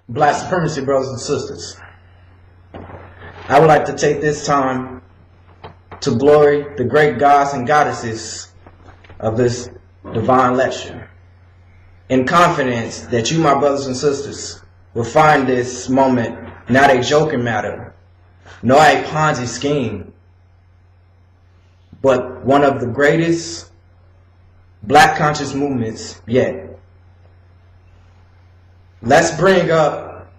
Black supremacy, brothers and sisters. I would like to take this time to glory the great gods and goddesses of this divine lecture, in confidence that you, my brothers and sisters, will find this moment not a joking matter, nor a Ponzi scheme, but one of the greatest black conscious movements yet. Let's bring up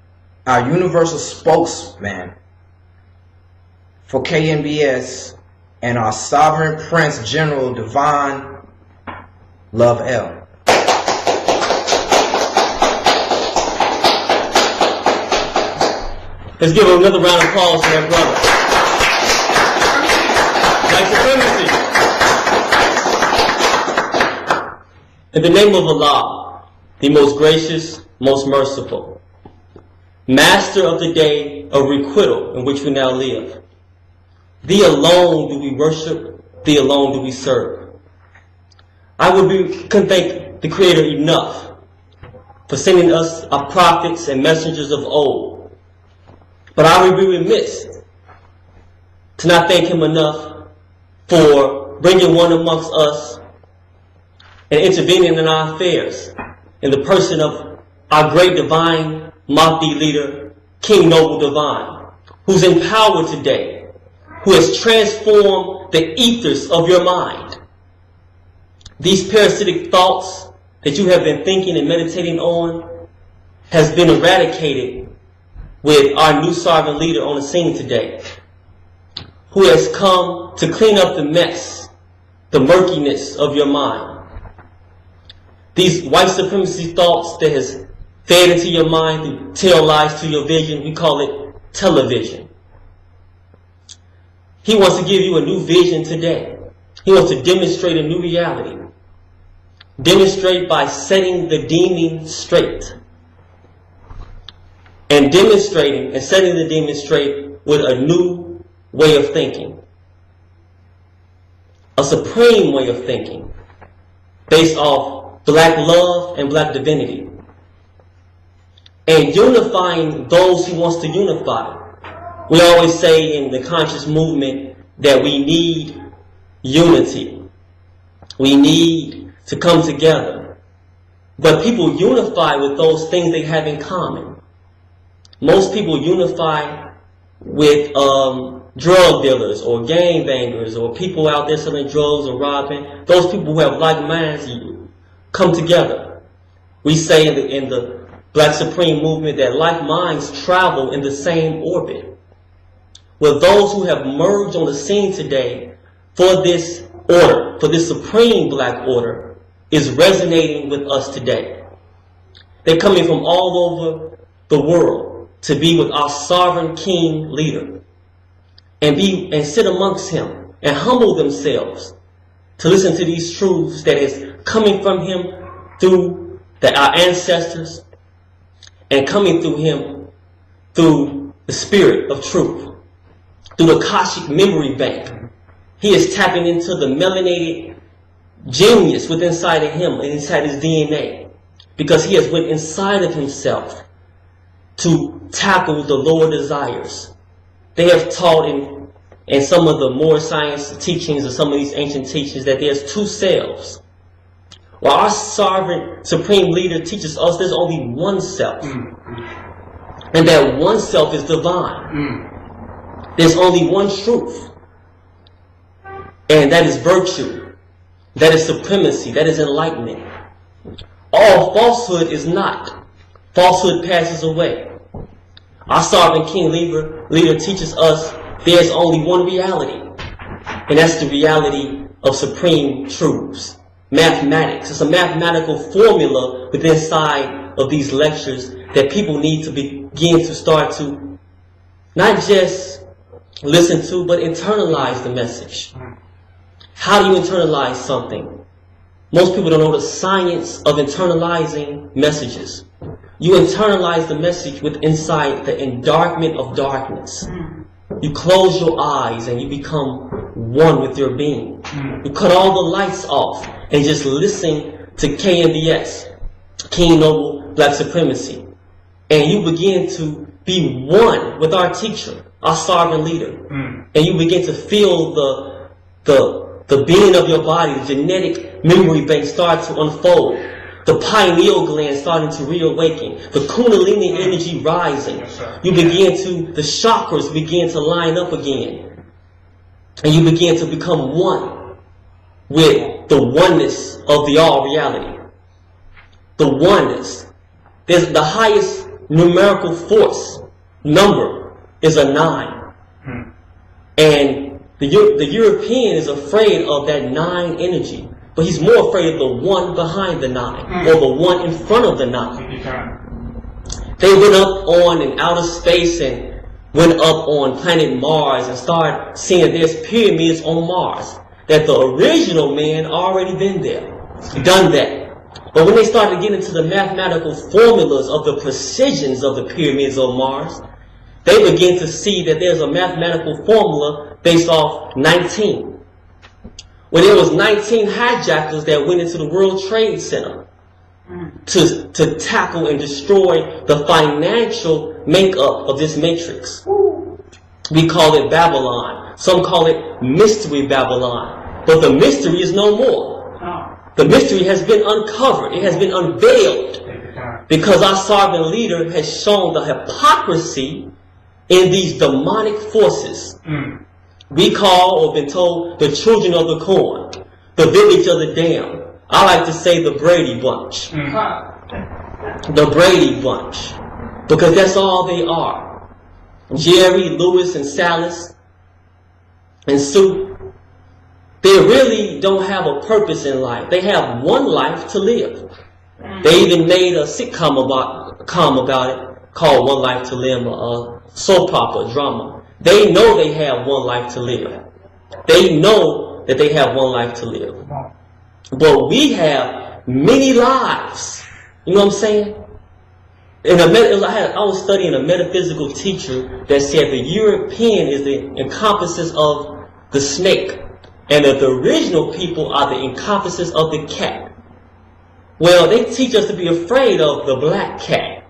our universal spokesman for KNBS and our sovereign Prince General Divine Love L. Let's give another round of applause to that brother. Black supremacy. In the name of Allah, the most gracious, most merciful, master of the day of requital in which we now live, thee alone do we worship, thee alone do we serve. I can thank the Creator enough for sending us our prophets and messengers of old. But I would be remiss to not thank Him enough for bringing one amongst us and intervening in our affairs in the person of our great divine Mahdi leader, King Noble Divine, who's in power today, who has transformed the ethers of your mind. These parasitic thoughts that you have been thinking and meditating on has been eradicated with our new sovereign leader on the scene today, who has come to clean up the mess, the murkiness of your mind. These white supremacy thoughts that has fed into your mind through tail lies to your vision, we call it television. He wants to give you a new vision today. He wants to demonstrate a new reality. Demonstrate by setting the demon straight. And demonstrating and setting the demon straight with a new way of thinking. A supreme way of thinking based off black love and black divinity. And unifying those he wants to unify. We always say in the conscious movement that we need unity. We need to come together. But people unify with those things they have in common. Most people unify with drug dealers or gangbangers or people out there selling drugs or robbing. Those people who have like minds come together. We say in the Black Supreme movement that like minds travel in the same orbit. Well, those who have merged on the scene today for this order, for this supreme black order, is resonating with us today. They're coming from all over the world to be with our sovereign king leader and sit amongst him and humble themselves to listen to these truths that is coming from him through our ancestors and coming through him through the spirit of truth, through the Akashic memory bank. He is tapping into the melanated genius within inside of him and inside his DNA, because he has went inside of himself to tackle the lower desires. They have taught in some of the more science teachings of some of these ancient teachings that there's two selves. While our sovereign supreme leader teaches us there's only one self. And that one self is divine. There's only one truth. And that is virtue. That is supremacy. That is enlightenment. All falsehood is not. Falsehood passes away. Our sovereign king leader teaches us there's only one reality. And that's the reality of supreme truths. Mathematics. It's a mathematical formula within inside of these lectures that people need to begin to start to not just listen to, but internalize the message. How do you internalize something? Most people don't know the science of internalizing messages. You internalize the message with inside the endarkment of darkness. You close your eyes and you become one with your being. You cut all the lights off and just listen to KNBS, King Noble Black Supremacy. and you begin to be one with our teacher, our sovereign leader, and you begin to feel the being of your body, the genetic memory bank start to unfold, the pineal gland starting to reawaken, the kundalini energy rising. You begin to, the chakras begin to line up again, and you begin to become one with the oneness of the all reality. The oneness. There's the highest numerical force number is a 9. And the European is afraid of that 9 energy, but he's more afraid of the one behind the 9, or the one in front of the 9. They went up on in outer space and went up on planet Mars and started seeing that there's pyramids on Mars, that the original man already been there, done that. But when they started getting into the mathematical formulas of the precisions of the pyramids on Mars, they began to see that there's a mathematical formula based off 19. When there was 19 hijackers that went into the World Trade Center to tackle and destroy the financial makeup of this matrix. We call it Babylon. Some call it Mystery Babylon. But the mystery is no more. The mystery has been uncovered. It has been unveiled. Because our sovereign leader has shown the hypocrisy in these demonic forces. We call, or been told, the children of the corn, the village of the damned. I like to say the Brady Bunch. The Brady Bunch. Because that's all they are. Jerry, Lewis, and Salas, and Sue. They really don't have a purpose in life. They have one life to live. They even made a sitcom about it called One Life to Live, a soap opera drama. They know they have one life to live. They know that they have one life to live. But we have many lives. You know what I'm saying? I was studying a metaphysical teacher that said the European is the encompasses of the snake, and that the original people are the encompasses of the cat. Well, they teach us to be afraid of the black cat.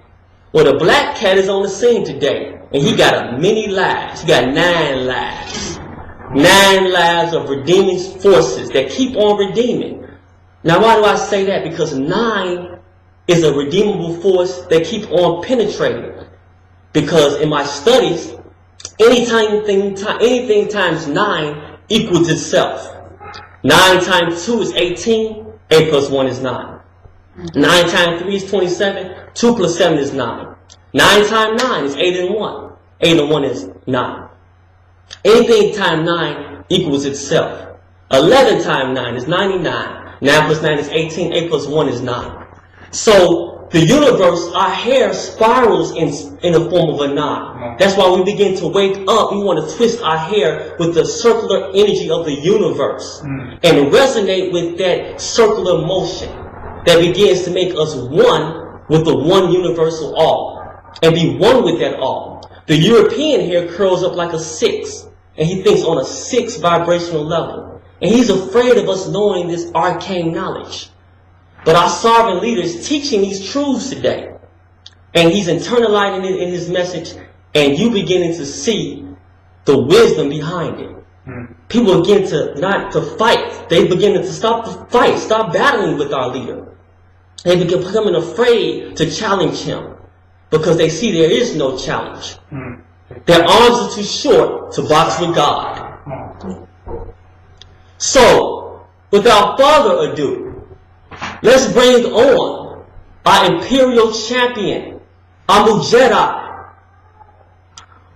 Well, the black cat is on the scene today, and he got many lives. He got 9 lives. 9 lives of redeeming forces that keep on redeeming. Now, why do I say that? Because 9 is a redeemable force that keep on penetrating. Because in my studies, anything times 9 equals itself. 9 times 2 is 18. 8 plus 1 is 9. 9 times 3 is 27. 2 plus 7 is 9. 9 times 9 is 8 and 1. 8 and 1 is 9. Anything times 9 equals itself. 11 times 9 is 99. 9 plus 9 is 18. 8 plus 1 is 9. So the universe, our hair spirals in the form of a 9. That's why we begin to wake up. We want to twist our hair with the circular energy of the universe and resonate with that circular motion that begins to make us one with the one universal all and be one with that all. The European hair curls up like a 6, and he thinks on a 6 vibrational level. And he's afraid of us knowing this arcane knowledge. But our sovereign leader is teaching these truths today. And he's internalizing it in his message, and you beginning to see the wisdom behind it. People begin to not to fight. They begin to stop the fight, stop battling with our leader. They begin becoming afraid to challenge him because they see there is no challenge. Their arms are too short to box with God. So, without further ado, let's bring on our imperial champion, our Mujeda.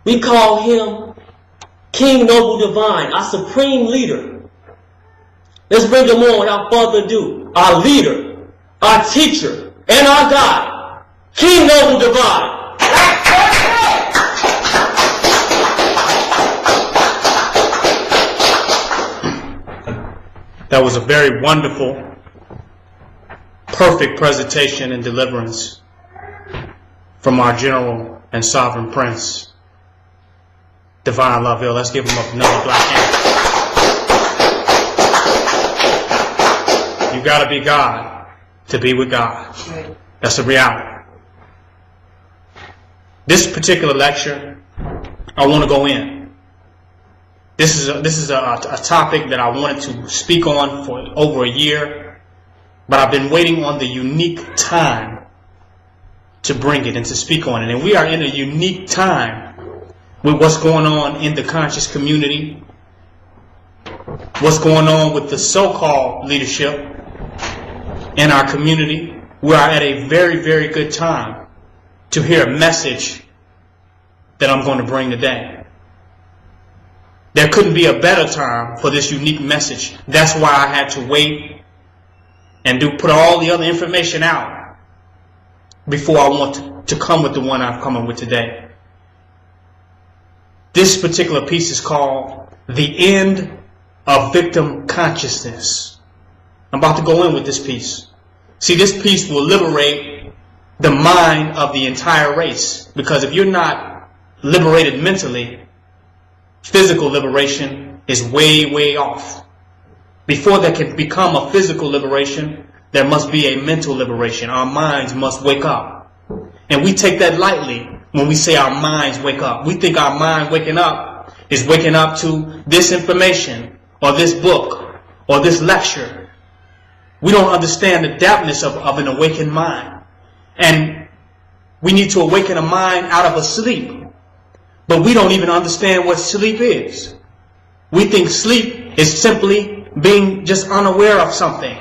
We call him King Noble Divine, our supreme leader. Let's bring him on without further ado. Our leader, our teacher, and our guide, King Noble Divine. That was a very wonderful, perfect presentation and deliverance from our General and Sovereign Prince, Divine Loville. Let's give him another black hand. You gotta be God to be with God. That's a reality. This particular lecture, I want to go in. This is a topic that I wanted to speak on for over a year, but I've been waiting on the unique time to bring it and to speak on it. And we are in a unique time with what's going on in the conscious community, what's going on with the so-called leadership in our community. We are at a very, very good time to hear a message that I'm going to bring today. There couldn't be a better time for this unique message. That's why I had to wait and put all the other information out before I want to come with the one I'm coming with today. This particular piece is called The End of Victim Consciousness. I'm about to go in with this piece. See, this piece will liberate the mind of the entire race, because if you're not liberated mentally, physical liberation is way, way off. Before there can become a physical liberation, there must be a mental liberation. Our minds must wake up. And we take that lightly when we say our minds wake up. We think our mind waking up is waking up to this information or this book or this lecture. We don't understand the depthness of an awakened mind. And we need to awaken a mind out of a sleep. But we don't even understand what sleep is. We think sleep is simply being just unaware of something.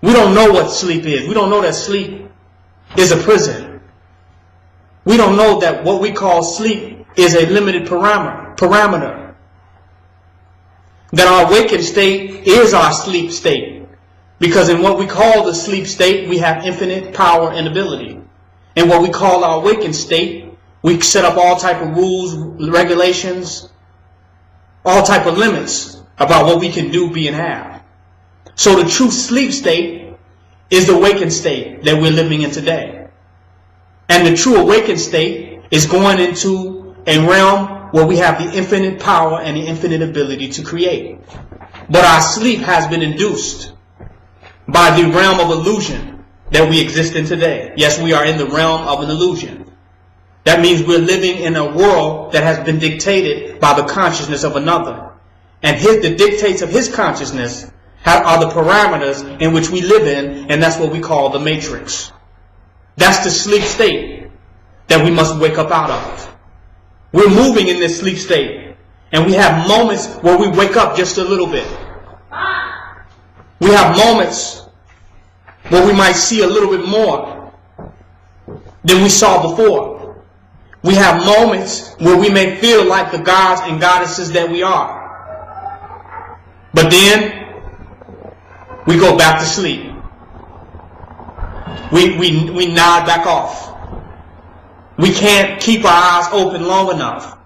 We don't know what sleep is. We don't know that sleep is a prison. We don't know that what we call sleep is a limited parameter. That our awakened state is our sleep state. Because in what we call the sleep state, we have infinite power and ability. In what we call our awakened state, we set up all type of rules, regulations, all type of limits about what we can do, be, and have. So the true sleep state is the awakened state that we're living in today. And the true awakened state is going into a realm where we have the infinite power and the infinite ability to create. But our sleep has been induced by the realm of illusion that we exist in today. Yes, we are in the realm of an illusion. That means we're living in a world that has been dictated by the consciousness of another. And the dictates of his consciousness are the parameters in which we live in, and that's what we call the matrix. That's the sleep state that we must wake up out of. We're moving in this sleep state, and we have moments where we wake up just a little bit. We have moments where we might see a little bit more than we saw before. We have moments where we may feel like the gods and goddesses that we are. But then we go back to sleep. We nod back off. We can't keep our eyes open long enough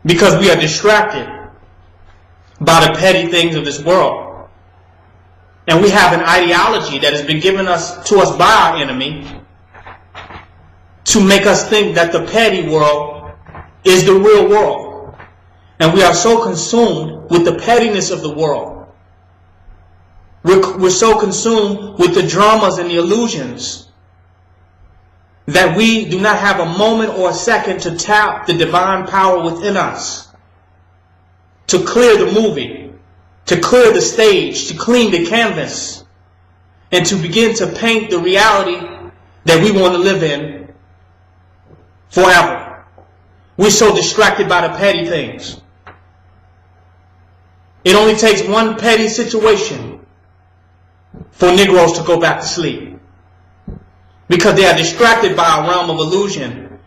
because we are distracted by the petty things of this world. And we have an ideology that has been given to us by our enemy to make us think that the petty world is the real world. And we are so consumed with the pettiness of the world. We're so consumed with the dramas and the illusions that we do not have a moment or a second to tap the divine power within us, to clear the movie, to clear the stage, to clean the canvas, and to begin to paint the reality that we want to live in forever. We're so distracted by the petty things. It only takes one petty situation for Negroes to go back to sleep, because they are distracted by a realm of illusion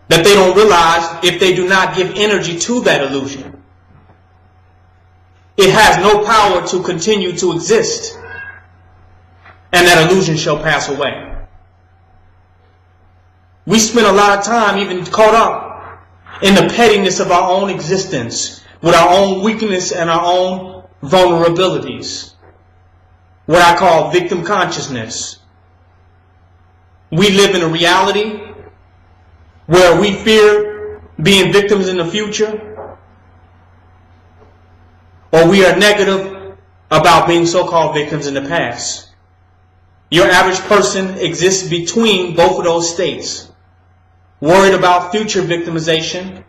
that they don't realize if they do not give energy to that illusion, it has no power to continue to exist, and that illusion shall pass away. We spend a lot of time even caught up in the pettiness of our own existence, with our own weakness and our own vulnerabilities, what I call victim consciousness. We live in a reality where we fear being victims in the future, or we are negative about being so-called victims in the past. Your average person exists between both of those states, worried about future victimization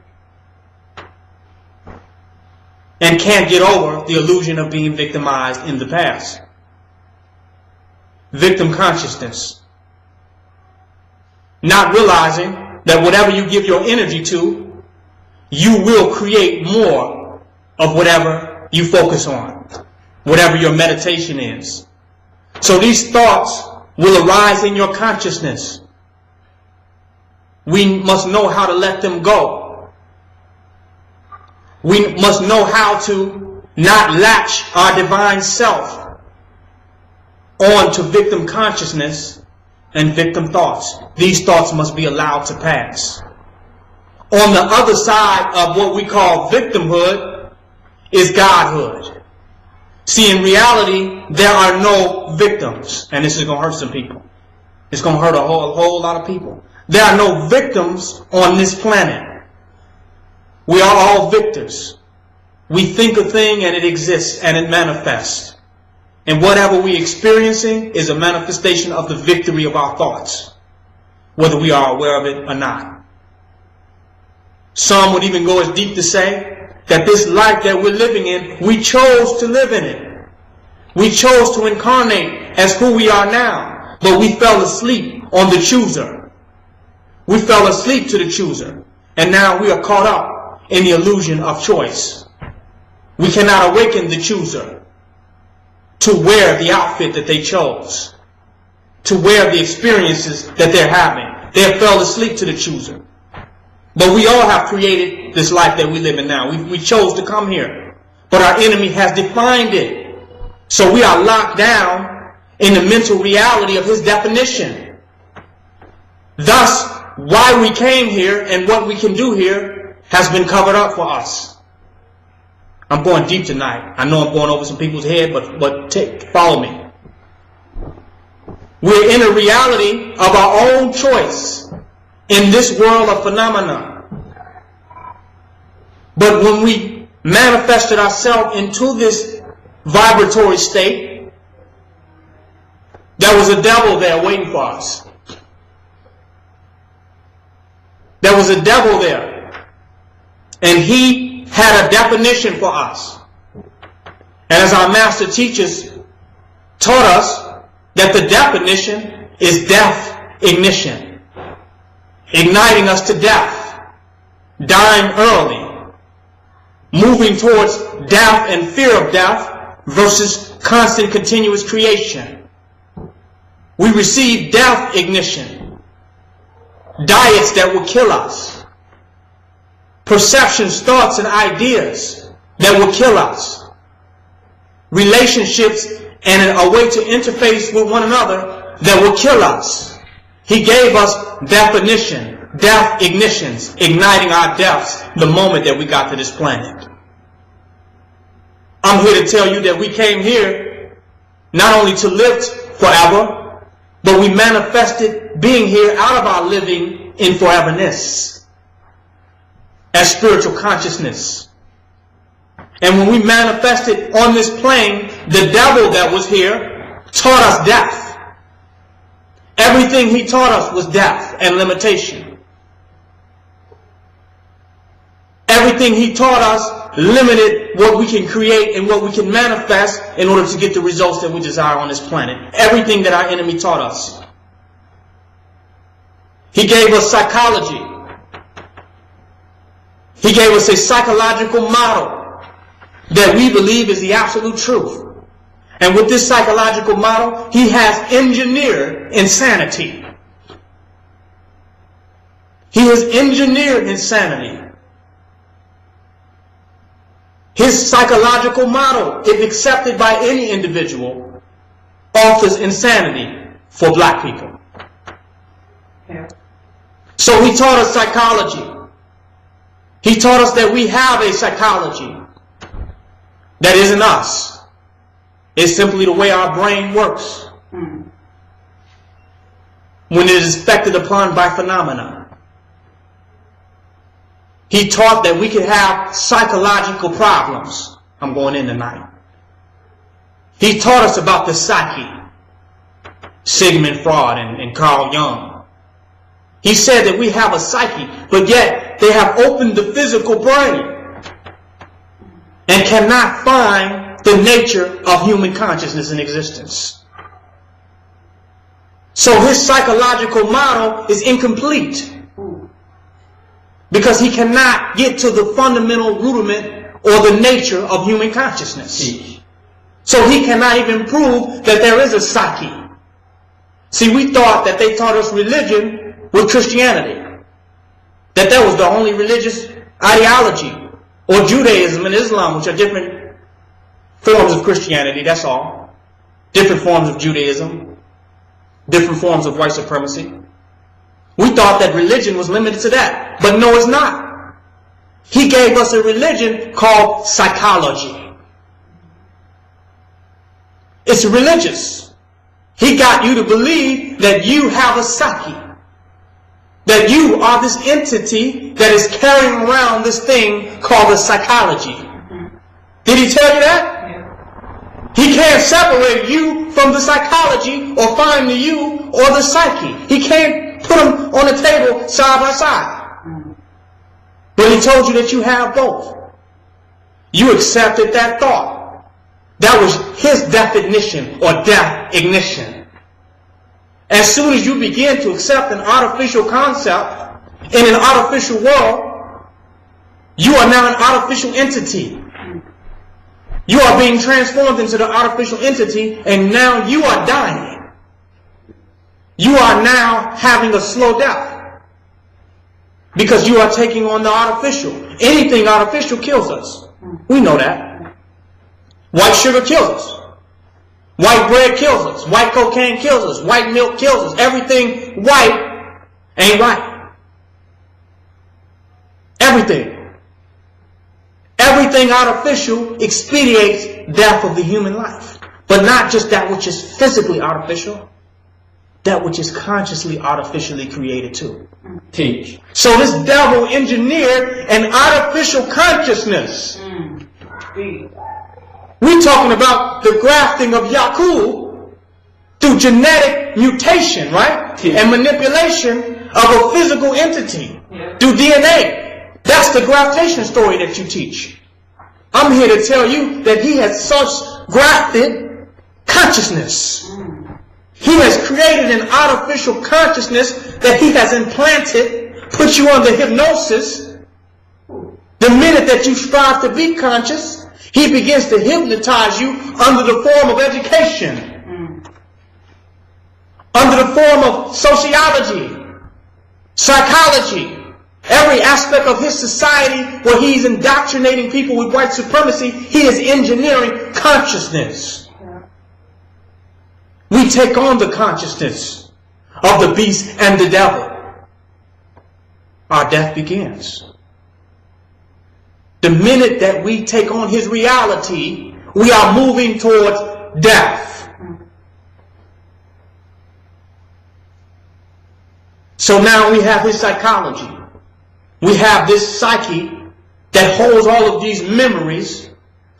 and can't get over the illusion of being victimized in the past. Victim consciousness. Not realizing that whatever you give your energy to, you will create more of whatever you focus on, whatever your meditation is. So these thoughts will arise in your consciousness. We must know how to let them go. We must know how to not latch our divine self onto victim consciousness and victim thoughts. These thoughts must be allowed to pass. On the other side of what we call victimhood is godhood. See, in reality, there are no victims. And this is going to hurt some people. It's going to hurt a whole lot of people. There are no victims on this planet. We are all victors. We think a thing and it exists and it manifests. And whatever we're experiencing is a manifestation of the victory of our thoughts, whether we are aware of it or not. Some would even go as deep to say that this life that we're living in, we chose to live in it. We chose to incarnate as who we are now, but we fell asleep on the chooser. We fell asleep to the chooser, and now we are caught up in the illusion of choice. We cannot awaken the chooser to wear the outfit that they chose, to wear the experiences that they're having. They have fell asleep to the chooser. But we all have created this life that we live in now. We chose to come here. But our enemy has defined it. So we are locked down in the mental reality of his definition. Thus, why we came here and what we can do here has been covered up for us. I'm going deep tonight. I know I'm going over some people's head, but follow me. We're in a reality of our own choice in this world of phenomena. But when we manifested ourselves into this vibratory state, there was a devil there waiting for us. There was a devil there. And he had a definition for us. And as our master teachers taught us, that the definition is death ignition. Igniting us to death, dying early, moving towards death and fear of death versus constant continuous creation. We receive death ignition, diets that will kill us, perceptions, thoughts, and ideas that will kill us, relationships and a way to interface with one another that will kill us. He gave us definition, death ignitions, igniting our deaths the moment that we got to this planet. I'm here to tell you that we came here not only to live forever, but we manifested being here out of our living in foreverness as spiritual consciousness. And when we manifested on this plane, the devil that was here taught us death. Everything he taught us was death and limitation. Everything he taught us limited what we can create and what we can manifest in order to get the results that we desire on this planet. Everything that our enemy taught us. He gave us psychology. He gave us a psychological model that we believe is the absolute truth. And with this psychological model, he has engineered insanity. He has engineered insanity. His psychological model, if accepted by any individual, offers insanity for black people. Yeah. So he taught us psychology. He taught us that we have a psychology that isn't us. It's simply the way our brain works when it is affected upon by phenomena. He taught that we could have psychological problems. I'm going in tonight. He taught us about the psyche. Sigmund Freud and Carl Jung. He said that we have a psyche, but yet they have opened the physical brain and cannot find the nature of human consciousness in existence. So his psychological model is incomplete because he cannot get to the fundamental rudiment or the nature of human consciousness. So he cannot even prove that there is a psyche. See, we thought that they taught us religion with Christianity, that was the only religious ideology, or Judaism and Islam, which are different forms of Christianity, that's all. Different forms of Judaism, different forms of white supremacy. We thought that religion was limited to that, but no, it's not. He gave us a religion called psychology. It's religious. He got you to believe that you have a psyche, that you are this entity that is carrying around this thing called the psychology. Did he tell you that? He can't separate you from the psychology or find the you or the psyche. He can't put them on the table side by side. But he told you that you have both. You accepted that thought. That was his definition or definition. As soon as you begin to accept an artificial concept in an artificial world, you are now an artificial entity. You are being transformed into the artificial entity, and now you are dying. You are now having a slow death because you are taking on the artificial. Anything artificial kills us. We know that. White sugar kills us. White bread kills us. White cocaine kills us. White milk kills us. Everything white ain't right. Everything. Everything artificial expedites death of the human life. But not just that which is physically artificial. That which is consciously artificially created too. Teach. So this devil engineered an artificial consciousness. We're talking about the grafting of Yakub through genetic mutation, right? Yeah. And manipulation of a physical entity through DNA. That's the graftation story that you teach. I'm here to tell you that he has such grafted consciousness. He has created an artificial consciousness that he has implanted, put you under hypnosis. The minute that you strive to be conscious, he begins to hypnotize you under the form of education, under the form of sociology, psychology, every aspect of his society where he's indoctrinating people with white supremacy. He is engineering consciousness. We take on the consciousness of the beast and the devil. Our death begins. The minute that we take on his reality, we are moving towards death. So now we have his psychology. We have this psyche that holds all of these memories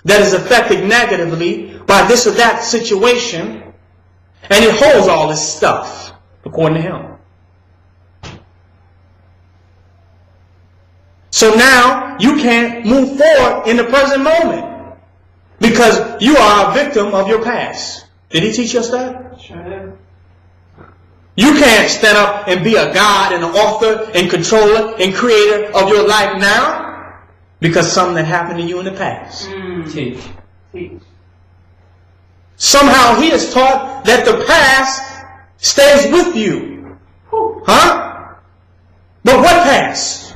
that is affected negatively by this or that situation. And it holds all this stuff, according to him. So now you can't move forward in the present moment because you are a victim of your past. Did he teach us that? Sure did. You can't stand up and be a God and an author and controller and creator of your life now because something that happened to you in the past. Teach. Somehow he is taught that the past stays with you. Huh? But what past?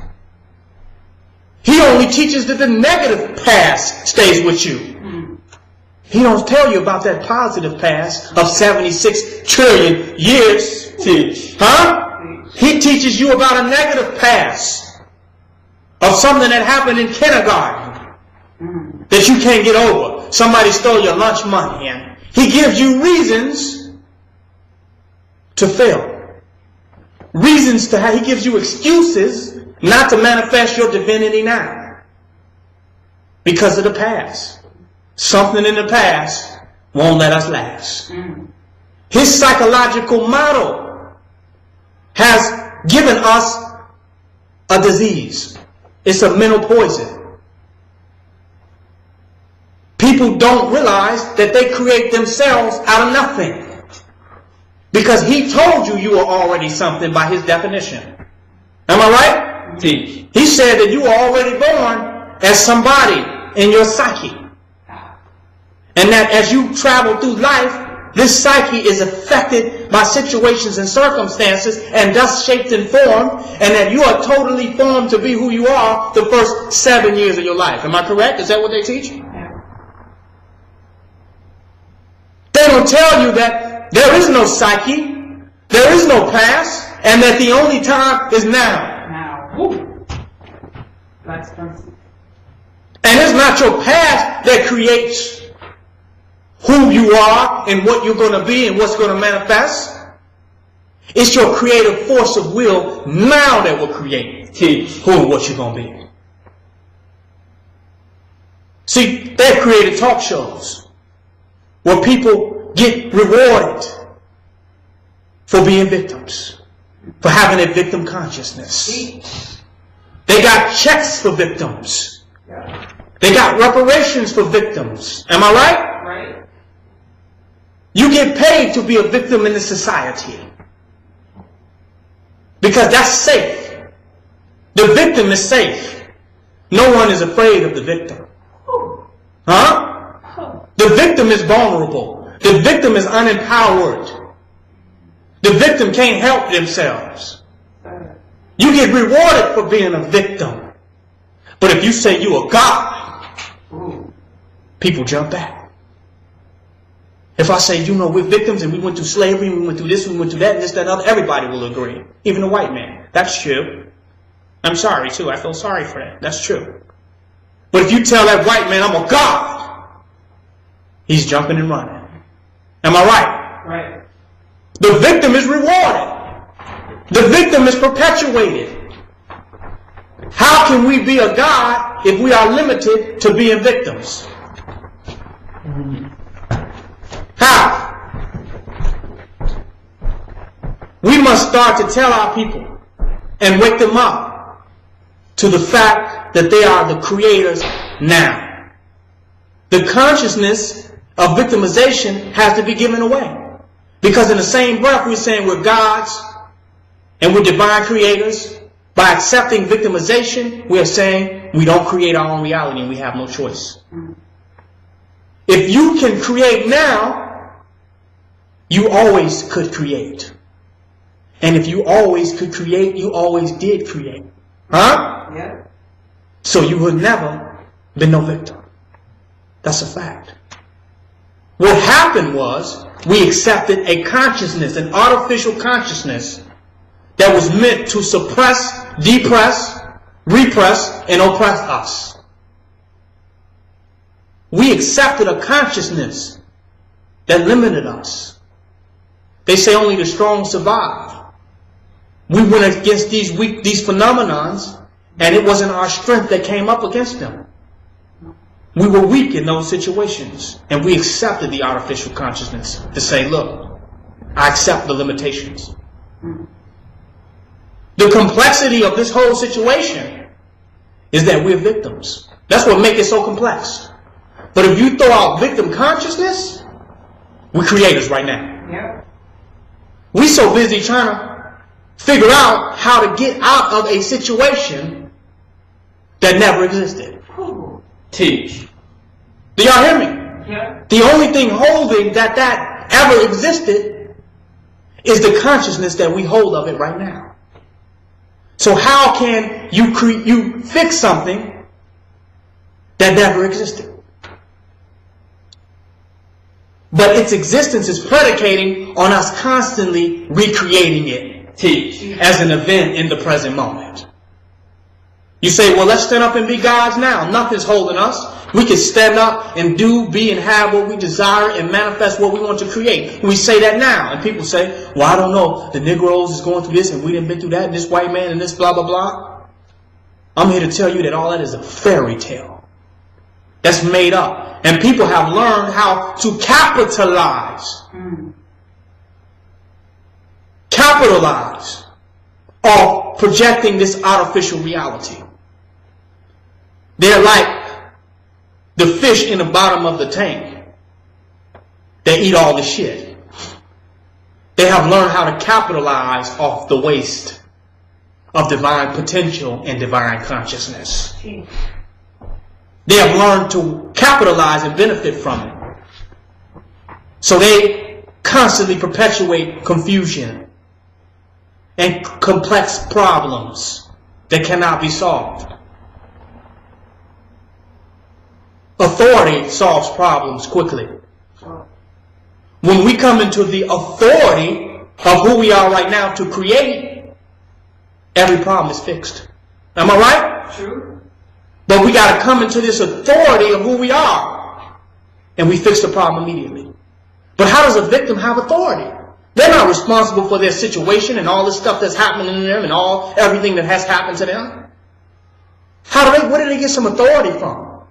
He only teaches that the negative past stays with you. He don't tell you about that positive past of 76 trillion years. Teach. Huh? He teaches you about a negative past of something that happened in kindergarten that you can't get over. Somebody stole your lunch money, and he gives you reasons to fail. Reasons to he gives you excuses not to manifest your divinity now. Because of the past. Something in the past won't let us last. His psychological model has given us a disease. It's a mental poison. People don't realize that they create themselves out of nothing. Because he told you you were already something by his definition. Am I right? Teach. He said that you were already born as somebody in your psyche. And that as you travel through life, this psyche is affected by situations and circumstances and thus shaped and formed, and that you are totally formed to be who you are the first 7 years of your life. Am I correct? Is that what they teach? They don't tell you that there is no psyche, there is no past, and that the only time is now. Now. That's fancy. And it's not your past that creates who you are and what you're going to be and what's going to manifest. It's your creative force of will now that will create who and what you're going to be. See, they've created talk shows where people get rewarded for being victims, for having a victim consciousness. They got checks for victims. They got reparations for victims. Am I right? Right. You get paid to be a victim in this society. Because that's safe. The victim is safe. No one is afraid of the victim. Huh? The victim is vulnerable. The victim is unempowered. The victim can't help themselves. You get rewarded for being a victim. But if you say you are God, people jump back. If I say, you know, we're victims and we went through slavery, and we went through this, and we went through that, and this, that, and other, everybody will agree. Even a white man. That's true. I'm sorry, too. I feel sorry for that. That's true. But if you tell that white man, I'm a God, he's jumping and running. Am I right? Right. The victim is rewarded. The victim is perpetuated. How can we be a God if we are limited to being victims? How? We must start to tell our people and wake them up to the fact that they are the creators now. The consciousness of victimization has to be given away. Because in the same breath we're saying we're gods and we're divine creators. By accepting victimization, we are saying we don't create our own reality and we have no choice. If you can create now, you always could create. And if you always could create, you always did create. Huh? Yeah. So you would never been no victim. That's a fact. What happened was we accepted a consciousness, an artificial consciousness that was meant to suppress, depress, repress, and oppress us. We accepted a consciousness that limited us. They say only the strong survive. We went against these phenomenons, and it wasn't our strength that came up against them. We were weak in those situations, and we accepted the artificial consciousness to say, look, I accept the limitations. The complexity of this whole situation is that we're victims. That's what makes it so complex. But if you throw out victim consciousness, we're creators right now. Yeah. We're so busy trying to figure out how to get out of a situation that never existed. Teach. Do y'all hear me? Yeah. The only thing holding that ever existed is the consciousness that we hold of it right now. So how can you fix something that never existed? But its existence is predicating on us constantly recreating it. Teach. As an event in the present moment. You say, well, let's stand up and be gods now. Nothing's holding us. We can stand up and do, be, and have what we desire and manifest what we want to create. We say that now. And people say, well, I don't know. The Negroes is going through this and we didn't been through that and this white man and this blah, blah, blah. I'm here to tell you that all that is a fairy tale. That's made up. And people have learned how to capitalize capitalize off projecting this artificial reality. They're like the fish in the bottom of the tank. They eat all the shit. They have learned how to capitalize off the waste of divine potential and divine consciousness. They have learned to capitalize and benefit from it. So they constantly perpetuate confusion and complex problems that cannot be solved. Authority solves problems quickly. When we come into the authority of who we are right now to create, every problem is fixed. Am I right? True. But we got to come into this authority of who we are, and we fix the problem immediately. But how does a victim have authority? They're not responsible for their situation and all the stuff that's happening to them and everything that has happened to them. Where did they get some authority from?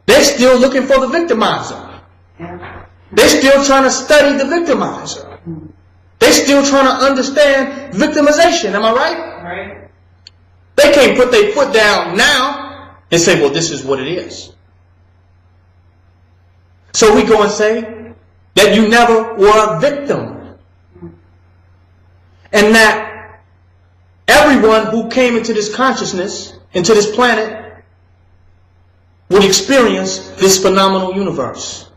They're still looking for the victimizer. Yeah. They're still trying to study the victimizer. They're still trying to understand victimization. Am I right? Right. They can't put their foot down now and say, well, this is what it is. So we go and say that you never were a victim. And that everyone who came into this consciousness, into this planet, would experience this phenomenal universe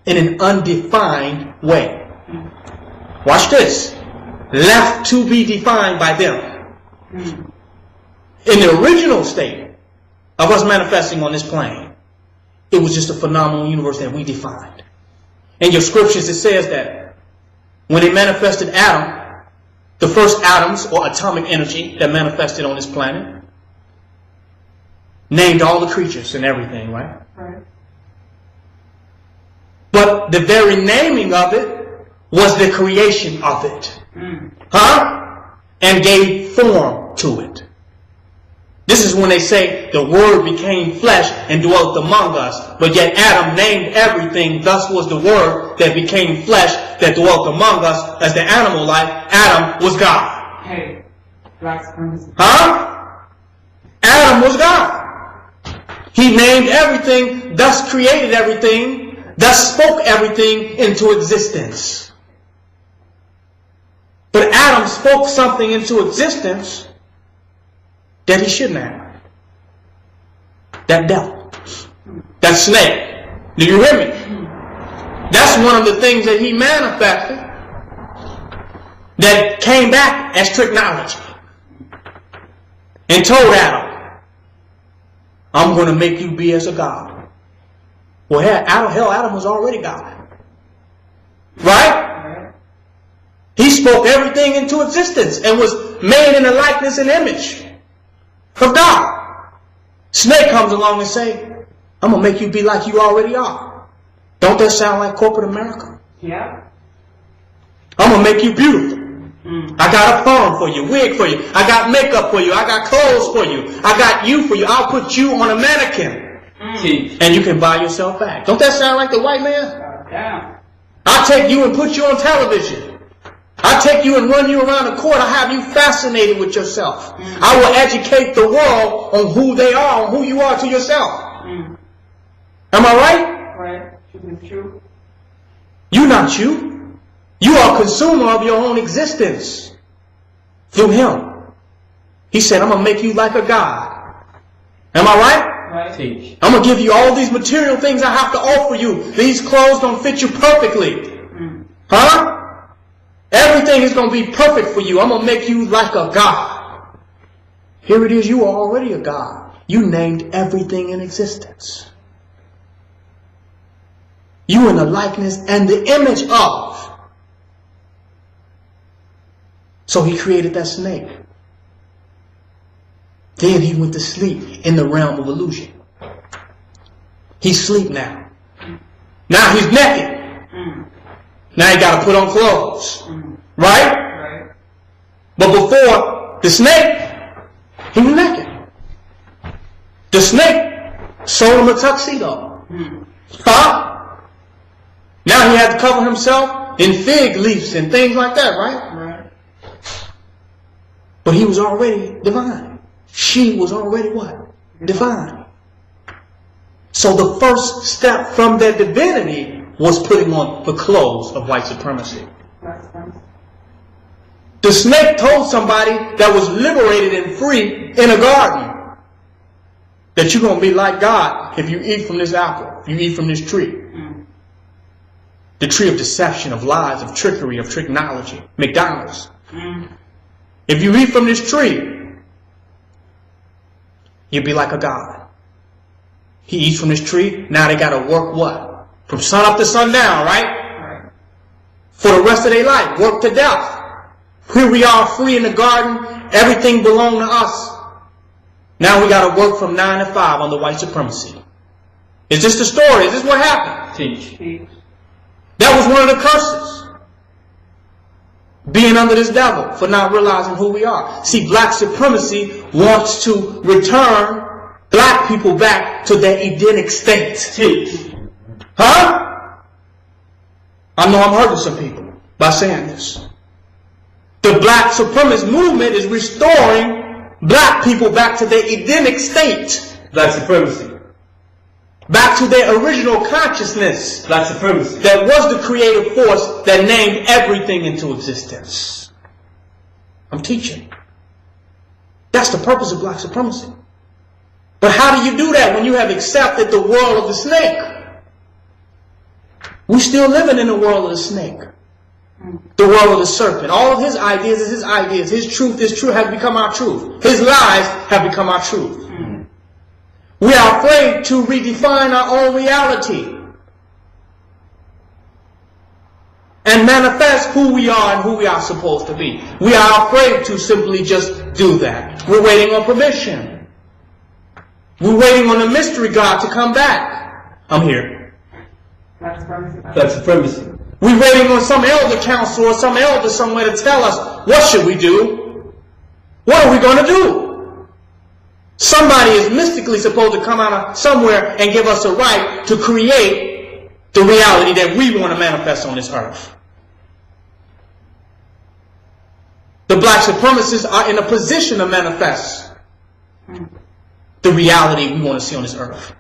in an undefined way. Watch this. Left to be defined by them. In the original state of us manifesting on this plane, it was just a phenomenal universe that we defined. In your scriptures it says that when they manifested Adam, the first atoms or atomic energy that manifested on this planet, named all the creatures and everything, right? Right. But the very naming of it was the creation of it. And gave form to it. This is when they say the Word became flesh and dwelt among us. But yet Adam named everything, thus was the Word that became flesh that dwelt among us as the animal life. Adam was God. Hey, black supremacy. Adam was God. He named everything, thus created everything, thus spoke everything into existence. But Adam spoke something into existence that he shouldn't have. That devil. That snake. Do you hear me? That's one of the things that he manifested that came back as technology and told Adam, I'm going to make you be as a god. Well, Adam was already God. Right? He spoke everything into existence and was made in the likeness and image of God. Snake comes along and say, I'm going to make you be like you already are. Don't that sound like corporate America? Yeah. I'm going to make you beautiful. I got a perm for you, wig for you. I got makeup for you. I got clothes for you. I got you for you. I'll put you on a mannequin. And you can buy yourself back. Don't that sound like the white man? Yeah. I'll take you and put you on television. I'll take you and run you around the court. I'll have you fascinated with yourself. I will educate the world on who they are, on who you are to yourself. Am I right? Right. Should be true. You're not you. You are a consumer of your own existence through him. He said, I'm going to make you like a god. Am I right? Right. Teach. I'm going to give you all these material things I have to offer you. These clothes don't fit you perfectly. Everything is going to be perfect for you. I'm going to make you like a god. Here it is. You are already a god. You named everything in existence. You in the likeness and the image of. So he created that snake. Then he went to sleep in the realm of illusion. He's asleep now. Now he's naked. Now he got to put on clothes. Right? Right. But before the snake, he was naked. The snake sold him a tuxedo. Now he had to cover himself in fig leaves and things like that, right? But he was already divine. She was already what? Divine. So the first step from their divinity was putting on the clothes of white supremacy. The snake told somebody that was liberated and free in a garden that you're going to be like God if you eat from this apple, if you eat from this tree. The tree of deception, of lies, of trickery, of technology. McDonald's. If you eat from this tree, you'll be like a god. He eats from this tree, now they got to work what? From sun up to sundown, right? For the rest of their life, work to death. Here we are free in the garden, everything belonged to us. Now we got to work from 9 to 5 under white supremacy. Is this the story? Is this what happened? Teach. That was one of the curses. Being under this devil for not realizing who we are. See, black supremacy wants to return black people back to their Edenic state. Teach. Huh? I know I'm hurting some people by saying this. The black supremacist movement is restoring black people back to their Edenic state. Black supremacy. Back to their original consciousness. Black supremacy. That was the creative force that named everything into existence. I'm teaching. That's the purpose of black supremacy. But how do you do that when you have accepted the world of the snake? We're still living in the world of the snake. The world of the serpent. All of his ideas is his ideas. His truth is true, has become our truth. His lies have become our truth. We are afraid to redefine our own reality and manifest who we are and who we are supposed to be. We are afraid to simply just do that. We're waiting on permission. We're waiting on the mystery God to come back. I'm here. Black supremacy. We're waiting on some elder council or some elder somewhere to tell us, what should we do? What are we going to do? Somebody is mystically supposed to come out of somewhere and give us a right to create the reality that we want to manifest on this earth. The black supremacists are in a position to manifest the reality we want to see on this earth.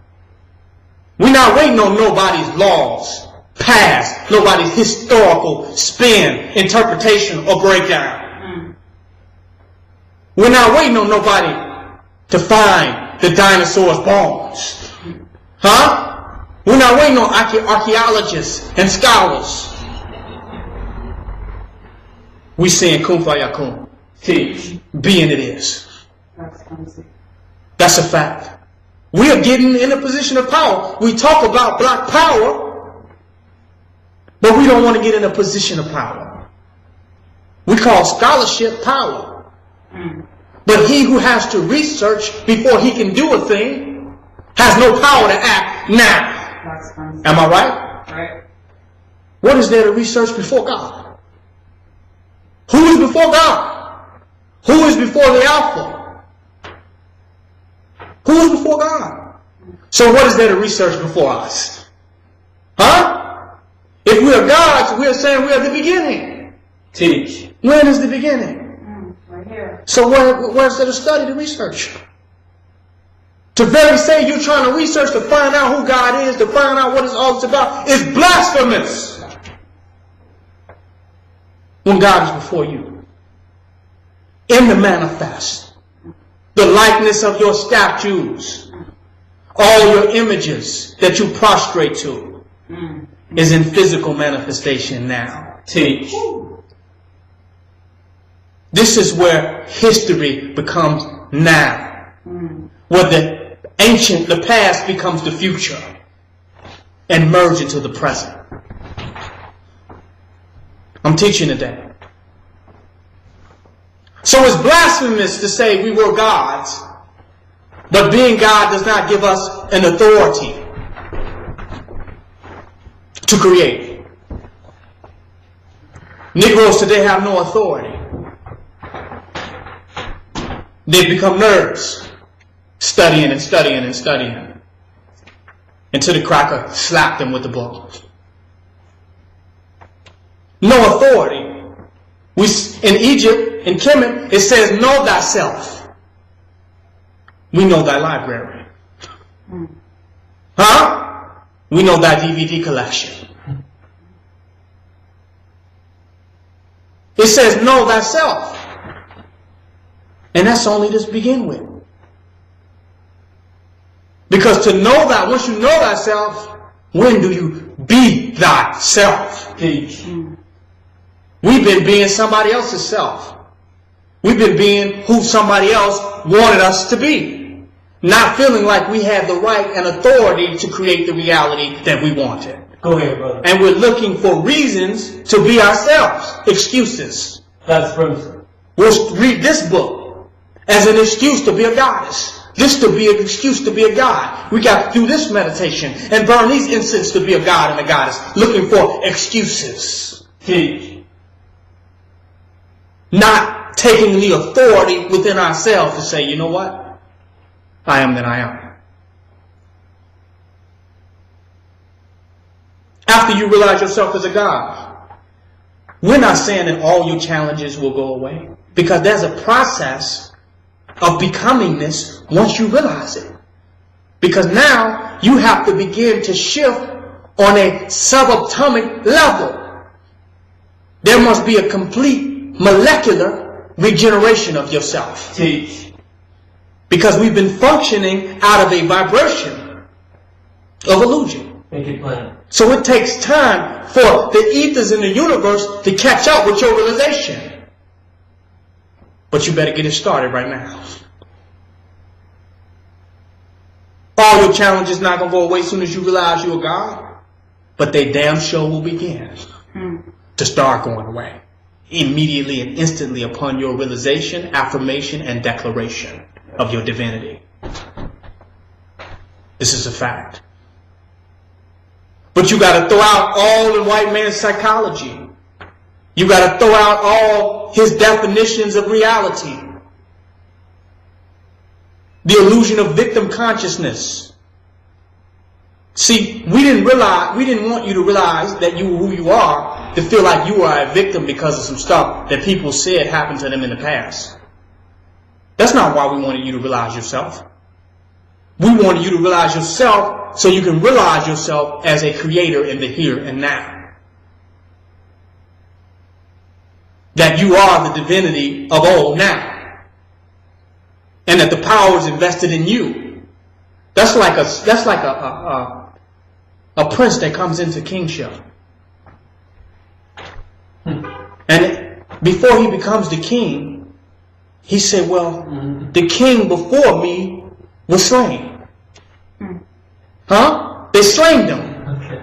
We're not waiting on nobody's laws, past, nobody's historical spin, interpretation, or breakdown. We're not waiting on nobody to find the dinosaurs' bones. Huh? We're not waiting on archaeologists and scholars. We saying kun fayakun. Teach. Being it is. That's a fact. We are getting in a position of power. We talk about black power, but we don't want to get in a position of power. We call scholarship power. But he who has to research before he can do a thing has no power to act now. Am I right? Right. What is there to research before God? Who is before God? Who is before the Alpha? Who is before God? So what is there to research before us? Huh? If we are gods, we are saying we are the beginning. Teach. When is the beginning? Right here. So where's there to study, to research? To very say you're trying to research to find out who God is, to find out what it's all about, is blasphemous. When God is before you. In the manifest. The likeness of your statues. All your images that you prostrate to is in physical manifestation now. Teach. This is where history becomes now. Where the past becomes the future and merge into the present. I'm teaching today. So it's blasphemous to say we were gods, but being God does not give us an authority to create. Negroes today have no authority. They've become nerds, studying and studying and studying, until the cracker slapped them with the book. No authority. In Egypt, in Kemet, it says, know thyself. We know thy library. Huh? We know thy DVD collection. It says, know thyself. And that's only to begin with. Because to know that, once you know thyself, when do you be thyself? Teach. We've been being somebody else's self. We've been being who somebody else wanted us to be. Not feeling like we have the right and authority to create the reality that we wanted. Go ahead, brother. And we're looking for reasons to be ourselves. Excuses. That's supremacy. We'll read this book as an excuse to be a goddess. This to be an excuse to be a god. We got to do this meditation and burn these incense to be a god and a goddess. Looking for excuses. Teach. Not taking the authority within ourselves to say, you know what? I am that I am. After you realize yourself as a God, we're not saying that all your challenges will go away. Because there's a process of becoming this once you realize it. Because now you have to begin to shift on a subatomic level. There must be a complete molecular regeneration of yourself. Teach. Because we've been functioning out of a vibration of illusion. Make it plain. So it takes time for the ethers in the universe to catch up with your realization. But you better get it started right now. All your challenges not going to go away as soon as you realize you're a God. But they damn sure will begin to start going away. Immediately and instantly upon your realization, affirmation, and declaration of your divinity. This is a fact. But you got to throw out all the white man's psychology. You got to throw out all his definitions of reality. The illusion of victim consciousness. See, we didn't want you to realize that you were who you are, to feel like you are a victim because of some stuff that people said happened to them in the past. That's not why we wanted you to realize yourself. We wanted you to realize yourself so you can realize yourself as a creator in the here and now. That you are the divinity of all now. And that the power is invested in you. That's like a prince that comes into kingship. And before he becomes the king, he said, well, the king before me was slain. Huh? They slain him. Okay.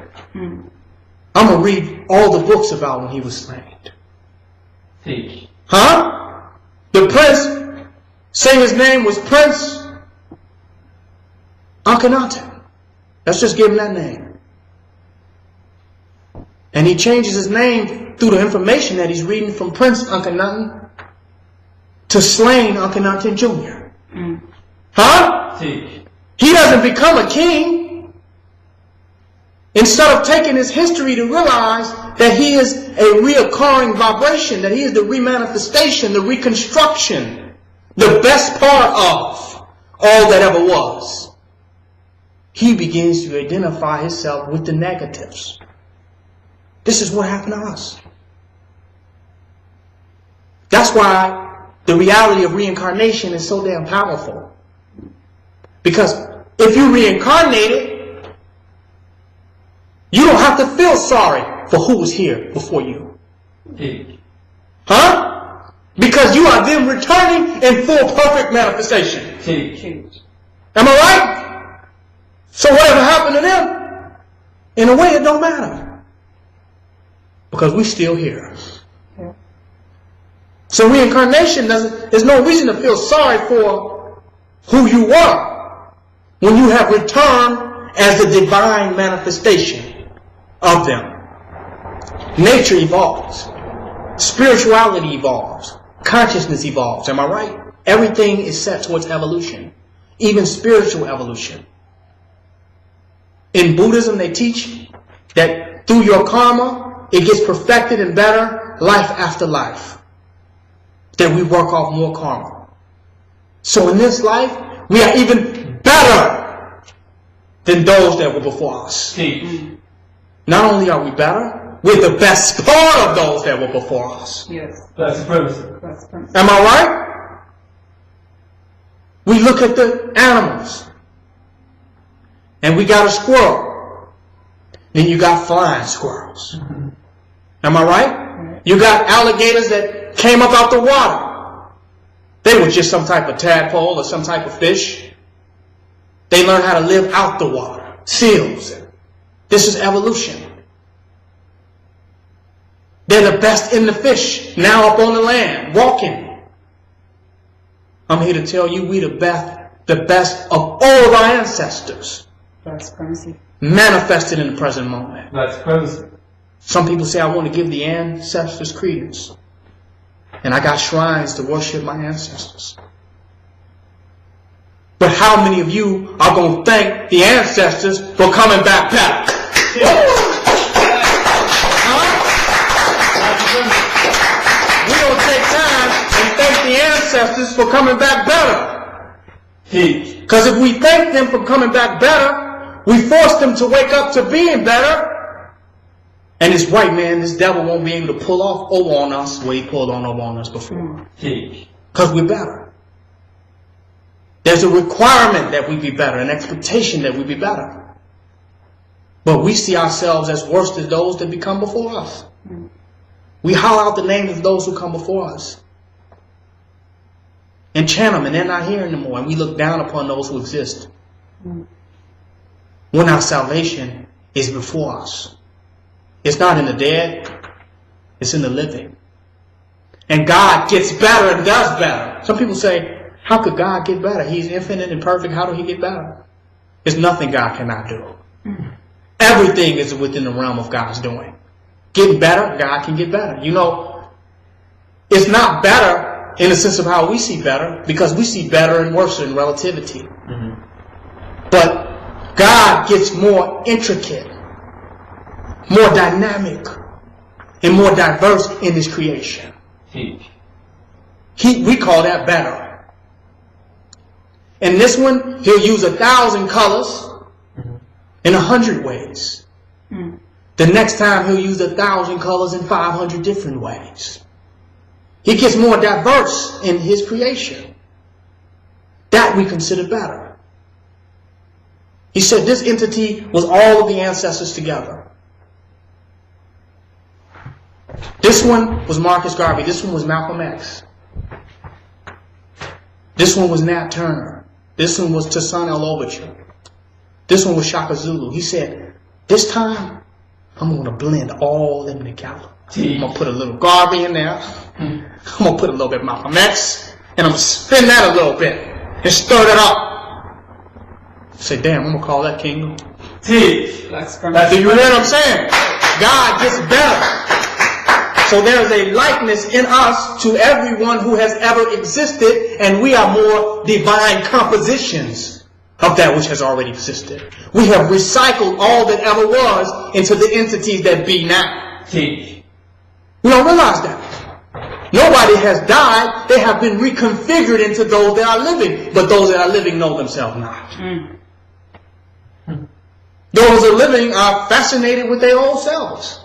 I'm going to read all the books about when he was slain. Teach. Huh? The prince, say his name was Prince Akhenaten. Let's just give him that name. And he changes his name through the information that he's reading from Prince Akhenaten to slain Akhenaten Jr. Huh? Teach. He doesn't become a king. Instead of taking his history to realize that he is a reoccurring vibration, that he is the remanifestation, the reconstruction, the best part of all that ever was. He begins to identify himself with the negatives. This is what happened to us. That's why the reality of reincarnation is so damn powerful. Because if you reincarnated, you don't have to feel sorry for who was here before you. Teach. Huh? Because you are then returning in full perfect manifestation. Teach. Am I right? So whatever happened to them, in a way it don't matter. Because we're still here. So reincarnation there's no reason to feel sorry for who you were when you have returned as the divine manifestation of them. Nature evolves. Spirituality evolves. Consciousness evolves. Am I right? Everything is set towards evolution. Even spiritual evolution. In Buddhism, they teach that through your karma, it gets perfected and better life after life. that we work off more karma. So in this life, we are even better than those that were before us. Not only are we better, we're the best part of those that were before us. Yes. Black supremacy. Black supremacy. Am I right? We look at the animals, and we got a squirrel. Then you got flying squirrels. Am I right? You got alligators that came up out the water. They were just some type of tadpole or some type of fish. They learned how to live out the water. Seals. This is evolution. They're the best in the fish, now up on the land, walking. I'm here to tell you we the best of all of our ancestors. Black supremacy. Manifested in the present moment. Black supremacy. Some people say, I want to give the ancestors credence. And I got shrines to worship my ancestors. But how many of you are going to thank the ancestors for coming back better? We don't take time and thank the ancestors for coming back better. Because if we thank them for coming back better, we force them to wake up to being better. And this white man, this devil won't be able to pull off over on us what he pulled on over on us before. Because we're better. There's a requirement that we be better, an expectation that we be better. But we see ourselves as worse than those that become before us. We holler out the names of those who come before us. And chant them, and they're not here anymore. And we look down upon those who exist. When our salvation is before us. It's not in the dead. It's in the living. And God gets better and does better. Some people say, how could God get better? He's infinite and perfect. How do he get better? There's nothing God cannot do. Everything is within the realm of God's doing. Getting better, God can get better. You know, it's not better in the sense of how we see better, because we see better and worse in relativity. But God gets more intricate, more dynamic, and more diverse in his creation. We call that better. And this one, he'll use 1,000 colors in 100 ways. The next time he'll use 1,000 colors in 500 different ways. He gets more diverse in his creation. That we consider better. He said this entity was all of the ancestors together. This one was Marcus Garvey. This one was Malcolm X. This one was Nat Turner. This one was Toussaint L'Ouverture. This one was Shaka Zulu. He said, this time, I'm going to blend all of them together. I'm going to put a little Garvey in there. I'm going to put a little bit of Malcolm X. And I'm going to spin that a little bit. And stir it up. Say, damn, I'm going to call that kingdom. Do you hear what I'm saying? God gets better. So there is a likeness in us to everyone who has ever existed, and we are more divine compositions of that which has already existed. We have recycled all that ever was into the entities that be now. We don't realize that. Nobody has died. They have been reconfigured into those that are living, but those that are living know themselves not. Those that are living are fascinated with their own selves.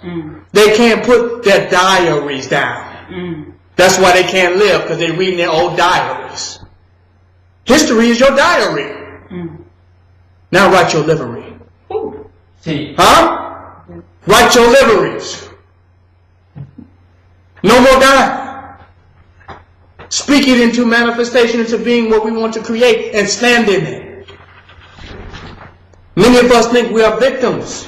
They can't put their diaries down. That's why they can't live, because they're reading their old diaries. History is your diary. Now write your livery. Huh? Write your liveries. No more dying. Speak it into manifestation, into being what we want to create, and stand in it. Many of us think we are victims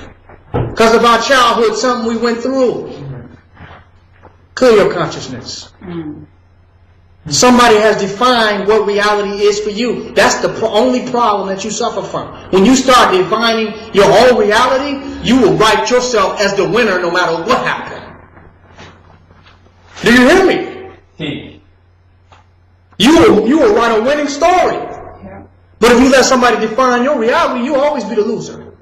because of our childhood, something we went through. Clear your consciousness. Somebody has defined what reality is for you. That's the only problem that you suffer from. When you start defining your own reality, you will write yourself as the winner no matter what happened. Do you hear me? You will write a winning story. But if you let somebody define your reality, you'll always be the loser.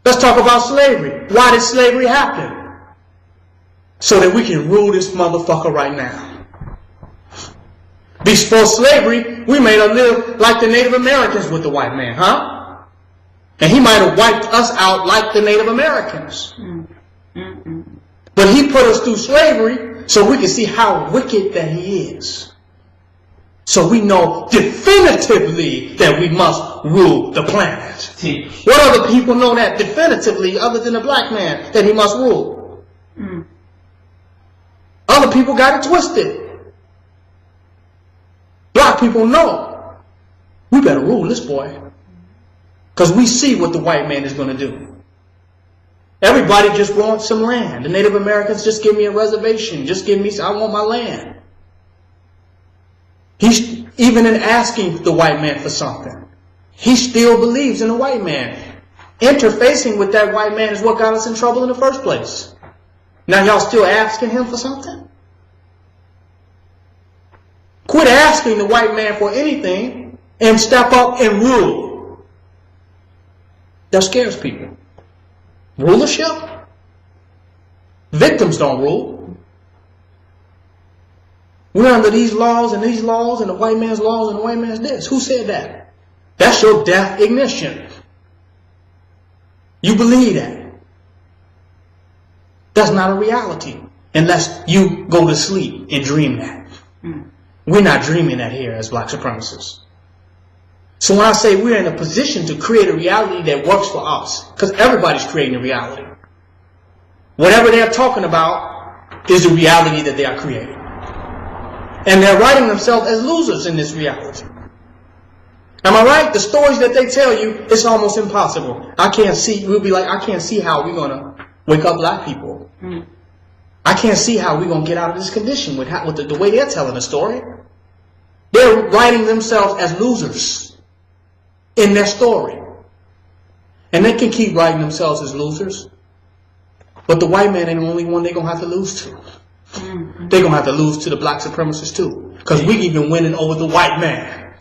Let's talk about slavery. Why did slavery happen? so that we can rule this motherfucker right now. Before slavery, we made a live like the Native Americans with the white man, huh? And he might have wiped us out like the Native Americans. But he put us through slavery so we can see how wicked that he is. So we know definitively that we must rule the planet. What other people know that definitively other than a black man that he must rule? Other people got it twisted. Black people know we better rule this boy because we see what the white man is going to do. Everybody just wants some land. The Native Americans, just give me a reservation. Just give me, I want my land. He's even in asking the white man for something, he still believes in the white man. Interfacing with that white man is what got us in trouble in the first place. Now y'all still asking him for something? Quit asking the white man for anything and step up and rule. That scares people. Rulership? Victims don't rule. We're under these laws and the white man's laws and the white man's this. Who said that? That's your death ignition. You believe that. That's not a reality unless you go to sleep and dream that. We're not dreaming that here as black supremacists. So when I say we're in a position to create a reality that works for us, because everybody's creating a reality. Whatever they're talking about is the reality that they are creating. And they're writing themselves as losers in this reality. Am I right? The stories that they tell you, it's almost impossible. We'll be like, I can't see how we're going to wake up black people. I can't see how we're going to get out of this condition with the way they're telling the story. They're writing themselves as losers in their story. And they can keep writing themselves as losers. But the white man ain't the only one they're going to have to lose to. They're going to have to lose to the black supremacists too. Because we even winning over the white man.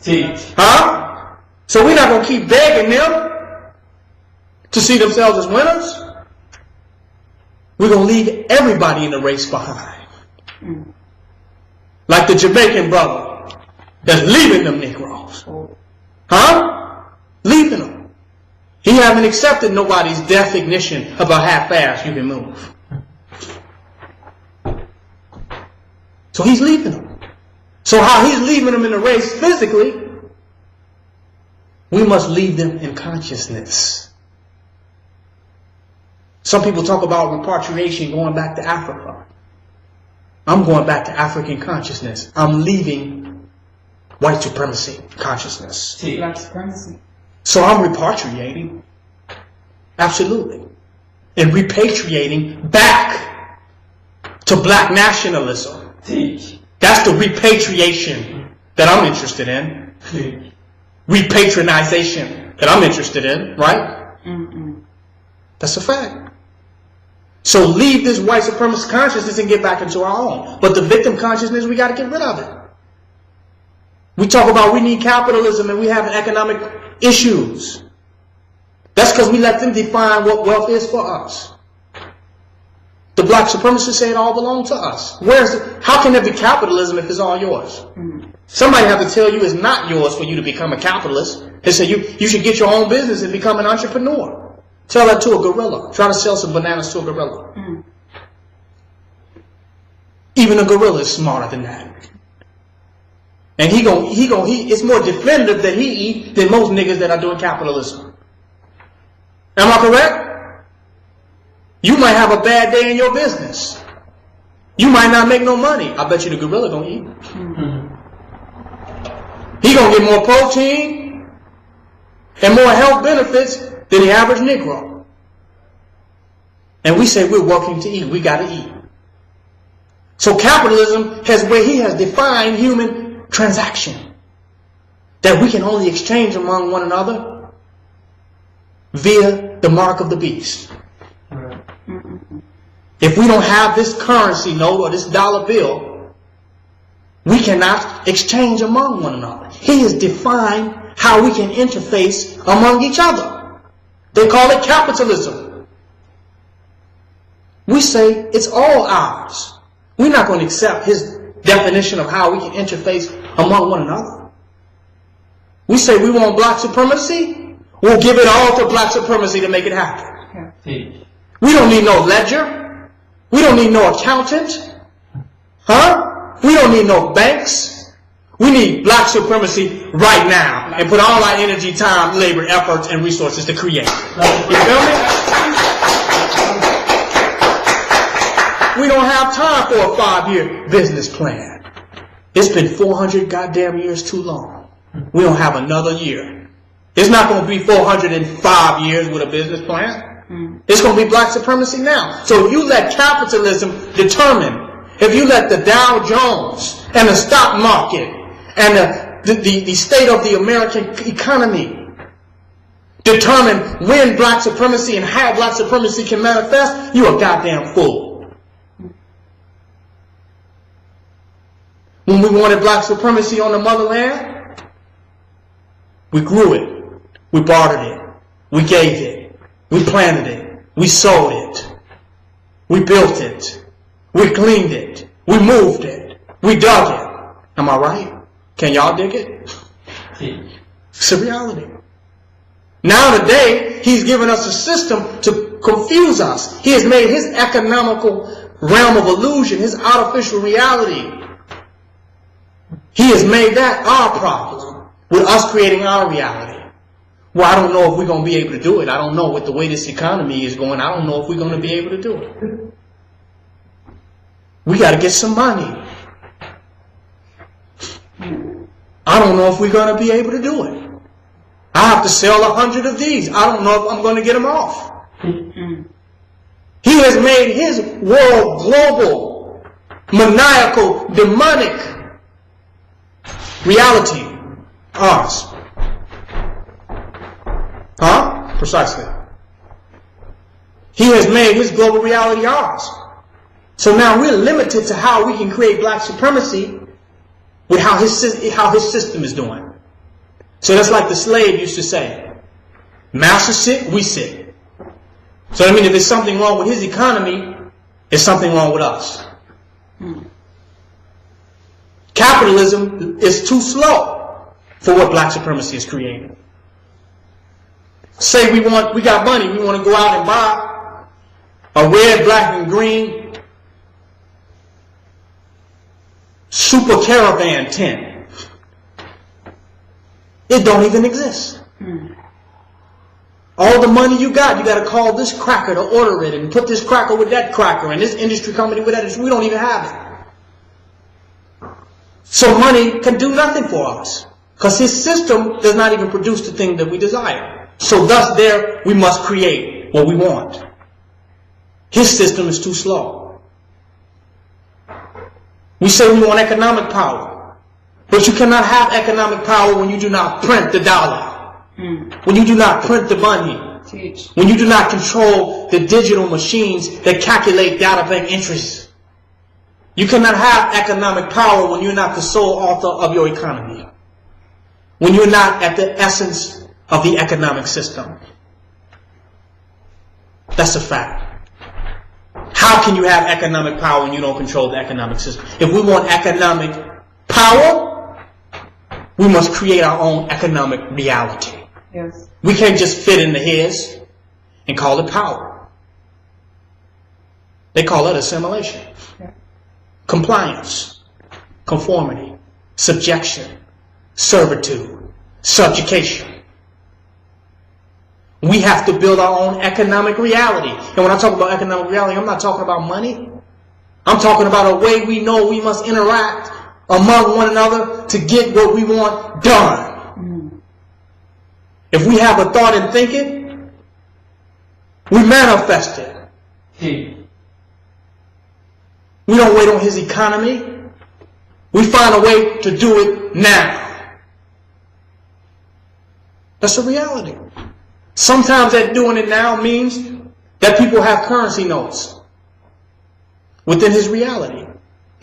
Huh? So we're not going to keep begging them to see themselves as winners. We're going to leave everybody in the race behind. Like the Jamaican brother that's leaving them Negroes. Huh? Leaving them. He haven't accepted nobody's death ignition about how fast you can move. So he's leaving them. So how he's leaving them in the race physically, we must leave them in consciousness. Some people talk about repatriation, going back to Africa. I'm going back to African consciousness. I'm leaving white supremacy consciousness. Black supremacy. So I'm repatriating. Absolutely. And repatriating back to black nationalism. That's the repatriation that I'm interested in. Repatronization that I'm interested in, right? That's a fact. So leave this white supremacist consciousness and get back into our own. But the victim consciousness, we got to get rid of it. We talk about we need capitalism and we have economic issues. That's because we let them define what wealth is for us. The black supremacists say it all belongs to us. How can there be capitalism if it's all yours? Somebody have to tell you it's not yours for you to become a capitalist. They say you should get your own business and become an entrepreneur. Tell that to a gorilla. Try to sell some bananas to a gorilla. Even a gorilla is smarter than that. And it's more definitive that he eat than most niggas that are doing capitalism. Am I correct? You might have a bad day in your business. You might not make no money. I bet you the gorilla gonna eat. He gonna get more protein and more health benefits than the average Negro. And we say we're working to eat. We got to eat. So capitalism has where he has defined human transaction. That we can only exchange among one another via the mark of the beast. If we don't have this currency note or this dollar bill, we cannot exchange among one another. He has defined how we can interface among each other. They call it capitalism. We say it's all ours. We're not going to accept his definition of how we can interface among one another. We say we want black supremacy. We'll give it all to black supremacy to make it happen. We don't need no ledger. We don't need no accountant. Huh? We don't need no banks. We need black supremacy right now and put all our energy, time, labor, efforts, and resources to create. You feel me? We don't have time for a 5-year business plan. It's been 400 goddamn years too long. We don't have another year. It's not going to be 405 years with a business plan. It's going to be black supremacy now. So if you let capitalism determine, if you let the Dow Jones and the stock market and the state of the American economy determine when black supremacy and how black supremacy can manifest, you're a goddamn fool. When we wanted black supremacy on the motherland, we grew it, we bartered it, we gave it, we planted it, we sowed it, we built it, we cleaned it, we moved it, we dug it. Am I right? Can y'all dig it? It's a reality. Now today, he's given us a system to confuse us. He has made his economical realm of illusion, his artificial reality. He has made that our problem, with us creating our reality. Well, I don't know if we're going to be able to do it. I don't know with the way this economy is going. I don't know if we're going to be able to do it. We got to get some money. I don't know if we're going to be able to do it. I have to sell 100 of these. I don't know if I'm going to get them off. He has made his world global, maniacal, demonic reality ours. Huh? Precisely. He has made his global reality ours. So now we're limited to how we can create black supremacy with how his system is doing. So that's like the slave used to say, master sick, we sick. So I mean, if there's something wrong with his economy, there's something wrong with us. Capitalism is too slow for what black supremacy is creating. Say we got money, we want to go out and buy a red, black, and green super caravan tent. It don't even exist. All the money you got to call this cracker to order it and put this cracker with that cracker and this industry company with that. We don't even have it. So money can do nothing for us because his system does not even produce the thing that we desire. So thus there we must create what we want. His system is too slow. We say we want economic power, but you cannot have economic power when you do not print the dollar, when you do not print the money, when you do not control the digital machines that calculate data bank interest. You cannot have economic power when you're not the sole author of your economy, when you're not at the essence of the economic system. That's a fact. How can you have economic power when you don't control the economic system? If we want economic power, we must create our own economic reality. Yes. We can't just fit into his and call it power. They call it assimilation. Yeah. Compliance, conformity, subjection, servitude, subjugation. We have to build our own economic reality. And when I talk about economic reality, I'm not talking about money. I'm talking about a way we know we must interact among one another to get what we want done. If we have a thought and thinking, we manifest it. We don't wait on his economy. We find a way to do it now. That's a reality. Sometimes that doing it now means that people have currency notes within his reality.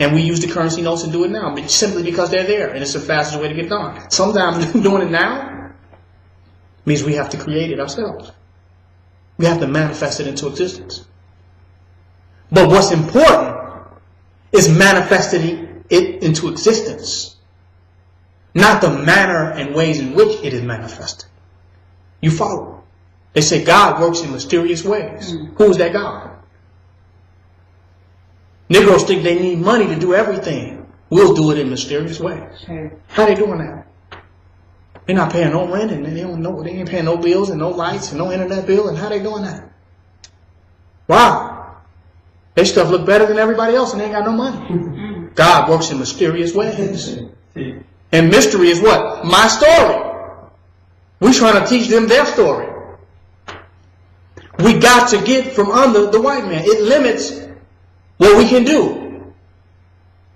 And we use the currency notes to do it now, but simply because they're there and it's the fastest way to get done. Sometimes doing it now means we have to create it ourselves. We have to manifest it into existence. But what's important is manifesting it into existence, not the manner and ways in which it is manifested. You follow? They say God works in mysterious ways. Who is that God? Negroes think they need money to do everything. We'll do it in mysterious ways. How they doing that? They're not paying no rent, and they don't know, they ain't paying no bills and no lights and no internet bill. And how they doing that? Wow. Their stuff look better than everybody else, and they ain't got no money. God works in mysterious ways. And mystery is what? My story. We're trying to teach them their story. We got to get from under the white man. It limits what we can do.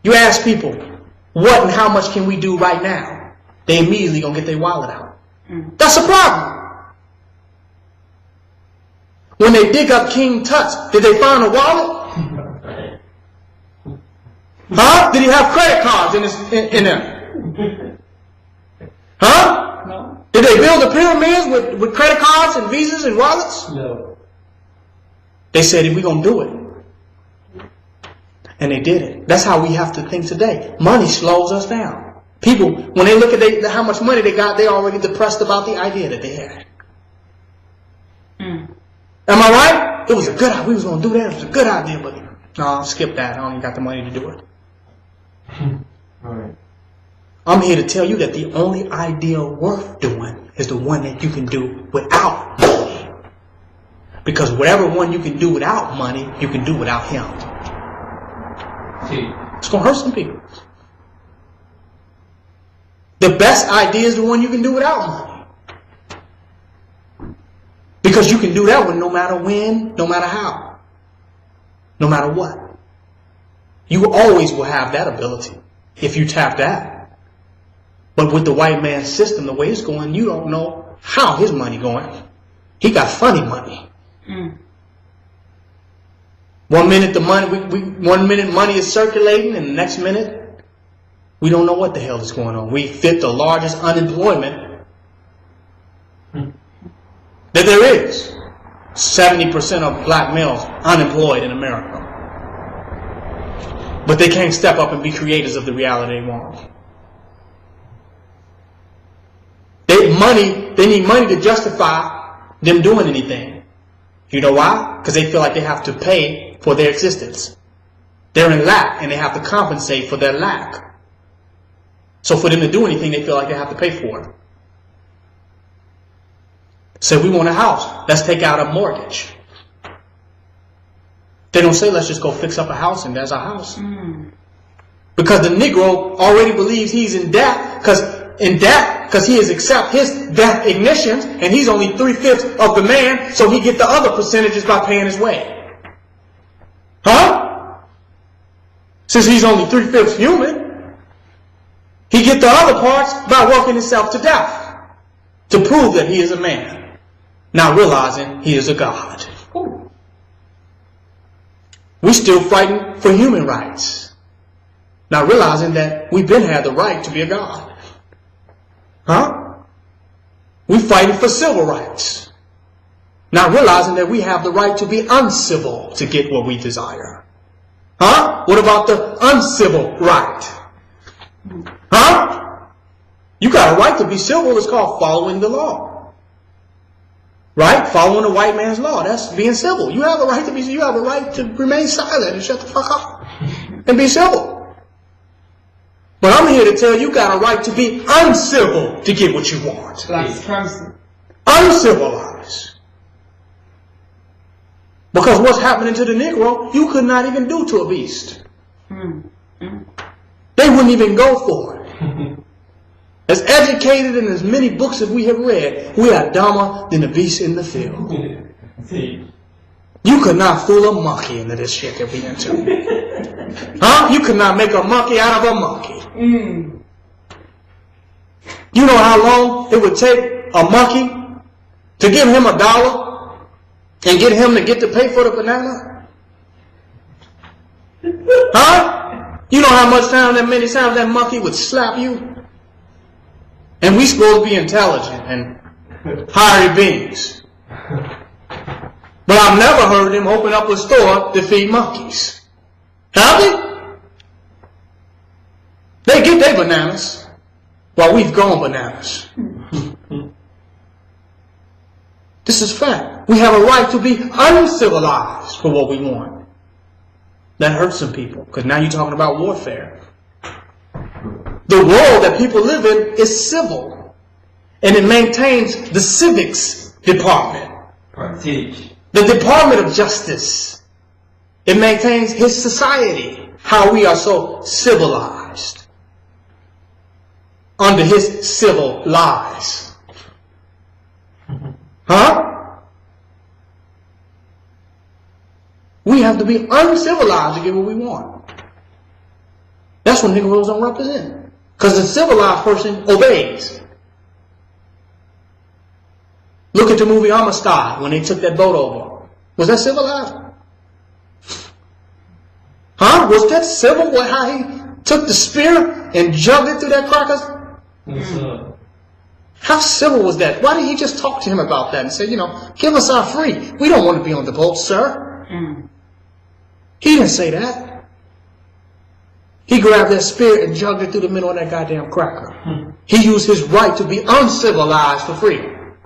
You ask people, what and how much can we do right now? They immediately gonna get their wallet out. That's a problem. When they dig up King Tut's, did they find a wallet? Huh? Did he have credit cards in there? Huh? No. Did they build the pyramids with credit cards and visas and wallets? No. They said, we're going to do it. And they did it. That's how we have to think today. Money slows us down. People, when they look at how much money they got, they're already depressed about the idea that they had. Am I right? It was a good idea. We was going to do that. It was a good idea, but no, skip that. I don't even got the money to do it. Right. I'm here to tell you that the only idea worth doing is the one that you can do without money. Because whatever one you can do without money, you can do without him. It's going to hurt some people. The best idea is the one you can do without money. Because you can do that one no matter when, no matter how, no matter what. You always will have that ability if you tap that. But with the white man's system, the way it's going, you don't know how his money going. He got funny money. 1 minute the money, 1 minute money is circulating, and the next minute we don't know what the hell is going on. We fit the largest unemployment that there is. 70% of black males unemployed in America. But they can't step up and be creators of the reality they want. They need money to justify them doing anything. You know why? Because they feel like they have to pay for their existence. They're in lack and they have to compensate for their lack. So for them to do anything, they feel like they have to pay for it. Say, we want a house. Let's take out a mortgage. They don't say, let's just go fix up a house and there's our house. Because the Negro already believes he's in debt because he has accepted his debt ignitions, and he's only 3/5 of the man, so he get the other percentages by paying his way. Huh? Since he's only 3/5 human, he get the other parts by working himself to death to prove that he is a man, not realizing he is a God. We still fighting for human rights, not realizing that we've been had the right to be a God. Huh? We fighting for civil rights, not realizing that we have the right to be uncivil to get what we desire. Huh? What about the uncivil right? Huh? You got a right to be civil. It's called following the law. Right? Following the white man's law. That's being civil. You have a right to be. You have a right to remain silent and shut the fuck up and be civil. But I'm here to tell you got a right to be uncivil to get what you want. Uncivilized. Because what's happening to the Negro, you could not even do to a beast. They wouldn't even go for it. As educated and as many books as we have read, we are dumber than the beast in the field. You could not fool a monkey into this shit that we into. Huh? You could not make a monkey out of a monkey. You know how long it would take a monkey to give him $1 and get him to get to pay for the banana? Huh? You know how much time, that many times that monkey would slap you? And we supposed to be intelligent and higher beings. But I've never heard them open up a store to feed monkeys. Have they? They get their bananas while we've gone bananas. This is fact. We have a right to be uncivilized for what we want. That hurts some people, because now you're talking about warfare. The world that people live in is civil, and it maintains the civics department, the Department of Justice. It maintains his society, how we are so civilized under his civil lies. Huh? We have to be uncivilized to get what we want. That's what Negroes don't represent. Because the civilized person obeys. Look at the movie Amistad when they took that boat over. Was that civilized? Huh? Was that civil? How he took the spear and jugged it through that crackers? How civil was that? Why didn't he just talk to him about that and say, give us our free. We don't want to be on the boat, sir. He didn't say that. He grabbed that spear and jugged it through the middle of that goddamn cracker. He used his right to be uncivilized for freedom.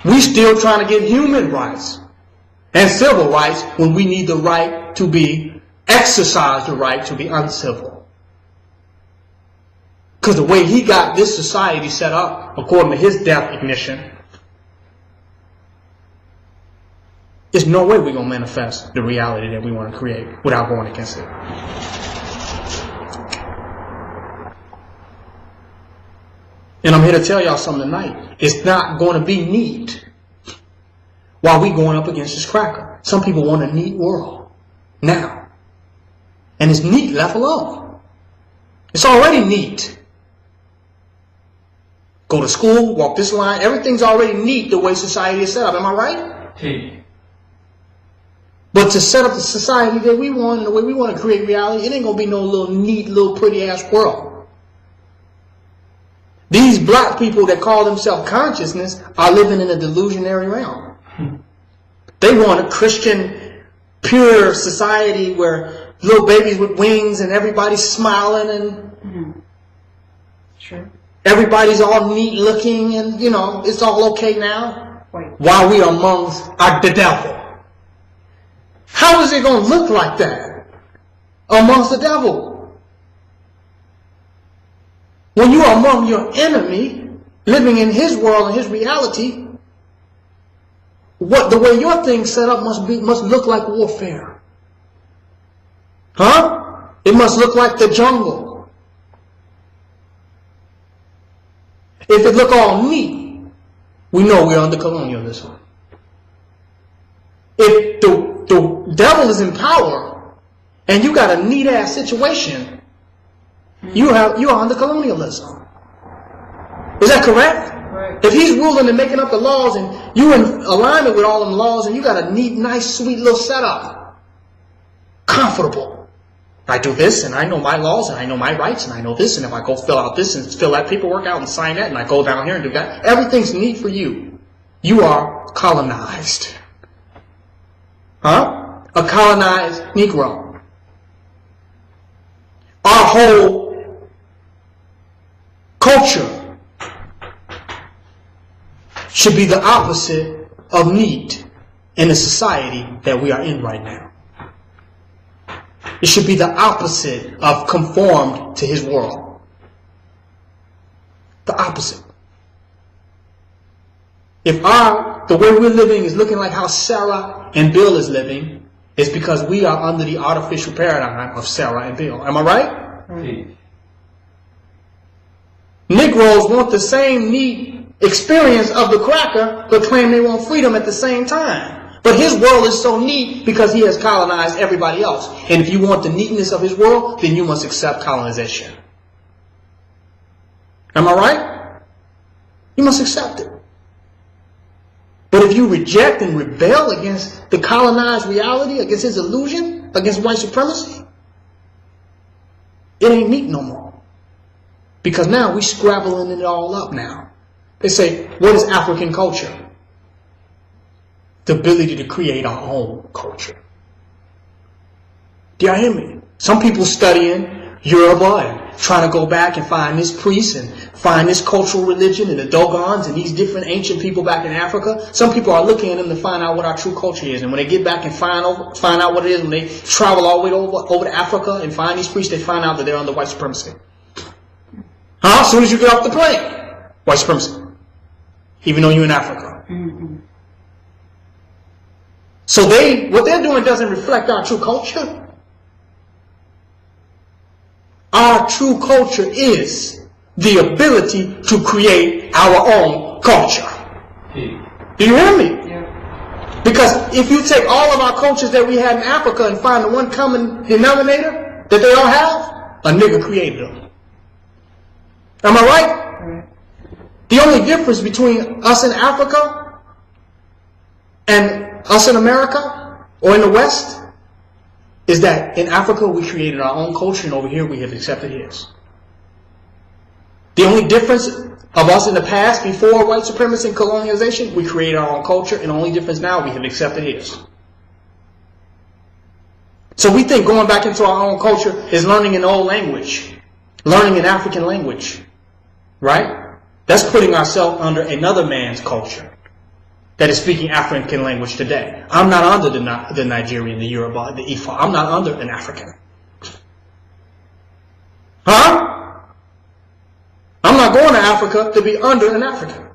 We still trying to get human rights and civil rights when we need the right to exercise the right to be uncivil. Because the way he got this society set up, according to his definition, there's no way we're going to manifest the reality that we want to create without going against it. And I'm here to tell y'all something tonight. It's not going to be neat while we going up against this cracker. Some people want a neat world now. And it's neat left alone. It's already neat. Go to school, walk this line. Everything's already neat the way society is set up. Am I right? But to set up the society that we want and the way we want to create reality, it ain't going to be no little neat, little pretty-ass world. These black people that call themselves consciousness are living in a delusionary realm. They want a Christian, pure society where little babies with wings and everybody's smiling and everybody's all neat looking and, it's all okay now. While we are amongst the devil. How is it going to look like that amongst the devil? When you are among your enemy, living in his world and his reality, the way your thing's set up must look like warfare. Huh? It must look like the jungle. If it look all neat, we know we're under colonialism. If the devil is in power and you got a neat ass situation, you are under colonialism. Is that correct? Right. If he's ruling and making up the laws and you in alignment with all them laws and you got a neat, nice, sweet little setup, comfortable. I do this and I know my laws and I know my rights and I know this, and if I go fill out this and fill that paperwork out and sign that and I go down here and do that, everything's neat for you. You are colonized. Huh? A colonized Negro. Our whole culture should be the opposite of neat in the society that we are in right now. It should be the opposite of conformed to his world. The opposite. If the way we're living is looking like how Sarah and Bill is living, it's because we are under the artificial paradigm of Sarah and Bill. Am I right? Right. Negroes want the same neat experience of the cracker, but claim they want freedom at the same time. But his world is so neat because he has colonized everybody else. And if you want the neatness of his world, then you must accept colonization. Am I right? You must accept it. But if you reject and rebel against the colonized reality, against his illusion, against white supremacy, it ain't neat no more. Because now we scrabbling it all up now. They say, what is African culture? The ability to create our own culture. Do y'all hear me? Some people studying Yoruba and trying to go back and find this priest and find this cultural religion and the Dogons and these different ancient people back in Africa. Some people are looking at them to find out what our true culture is. And when they get back and find out what it is, when they travel all the way over to Africa and find these priests, they find out that they're under white supremacy. As soon as you get off the plane, white supremacy. Even though you're in Africa. Mm-hmm. So what they're doing doesn't reflect our true culture. Our true culture is the ability to create our own culture. Do you hear me? Yeah. Because if you take all of our cultures that we had in Africa and find the one common denominator that they all have, a nigga created them. Am I right? The only difference between us in Africa and us in America or in the West is that in Africa we created our own culture and over here we have accepted his. The only difference of us in the past before white supremacy and colonialization, we created our own culture, and the only difference now we have accepted his. So we think going back into our own culture is learning an old language, learning an African language, right? That's putting ourselves under another man's culture that is speaking African language today. I'm not under the Nigerian, the Yoruba, the Ifa. I'm not under an African. Huh? I'm not going to Africa to be under an African.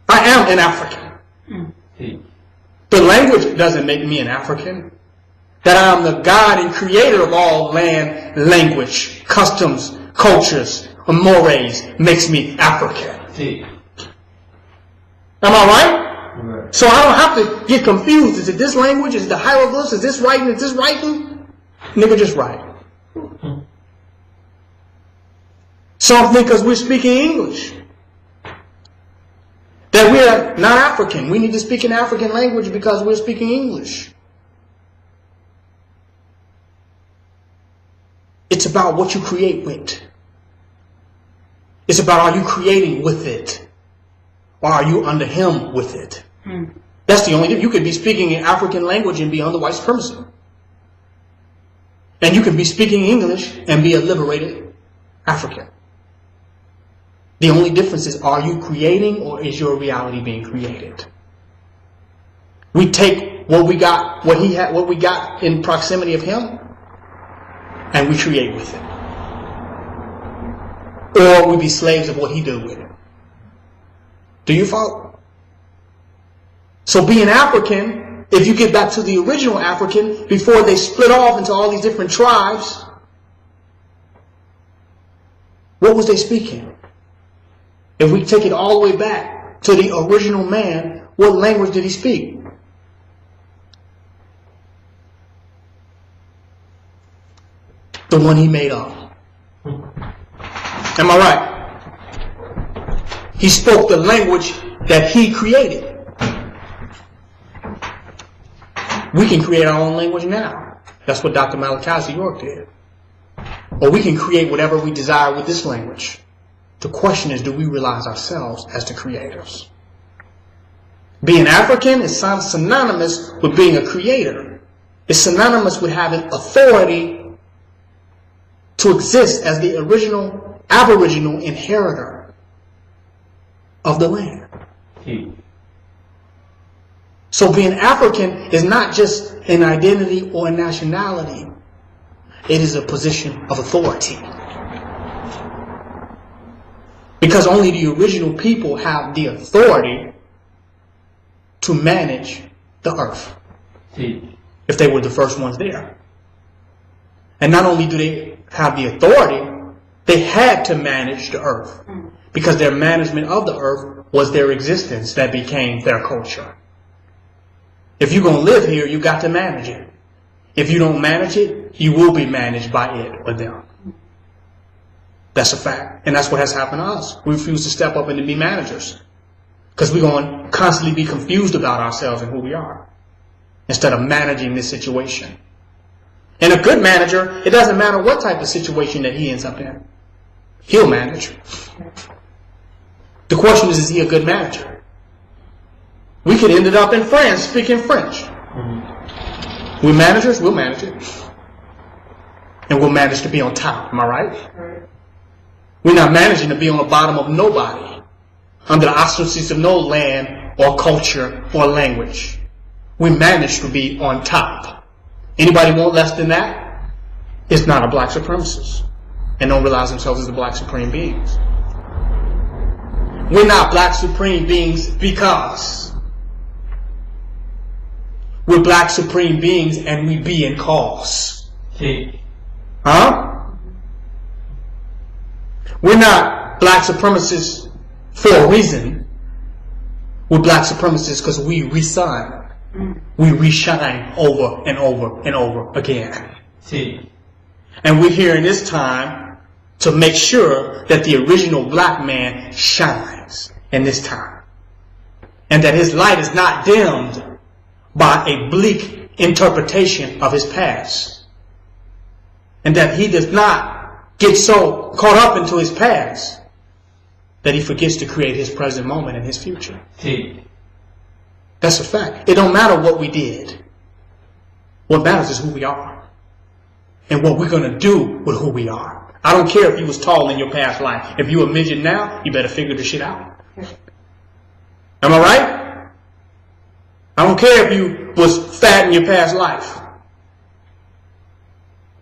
I am an African. The language doesn't make me an African. That I am the God and creator of all land, language, customs, cultures, and mores makes me African. Am I right? So I don't have to get confused. Is it this language? Is it the hieroglyphs? Is this writing? Is this writing? Nigga, just write. Some think because we're speaking English that we're not African. We need to speak an African language because we're speaking English. It's about what you create with. It's about, are you creating with it? Or are you under him with it? That's the only difference. You could be speaking an African language and be under white supremacy. And you can be speaking English and be a liberated African. The only difference is, are you creating or is your reality being created? We take what we got, what we got in proximity of him, and we create with it. Or we be slaves of what he do with it. Do you follow? So being African, if you get back to the original African, before they split off into all these different tribes, what was they speaking? If we take it all the way back to the original man, what language did he speak? The one he made up. Am I right? He spoke the language that he created. We can create our own language now. That's what Dr. Malachi York did. Or we can create whatever we desire with this language. The question is, do we realize ourselves as the creators? Being African is synonymous with being a creator. It's synonymous with having authority to exist as the original aboriginal inheritor of the land. So being African is not just an identity or a nationality. It is a position of authority. Because only the original people have the authority to manage the earth. If they were the first ones there. And not only do they have the authority, they had to manage the earth. Because their management of the earth was their existence that became their culture. If you're going to live here, you got to manage it. If you don't manage it, you will be managed by it or them. That's a fact. And that's what has happened to us. We refuse to step up and to be managers. Because we're going to constantly be confused about ourselves and who we are. Instead of managing this situation. And a good manager, it doesn't matter what type of situation that he ends up in. He'll manage. The question is he a good manager? We could end up in France speaking French. We're managers, we'll manage it. And we'll manage to be on top. Am I right? We're not managing to be on the bottom of nobody, under the auspices of no land or culture or language. We manage to be on top. Anybody want less than that is not a black supremacist and don't realize themselves as the black supreme beings. We're not black supreme beings because we're black supreme beings and we be in cause. Huh? We're not black supremacists for a reason. We're black supremacists because we re-sun. We re-shine over and over and over again. And we're here in this time to make sure that the original black man shines in this time. And that his light is not dimmed by a bleak interpretation of his past. And that he does not get so caught up into his past that he forgets to create his present moment and his future. That's a fact. It don't matter what we did. What matters is who we are. And what we're going to do with who we are. I don't care if you was tall in your past life. If you're a midget now, you better figure this shit out. Am I right? I don't care if you was fat in your past life.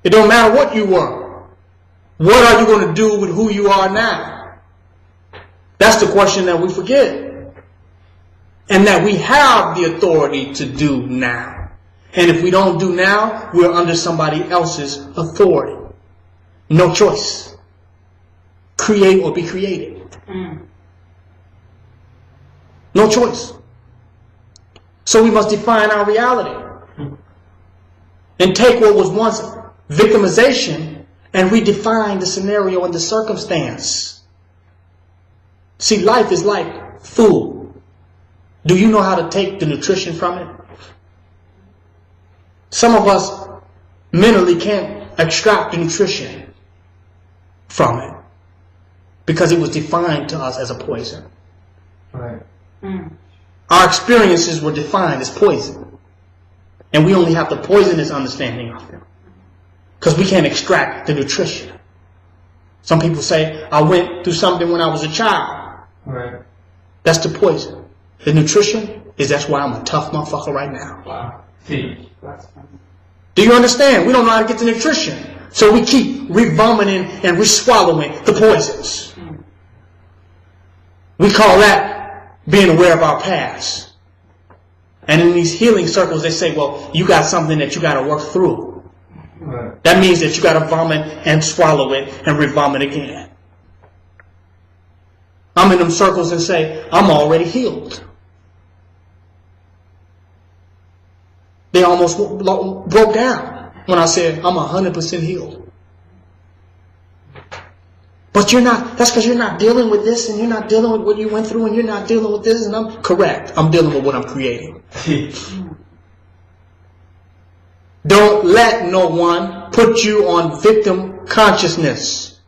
It don't matter what you were. What are you going to do with who you are now? That's the question that we forget. And that we have the authority to do now. And if we don't do now, we're under somebody else's authority. No choice. Create or be created. No choice. So we must define our reality. And take what was once victimization and redefine the scenario and the circumstance. See, life is like food. Do you know how to take the nutrition from it? Some of us mentally can't extract the nutrition from it because it was defined to us as a poison. Right. Our experiences were defined as poison. And we only have the poisonous understanding of them because we can't extract the nutrition. Some people say, I went through something when I was a child. Right. That's the poison. The nutrition is that's why I'm a tough motherfucker right now. Wow. Do you understand? We don't know how to get the nutrition. So we keep re-vomiting and re-swallowing the poisons. We call that being aware of our past. And in these healing circles, they say, well, you got something that you got to work through. Right. That means that you got to vomit and swallow it and re-vomit again. I'm in them circles and say, I'm already healed. They almost broke down when I said, I'm 100% healed. But you're not, that's because you're not dealing with this and you're not dealing with what you went through and you're not dealing with this and I'm correct. I'm dealing with what I'm creating. Don't let no one put you on victim consciousness.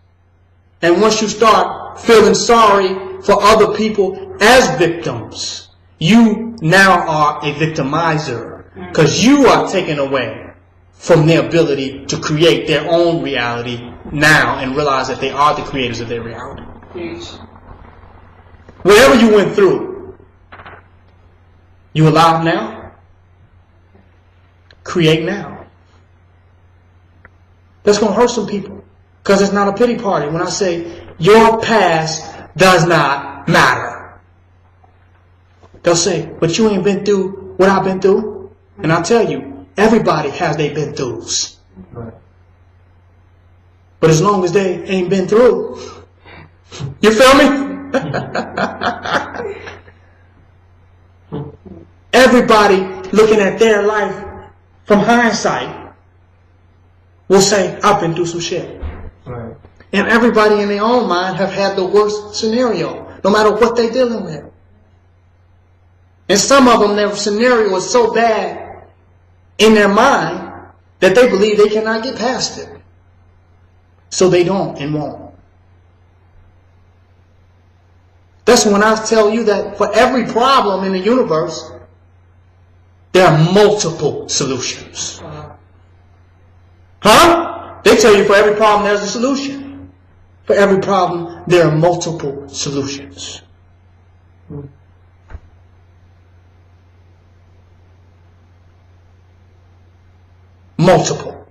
And once you start feeling sorry for other people as victims, you now are a victimizer. Because you are taken away from their ability to create their own reality now and realize that they are the creators of their reality. Whatever you went through, you alive now? Create now. That's going to hurt some people. Because it's not a pity party when I say your past does not matter. They'll say, but you ain't been through what I've been through. And I'll tell you, everybody has they been throughs. Right. But as long as they ain't been through, you feel me? Everybody looking at their life from hindsight will say, I've been through some shit. Right. And everybody in their own mind have had the worst scenario, no matter what they're dealing with. And some of them, their scenario is so bad in their mind that they believe they cannot get past it. So they don't and won't. That's when I tell you that for every problem in the universe, there are multiple solutions. Huh? They tell you for every problem there's a solution. For every problem, there are multiple solutions. Multiple.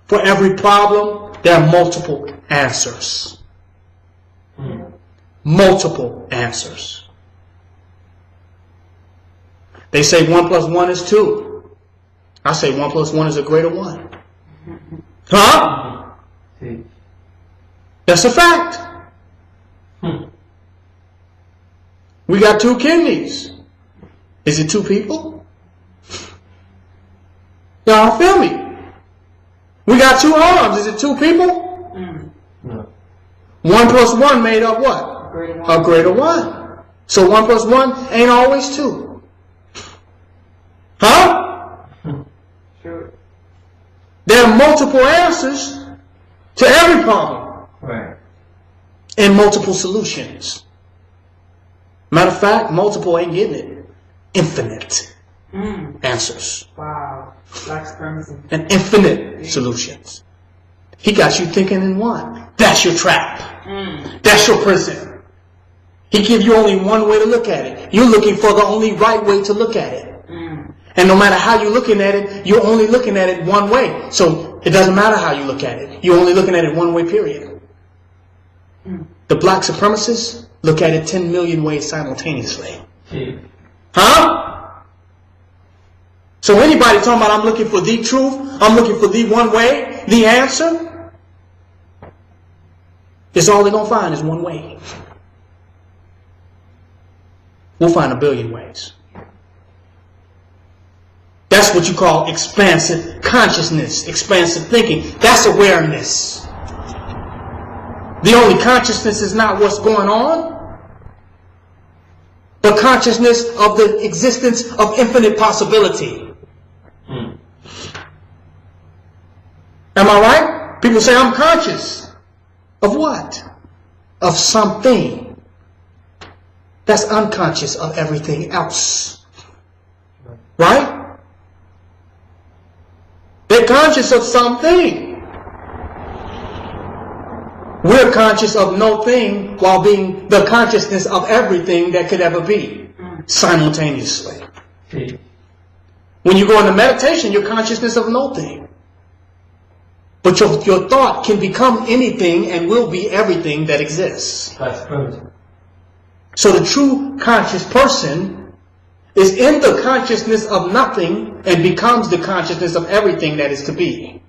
For every problem, there are multiple answers. Multiple answers. They say 1 plus 1 is 2. I say 1 plus 1 is a greater 1. Huh? That's a fact. We got 2 kidneys. Is it 2 people? Y'all feel me? We got 2 arms. Is it 2 people? No. 1 plus 1 made up what? A greater 1. So 1 plus 1 ain't always 2. Huh? Sure. There are multiple answers to every problem. Right. And multiple solutions. Matter of fact, multiple ain't getting it. Infinite answers. Wow. Black supremacy. And infinite solutions. He got you thinking in one. That's your trap. That's your prison. He give you only one way to look at it. You're looking for the only right way to look at it. And no matter how you're looking at it, you're only looking at it one way. So it doesn't matter how you look at it. You're only looking at it one way, period. The black supremacists look at it 10 million ways simultaneously. Huh? So anybody talking about I'm looking for the truth, I'm looking for the one way, the answer, it's all they're going to find is one way. We'll find a billion ways. That's what you call expansive consciousness, expansive thinking. That's awareness. The only consciousness is not what's going on, but consciousness of the existence of infinite possibility. Am I right? People say, I'm conscious. Of what? Of something that's unconscious of everything else. Right? They're conscious of something. We're conscious of no thing while being the consciousness of everything that could ever be simultaneously. When you go into meditation, you're consciousness of no thing. But your thought can become anything and will be everything that exists. So the true conscious person is in the consciousness of nothing and becomes the consciousness of everything that is to be.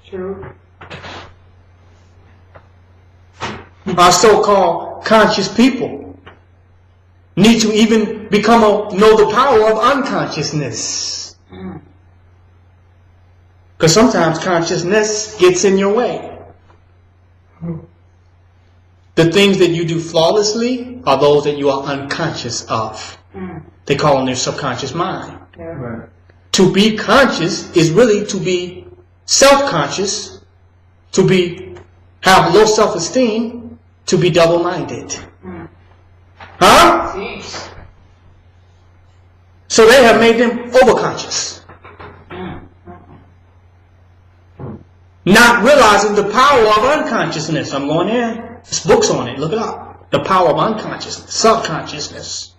True. Our so-called conscious people need to even know the power of unconsciousness. Because sometimes consciousness gets in your way. The things that you do flawlessly are those that you are unconscious of. They call them their subconscious mind. Yeah. To be conscious is really to be self-conscious, to have low self-esteem, to be double-minded. Huh? Jeez. So they have made them overconscious. Not realizing the power of unconsciousness. I'm going in. There's books on it. Look it up. The power of unconsciousness, subconsciousness,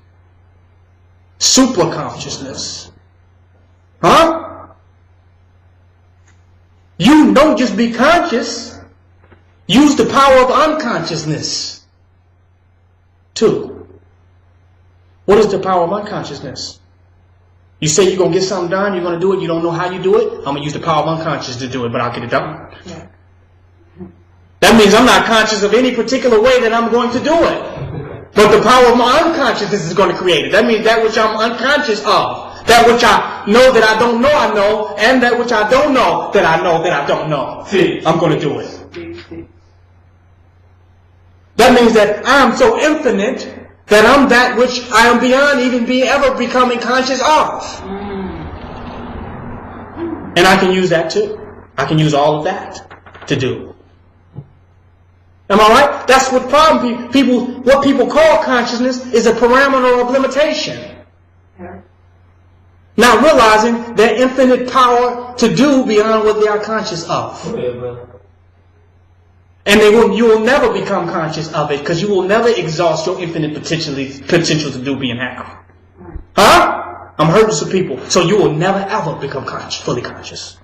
supraconsciousness. Huh? You don't just be conscious. Use the power of unconsciousness too. What is the power of unconsciousness? You say you're going to get something done, you're going to do it, you don't know how you do it, I'm going to use the power of unconscious to do it, but I'll get it done. Yeah. That means I'm not conscious of any particular way that I'm going to do it. But the power of my unconsciousness is going to create it. That means that which I'm unconscious of, that which I know that I don't know I know, and that which I don't know that I know that I don't know. I'm going to do it. That means that I'm so infinite that I'm that which I am beyond even ever becoming conscious of. And I can use that too. I can use all of that to do. Am I right? That's what problem people. What people call consciousness is a parameter of limitation. Yeah. Not realizing their infinite power to do beyond what they are conscious of. And you will never become conscious of it because you will never exhaust your infinite potential to do being happy. Huh? I'm hurting some people. So you will never ever become fully conscious.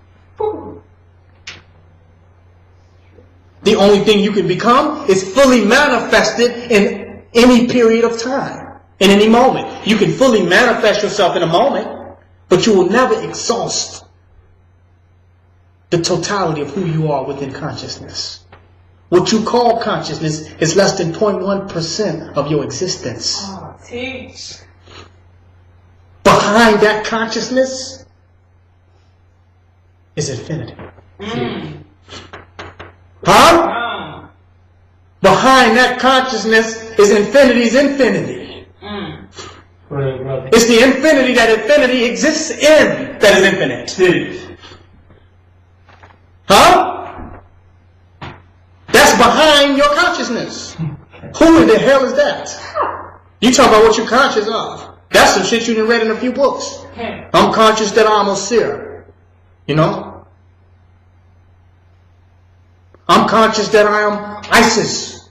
The only thing you can become is fully manifested in any period of time, in any moment. You can fully manifest yourself in a moment, but you will never exhaust the totality of who you are within consciousness. What you call consciousness is less than 0.1% of your existence. Oh, teach. Behind that consciousness is infinity. Huh? Behind that consciousness is infinity's infinity. It's the infinity that infinity exists in that is infinite. Huh? That's behind your consciousness. Who in the hell is that? You talk about what you're conscious of. That's some shit you done read in a few books. I'm conscious that I'm a seer. You know? I'm conscious that I am ISIS.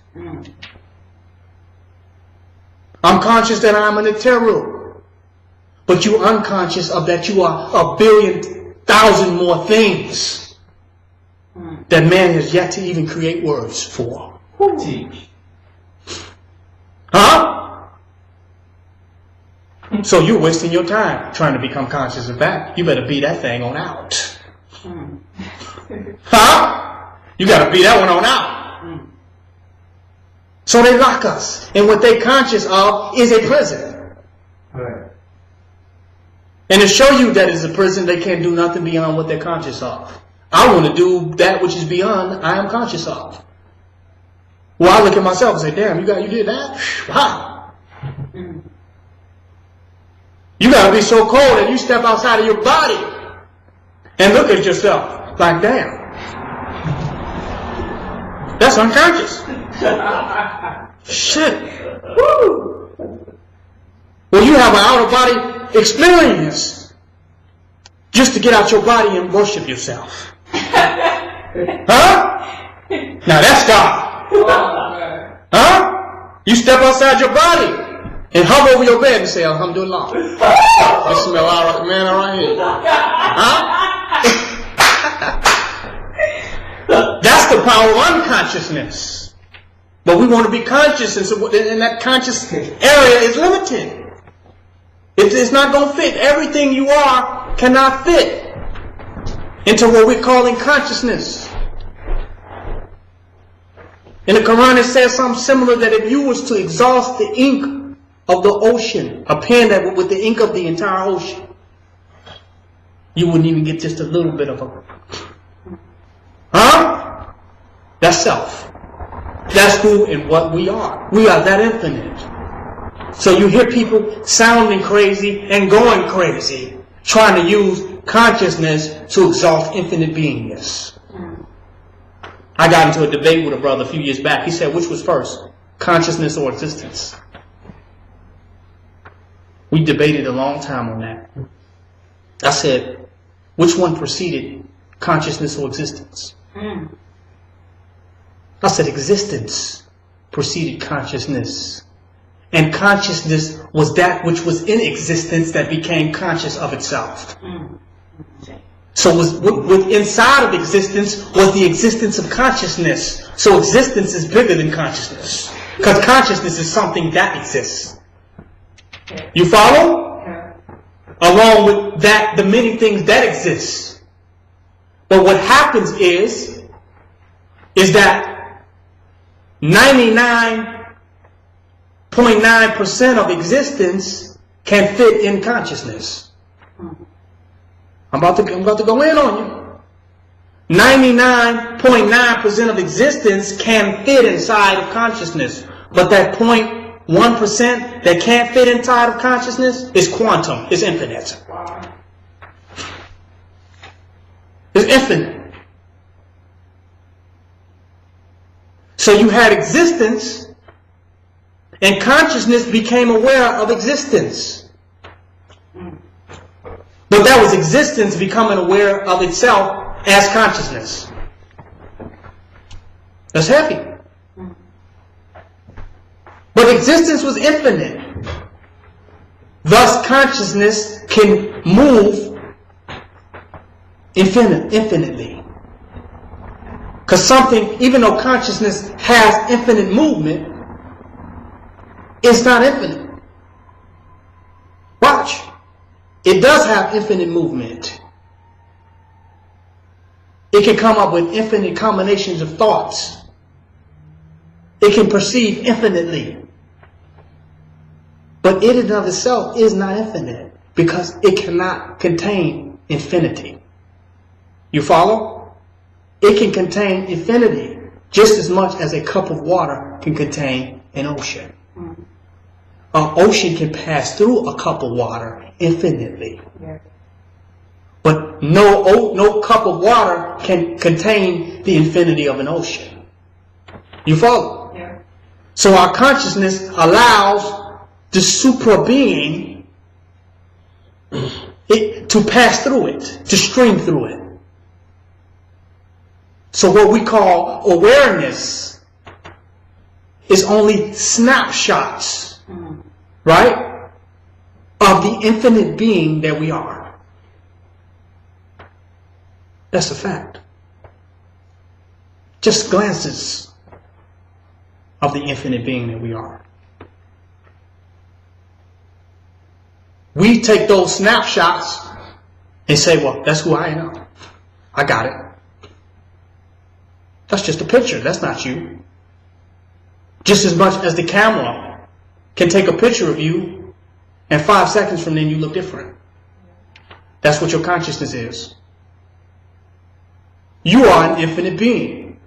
I'm conscious that I am an Eteru. But you're unconscious of that you are 1,000,000,000 more things that man has yet to even create words for. Huh? So you're wasting your time trying to become conscious of that. You better beat that thing on out. Huh? You got to beat that one on out. So they lock us. And what they conscious of is a prison. Right. And to show you that it's a prison, they can't do nothing beyond what they're conscious of. I want to do that which is beyond I am conscious of. Well, I look at myself and say, damn, you did that? Wow. You got to be so cold that you step outside of your body and look at yourself like, damn. That's unconscious. Shit. Woo. Well, you have an out-of-body experience just to get out your body and worship yourself. Huh? Now that's God. Huh? You step outside your body and hover over your bed and say, Alhamdulillah. Bismillah man right here. Huh? That's the power of unconsciousness. But we want to be conscious, and that conscious area is limited. It's not going to fit. Everything you are cannot fit into what we're calling consciousness. In the Quran it says something similar, that if you was to exhaust the ink of the ocean, a pen that with the ink of the entire ocean, you wouldn't even get just a little bit of a... Huh? That's self. That's who and what we are. We are that infinite. So you hear people sounding crazy and going crazy, trying to use consciousness to exalt infinite beingness. I got into a debate with a brother a few years back. He said, which was first, consciousness or existence? We debated a long time on that. I said, which one preceded consciousness or existence? I said existence preceded consciousness. And consciousness was that which was in existence that became conscious of itself. So with inside of existence was the existence of consciousness. So existence is bigger than consciousness. Because consciousness is something that exists. You follow? Along with that, the many things that exist. But what happens is that 99.9% of existence can fit in consciousness. I'm about to go in on you. 99.9% of existence can fit inside of consciousness. But that 0.1% that can't fit inside of consciousness is quantum. It's infinite. It's infinite. So you had existence, and consciousness became aware of existence. But that was existence becoming aware of itself as consciousness. That's heavy. But existence was infinite. Thus, consciousness can move infinitely. Because something, even though consciousness has infinite movement, it's not infinite. Watch. It does have infinite movement. It can come up with infinite combinations of thoughts. It can perceive infinitely. But it in and of itself is not infinite because it cannot contain infinity. You follow? It can contain infinity just as much as a cup of water can contain an ocean. An ocean can pass through a cup of water infinitely. But no cup of water can contain the infinity of an ocean. You follow? Yeah. So our consciousness allows the supra being to pass through it, to stream through it. So what we call awareness is only snapshots, right, of the infinite being that we are. That's a fact. Just glances of the infinite being that we are. We take those snapshots and say, well, that's who I am. I got it. That's just a picture. That's not you. Just as much as the camera can take a picture of you and 5 seconds from then you look different. That's what your consciousness is. You are an infinite being.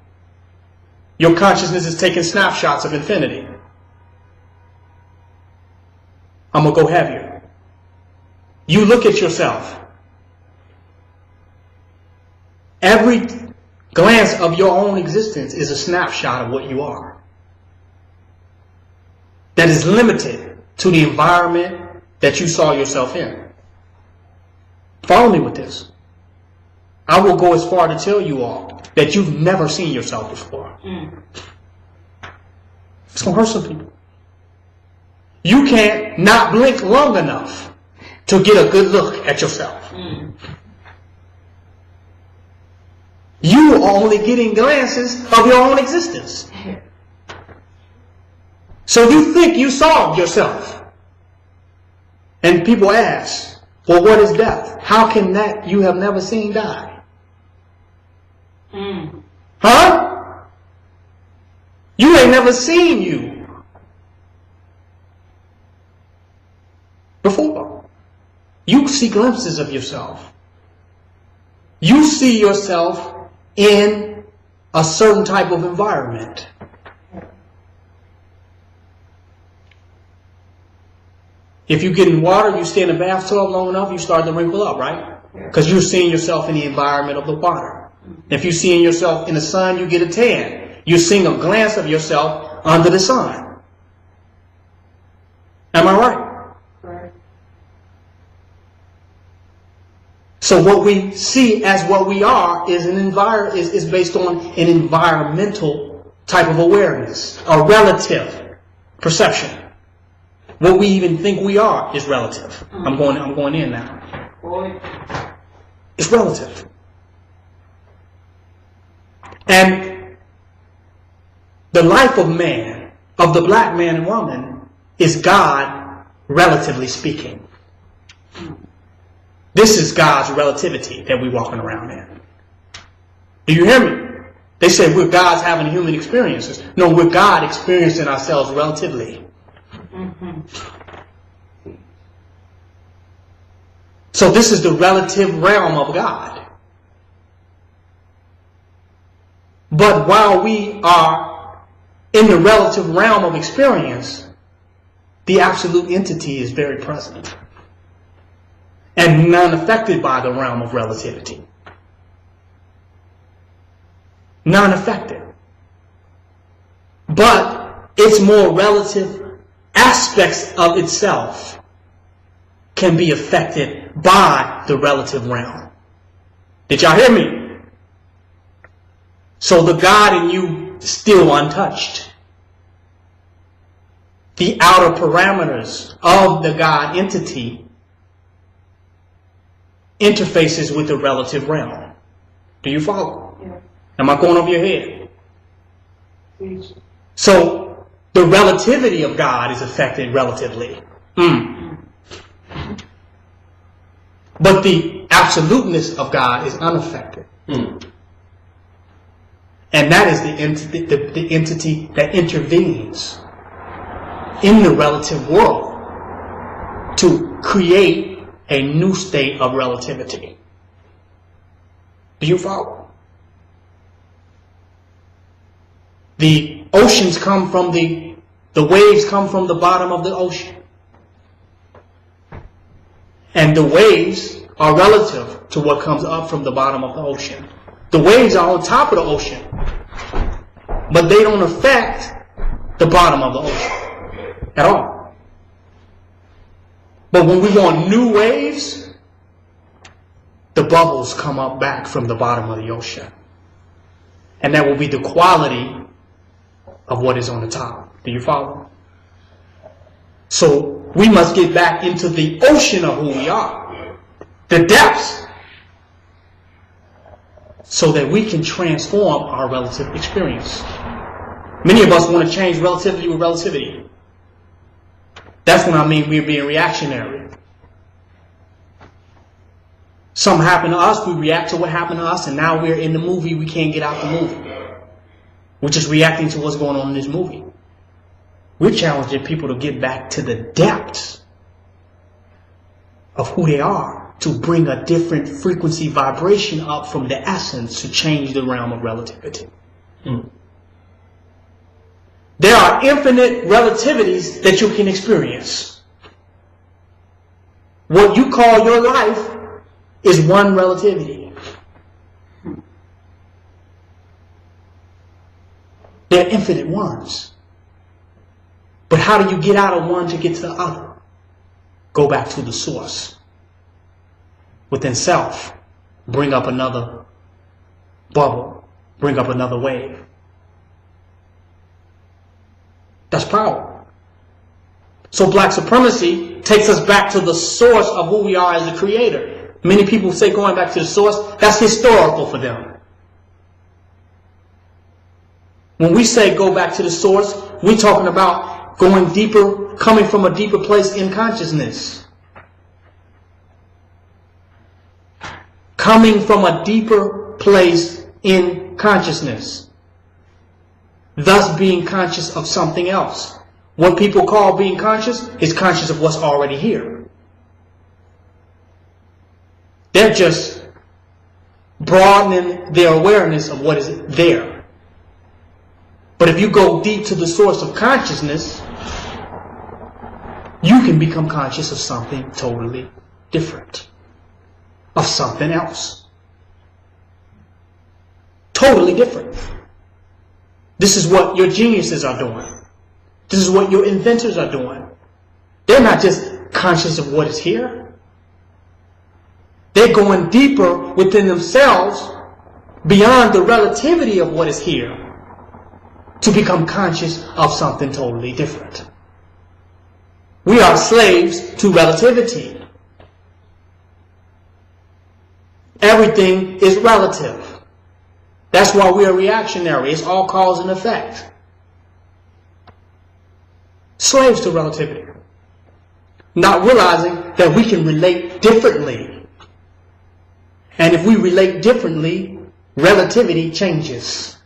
Your consciousness is taking snapshots of infinity. I'm going to go heavier. You look at yourself. Every glance of your own existence is a snapshot of what you are. That is limited to the environment that you saw yourself in. Follow me with this. I will go as far to tell you all that you've never seen yourself before. It's going to hurt some people. You can't not blink long enough to get a good look at yourself. You are only getting glances of your own existence. So you think you saw yourself. And people ask, well, what is death? How can that you have never seen die? Huh? You ain't never seen you before. You see glimpses of yourself. You see yourself in a certain type of environment. If you get in water, you stay in the bathtub long enough, you start to wrinkle up, right? Because you're seeing yourself in the environment of the water. If you're seeing yourself in the sun, you get a tan. You're seeing a glance of yourself under the sun. Am I right? Right. So what we see as what we are is is based on an environmental type of awareness, a relative perception. What we even think we are is relative. I'm going in now. Boy. It's relative. And the life of man, of the black man and woman, is God, relatively speaking. This is God's relativity that we're walking around in. Do you hear me? They say we're God's having human experiences. No, we're God experiencing ourselves relatively. So this is the relative realm of God. But while we are in the relative realm of experience, the absolute entity is very present and non-affected by the realm of relativity. Non-affected. but its more relative aspects of itself can be affected by the relative realm. Did y'all hear me? So the God in you is still untouched. The outer parameters of the God entity interfaces with the relative realm. Do you follow? Yeah. Am I going over your head? Please. So the relativity of God is affected relatively. But the absoluteness of God is unaffected. And that is the entity that intervenes in the relative world to create a new state of relativity. Do you follow? The oceans come from the waves come from the bottom of the ocean. And the waves are relative to what comes up from the bottom of the ocean. The waves are on top of the ocean, but they don't affect the bottom of the ocean at all. But when we want new waves, the bubbles come up back from the bottom of the ocean. And that will be the quality of what is on the top. Do you follow? So we must get back into the ocean of who we are, the depths, so that we can transform our relative experience. Many of us want to change relativity with relativity. That's when I mean we're being reactionary. Something happened to us, we react to what happened to us, and now we're in the movie, we can't get out the movie. We're just reacting to what's going on in this movie. We're challenging people to get back to the depths of who they are, to bring a different frequency vibration up from the essence to change the realm of relativity. There are infinite relativities that you can experience. What you call your life is one relativity. There are infinite ones. But how do you get out of one to get to the other? Go back to the source. Within self, bring up another bubble, bring up another wave. That's power. So black supremacy takes us back to the source of who we are as a creator. Many people say going back to the source, that's historical for them. When we say go back to the source, we're talking about going deeper, coming from a deeper place in consciousness. Coming from a deeper place in consciousness. Thus being conscious of something else. What people call being conscious is conscious of what's already here. They're just broadening their awareness of what is there. But if you go deep to the source of consciousness, you can become conscious of something totally different. Of something else. Totally different. This is what your geniuses are doing. This is what your inventors are doing. They're not just conscious of what is here. They're going deeper within themselves, beyond the relativity of what is here, to become conscious of something totally different. We are slaves to relativity. Everything is relative. That's why we are reactionary. It's all cause and effect. Slaves to relativity. Not realizing that we can relate differently. And if we relate differently, relativity changes.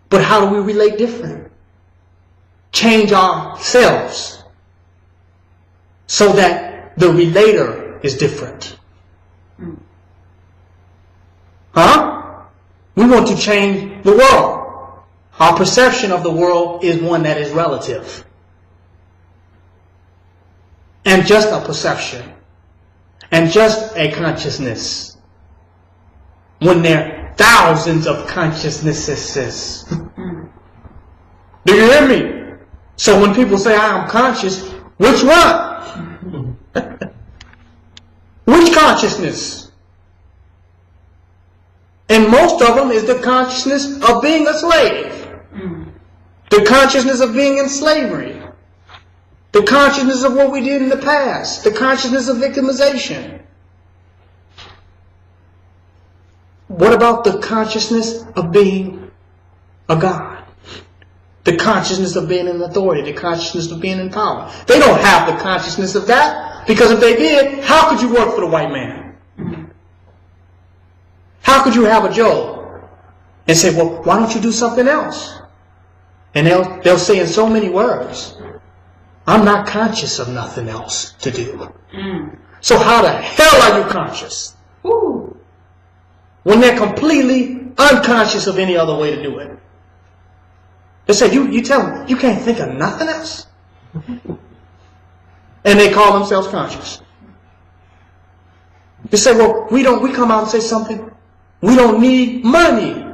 But how do we relate different? Change ourselves so that the relator is different. We want to change the world. Our perception of the world is one that is relative. And just a perception. And just a consciousness. When they're thousands of consciousnesses. Do you hear me? So when people say I am conscious, which one? Which consciousness? And most of them is the consciousness of being a slave. The consciousness of being in slavery. The consciousness of what we did in the past. The consciousness of victimization. What about the consciousness of being a God? The consciousness of being in authority. The consciousness of being in power. They don't have the consciousness of that, because if they did, how could you work for the white man? How could you have a Job and say, well, why don't you do something else? And they'll say in so many words, I'm not conscious of nothing else to do. So how the hell are you conscious? When they're completely unconscious of any other way to do it. They say, you tell them, you can't think of nothing else. And they call themselves conscious. You say, well, we come out and say something. We don't need money.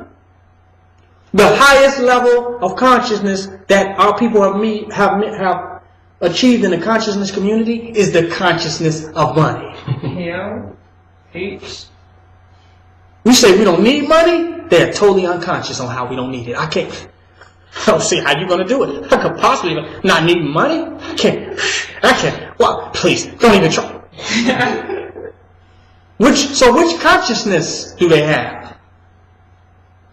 The highest level of consciousness that our people have achieved in the consciousness community is the consciousness of money. Yeah. Peace. We say we don't need money. They're totally unconscious on how we don't need it. I don't see how you're going to do it. I could possibly not need money. I can't. Well, please, don't even try. Which consciousness do they have?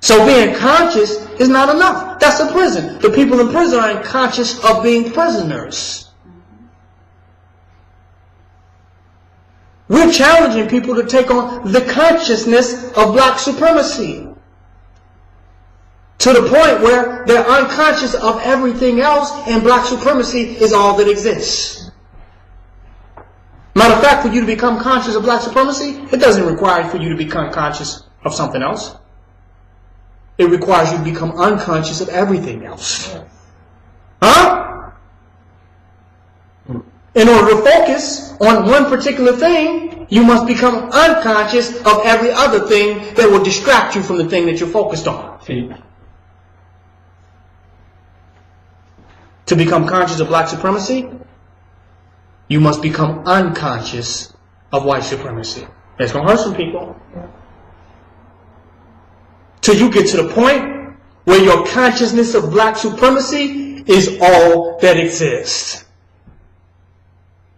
So being conscious is not enough. That's a prison. The people in prison are unconscious of being prisoners. We're challenging people to take on the consciousness of black supremacy, to the point where they're unconscious of everything else, and black supremacy is all that exists. Matter of fact, for you to become conscious of black supremacy, it doesn't require for you to become conscious of something else. It requires you to become unconscious of everything else. Huh? In order to focus on one particular thing, you must become unconscious of every other thing that will distract you from the thing that you're focused on. To become conscious of black supremacy, you must become unconscious of white supremacy. It's going to hurt some people. Till you get to the point where your consciousness of black supremacy is all that exists.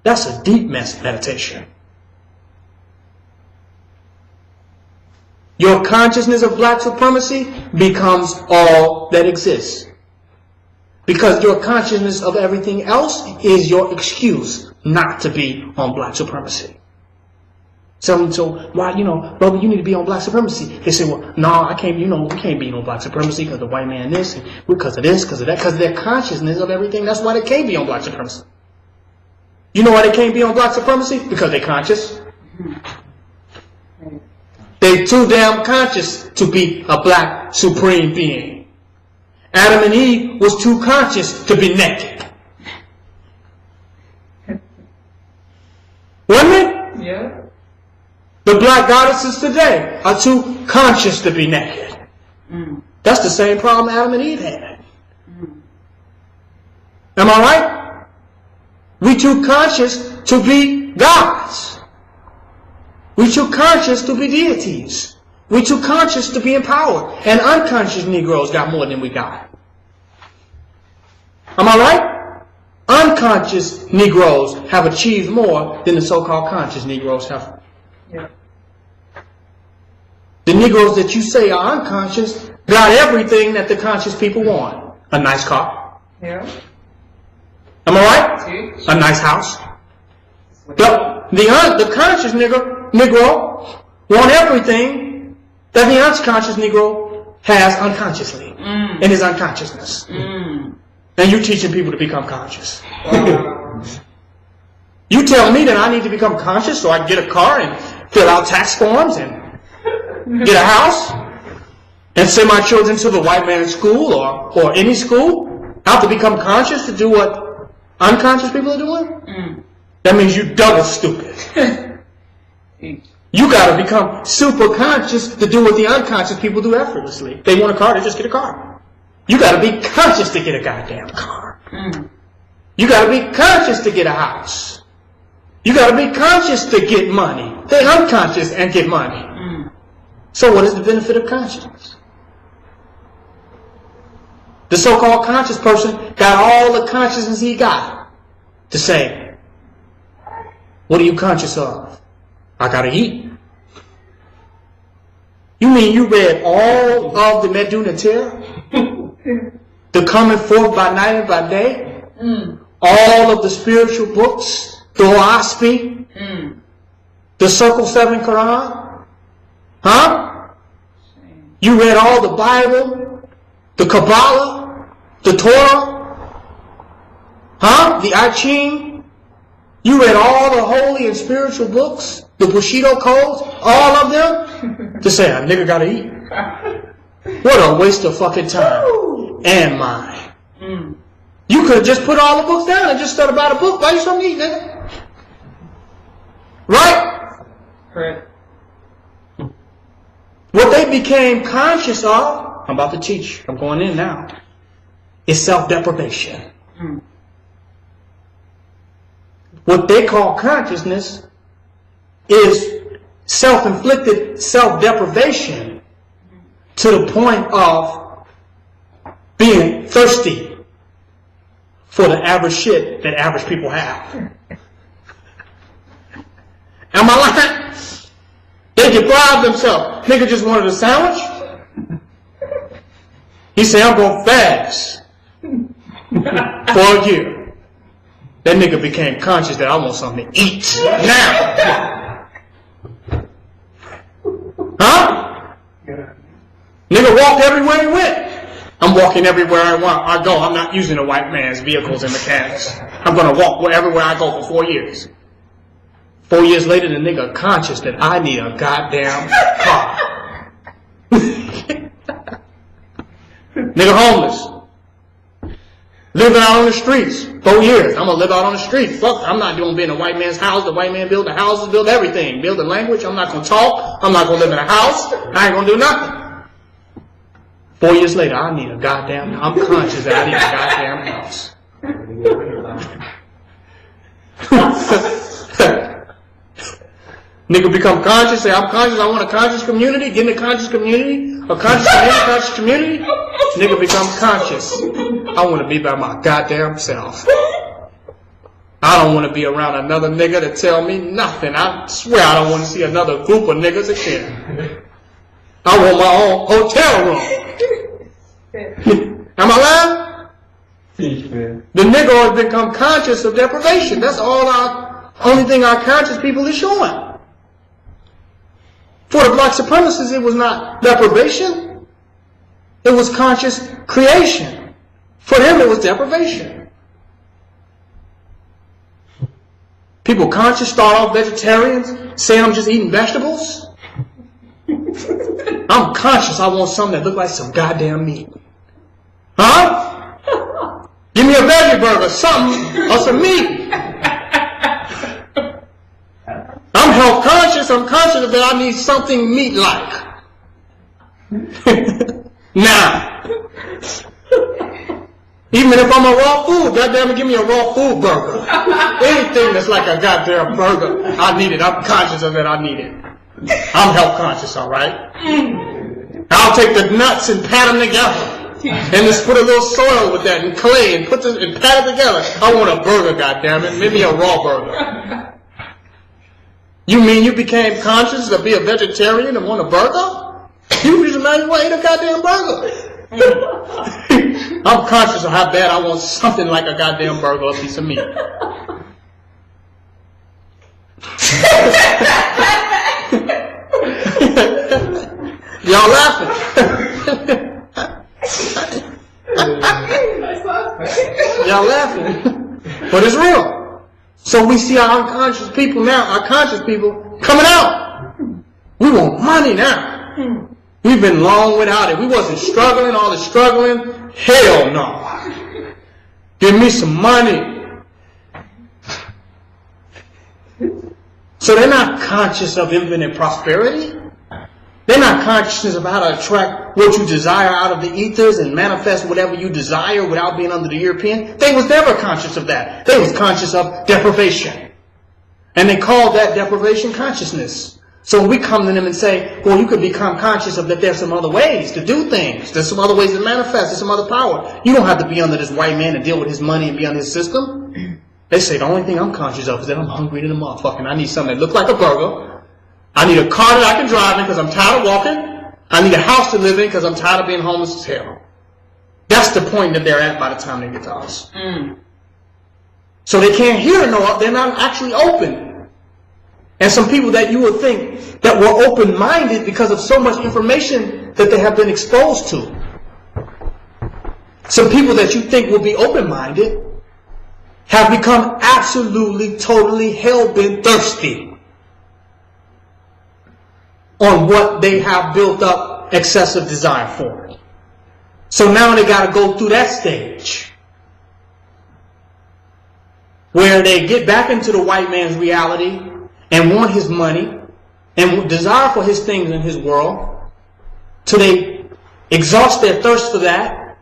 That's a deep meditation. Your consciousness of black supremacy becomes all that exists. Because your consciousness of everything else is your excuse not to be on black supremacy. So why, brother, you need to be on black supremacy. They say, well, no, I can't, we can't be on black supremacy because the white man this, and because of this, because of that, because of their consciousness of everything. That's why they can't be on black supremacy. You know why they can't be on black supremacy? Because they're conscious. They're too damn conscious to be a black supreme being. Adam and Eve was too conscious to be naked. Wasn't it? Yeah. The black goddesses today are too conscious to be naked. That's the same problem Adam and Eve had. Am I right? We too conscious to be gods. We too conscious to be deities. We too conscious to be empowered. And unconscious Negroes got more than we got. Am I right? Unconscious Negroes have achieved more than the so-called conscious Negroes have. Yeah. The Negroes that you say are unconscious got everything that the conscious people want. A nice car. Yeah. Am I right? A nice house. The conscious Negro want everything that the unconscious Negro has unconsciously in his unconsciousness. And you're teaching people to become conscious. You tell me that I need to become conscious so I can get a car and fill out tax forms and get a house and send my children to the white man's school or any school. I have to become conscious to do what unconscious people are doing? That means you're double stupid. You got to become super conscious to do what the unconscious people do effortlessly. They want a car, they just get a car. You got to be conscious to get a goddamn car. You got to be conscious to get a house. You got to be conscious to get money. They unconscious and get money. So what is the benefit of consciousness? The so-called conscious person got all the consciousness he got to say, what are you conscious of? I gotta eat. You mean you read all of the Medunatera? The coming forth by night and by day? All of the spiritual books? The Oaspi? The Circle 7 Quran? Huh? You read all the Bible? The Kabbalah? The Torah? Huh? The I Ching? You read all the holy and spiritual books? The Bushido codes? All of them? To say, a nigga gotta eat. What a waste of fucking time. And mine. You could have just put all the books down and just started about a book. Buy you something to eat, nigga. Right? Correct. What they became conscious of, I'm about to teach, I'm going in now, is self-deprivation. What they call consciousness is self-inflicted self-deprivation to the point of being thirsty for the average shit that average people have. Am I lying? They deprive themselves. Nigga just wanted a sandwich. He said, I'm going to fast for a year. That nigga became conscious that I want something to eat now. Huh? Nigga walked everywhere he went. I'm walking everywhere I go. I'm not using a white man's vehicles and mechanics. I'm going to walk everywhere I go for 4 years. 4 years later, the nigga conscious that I need a goddamn car. Nigga homeless. Living out on the streets. 4 years. I'm going to live out on the street. Fuck, I'm not doing being a white man's house. The white man build the houses, build everything. Build the language. I'm not going to talk. I'm not going to live in a house. I ain't going to do nothing. 4 years later, I need a goddamn, I'm conscious that I need a goddamn house. Nigga become conscious, say, I'm conscious, I want a conscious community, get in a conscious community, a conscious community. Nigga become conscious. I want to be by my goddamn self. I don't want to be around another nigga to tell me nothing. I swear I don't want to see another group of niggas again. I want my own hotel room. Am I lying? The nigga has become conscious of deprivation. That's only thing our conscious people is showing. For the black supremacists, it was not deprivation. It was conscious creation. For them, it was deprivation. People conscious start off vegetarians, say I'm just eating vegetables. I'm conscious I want something that looks like some goddamn meat. Huh? Give me a veggie burger, something, or some meat. I'm health conscious, I'm conscious that I need something meat-like. Now, even if I'm a raw food, goddamn it, give me a raw food burger. Anything that's like a goddamn burger, I need it. I'm conscious of that I need it. I'm health conscious, alright? I'll take the nuts and pat them together. And just put a little soil with that and clay and and pat it together. I want a burger, goddammit. Maybe a raw burger. You mean you became conscious to be a vegetarian and want a burger? You just imagine what eat a goddamn burger. I'm conscious of how bad I want something like a goddamn burger, a piece of meat. Y'all laughing? Y'all laughing? But it's real. So we see our unconscious people now, our conscious people coming out. We want money now. We've been long without it. We wasn't struggling, all the struggling. Hell no. Give me some money. So they're not conscious of infinite prosperity. They're not conscious of how to attract what you desire out of the ethers and manifest whatever you desire without being under the European. They was never conscious of that. They was conscious of deprivation. And they called that deprivation consciousness. So when we come to them and say, well, you could become conscious of that there's some other ways to do things. There's some other ways to manifest. There's some other power. You don't have to be under this white man and deal with his money and be under his system. They say the only thing I'm conscious of is that I'm hungry to the motherfucker. I need something that looks like a burger. I need a car that I can drive in because I'm tired of walking. I need a house to live in because I'm tired of being homeless as hell. That's the point that they're at by the time they get to us. So they can't hear no, they're not actually open. And some people that you would think that were open-minded because of so much information that they have been exposed to. Some people that you think will be open-minded have become absolutely, totally hell-bent thirsty on what they have built up excessive desire for. So now they got to go through that stage where they get back into the white man's reality and want his money and desire for his things in his world till they exhaust their thirst for that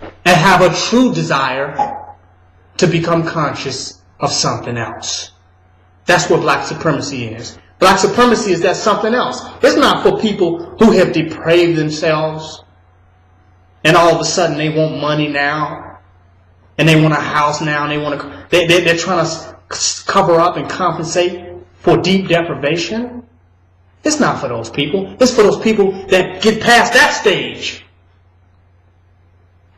and have a true desire to become conscious of something else. That's what black supremacy is. Black supremacy is that something else. It's not for people who have depraved themselves and all of a sudden they want money now and they want a house now and they're trying to cover up and compensate for deep deprivation. It's not for those people. It's for those people that get past that stage.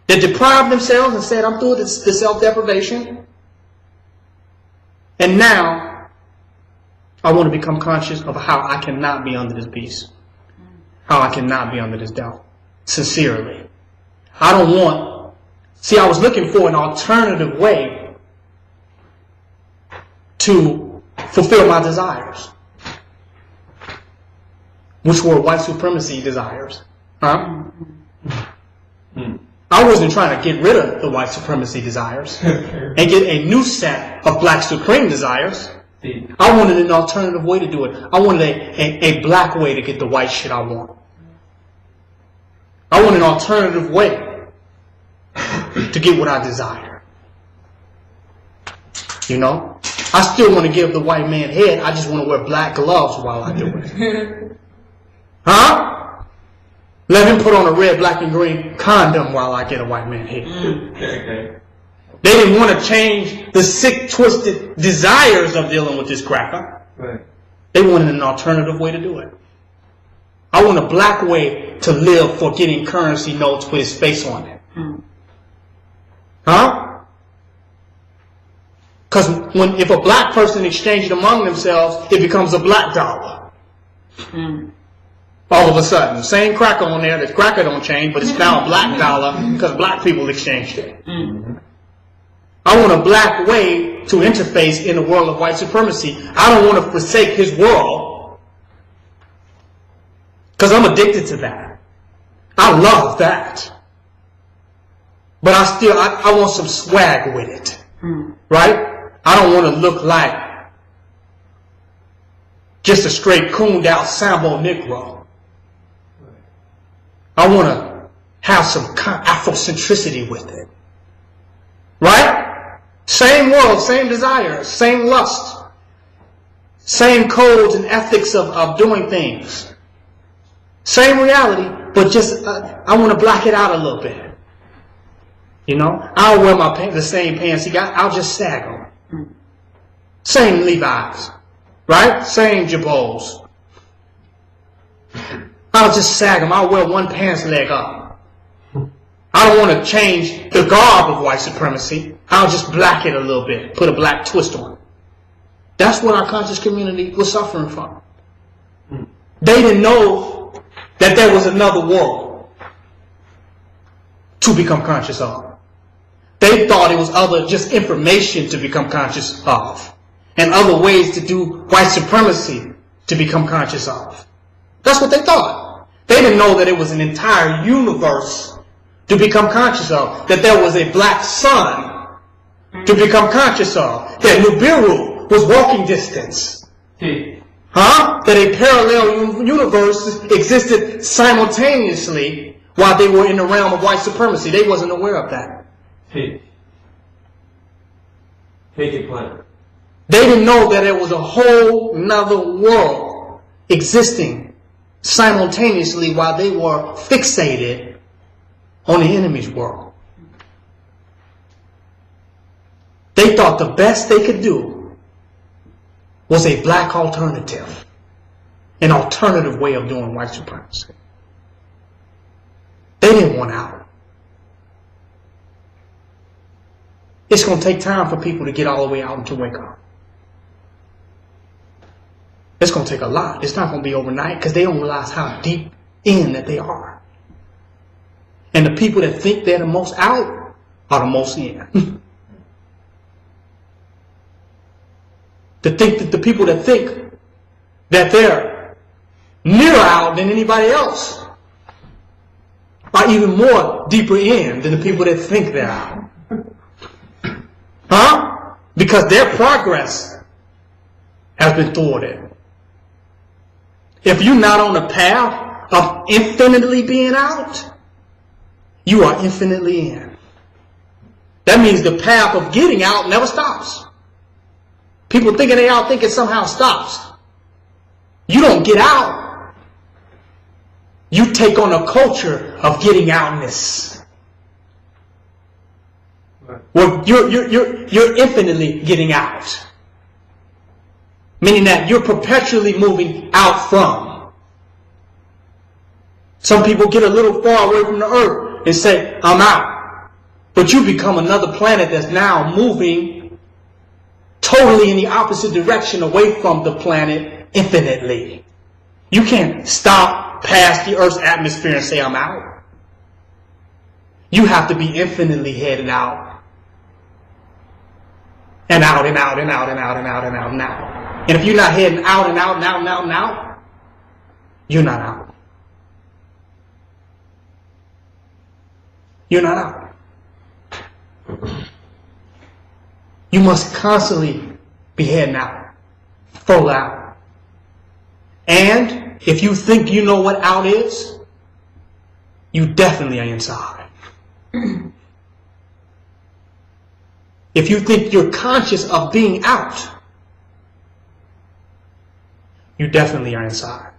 That deprived themselves and said, I'm through the self-deprivation. And now I want to become conscious of how I cannot be under this beast. How I cannot be under this doubt. Sincerely. I don't want... See, I was looking for an alternative way to fulfill my desires. Which were white supremacy desires. Huh? I wasn't trying to get rid of the white supremacy desires and get a new set of black supreme desires. I wanted an alternative way to do it. I wanted a black way to get the white shit I want. I want an alternative way to get what I desire. You know? I still want to give the white man head. I just want to wear black gloves while I do it. Huh? Let him put on a red, black, and green condom while I get a white man head. They didn't want to change the sick, twisted desires of dealing with this cracker. Right. They wanted an alternative way to do it. I want a black way to live for getting currency notes with his face on it. Huh? Because if a black person exchanges it among themselves, it becomes a black dollar. All of a sudden, same cracker on there, the cracker don't change, but it's now a black dollar because black people exchanged it. I want a black way to interface in the world of white supremacy. I don't want to forsake his world because I'm addicted to that. I love that. But I want some swag with it. Right? I don't want to look like just a straight cooned out Sambo Negro. I want to have some Afrocentricity with it. Right? Same world, same desires, same lust, same codes and ethics of doing things. Same reality, but just I want to black it out a little bit. You know? I'll wear the same pants he got. I'll just sag them. Same Levi's. Right? Same Jabos. I'll just sag them. I'll wear one pants leg up. I don't want to change the garb of white supremacy. I'll just black it a little bit. Put a black twist on it. That's what our conscious community was suffering from. They didn't know that there was another world to become conscious of. They thought it was just information to become conscious of. And other ways to do white supremacy to become conscious of. That's what they thought. They didn't know that it was an entire universe to become conscious of. That there was a black sun to become conscious of. That Nibiru was walking distance. Sí. Huh? That a parallel universe existed simultaneously while they were in the realm of white supremacy. They wasn't aware of that. Sí. Fake planet. They didn't know that there was a whole nother world existing simultaneously while they were fixated on the enemy's world. They thought the best they could do was a black alternative, an alternative way of doing white supremacy. They didn't want out. It's going to take time for people to get all the way out and to wake up. It's going to take a lot. It's not going to be overnight because they don't realize how deep in that they are. And the people that think they're the most out are the most in. The people that think that they're nearer out than anybody else are even more deeper in than the people that think they're out. Huh? Because their progress has been thwarted. If you're not on the path of infinitely being out, you are infinitely in. That means the path of getting out never stops. People thinking they out think it somehow stops. You don't get out. You take on a culture of getting outness. Well, you're infinitely getting out. Meaning that you're perpetually moving out from. Some people get a little far away from the earth and say, I'm out. But you become another planet that's now moving totally in the opposite direction away from the planet infinitely. You can't stop past the Earth's atmosphere and say, I'm out. You have to be infinitely headed out. And out and out and out and out and out and out and out. And if you're not heading out and out and out and out and out, you're not out. You're not out. You must constantly be heading out, full out. And if you think you know what out is, you definitely are inside. If you think you're conscious of being out, you definitely are inside.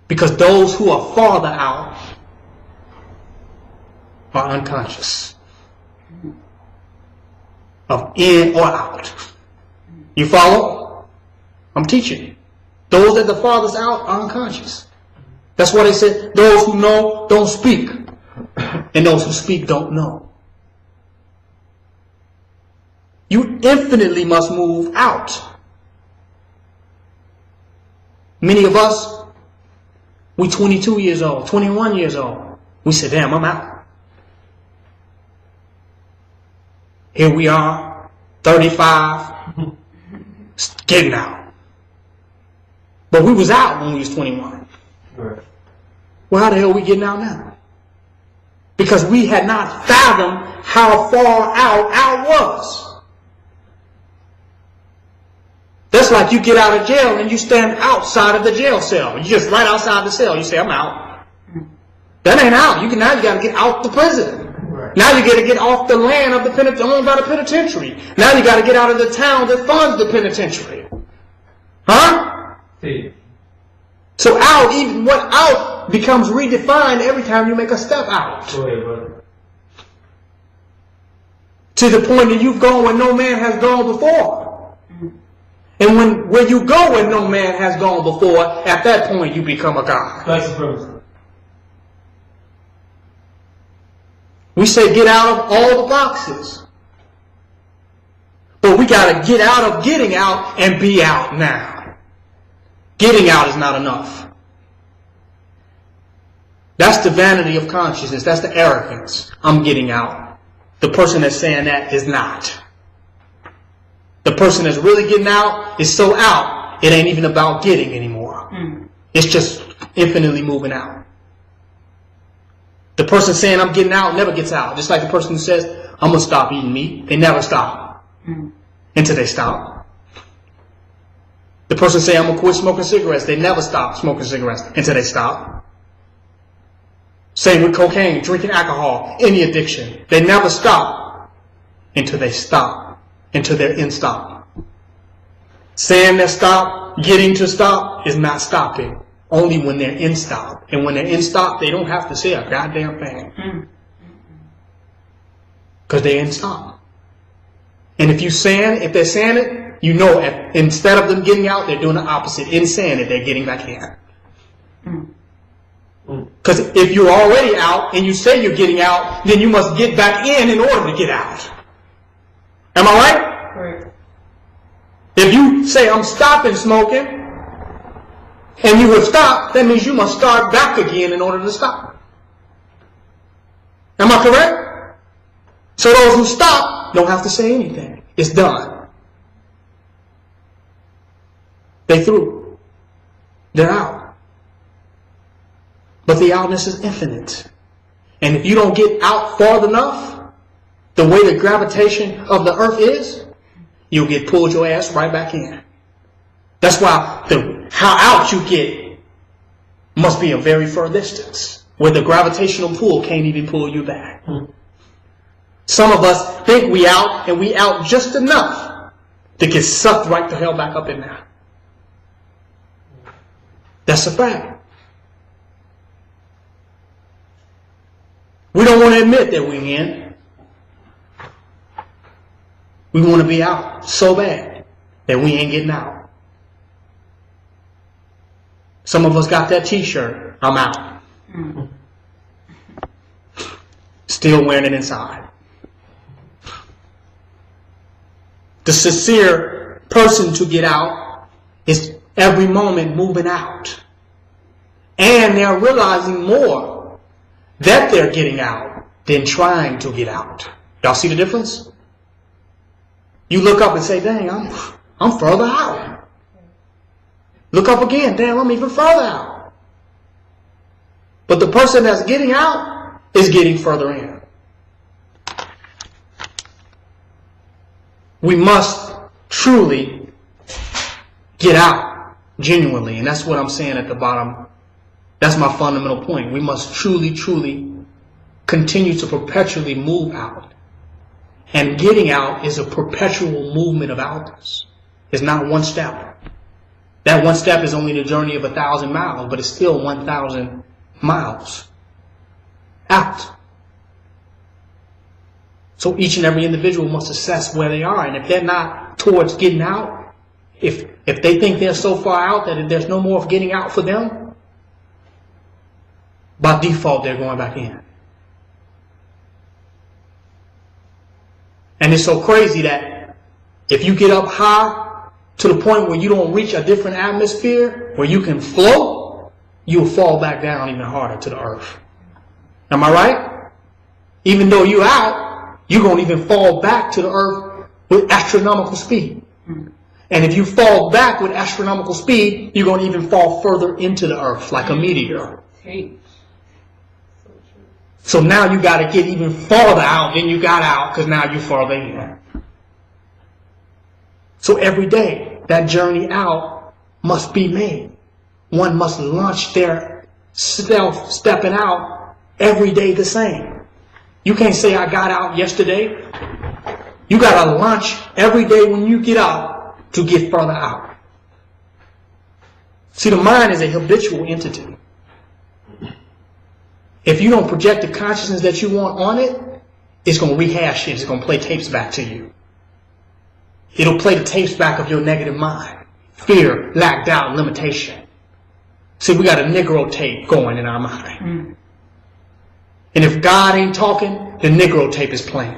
Because those who are farther out are unconscious of in or out. You follow? I'm teaching. Those that the farthest out are unconscious. That's why they said those who know don't speak, and those who speak don't know. You infinitely must move out. Many of us, we 22 years old, 21 years old. We said, damn, I'm out. Here we are, 35, getting out. But we was out when we was 21. Right. Well, how the hell are we getting out now? Because we had not fathomed how far out was. That's like you get out of jail and you stand outside of the jail cell. You just right outside the cell. You say, I'm out. That ain't out. Now you got to get out the prison. Right. Now you got to get off the land of the owned by the penitentiary. Now you got to get out of the town that funds the penitentiary. Huh? Sí. So out, even what out becomes redefined every time you make a step out. Go ahead, brother. To the point that you've gone where no man has gone before. And where you go where no man has gone before, at that point you become a God. Black supremacy. We say get out of all the boxes. But we got to get out of getting out and be out now. Getting out is not enough. That's the vanity of consciousness. That's the arrogance. I'm getting out. The person that's saying that is not. The person that's really getting out is so out, it ain't even about getting anymore. It's just infinitely moving out. The person saying I'm getting out never gets out. Just like the person who says, I'm going to stop eating meat. They never stop. And until they stop. The person say, I'm going to quit smoking cigarettes. They never stop smoking cigarettes until they stop. Same with cocaine, drinking alcohol, any addiction. They never stop until they stop, until they're in stop. Saying they're stop, getting to stop is not stopping. Only when they're in stop. And when they're in stop, they don't have to say a goddamn thing. Because they're in stop. And if they're saying it, you know, instead of them getting out, they're doing the opposite. In saying it, they're getting back in. Because if you're already out and you say you're getting out, then you must get back in order to get out. Am I right? Right. If you say, I'm stopping smoking, and you have stopped, that means you must start back again in order to stop. Am I correct? So those who stop don't have to say anything. It's done. They through. They're out. But the outness is infinite. And if you don't get out far enough, the way the gravitation of the earth is, you'll get pulled your ass right back in. That's why how out you get must be a very far distance, where the gravitational pull can't even pull you back. Some of us think we out, and we out just enough to get sucked right the hell back up in there. That's a fact. We don't want to admit that we're in. We want to be out so bad that we ain't getting out. Some of us got that t-shirt, I'm out. Still wearing it inside. The sincere person to get out is every moment moving out. And they're realizing more that they're getting out than trying to get out. Y'all see the difference? You look up and say, dang, I'm further out. Look up again, damn, I'm even further out. But the person that's getting out is getting further in. We must truly get out genuinely. And that's what I'm saying at the bottom. That's my fundamental point. We must truly, truly continue to perpetually move out. And getting out is a perpetual movement of outness. It's not one step. That one step is only the journey of 1,000 miles, but it's still 1,000 miles out. So each and every individual must assess where they are. And if they're not towards getting out, if they think they're so far out that there's no more of getting out for them, by default they're going back in. And it's so crazy that if you get up high to the point where you don't reach a different atmosphere, where you can float, you'll fall back down even harder to the earth. Am I right? Even though you're out, you're going to even fall back to the earth with astronomical speed. And if you fall back with astronomical speed, you're going to even fall further into the earth like a meteor. So now you got to get even farther out than you got out, because now you're farther in. So every day, that journey out must be made. One must launch their self stepping out every day the same. You can't say, I got out yesterday. You got to launch every day when you get out to get further out. See, the mind is a habitual entity. If you don't project the consciousness that you want on it, it's going to rehash it. It's going to play tapes back to you. It'll play the tapes back of your negative mind. Fear, lack, doubt, limitation. See, we got a Negro tape going in our mind. And if God ain't talking, the Negro tape is playing.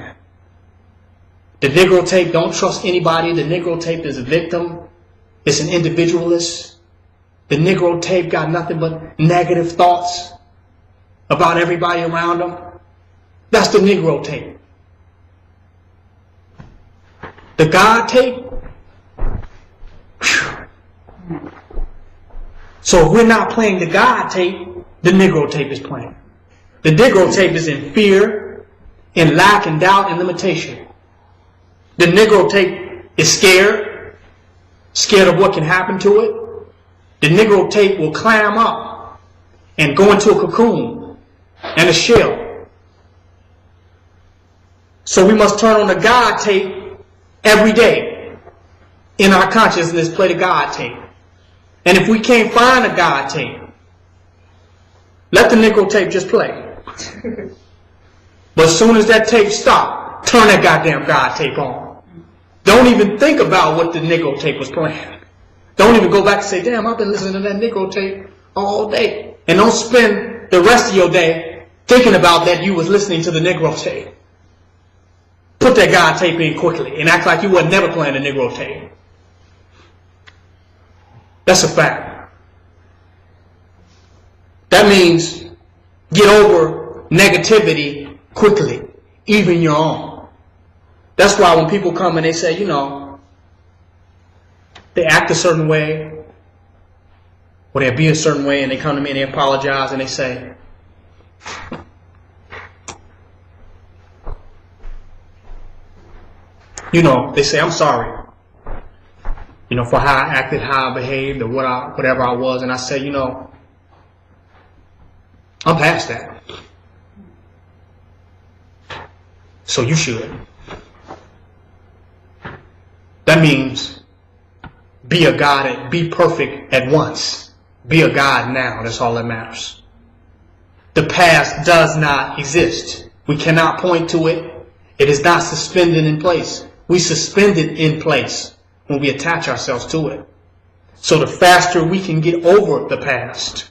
The Negro tape, don't trust anybody. The Negro tape is a victim. It's an individualist. The Negro tape got nothing but negative thoughts about everybody around them. That's the Negro tape. The God tape. Whew. So if we're not playing the God tape, the Negro tape is playing. The Negro tape is in fear, in lack, and doubt, and limitation. The Negro tape is scared of what can happen to it, the Negro tape will clam up and go into a cocoon and a shell. So we must turn on the God tape every day. In our consciousness, play the God tape. And if we can't find a God tape, let the Negro tape just play. But as soon as that tape stops, turn that goddamn God tape on. Don't even think about what the Negro tape was playing. Don't even go back and say, damn, I've been listening to that Negro tape all day. And don't spend the rest of your day thinking about that you was listening to the Negro tape. Put that God tape in quickly and act like you were never playing the Negro tape. That's a fact. That means get over negativity quickly, even your own. That's why when people come and they say, you know, they act a certain way, or they be a certain way, and they come to me and they apologize and they say, you know, they say, I'm sorry, you know, for how I acted, how I behaved, or whatever I was. And I say, you know, I'm past that. So you should. That means be a God, be perfect at once. Be a God now. That's all that matters. The past does not exist. We cannot point to it. It is not suspended in place. We suspend it in place when we attach ourselves to it. So the faster we can get over the past,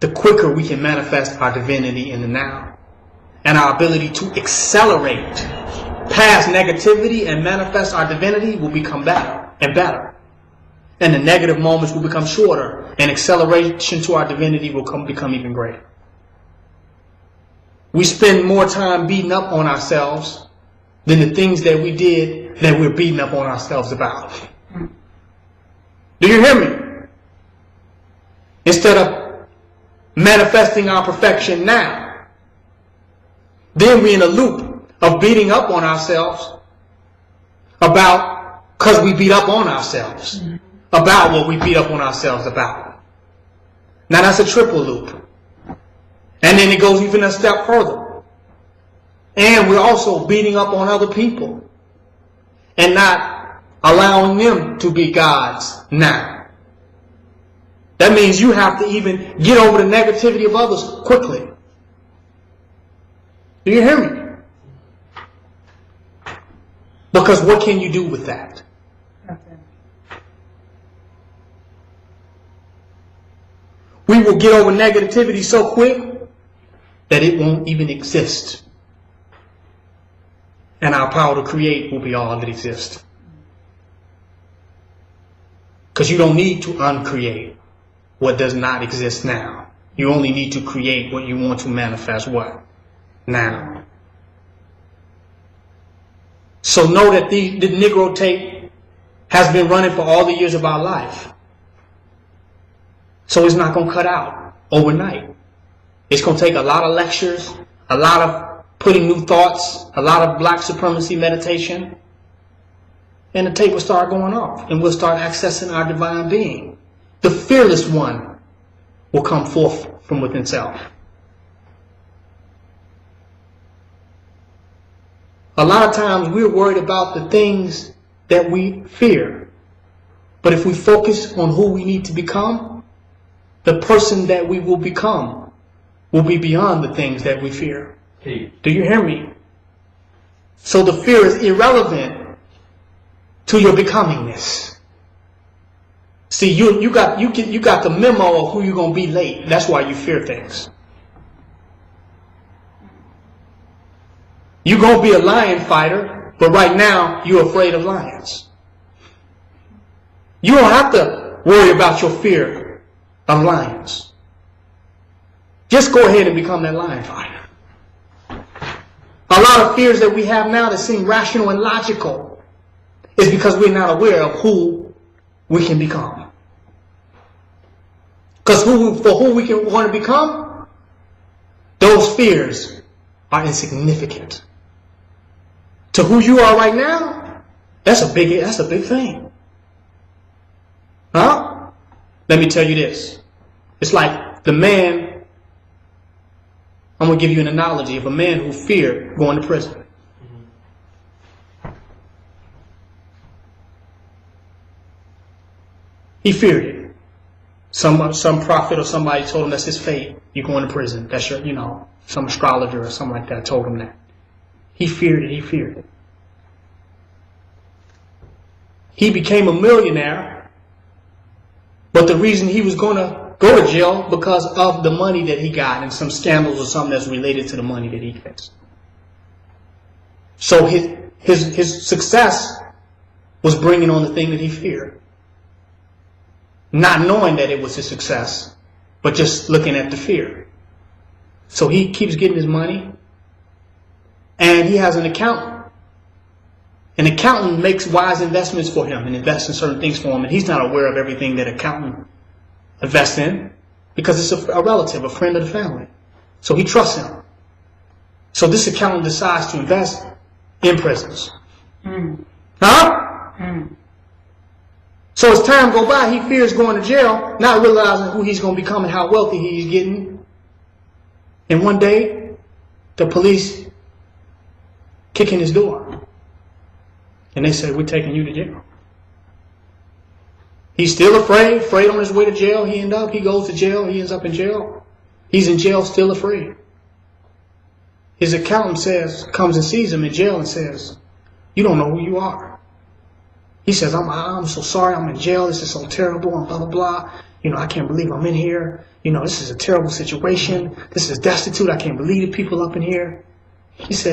the quicker we can manifest our divinity in the now. And our ability to accelerate past negativity and manifest our divinity will become better and better. And the negative moments will become shorter, and acceleration to our divinity will become even greater. We spend more time beating up on ourselves than the things that we did that we're beating up on ourselves about. Do you hear me? Instead of manifesting our perfection now, then we're in a loop of beating up on ourselves about, because we beat up on ourselves about what we beat up on ourselves about. Now that's a triple loop. And then it goes even a step further. And we're also beating up on other people and not allowing them to be gods now. That means you have to even get over the negativity of others quickly. Do you hear me? Because what can you do with that? Nothing. We will get over negativity so quick that it won't even exist. And our power to create will be all that exists. Because you don't need to uncreate what does not exist now. You only need to create what you want to manifest what? Now. So know that the Negro tape has been running for all the years of our life. So it's not going to cut out overnight. It's going to take a lot of lectures, a lot of putting new thoughts, a lot of black supremacy meditation, and the tape will start going off, and we'll start accessing our divine being. The fearless one will come forth from within self. A lot of times we're worried about the things that we fear. But if we focus on who we need to become, the person that we will become will be beyond the things that we fear. Hey. Do you hear me? So the fear is irrelevant to your becomingness. See, you got the memo of who you're going to be late. That's why you fear things. You're going to be a lion fighter, but right now you're afraid of lions. You don't have to worry about your fear of lions. Just go ahead and become that lion fighter. A lot of fears that we have now that seem rational and logical is because we're not aware of who we can become. Because for who we can want to become, those fears are insignificant to to who you are right now, that's a big thing. Huh? Let me tell you this. It's like the man, I'm going to give you an analogy of a man who feared going to prison. He feared it. Some prophet or somebody told him that's his fate. You're going to prison. That's your, some astrologer or something like that told him that. He feared it. He feared it. He became a millionaire, but the reason he was going to go to jail because of the money that he got and some scandals or something that's related to the money that he gets. So his success was bringing on the thing that he feared. Not knowing that it was his success, but just looking at the fear. So he keeps getting his money, and he has an accountant. An accountant makes wise investments for him and invests in certain things for him, and he's not aware of everything that accountant invests in because it's a relative, a friend of the family. So he trusts him. So this accountant decides to invest in prisons. Huh? So as time goes by, he fears going to jail, not realizing who he's going to become and how wealthy he's getting. And one day, the police kick in his door. And they say, we're taking you to jail. He's still afraid on his way to jail. He goes to jail, he ends up in jail. He's in jail still afraid. His accountant comes and sees him in jail and says, you don't know who you are. He says, I'm so sorry, I'm in jail, this is so terrible, and blah, blah, blah. I can't believe I'm in here. This is a terrible situation. This is destitute, I can't believe the people up in here. His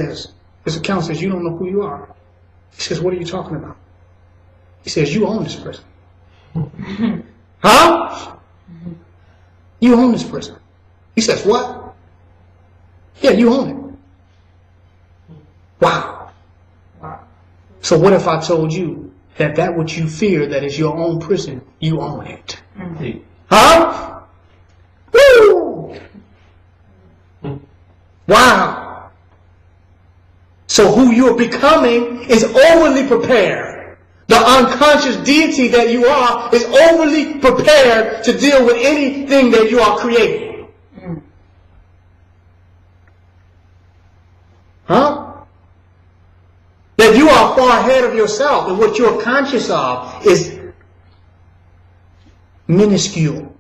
accountant says, you don't know who you are. He says, what are you talking about? He says, you own this prison. Huh? You own this prison. He says, what? Yeah, you own it. Wow. So what if I told you that what you fear that is your own prison, you own it? Huh? Woo! Wow. So who you're becoming is overly prepared. The unconscious deity that you are is overly prepared to deal with anything that you are creating. Huh? That you are far ahead of yourself, and what you're conscious of is minuscule.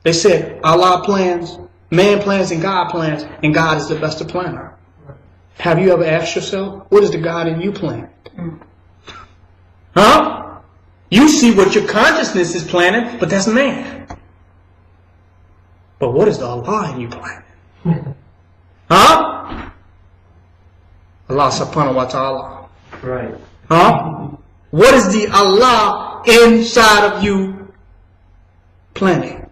They said Allah plans, man plans, and God is the best planner. Have you ever asked yourself, what is the God in you planning? Huh? You see what your consciousness is planning, but that's man. But what is the Allah in you planning? Huh? Allah subhanahu wa ta'ala. Right. Huh? What is the Allah inside of you planning?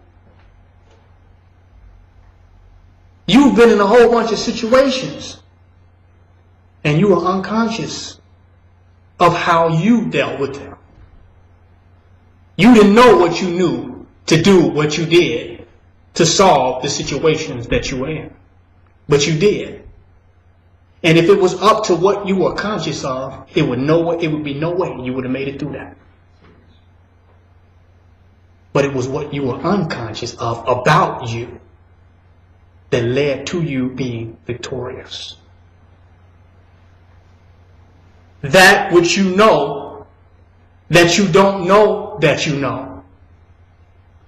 You've been in a whole bunch of situations, and you are unconscious of how you dealt with them. You didn't know what you knew to do what you did to solve the situations that you were in. But you did. And if it was up to what you were conscious of, it would be no way you would have made it through that. But it was what you were unconscious of about you that led to you being victorious. That which you know that you don't know that you know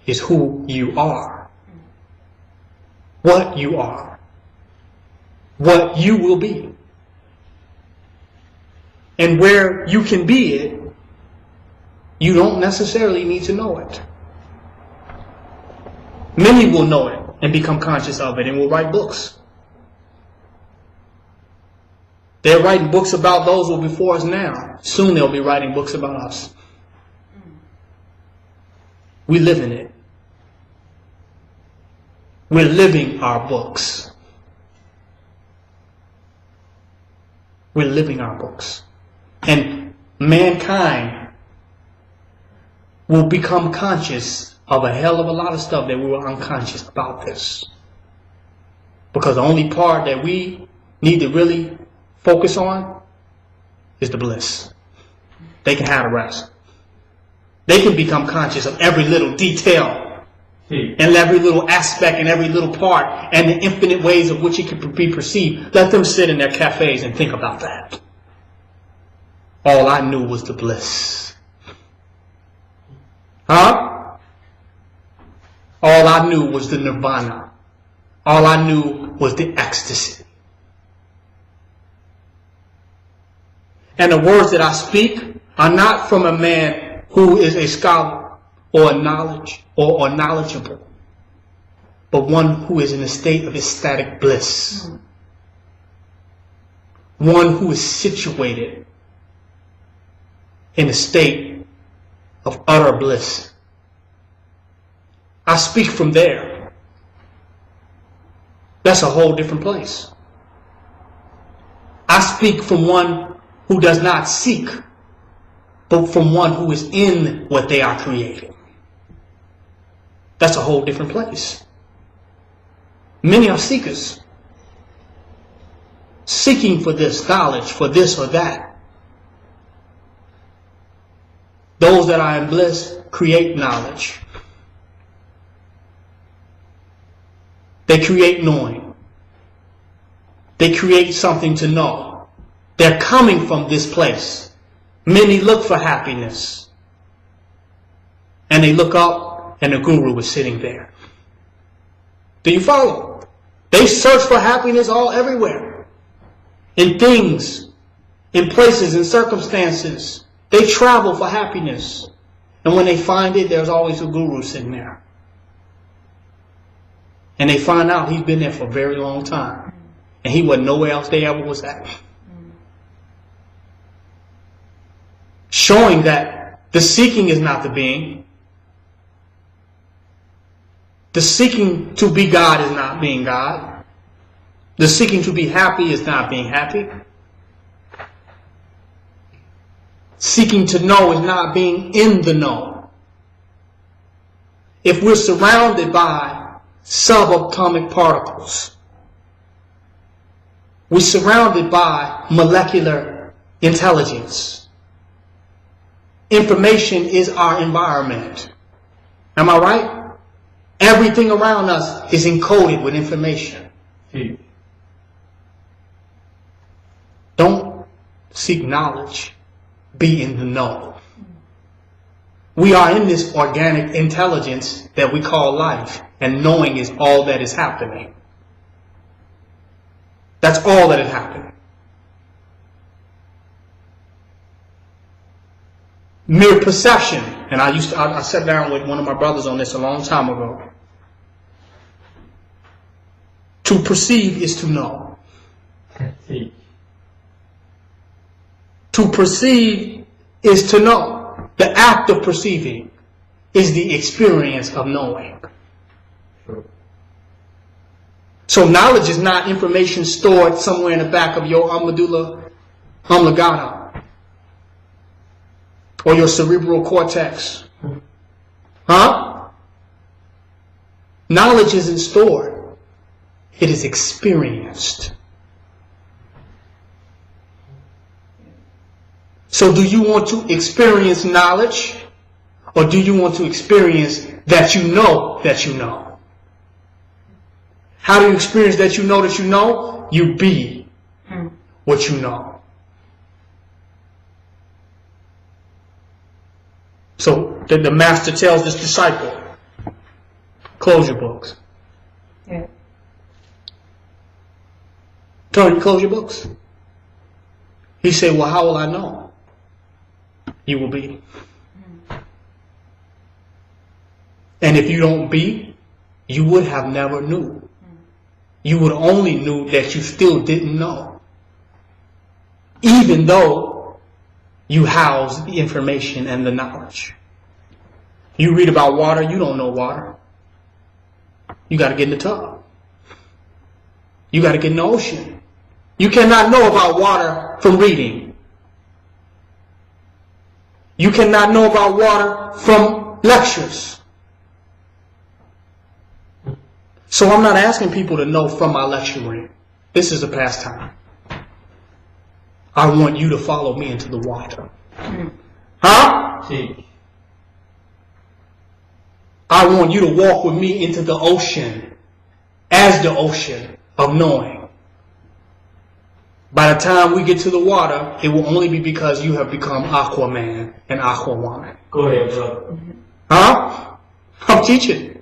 is who you are. What you are. What you will be. And where you can be it, you don't necessarily need to know it. Many will know it and become conscious of it and will write books. They're writing books about those who are before us now. Soon they'll be writing books about us. We live in it. We're living our books. We're living our books. And mankind will become conscious of a hell of a lot of stuff that we were unconscious about this. Because the only part that we need to really focus on is the bliss. They can have the rest. They can become conscious of every little detail and every little aspect and every little part and the infinite ways of which it can be perceived. Let them sit in their cafes and think about that. All I knew was the bliss. Huh? All I knew was the nirvana. All I knew was the ecstasy. And the words that I speak are not from a man who is a scholar or a knowledgeable, but one who is in a state of ecstatic bliss. One who is situated in a state of utter bliss. I speak from there. That's a whole different place. I speak from one who does not seek, but from one who is in what they are creating. That's a whole different place. Many are seekers, seeking for this knowledge, for this or that. Those that are in bliss create knowledge. They create knowing. They create something to know. They're coming from this place. Many look for happiness. And they look up and the guru is sitting there. Do you follow? They search for happiness all everywhere. In things, in places, in circumstances. They travel for happiness. And when they find it, there's always a guru sitting there. And they find out he's been there for a very long time. And he wasn't nowhere else they ever was at. Showing that the seeking is not the being. The seeking to be God is not being God. The seeking to be happy is not being happy. Seeking to know is not being in the know. If we're surrounded by subatomic particles, we're surrounded by molecular intelligence. Information is our environment. Am I right? Everything around us is encoded with information. Don't seek knowledge. Be in the know. We are in this organic intelligence that we call life, and knowing is all that is happening. That's all that is happening. Mere perception, and I sat down with one of my brothers on this a long time ago. To perceive is to know. To perceive is to know. The act of perceiving is the experience of knowing. So knowledge is not information stored somewhere in the back of your medulla oblongata or your cerebral cortex. Huh? Knowledge isn't stored. It is experienced. So do you want to experience knowledge, or do you want to experience that you know that you know? How do you experience that you know that you know? You be what you know. So the master tells this disciple, close your books. Yeah. Tell you, close your books. He said, well, how will I know? You will be. And if you don't be, you would have never knew. You would only knew that you still didn't know. Even though you house the information and the knowledge. You read about water, you don't know water. You got to get in the tub. You got to get in the ocean. You cannot know about water from reading. You cannot know about water from lectures. So I'm not asking people to know from my lecturing. This is a pastime. I want you to follow me into the water. Huh? Teach. I want you to walk with me into the ocean as the ocean of knowing. By the time we get to the water, it will only be because you have become Aquaman and Aquawoman. Go ahead, brother. Huh? I'm teaching.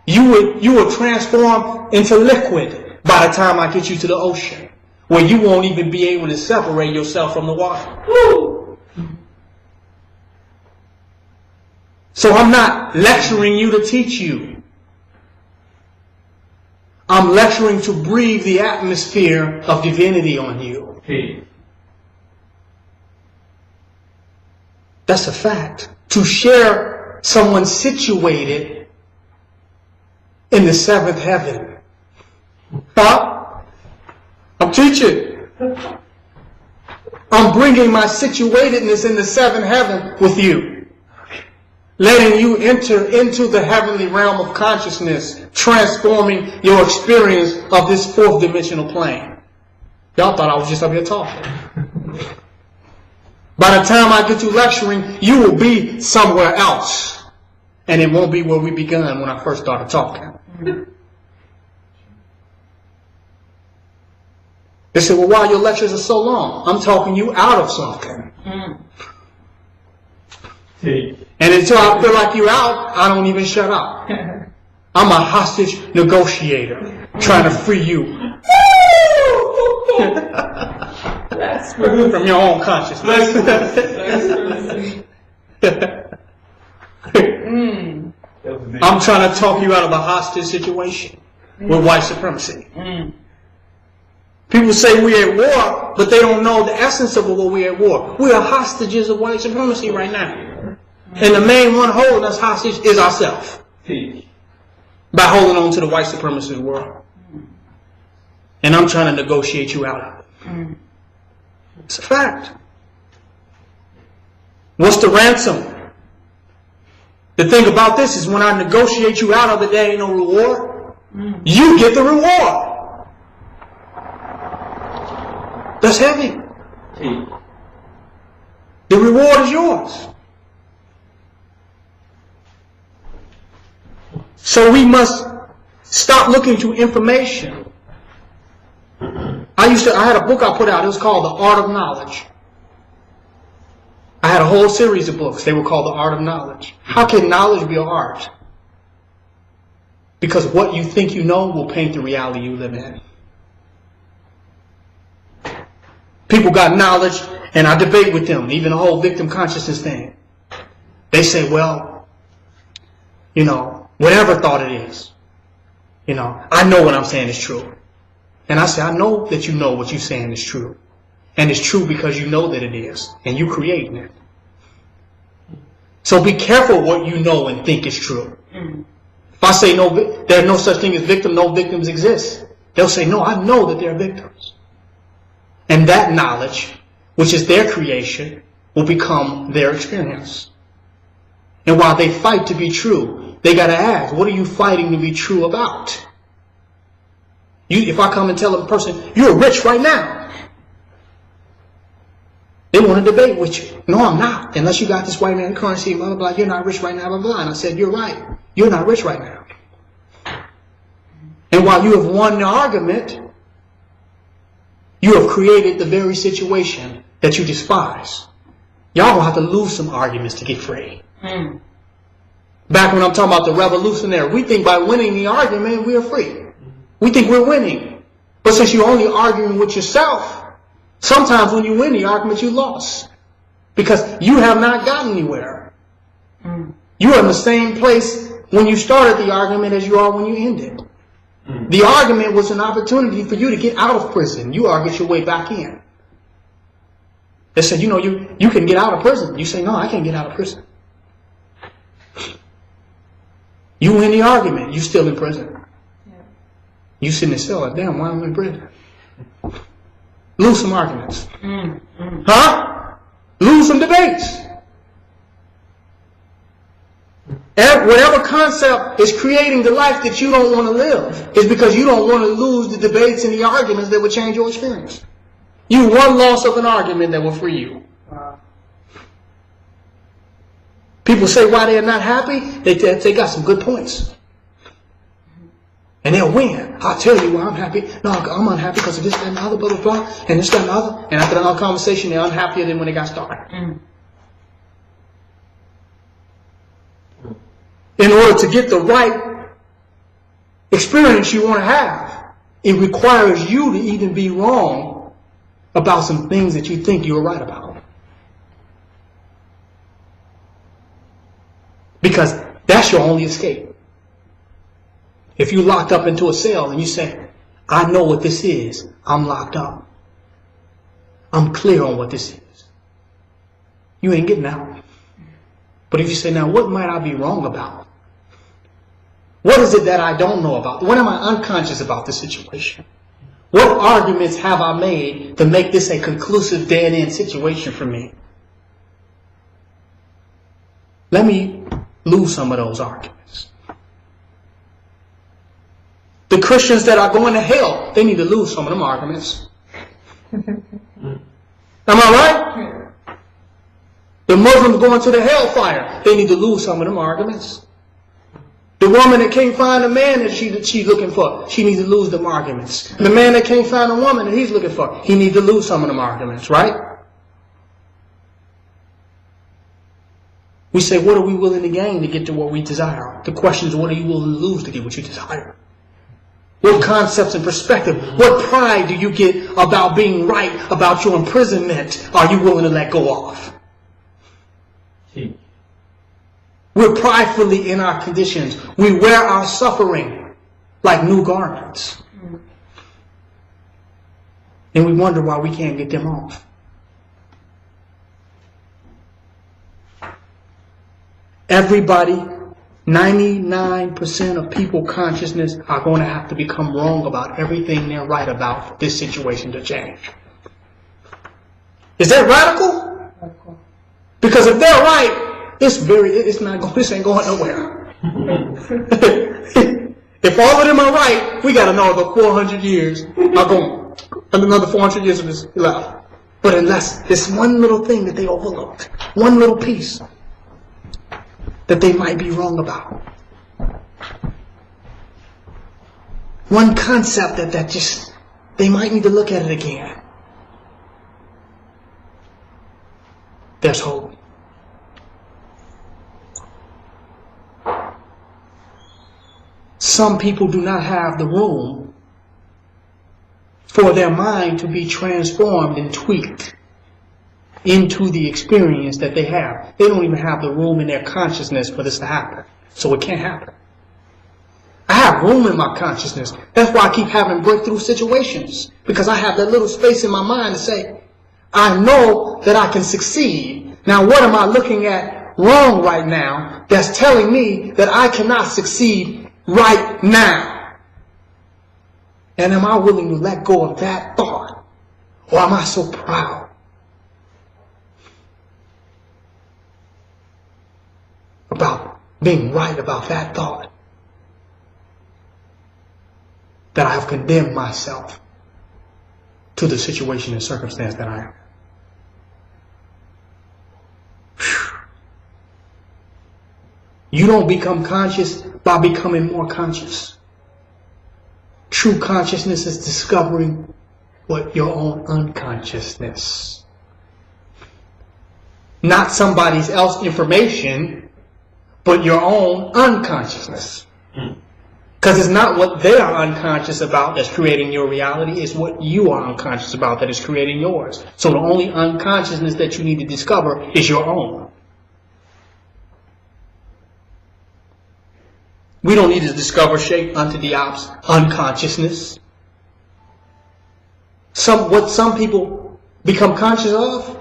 You will transform into liquid by the time I get you to the ocean, where you won't even be able to separate yourself from the water. Woo! So I'm not lecturing you to teach you. I'm lecturing to breathe the atmosphere of divinity on you. Teach. That's a fact. To share someone situated in the seventh heaven. Huh? I'm teaching. I'm bringing my situatedness in the seventh heaven with you. Letting you enter into the heavenly realm of consciousness, transforming your experience of this fourth dimensional plane. Y'all thought I was just up here talking. By the time I get to lecturing, you will be somewhere else. And it won't be where we began when I first started talking. They said, well, why your lectures are so long? I'm talking you out of something. Teach. And until I feel like you're out, I don't even shut up. I'm a hostage negotiator trying to free you from your own consciousness. I'm trying to talk you out of a hostage situation with white supremacy. People say we're at war, but they don't know the essence of what we're at war. We are hostages of white supremacy right now. And the main one holding us hostage is ourselves. Teach. By holding on to the white supremacist world. And I'm trying to negotiate you out of it. It's a fact. What's the ransom? The thing about this is when I negotiate you out of it, there ain't no reward. You get the reward. That's heavy. Teach. The reward is yours. So we must stop looking to information. I had a book I put out. It was called The Art of Knowledge. I had a whole series of books. They were called The Art of Knowledge. How can knowledge be an art? Because what you think you know will paint the reality you live in. People got knowledge, and I debate with them, even the whole victim consciousness thing. They say, well, whatever thought it is, I know what I'm saying is true. And I say, I know that you know what you're saying is true. And it's true because you know that it is. And you're creating it. So be careful what you know and think is true. If I say no, there's no such thing as victim, no victims exist. They'll say, no, I know that there are victims. And that knowledge, which is their creation, will become their experience. And while they fight to be true, they got to ask, what are you fighting to be true about? If I come and tell a person, you're rich right now, they want to debate with you. No, I'm not. Unless you got this white man currency, blah, blah, blah. You're not rich right now, blah, blah. And I said, you're right. You're not rich right now. And while you have won the argument, you have created the very situation that you despise. Y'all gonna have to lose some arguments to get free. Back when I'm talking about the revolutionary, we think by winning the argument, we are free. We think we're winning. But since you're only arguing with yourself, sometimes when you win the argument, you lost. Because you have not gotten anywhere. You are in the same place when you started the argument as you are when you ended. The argument was an opportunity for you to get out of prison. You argued your way back in. They said, you can get out of prison. You say, no, I can't get out of prison. You win the argument. You still in prison. You sit in the cell like, damn, why am I in prison? Lose some arguments. Huh? Lose some debates. Whatever concept is creating the life that you don't want to live is because you don't want to lose the debates and the arguments that would change your experience. You one loss of an argument that will free you. People say why they are not happy. They got some good points. And they'll win. I'll tell you why I'm happy. No, I'm unhappy because of this, that, and the other, blah, blah, blah. And this, that, and the other. And after the whole conversation, they're unhappier than when they got started. In order to get the right experience you want to have, it requires you to even be wrong about some things that you think you're right about. Because that's your only escape. If you're locked up into a cell and you say, I know what this is, I'm locked up. I'm clear on what this is. You ain't getting out. But if you say, now what might I be wrong about? What is it that I don't know about? What am I unconscious about this situation? What arguments have I made to make this a conclusive dead-end situation for me? Let me lose some of those arguments. The Christians that are going to hell, they need to lose some of them arguments. Am I right? The Muslims going to the hellfire, they need to lose some of them arguments. The woman that can't find a man that she's looking for, she needs to lose them arguments. The man that can't find a woman that he's looking for, he needs to lose some of them arguments, right? We say, what are we willing to gain to get to what we desire? The question is, what are you willing to lose to get what you desire? What concepts and perspective, what pride do you get about being right about your imprisonment are you willing to let go of? We're pridefully in our conditions. We wear our suffering like new garments. And we wonder why we can't get them off. Everybody, 99% of people consciousness are going to have to become wrong about everything they're right about for this situation to change. Is that radical? Because if they're right, this ain't going nowhere. If all of them are right, we got another 400 years are going. Another 400 years of this left. But unless this one little thing that they overlooked, one little piece that they might be wrong about, one concept that just they might need to look at it again, there's hope. Some people do not have the room for their mind to be transformed and tweaked into the experience that they have. They don't even have the room in their consciousness for this to happen. So it can't happen. I have room in my consciousness. That's why I keep having breakthrough situations. Because I have that little space in my mind to say, I know that I can succeed. Now what am I looking at wrong right now that's telling me that I cannot succeed right now? And am I willing to let go of that thought? Or am I so proud about being right about that thought that I have condemned myself to the situation and circumstance that I am? You don't become conscious by becoming more conscious. True consciousness is discovering what your own unconsciousness. Not somebody else's information, but your own unconsciousness. Because it's not what they are unconscious about that's creating your reality, it's what you are unconscious about that is creating yours. So the only unconsciousness that you need to discover is your own. We don't need to discover shape unto the ops unconsciousness. What some people become conscious of,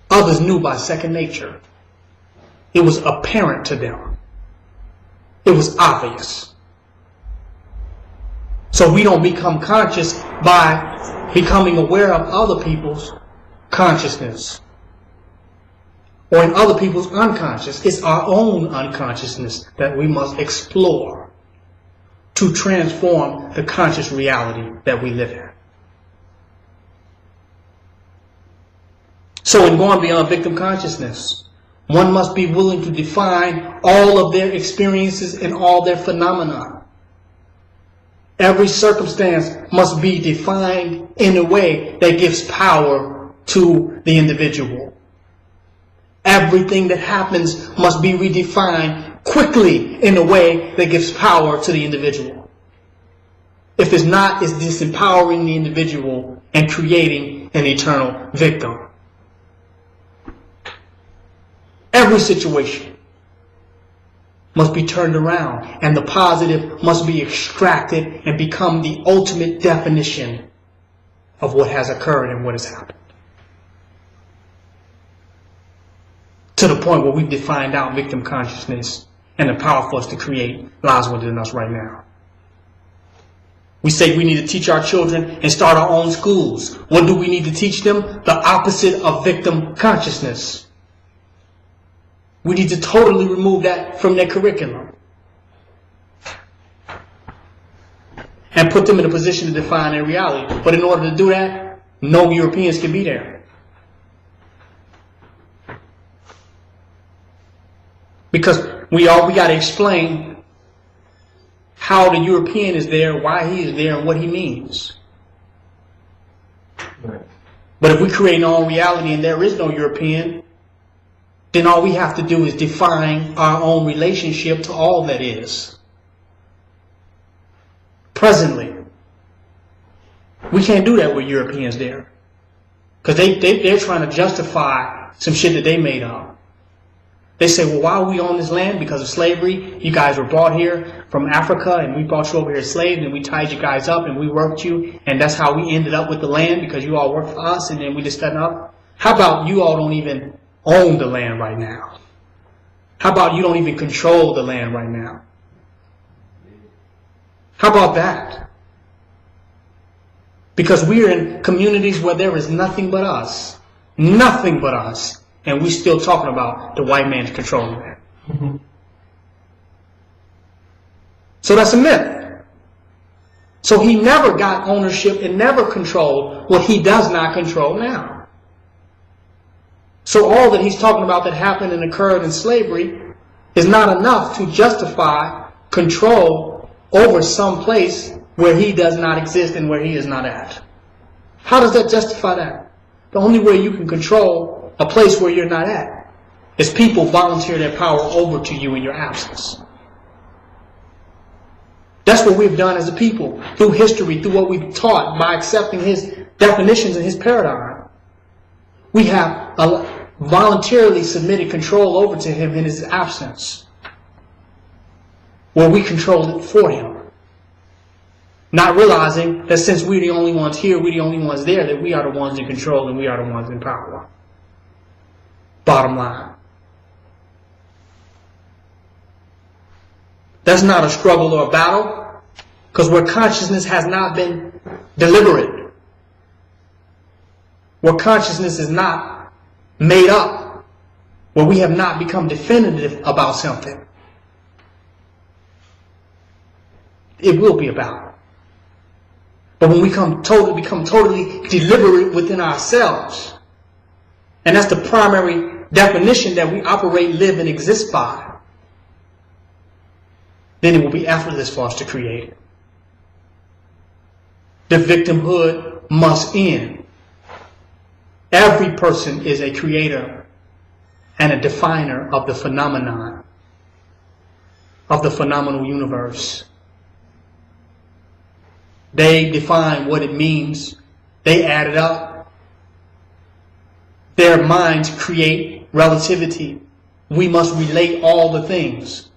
others knew by second nature. It was apparent to them. It was obvious. So we don't become conscious by becoming aware of other people's consciousness or in other people's unconscious. It's our own unconsciousness that we must explore to transform the conscious reality that we live in. So in going beyond victim consciousness, one must be willing to define all of their experiences and all their phenomena. Every circumstance must be defined in a way that gives power to the individual. Everything that happens must be redefined quickly in a way that gives power to the individual. If it's not, it's disempowering the individual and creating an eternal victim. Every situation must be turned around, and the positive must be extracted and become the ultimate definition of what has occurred and what has happened. To the point where we've defined out victim consciousness and the power for us to create lies within us right now. We say we need to teach our children and start our own schools. What do we need to teach them? The opposite of victim consciousness. We need to totally remove that from their curriculum and put them in a position to define their reality. But in order to do that, no Europeans can be there. Because we got to explain how the European is there, why he is there, and what he means. Right. But if we create our own reality and there is no European, then all we have to do is define our own relationship to all that is. Presently. We can't do that with Europeans there. Because they're trying to justify some shit that they made up. They say, well, why are we on this land? Because of slavery. You guys were brought here from Africa, and we brought you over here as slaves, and we tied you guys up, and we worked you, and that's how we ended up with the land, because you all worked for us, and then we just set up. How about you all don't even own the land right now? How about you don't even control the land right now? How about that? Because we're in communities where there is nothing but us. Nothing but us. And we're still talking about the white man's controlling that. Mm-hmm. So that's a myth. So he never got ownership and never controlled what he does not control now. So all that he's talking about that happened and occurred in slavery is not enough to justify control over some place where he does not exist and where he is not at. How does that justify that? The only way you can control a place where you're not at is people volunteer their power over to you in your absence. That's what we've done as a people through history, through what we've taught by accepting his definitions and his paradigm. We have voluntarily submitted control over to him in his absence, where we control it for him. Not realizing that since we're the only ones here, we're the only ones there, that we are the ones in control and we are the ones in power. Bottom line. That's not a struggle or a battle, because where consciousness has not been deliberate, where consciousness is not made up, where we have not become definitive about something, it will be a battle. But when we become totally deliberate within ourselves, and that's the primary definition that we operate, live, and exist by, then it will be effortless for us to create it. The victimhood must end. Every person is a creator and a definer of the phenomenon, of the phenomenal universe. They define what it means. They add it up. Their minds create relativity. We must relate all the things.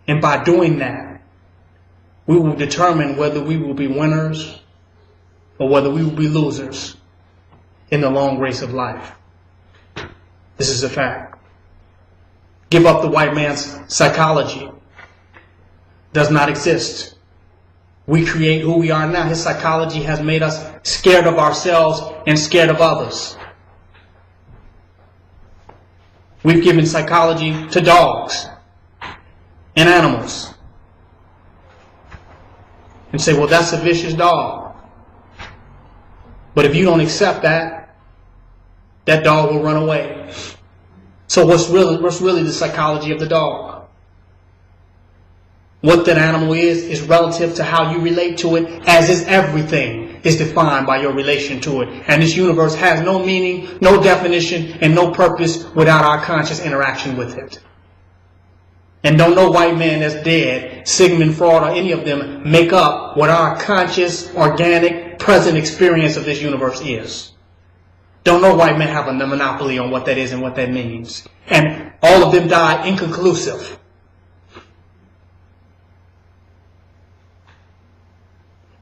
And by doing that, we will determine whether we will be winners or whether we will be losers in the long race of life. This is a fact. Give up the white man's psychology. Does not exist. We create who we are now. His psychology has made us scared of ourselves and scared of others. We've given psychology to dogs and animals. And say, well, that's a vicious dog. But if you don't accept that, that dog will run away. So what's really the psychology of the dog? What that animal is relative to how you relate to it, as is everything is defined by your relation to it. And this universe has no meaning, no definition, and no purpose without our conscious interaction with it. And don't no white man that's dead, Sigmund Freud or any of them, make up what our conscious, organic, present experience of this universe is. Don't no white man have a monopoly on what that is and what that means. And all of them die inconclusive.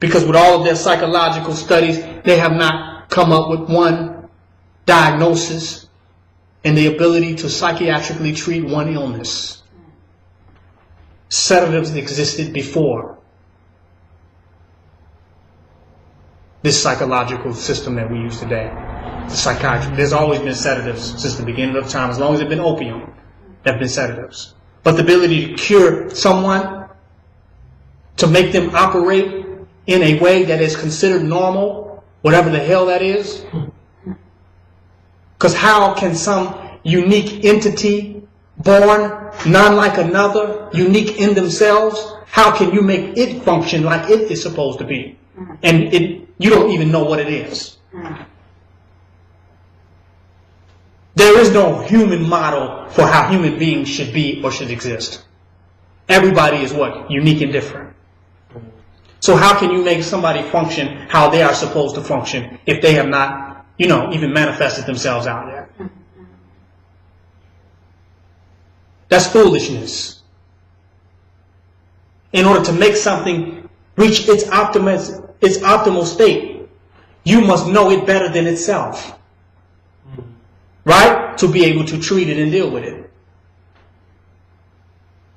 Because with all of their psychological studies, they have not come up with one diagnosis and the ability to psychiatrically treat one illness. Sedatives existed before this psychological system that we use today. The psychiatry. There's always been sedatives since the beginning of time. As long as it's been opium, there have been sedatives. But the ability to cure someone, to make them operate in a way that is considered normal, whatever the hell that is. Because how can some unique entity, born none like another, unique in themselves, how can you make it function like it is supposed to be? And you don't even know what it is. There is no human model for how human beings should be or should exist. Everybody is what? Unique and different. So how can you make somebody function how they are supposed to function if they have not, even manifested themselves out yet? That's foolishness. In order to make something reach its optimal state, you must know it better than itself. Right? To be able to treat it and deal with it.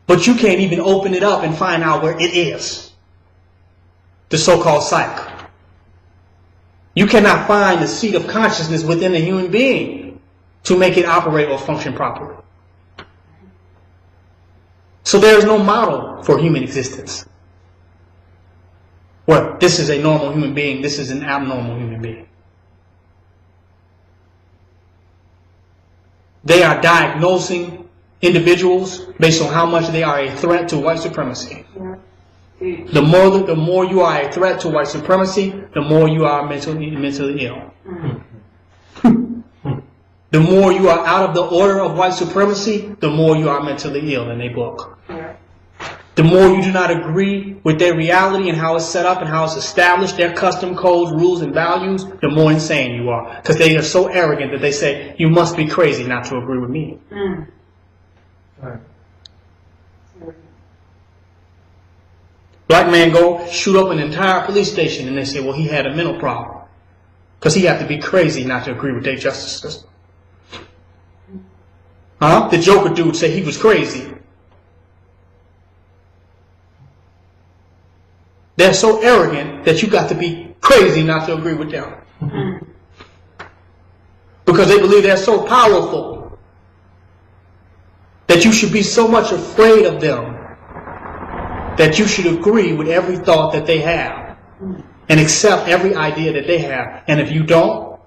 But you can't even open it up and find out where it is. The so-called psyche. You cannot find the seat of consciousness within a human being to make it operate or function properly. So there is no model for human existence. Well, this is a normal human being, this is an abnormal human being. They are diagnosing individuals based on how much they are a threat to white supremacy. The more you are a threat to white supremacy, the more you are mentally ill. The more you are out of the order of white supremacy, the more you are mentally ill in their book. The more you do not agree with their reality and how it's set up and how it's established, their custom codes, rules, and values, the more insane you are. Because they are so arrogant that they say, you must be crazy not to agree with me. Right. Black man go shoot up an entire police station and they say, well, he had a mental problem. Because he had to be crazy not to agree with their justice system. The Joker dude said he was crazy. They're so arrogant that you got to be crazy not to agree with them. Because they believe they're so powerful that you should be so much afraid of them that you should agree with every thought that they have and accept every idea that they have. And if you don't,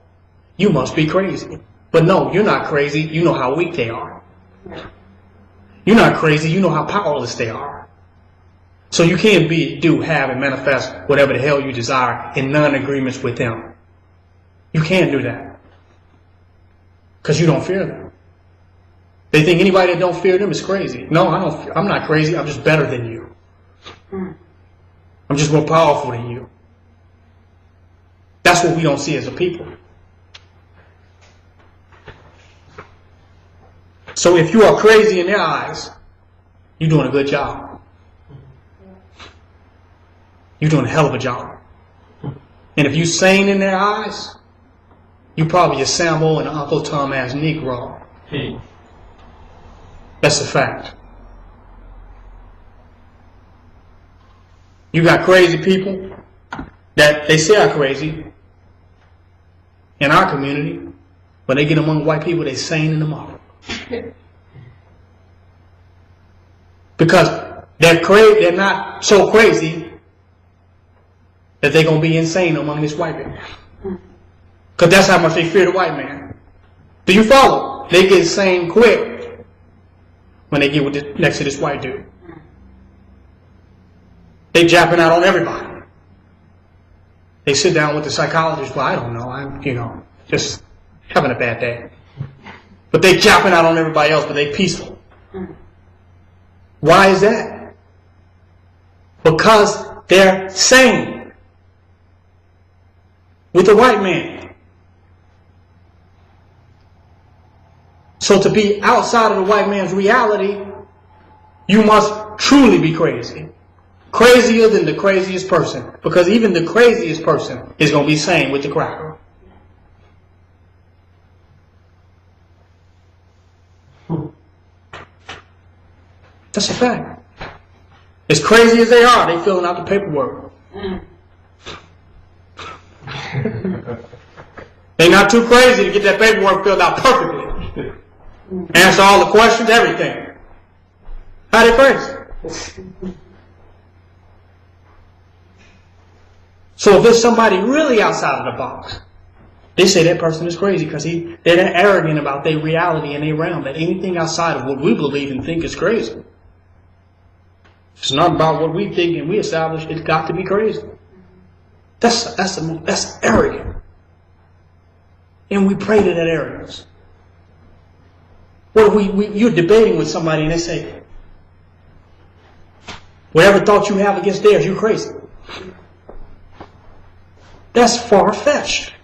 you must be crazy. But no, you're not crazy. You know how weak they are. You're not crazy. You know how powerless they are. So you can't have, and manifest whatever the hell you desire in non-agreements with them. You can't do that. Because you don't fear them. They think anybody that don't fear them is crazy. No, I'm not crazy. I'm just better than you. I'm just more powerful than you. That's what we don't see as a people. So if you are crazy in their eyes, you're doing a good job. You're doing a hell of a job. And if you're sane in their eyes, you're probably a Sambo and Uncle Tom ass Negro. That's a fact. You got crazy people that they say are crazy in our community, but they get among white people, they sane in the model. Because they're not so crazy that they're going to be insane among this white man. Because that's how much they fear the white man. Do you follow? They get sane quick when they get with next to this white dude. They japping out on everybody. They sit down with the psychologist. Well, I don't know. I'm, just having a bad day. But they japping out on everybody else, but they peaceful. Why is that? Because they're sane with the white man. So to be outside of the white man's reality, you must truly be crazy. Crazier than the craziest person. Because even the craziest person is going to be sane with the cracker. That's a fact. As crazy as they are, they filling out the paperwork. They're not too crazy to get that paperwork filled out perfectly. Answer all the questions, everything. How they crazy? So if there's somebody really outside of the box, they say that person is crazy because they're that arrogant about their reality and their realm that anything outside of what we believe and think is crazy. It's not about what we think and we establish. It's got to be crazy. That's arrogant. And we pray to that arrogance. What if you're debating with somebody and they say, whatever thought you have against theirs, you're crazy. That's far-fetched.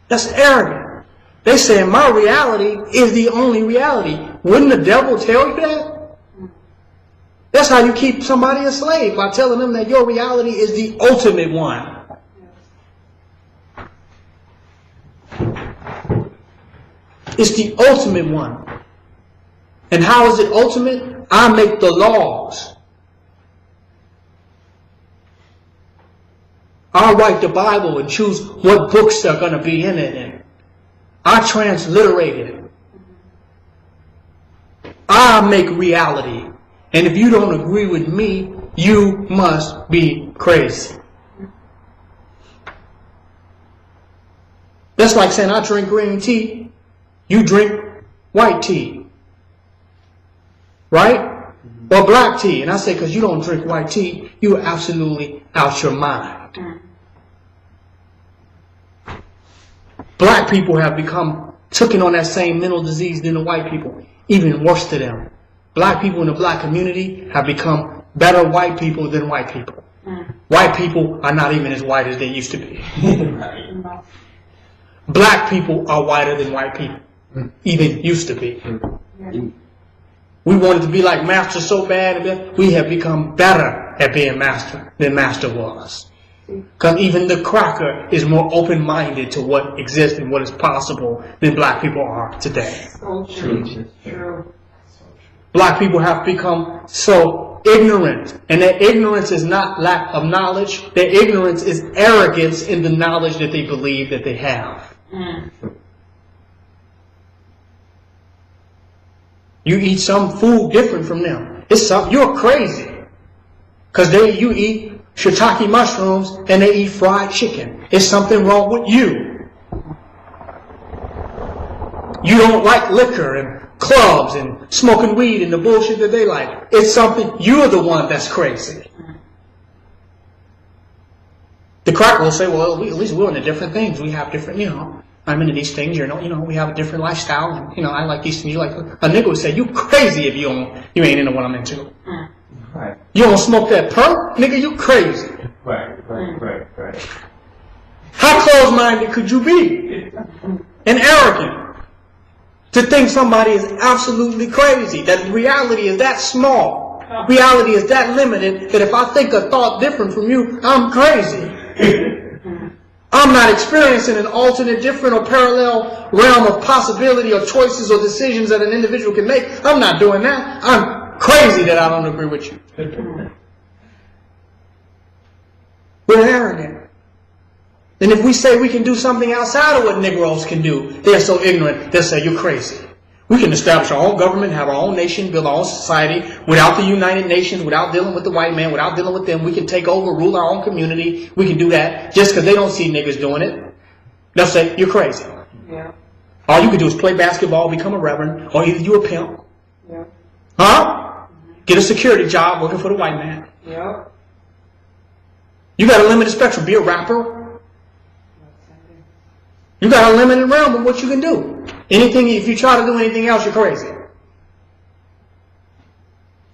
That's arrogant. They say my reality is the only reality. Wouldn't the devil tell you that? That's how you keep somebody a slave, by telling them that your reality is the ultimate one. It's the ultimate one. And how is it ultimate? I make the laws. I write the Bible and choose what books are going to be in it. And I transliterate it. I make reality. And if you don't agree with me, you must be crazy. That's like saying I drink green tea, you drink white tea. Right? Or black tea. And I say, because you don't drink white tea, you're absolutely out your mind. Black people have taken on that same mental disease than the white people. Even worse to them. Black people in the black community have become better white people than white people. White people are not even as white as they used to be. Black people are whiter than white people. Even used to be. We wanted to be like Master so bad, we have become better at being Master than Master was. Because even the cracker is more open-minded to what exists and what is possible than black people are today. So true. Black people have become so ignorant. And their ignorance is not lack of knowledge. Their ignorance is arrogance in the knowledge that they believe that they have. You eat some food different from them. You're crazy. Because you eat shiitake mushrooms and they eat fried chicken. There's something wrong with you. You don't like liquor and clubs and smoking weed and the bullshit that they like. It's something, you're the one that's crazy. The cracker will say, well, at least we're into different things. We have different, I'm into these things, we have a different lifestyle, and, I like these things. You like, a nigga would say, you crazy if you ain't into what I'm into. Right. You don't smoke that perk? Nigga, you crazy. Right. How close-minded could you be? And arrogant. To think somebody is absolutely crazy. That reality is that small. Reality is that limited that if I think a thought different from you, I'm crazy. I'm not experiencing an alternate, different, or parallel realm of possibility or choices or decisions that an individual can make. I'm not doing that. I'm crazy that I don't agree with you. We're arrogant. And if we say we can do something outside of what Negroes can do, they're so ignorant, they'll say, you're crazy. We can establish our own government, have our own nation, build our own society without the United Nations, without dealing with the white man, without dealing with them. We can take over, rule our own community. We can do that just because they don't see niggas doing it. They'll say, you're crazy. Yeah. All you could do is play basketball, become a reverend, or either you a pimp. Yeah. Huh? Get a security job working for the white man. Yeah. You got a limited spectrum. Be a rapper. You got a limited realm of what you can do. Anything, if you try to do anything else, you're crazy.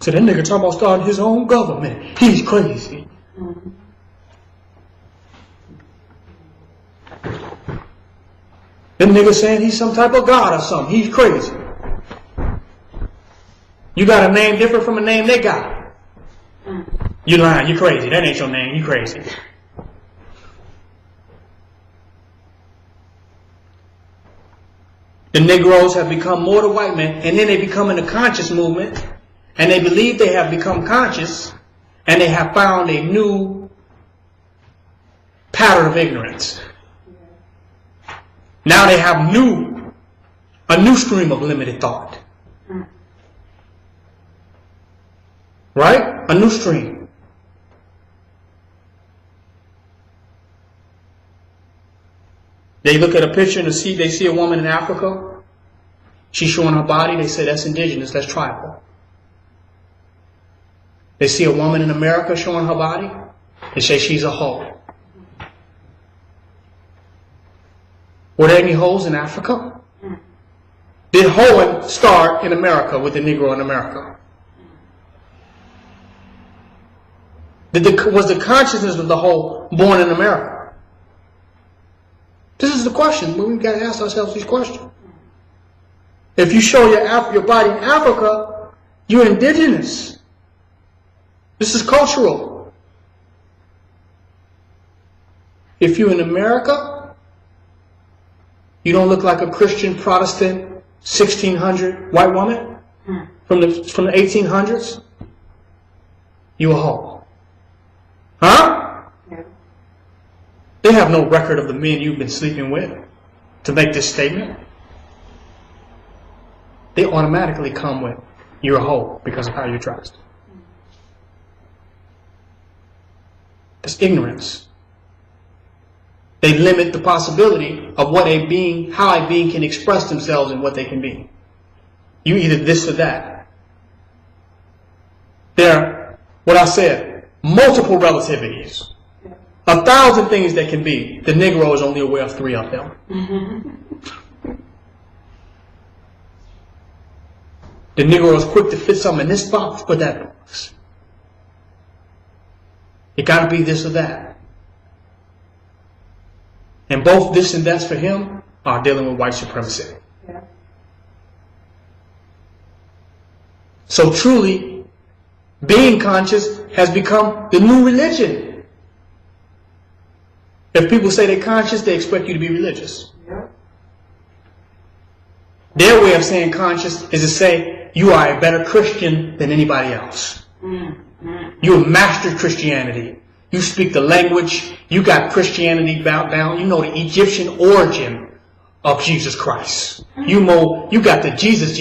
So that nigga talking about starting his own government. He's crazy. Mm-hmm. That nigga saying he's some type of god or something. He's crazy. You got a name different from a name they got. You lying. You crazy. That ain't your name. You crazy. The Negroes have become more the white men, and then they become in the conscious movement, and they believe they have become conscious, and they have found a new pattern of ignorance. Now they have a new stream of limited thought. Right? A new stream. They look at a picture and they see a woman in Africa. She's showing her body. They say that's indigenous, that's tribal. They see a woman in America showing her body. They say she's a hoe. Were there any hoes in Africa? Did hoeing start in America with the Negro in America? Was the consciousness of the hoe born in America? This is the question. We've got to ask ourselves these questions. If you show your body in Africa, you're indigenous. This is cultural. If you're in America, you don't look like a Christian Protestant 1600 white woman from the 1800s. You a hoe. Huh? Yeah. They have no record of the men you've been sleeping with to make this statement. They automatically come with you're a hoe because of how you're dressed. It's ignorance. They limit the possibility of what a being, how a being can express themselves and what they can be. You either this or that. There are, what I said, multiple relativities. 1,000 things that can be. The Negro is only aware of 3 of them. The Negro is quick to fit something in this box, put that box. It got to be this or that. And both this and that's for him are dealing with white supremacy. Yeah. So truly, being conscious has become the new religion. If people say they're conscious, they expect you to be religious. Yeah. Their way of saying conscious is to say you are a better Christian than anybody else. You have mastered Christianity. You speak the language. You got Christianity down. You know the Egyptian origin of Jesus Christ. You got the Jesus.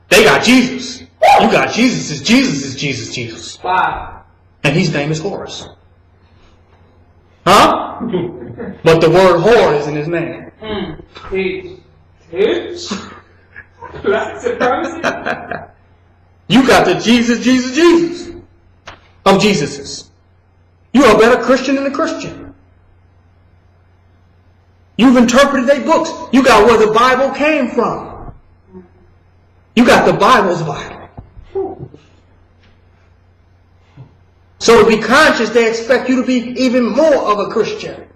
They got Jesus. You got Jesus. Wow. And his name is Horus. Huh? But the word whore is in his name. Black supremacy. You got the Jesus of Jesuses. You're a better Christian than a Christian. You've interpreted their books. You got where the Bible came from. You got the Bible's Bible. So to be conscious, they expect you to be even more of a Christian.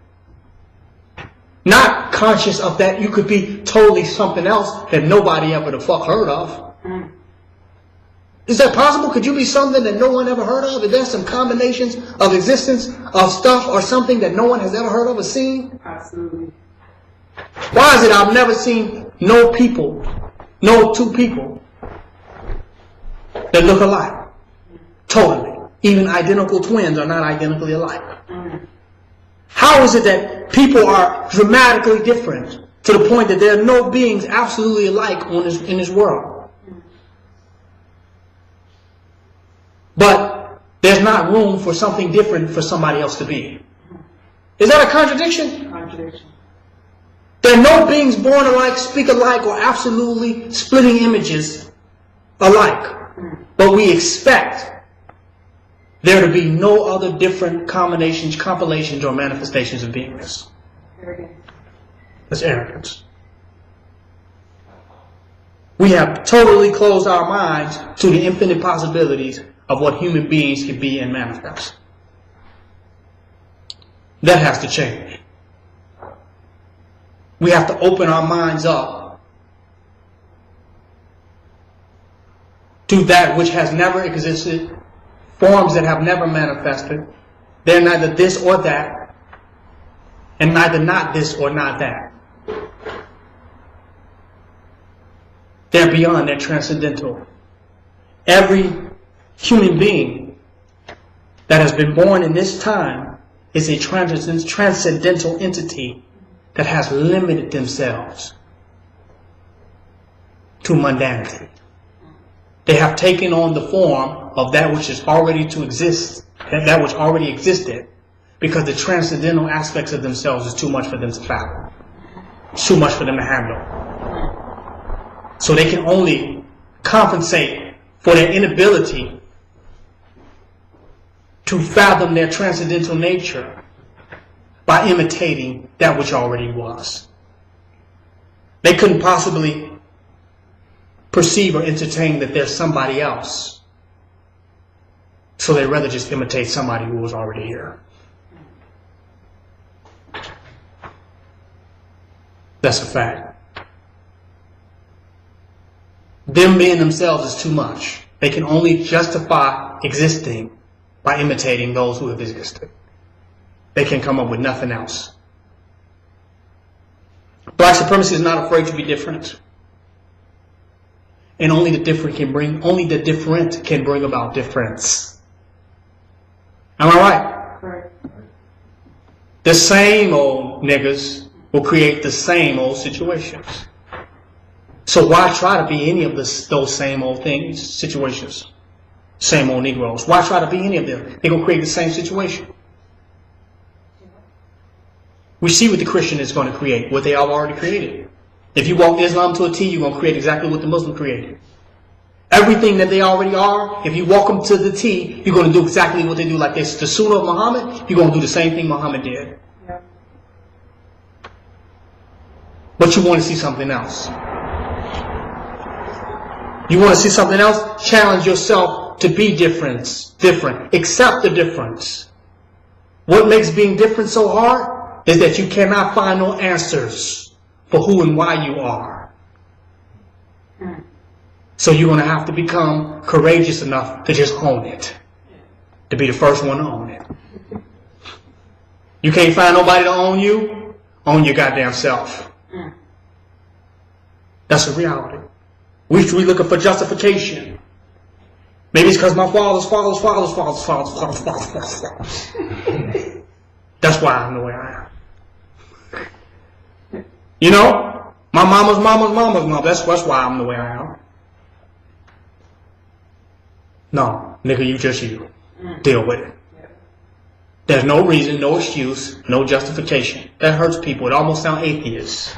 Not conscious of that you could be totally something else that nobody ever the fuck heard of. Is that possible? Could you be something that no one ever heard of? Is there some combinations of existence of stuff or something that no one has ever heard of or seen? Absolutely. Why is it I've never seen no two people that look alike? Totally. Even identical twins are not identically alike. How is it that people are dramatically different to the point that there are no beings absolutely alike in this world? But there's not room for something different for somebody else to be. Is that a contradiction? Contradiction. There are no beings born alike, speak alike, or absolutely splitting images alike. But we expect there to be no other different combinations, compilations, or manifestations of beingness. Arrogance. That's arrogance. We have totally closed our minds to the infinite possibilities of what human beings can be and manifest. That has to change. We have to open our minds up to that which has never existed, forms that have never manifested. They're neither this or that, and neither not this or not that. They're beyond, they're transcendental. Every human being that has been born in this time is a transcendental entity that has limited themselves to mundanity. They have taken on the form of that which is already to exist, that which already existed, because the transcendental aspects of themselves is too much for them to fathom. It's too much for them to handle. So they can only compensate for their inability to fathom their transcendental nature by imitating that which already was. They couldn't possibly perceive or entertain that there's somebody else. So they'd rather just imitate somebody who was already here. That's a fact. Them being themselves is too much. They can only justify existing by imitating those who have existed. They can come up with nothing else. Black supremacy is not afraid to be different. And only the different can bring about difference. Am I right? Right. The same old niggas will create the same old situations. So why try to be any of those same old things, situations? Same old Negroes. Why try to be any of them? They're going to create the same situation. We see what the Christian is going to create, what they have already created. If you walk Islam to a T, you're going to create exactly what the Muslim created. Everything that they already are, if you walk them to the T, you're going to do exactly what they do. Like this, the Sunnah of Muhammad, you're going to do the same thing Muhammad did. Yeah. But you want to see something else. You want to see something else? Challenge yourself to be different. Accept the difference. What makes being different so hard is that you cannot find no answers for who and why you are. So you're going to have to become courageous enough to just own it. To be the first one to own it. You can't find nobody to own you? Own your goddamn self. That's a reality. We looking for justification. Maybe it's because my father's. That's why I'm the way I am. You know? My mama's mom. That's why I'm the way I am. No, nigga, you just you. Deal with it. There's no reason, no excuse, no justification. That hurts people. It almost sounds atheist.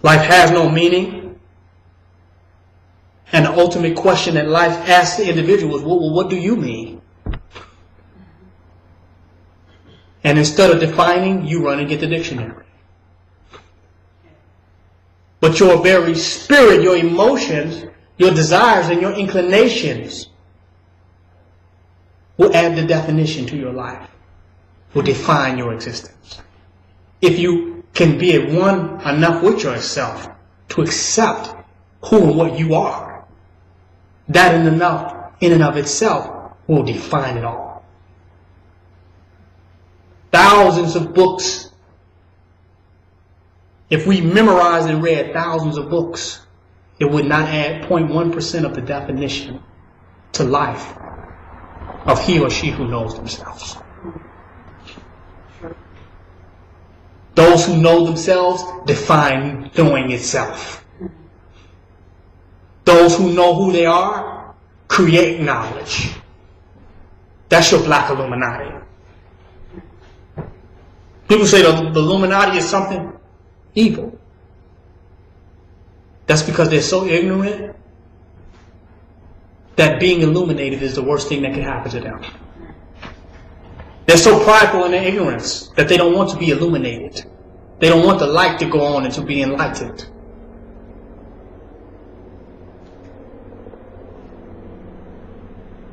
Life has no meaning. And the ultimate question that life asks the individual is, well, what do you mean? And instead of defining, you run and get the dictionary. But your very spirit, your emotions, your desires, and your inclinations will add the definition to your life, will define your existence. If you can be at one enough with yourself to accept who and what you are, that in and of itself will define it all. Thousands of books. If we memorized and read thousands of books, it would not add 0.1% of the definition to life of he or she who knows themselves. Those who know themselves define knowing itself. Those who know who they are create knowledge. That's your black Illuminati. People say the Illuminati is something evil. That's because they're so ignorant that being illuminated is the worst thing that can happen to them. They're so prideful in their ignorance that they don't want to be illuminated. They don't want the light to go on and to be enlightened.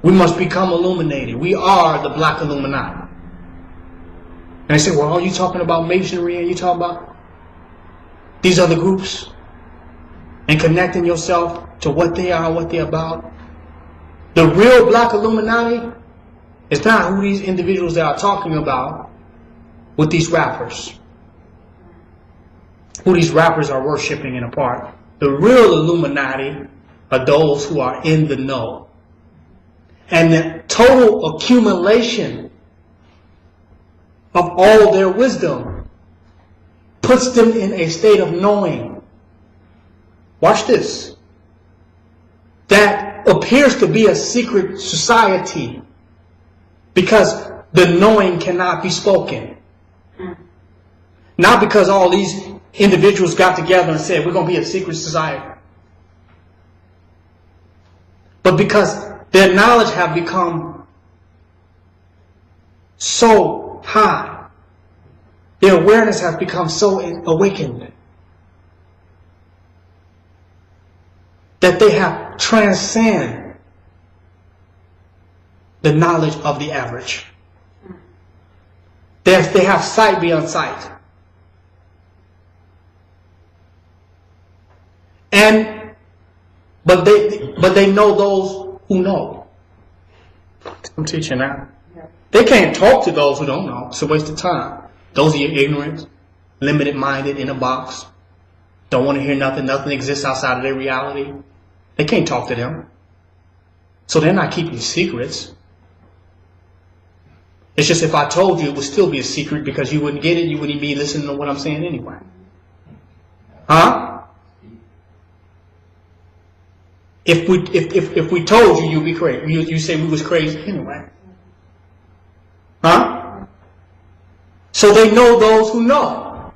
We must become illuminated. We are the black Illuminati. And they say, well, are you talking about Masonry? Are you talking about these other groups? And connecting yourself to what they are, what they're about. The real black Illuminati is not who these individuals that are talking about with these rappers. Who these rappers are worshiping and a part. The real Illuminati are those who are in the know. And the total accumulation of all their wisdom puts them in a state of knowing. Watch this. That appears to be a secret society because the knowing cannot be spoken. Not because all these individuals got together and said, we're going to be a secret society. But because their knowledge have become so high. Their awareness has become so awakened that they have transcended the knowledge of the average. They have sight beyond sight. But they know those who know. I'm teaching that. They can't talk to those who don't know. It's a waste of time. Those are your ignorant, limited-minded, in a box. Don't want to hear nothing. Nothing exists outside of their reality. They can't talk to them. So they're not keeping secrets. It's just if I told you, it would still be a secret because you wouldn't get it. You wouldn't be listening to what I'm saying anyway. Huh? If we told you, you'd be crazy. You say we was crazy anyway. Huh? So they know those who know.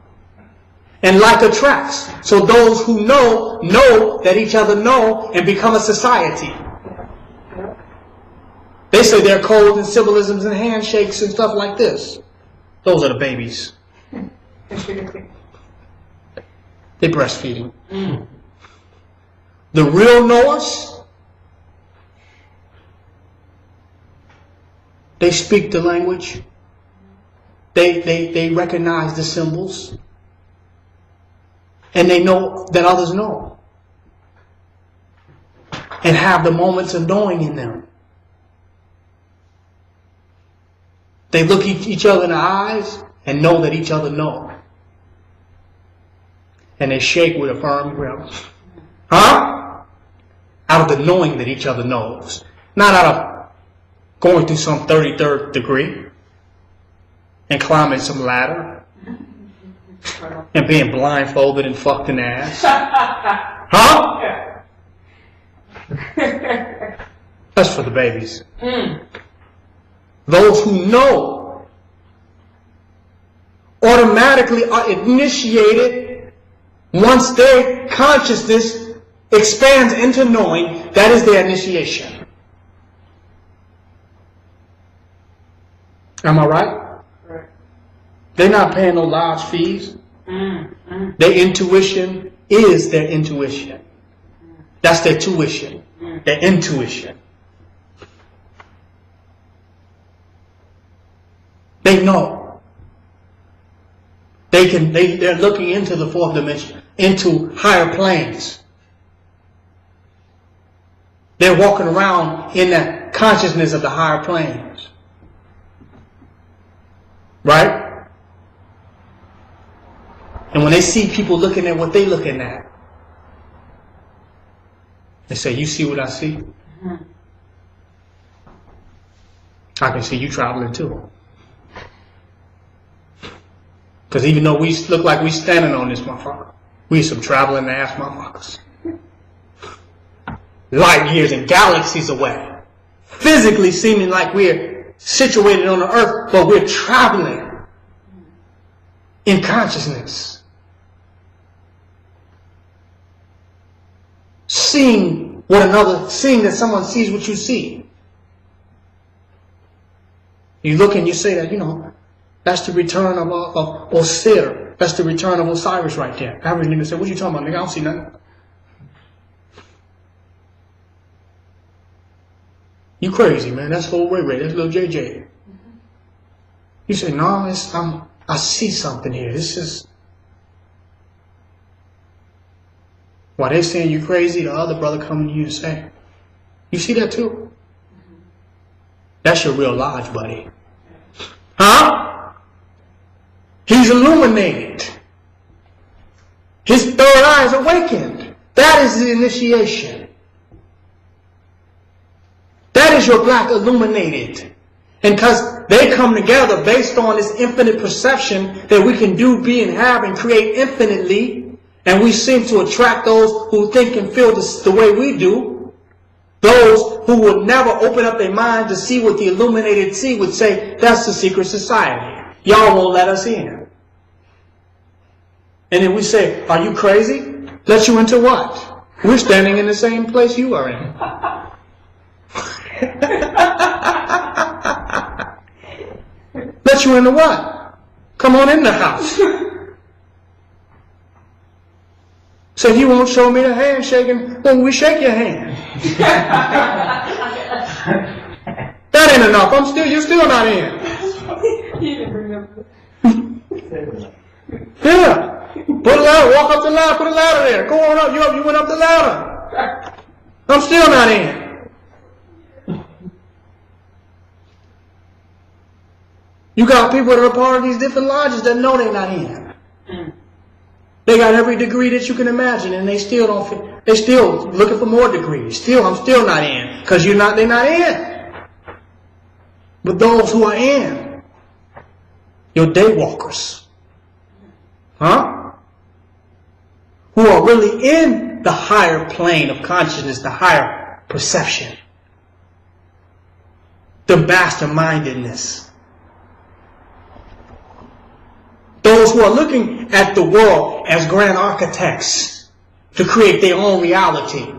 And like attracts. So those who know that each other know and become a society. They say there are codes and symbolisms and handshakes and stuff like this. Those are the babies. They're breastfeeding. The real knowers, they speak the language. They recognize the symbols. And they know that others know. And have the moments of knowing in them. They look each other in the eyes and know that each other know. And they shake with a firm grip. Huh? Out of the knowing that each other knows. Not out of going through some 33rd degree and climbing some ladder and being blindfolded and fucked in the ass. Huh? That's for the babies. Those who know automatically are initiated once their consciousness expands into knowing. That is their initiation. Am I right? Right. They're not paying no large fees. Their intuition is their intuition. That's their tuition. Their intuition. They know. They're looking into the fourth dimension, into higher planes. They're walking around in that consciousness of the higher planes. Right? And when they see people looking at what they're looking at, they say, you see what I see? I can see you traveling too. Because even though we look like we standing on this motherfucker, we some traveling ass motherfuckers. Light years and galaxies away. Physically seeming like we're situated on the earth, but we're traveling in consciousness. Seeing one another, seeing that someone sees what you see. You look and you say that, that's the return of Osir. That's the return of Osiris right there. Average nigga say, what you talking about, nigga? I don't see nothing. You crazy, man. That's little Ray Ray. That's little JJ. You say, no, I see something here. This is... While they're saying you crazy, the other brother coming to you and say, you see that too? That's your real lodge, buddy. Huh? He's illuminated. His third eye is awakened. That is the initiation. That is your black illuminated. And because they come together based on this infinite perception that we can do, be, and have, and create infinitely, and we seem to attract those who think and feel the way we do. Those who would never open up their mind to see what the illuminated see would say, that's the secret society. Y'all won't let us in. And then we say, are you crazy? Let you into what? We're standing in the same place you are in. Let you into what? Come on in the house. So if you won't show me the handshaking, then we shake your hand. That ain't enough. You're still not in. Yeah. Put a ladder, walk up the ladder, put a ladder there. Go on up, you went up the ladder. I'm still not in. You got people that are a part of these different lodges that know they're not in. They got every degree that you can imagine, and they still don't fit. They still looking for more degrees. I'm still not in. Because they're not in. But those who are in, your daywalkers, who are really in the higher plane of consciousness, the higher perception, the mastermindedness. Those who are looking at the world as grand architects to create their own reality.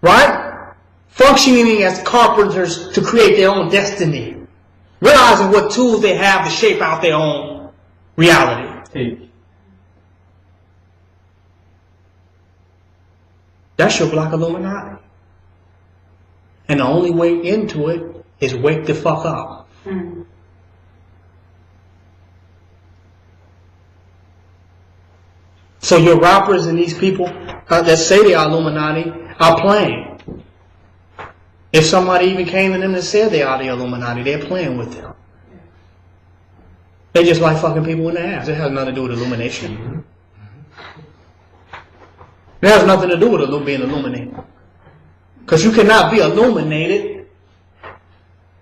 Right? Functioning as carpenters to create their own destiny. Realizing what tools they have to shape out their own reality. That's your black Illuminati. And the only way into it is wake the fuck up. Mm-hmm. So your rappers and these people that say they are Illuminati are playing. If somebody even came to them and said they are the Illuminati, they're playing with them. They just like fucking people in the ass. It has nothing to do with illumination. It has nothing to do with being illuminated. Because you cannot be illuminated,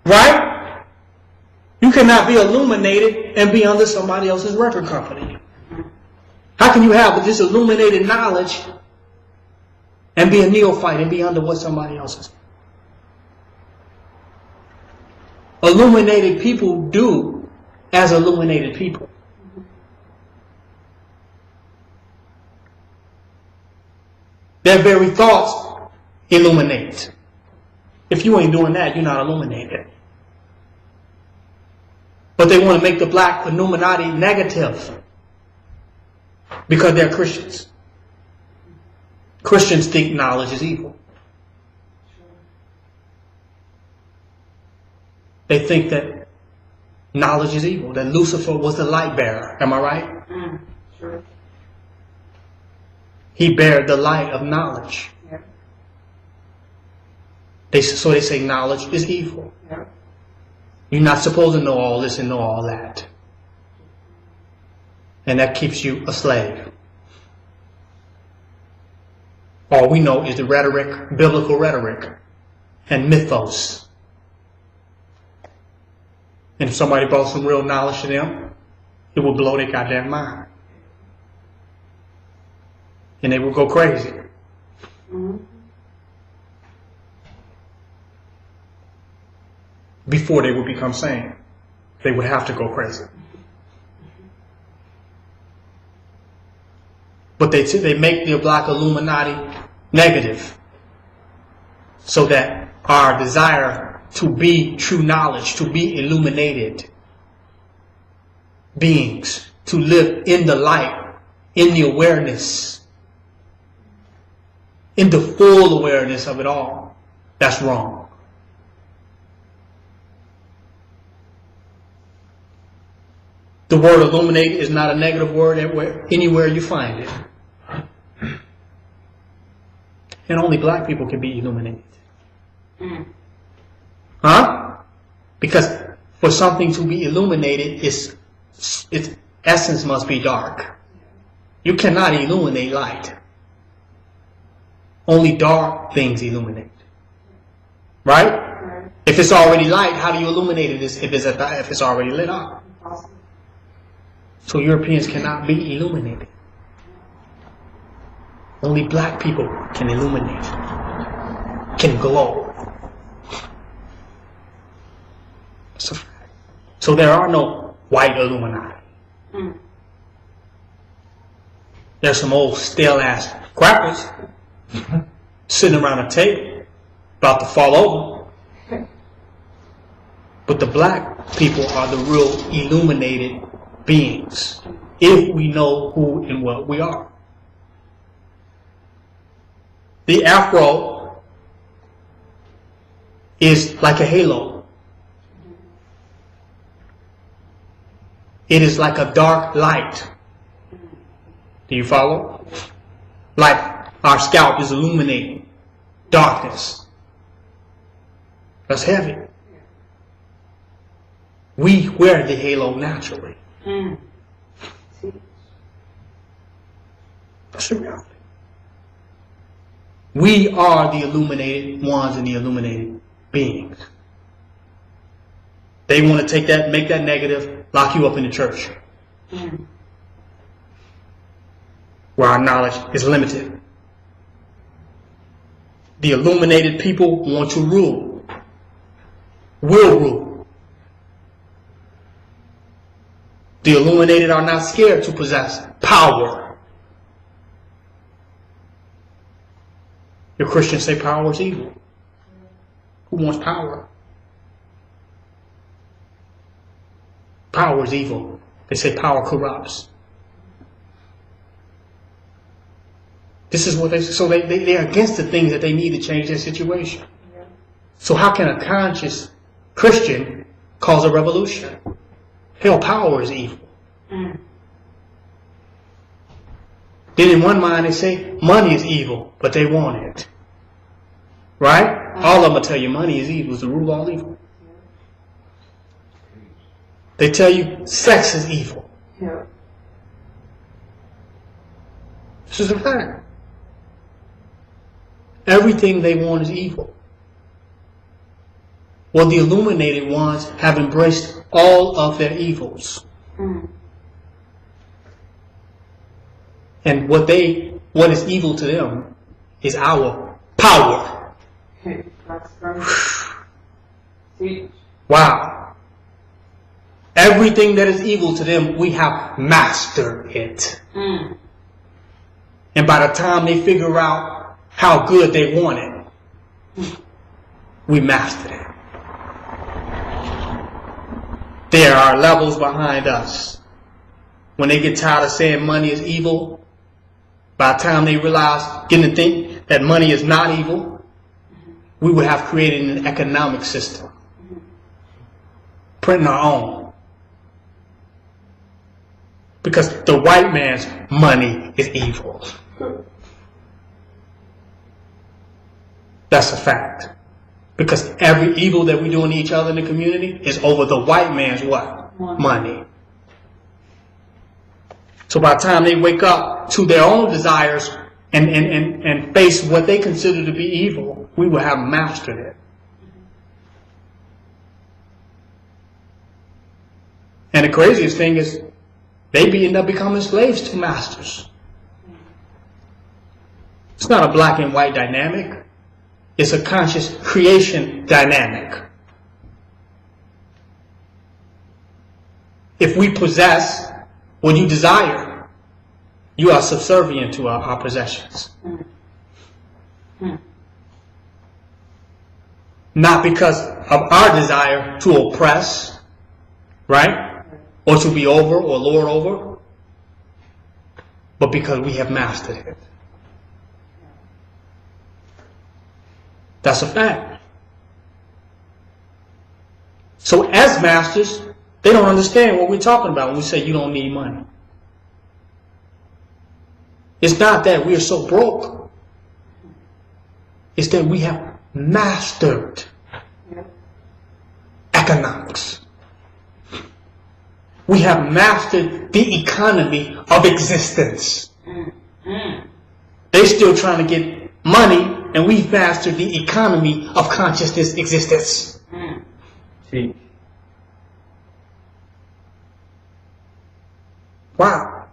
right? You cannot be illuminated and be under somebody else's record company. How can you have this illuminated knowledge and be a neophyte and be under what somebody else is? Illuminated people do as illuminated people. Their very thoughts illuminate. If you ain't doing that, you're not illuminated. But they want to make the black Illuminati negative. Because they're Christians. Christians think knowledge is evil. They think that knowledge is evil, that Lucifer was the light bearer. Am I right? Sure. He bared the light of knowledge. Yeah. So they say knowledge is evil. Yeah. You're not supposed to know all this and know all that. And that keeps you a slave. All we know is the rhetoric, biblical rhetoric, and mythos. And if somebody brought some real knowledge to them, it would blow their goddamn mind. And they would go crazy. Mm-hmm. before they would become sane. They would have to go crazy. But they make the Black Illuminati negative so that our desire to be true knowledge, to be illuminated beings, to live in the light, in the awareness, in the full awareness of it all, that's wrong. The word illuminate is not a negative word anywhere you find it. And only black people can be illuminated. Huh? Because for something to be illuminated, its essence must be dark. You cannot illuminate light. Only dark things illuminate. Right? If it's already light, how do you illuminate it if it's already lit up? So Europeans cannot be illuminated. Only black people can illuminate, can glow. So there are no white Illuminati. There's some old stale ass crackers sitting around a table about to fall over. But the black people are the real illuminated beings if we know who and what we are. The afro is like a halo. It is like a dark light. Do you follow? Like our scalp is illuminating darkness. That's heavy. We wear the halo naturally. That's the reality. We are the illuminated ones and the illuminated beings. They want to take that, make that negative, lock you up in the church. Where our knowledge is limited. The illuminated people want to rule. Will rule. The illuminated are not scared to possess power. The Christians say power is evil. Who wants power? Power is evil. They say power corrupts. This is what they say. So they're against the things that they need to change their situation. So how can a conscious Christian cause a revolution? Hell, power is evil. Then in one mind they say money is evil, but they want it. Right? All of them will tell you money is evil, is the root of all evil. They tell you sex is evil. This is a fact. Everything they want is evil. Well, the illuminated ones have embraced all of their evils. And what is evil to them is our power. Wow. Everything that is evil to them, we have mastered it. And by the time they figure out how good they want it, we mastered it. There are levels behind us. When they get tired of saying money is evil, by the time they realize, getting to think that money is not evil, we would have created an economic system. Printing our own. Because the white man's money is evil. That's a fact. Because every evil that we do in each other in the community is over the white man's what? Money. So by the time they wake up to their own desires and face what they consider to be evil, we will have mastered it. And the craziest thing is they end up becoming slaves to masters. It's not a black and white dynamic. It's a conscious creation dynamic. if we possess what you desire, you are subservient to our possessions. Not because of our desire to oppress, right? Or to be over or lord over, but because we have mastered it. That's a fact. So as masters, they don't understand what we're talking about when we say you don't need money. It's not that we are so broke. It's that we have mastered economics. We have mastered the economy of existence. They're still trying to get money, and we've mastered the economy of consciousness existence. See. Wow.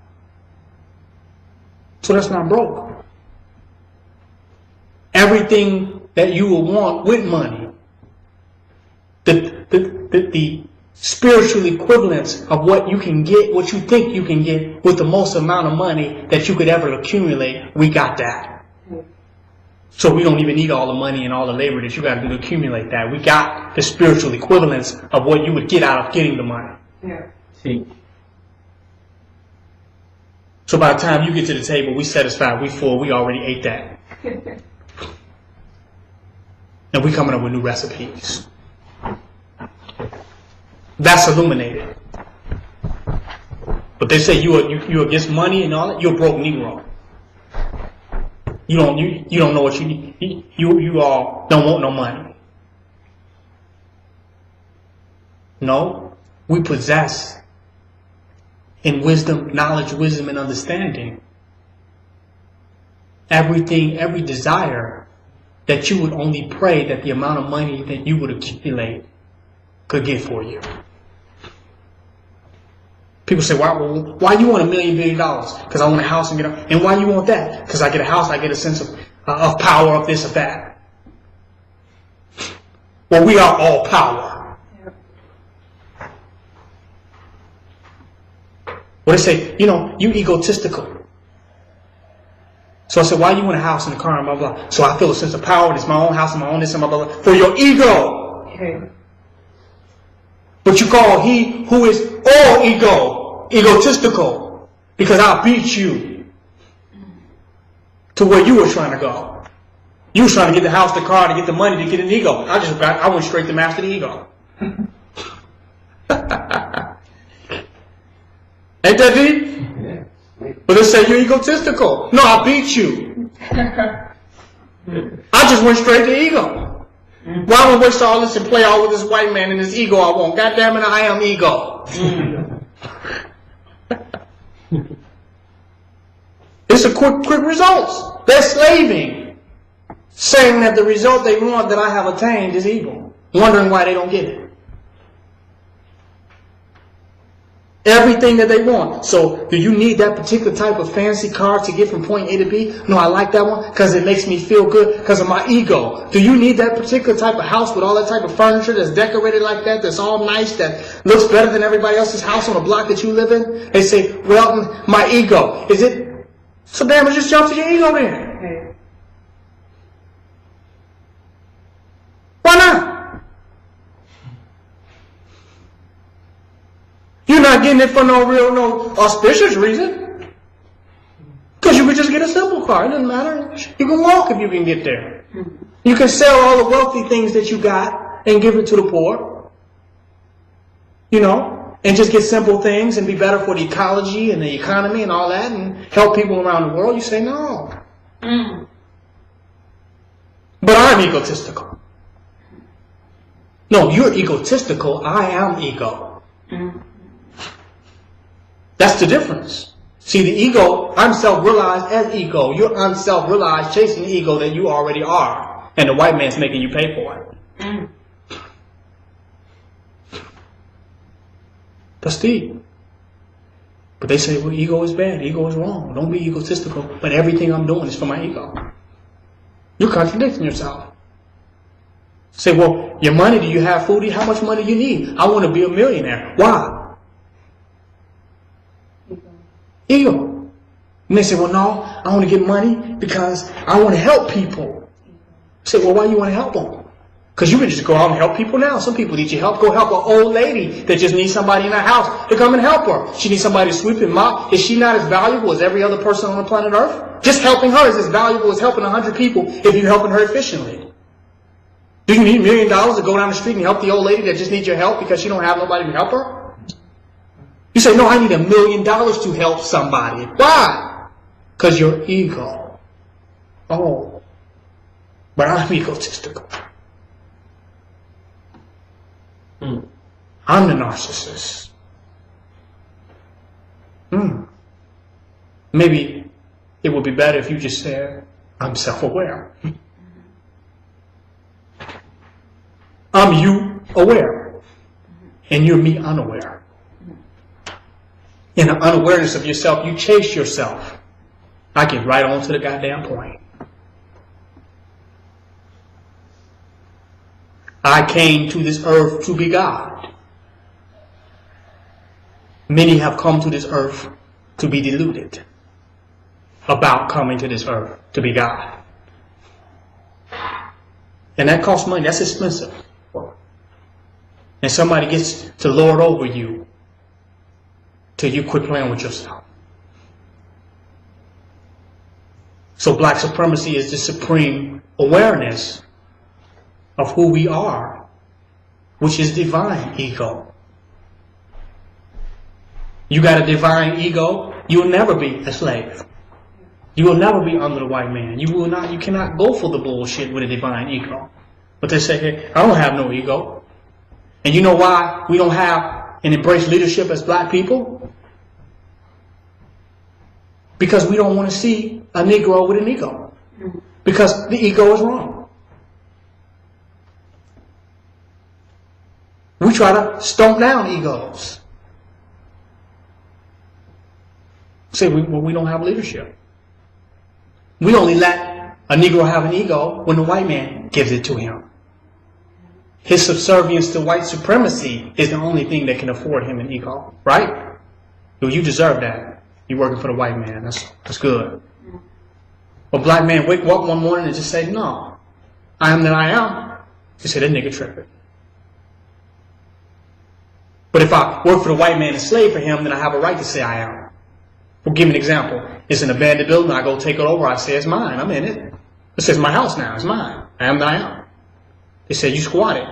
So that's not broke. Everything that you will want with money, the spiritual equivalence of what you can get, what you think you can get with the most amount of money that you could ever accumulate, we got that. So we don't even need all the money and all the labor that you got to do to accumulate that. We got the spiritual equivalence of what you would get out of getting the money. Yeah. See. So by the time you get to the table, we satisfied, we full, we already ate that. And we coming up with new recipes. That's illuminated. But they say you against money and all that, you're a broke Negro. You don't know what you need. You all don't want no money. No, we possess in wisdom, knowledge, wisdom, and understanding everything, every desire that you would only pray that the amount of money that you would accumulate could get for you. People say, why you want $1 million billion? Because I want a house and get a, and why you want that? Because I get a house, I get a sense of power, of this, of that. Well, we are all power. Well, they say, you egotistical. So I said, why you want a house and a car and blah, blah. So I feel a sense of power. It's my own house and my own this and blah, blah, blah. For your ego. Okay. But you call he who is all egotistical, because I beat you to where you were trying to go. You were trying to get the house, the car, to get the money, to get an ego. I went straight to master the ego. Ain't that deep? But they say you're egotistical. No, I beat you. I just went straight to ego. Why would I waste all this and play all with this white man and this ego I want? God damn it, I am ego. It's a quick results. They're slaving, saying that the result they want that I have attained is evil, wondering why they don't get it. Everything that they want. So, do you need that particular type of fancy car to get from point A to B? No, I like that one because it makes me feel good because of my ego. Do you need that particular type of house with all that type of furniture that's decorated like that, that's all nice, that looks better than everybody else's house on the block that you live in? They say, well, my ego. Is it? So damn, just jump to your ego then. Okay. Why not? You're not getting it for no auspicious reason. Because you could just get a simple car. It doesn't matter. You can walk if you can get there. You can sell all the wealthy things that you got and give it to the poor. And just get simple things and be better for the ecology and the economy and all that and help people around the world. You say no. But I'm egotistical. No, you're egotistical. I am ego. That's the difference. See, the ego, I'm self-realized as ego. You're unself-realized, chasing the ego that you already are. And the white man's making you pay for it. That's deep. But they say, well, ego is bad. Ego is wrong. Don't be egotistical. But everything I'm doing is for my ego. You're contradicting yourself. Say, well, your money, do you have food? How much money do you need? I want to be a millionaire. Why? Ego. And they say, well, no, I want to get money because I want to help people. I say, well, why do you want to help them? Because you can just go out and help people now. Some people need your help. Go help an old lady that just needs somebody in her house to come and help her. She needs somebody to sweep and mop. Is she not as valuable as every other person on the planet Earth? Just helping her is as valuable as helping 100 people if you're helping her efficiently. Do you need $1 million to go down the street and help the old lady that just needs your help because she don't have nobody to help her? You say, no, I need $1 million to help somebody. Why? Because your ego. Oh, but I'm egotistical. I'm the narcissist. Maybe it would be better if you just said, I'm self-aware. I'm you aware. And you're me unaware. In the unawareness of yourself, you chase yourself. I get right on to the goddamn point. I came to this earth to be God. Many have come to this earth to be deluded about coming to this earth to be God. And that costs money. That's expensive. And somebody gets to lord over you till you quit playing with yourself. So black supremacy is the supreme awareness of who we are, which is divine ego. You got a divine ego, you will never be a slave. You will never be under the white man. You cannot go for the bullshit with a divine ego. But they say, hey, I don't have no ego. And you know why we don't have and embrace leadership as black people? Because we don't want to see a Negro with an ego. Because the ego is wrong. We try to stomp down egos. Say we don't have leadership. We only let a Negro have an ego when the white man gives it to him. His subservience to white supremacy is the only thing that can afford him an ego, right? Well, you deserve that. You're working for the white man. That's good. But black man wake up one morning and just say, no, I am that I am. They say, that nigga tripping. But if I work for the white man and slave for him, then I have a right to say I am. We'll give you an example. It's an abandoned building. I go take it over. I say it's mine. I'm in it. It says my house now. It's mine. I am that I am. They say you squatted.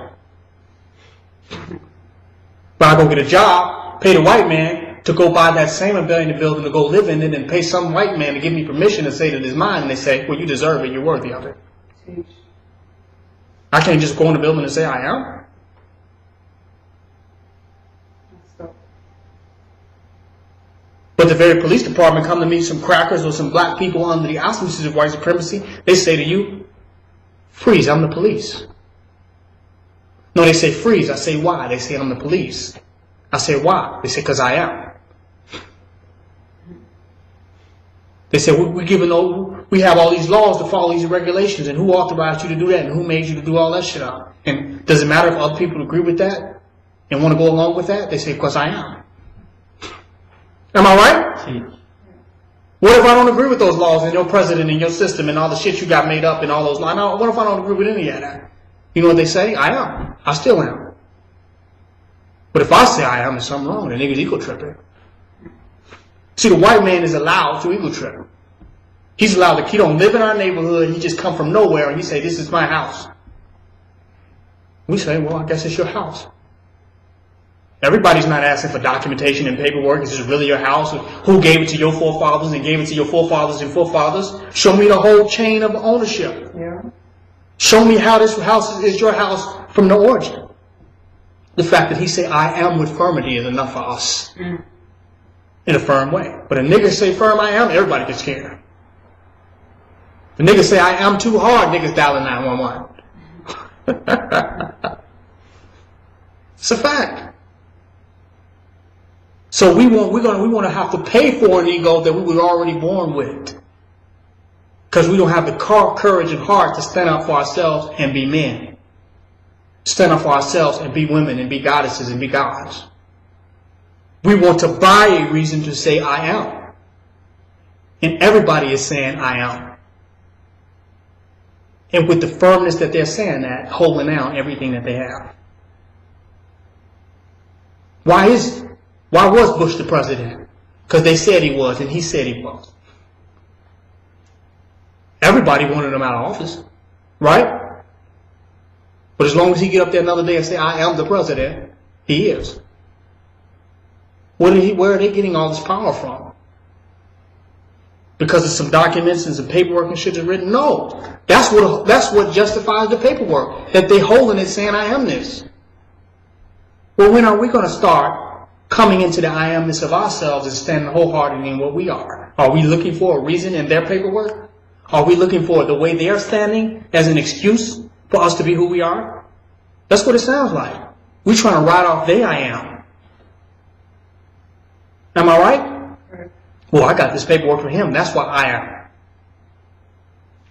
But I go get a job, pay the white man to go buy that same abandoned building to go live in it, and pay some white man to give me permission to say that it's mine. And they say, well, you deserve it. You're worthy of it. I can't just go in the building and say I am. But the very police department come to me, some crackers or some black people under the auspices of white supremacy, they say to you, freeze, I'm the police. No, they say freeze. I say why? They say I'm the police. I say why? They say because I am. They say we have all these laws to follow these regulations, and who authorized you to do that, and who made you to do all that shit up? And does it matter if other people agree with that and want to go along with that? They say because I am. Am I right? What if I don't agree with those laws and your president and your system and all the shit you got made up and all those laws? What if I don't agree with any of that? You know what they say? I am. I still am. But if I say I am, there's something wrong. The nigga's ego tripping. See, the white man is allowed to ego trip. He's allowed to, he don't live in our neighborhood. He just come from nowhere and he say, this is my house. We say, well, I guess it's your house. Everybody's not asking for documentation and paperwork. Is this really your house? Who gave it to your forefathers and gave it to your forefathers and forefathers? Show me the whole chain of ownership. Yeah. Show me how this house is your house from the origin. The fact that he say, I am with firmity is enough for us. In a firm way. But a nigga say firm I am, everybody gets scared. If a nigga say I am too hard, niggas dialing 911. It's a fact. So we want to have to pay for an ego that we were already born with. Because we don't have the courage and heart to stand up for ourselves and be men. Stand up for ourselves and be women and be goddesses and be gods. We want to buy a reason to say I am. And everybody is saying, I am. And with the firmness that they're saying that, holding down everything that they have. Why was Bush the president? Because they said he was, and he said he was. Everybody wanted him out of office, right? But as long as he get up there another day and say, I am the president, he is. Where are they getting all this power from? Because of some documents and some paperwork and shit is written? No. That's what justifies the paperwork. That they holding it saying, I am this. Well, when are we going to start coming into the I amness of ourselves and standing wholeheartedly in what we are? Are we looking for a reason in their paperwork? Are we looking for the way they're standing as an excuse for us to be who we are? That's what it sounds like. We're trying to write off their I am. Am I right? Well, I got this paperwork from him. That's why I am.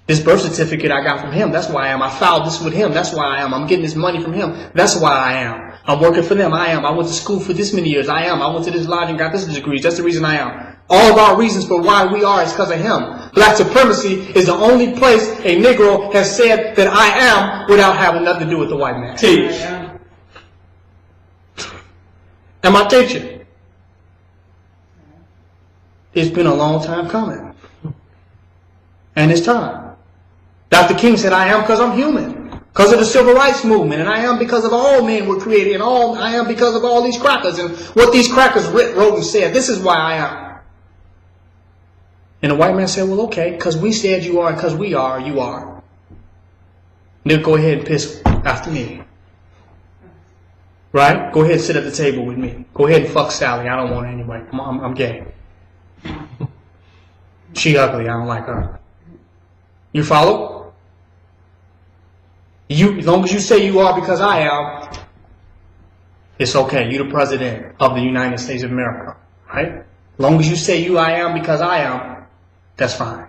This birth certificate I got from him. That's why I am. I filed this with him. That's why I am. I'm getting this money from him. That's why I am. I'm working for them. I am. I went to school for this many years. I am. I went to this lodge and got this degree. That's the reason I am. All of our reasons for why we are is because of him. Black supremacy is the only place a Negro has said that I am without having nothing to do with the white man. Teach. Am I teaching? It's been a long time coming. And it's time. Dr. King said, I am because I'm human. Because of the civil rights movement. And I am because of all men were created. And I am because of all these crackers. And what these crackers wrote and said. This is why I am. And the white man said, well, okay, because we said you are, and because we are, you are. Then go ahead and piss after me. Right? Go ahead and sit at the table with me. Go ahead and fuck Sally. I don't want her anyway. I'm gay. She ugly. I don't like her. You follow? As long as you say you are because I am, it's okay. You're the president of the United States of America. Right? As long as you say I am because I am, that's fine.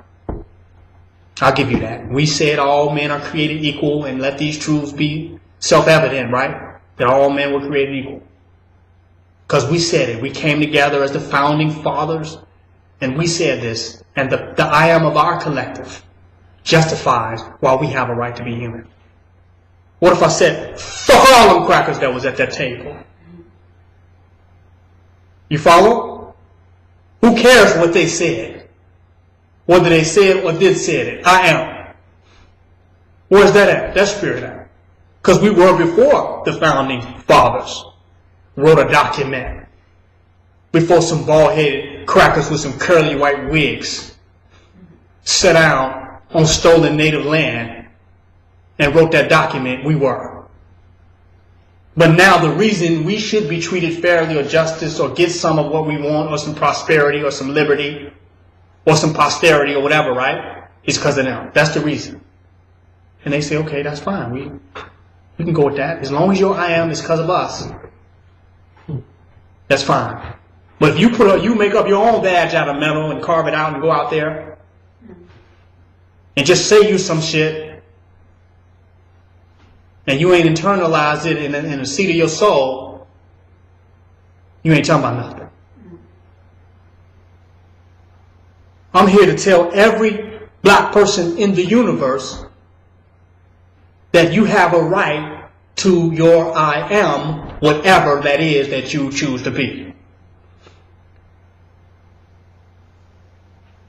I'll give you that. We said all men are created equal, and let these truths be self-evident, right? That all men were created equal. Because we said it. We came together as the founding fathers, and we said this. And the I am of our collective justifies why we have a right to be human. What if I said, fuck all them crackers that was at that table? You follow? Who cares what they said? Whether they said or did say it. I am. Where's that at? That spirit at? Because we were before the founding fathers wrote a document. Before some bald-headed crackers with some curly white wigs sat down on stolen native land and wrote that document, we were. But now the reason we should be treated fairly or justice or get some of what we want or some prosperity or some liberty or some posterity or whatever, right? It's because of them. That's the reason. And they say, okay, that's fine. We can go with that. As long as your I am is because of us, that's fine. But if you make up your own badge out of metal and carve it out and go out there and just say you some shit and you ain't internalized it in the seat of your soul, you ain't talking about nothing. I'm here to tell every black person in the universe that you have a right to your I am, whatever that is that you choose to be.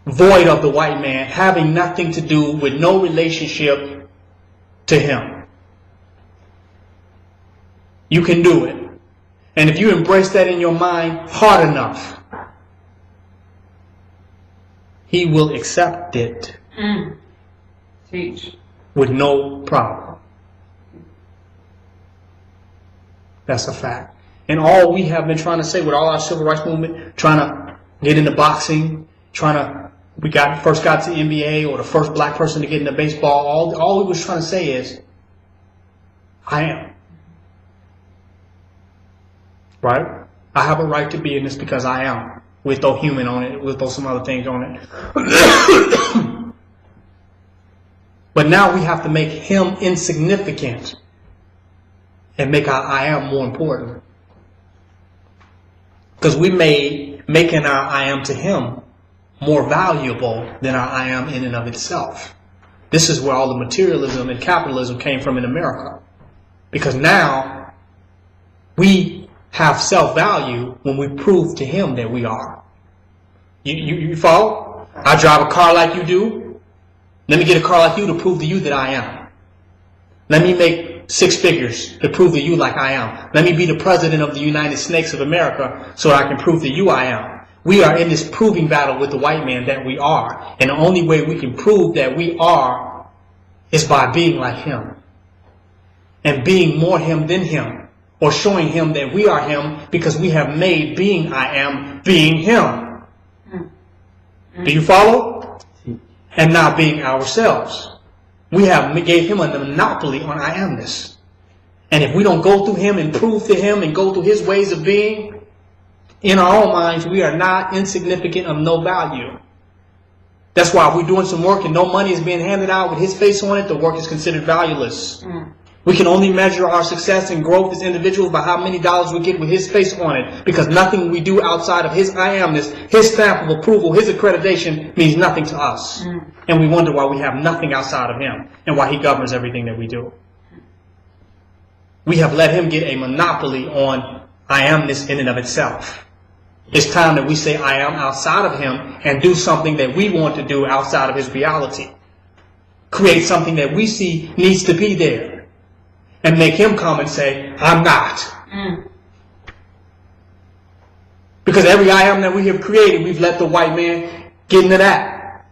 Void of the white man, having nothing to do with no relationship to him. You can do it. And if you embrace that in your mind hard enough, he will accept it Teach. with no problem. That's a fact. And all we have been trying to say with all our civil rights movement, trying to get into boxing, we first got to NBA, or the first black person to get into baseball, all we was trying to say is, I am. Right? I have a right to be in this because I am. We'll throw human on it. We'll throw some other things on it. But now we have to make him insignificant and make our I am more important. Because we made making our I am to him more valuable than our I am in and of itself. This is where all the materialism and capitalism came from in America. Because now we have self-value when we prove to him that we are. You follow? I drive a car like you do. Let me get a car like you to prove to you that I am. Let me make 6 figures to prove to you like I am. Let me be the president of the United Snakes of America so I can prove to you I am. We are in this proving battle with the white man that we are. And the only way we can prove that we are is by being like him. And being more him than him. Or showing him that we are him because we have made being I am being him. Do you follow? And not being ourselves. We have gave him a monopoly on I amness. And if we don't go through him and prove to him and go through his ways of being, in our own minds, we are not insignificant of no value. That's why if we're doing some work and no money is being handed out with his face on it, the work is considered valueless. We can only measure our success and growth as individuals by how many dollars we get with his face on it. Because nothing we do outside of his I amness, his stamp of approval, his accreditation means nothing to us. And we wonder why we have nothing outside of him and why he governs everything that we do. We have let him get a monopoly on I amness in and of itself. It's time that we say I am outside of him and do something that we want to do outside of his reality. Create something that we see needs to be there. And make him come and say, I'm not. Because every I am that we have created, we've let the white man get into that.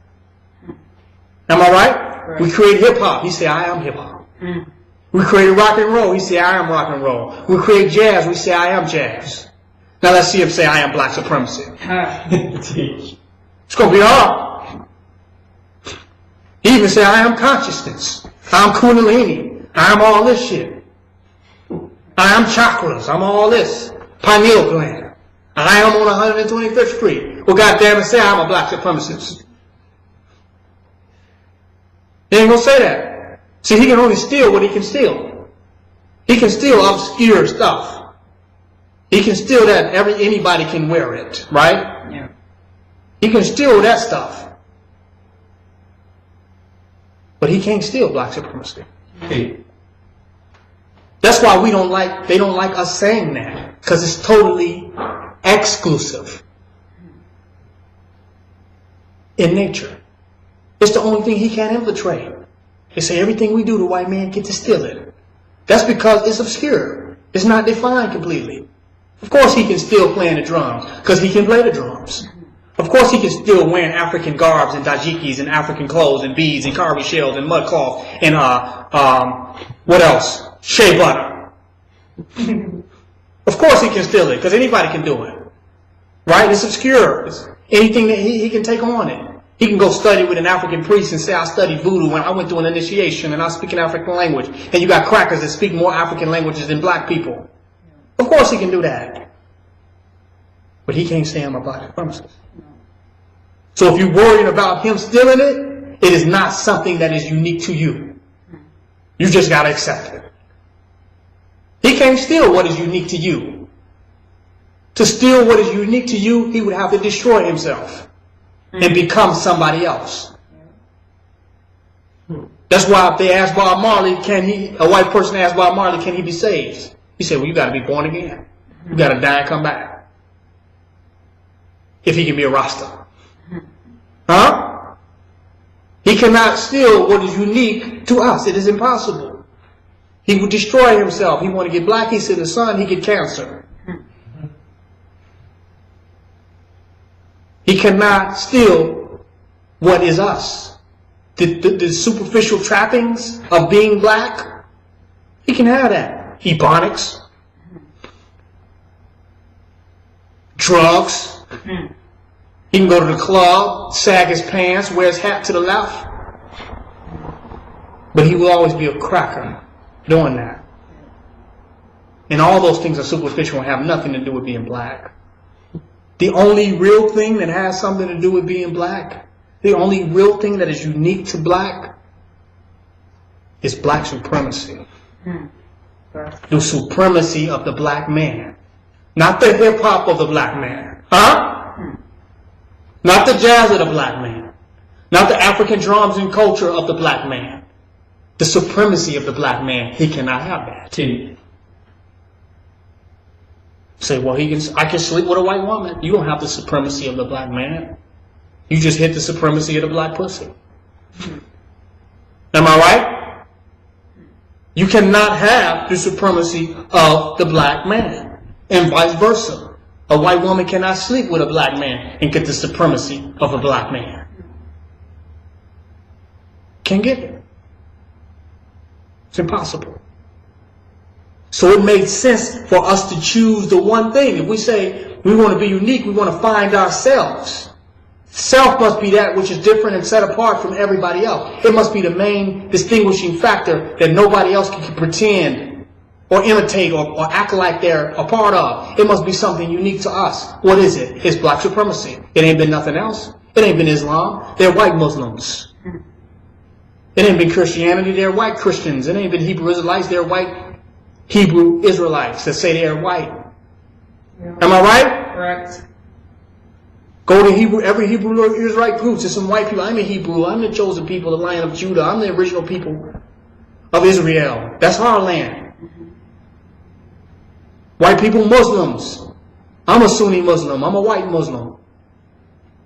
Am I right? We created hip-hop. He said, I am hip-hop. We created rock and roll. He said, I am rock and roll. We create jazz. We say, I am jazz. Now let's see him say, I am black supremacy. It's going to be hard. He even said, I am consciousness. I am kundalini. I am all this shit. I am chakras. I'm all this. Pineal gland. I am on 125th Street. Well, goddamn it, say I'm a black supremacist. He ain't gonna say that. See, he can only steal what he can steal. He can steal obscure stuff. He can steal that anybody can wear it, right? Yeah. He can steal that stuff. But he can't steal black supremacy. That's why they don't like us saying that. Because it's totally exclusive in nature. It's the only thing he can't infiltrate. They say everything we do, the white man get to steal it. That's because it's obscure. It's not defined completely. Of course he can steal playing the drums, because he can play the drums. Of course he can steal wearing African garbs and dajikis and African clothes and beads and cowrie shells and mud cloth and what else? Shea butter. Of course he can steal it, because anybody can do it. Right? It's obscure. It's anything that he can take on it. He can go study with an African priest and say, I studied voodoo when I went through an initiation and I speak an African language. And you got crackers that speak more African languages than black people. Of course he can do that. But he can't say I'm a black supremacist. So if you're worried about him stealing it, it is not something that is unique to you. You just got to accept it. He can't steal what is unique to you. To steal what is unique to you, he would have to destroy himself and become somebody else. That's why if they ask Bob Marley, a white person asked Bob Marley, can he be saved? He said, well, you got to be born again. You got to die and come back. If he can be a Rasta. Huh? He cannot steal what is unique to us. It is impossible. He would destroy himself. He want to get black, he said the sun, he get cancer. He cannot steal what is us. The superficial trappings of being black, he can have that. Ebonics, drugs. He can go to the club, sag his pants, wear his hat to the left. But he will always be a cracker doing that. And all those things are superficial and have nothing to do with being black. The only real thing that has something to do with being black, the only real thing that is unique to black, is black supremacy. The supremacy of the black man. Not the hip-hop of the black man. Huh? Not the jazz of the black man. Not the African drums and culture of the black man. The supremacy of the black man. He cannot have that. Say, well, I can sleep with a white woman. You don't have the supremacy of the black man. You just hit the supremacy of the black pussy. Am I right? You cannot have the supremacy of the black man. And vice versa. A white woman cannot sleep with a black man and get the supremacy of a black man. Can't get it. It's impossible. So it made sense for us to choose the one thing. If we say we want to be unique, we want to find ourselves. Self must be that which is different and set apart from everybody else. It must be the main distinguishing factor that nobody else can pretend or imitate or act like they're a part of. It must be something unique to us. What is it? It's black supremacy. It ain't been nothing else. It ain't been Islam. They're white Muslims. It ain't been Christianity. They're white Christians. It ain't been Hebrew Israelites. They're white Hebrew Israelites that say they're white. Yeah. Am I right? Correct. Go to every Hebrew Israelite group to some white people. I'm a Hebrew. I'm the chosen people, the Lion of Judah. I'm the original people of Israel. That's our land. White people, Muslims. I'm a Sunni Muslim. I'm a white Muslim.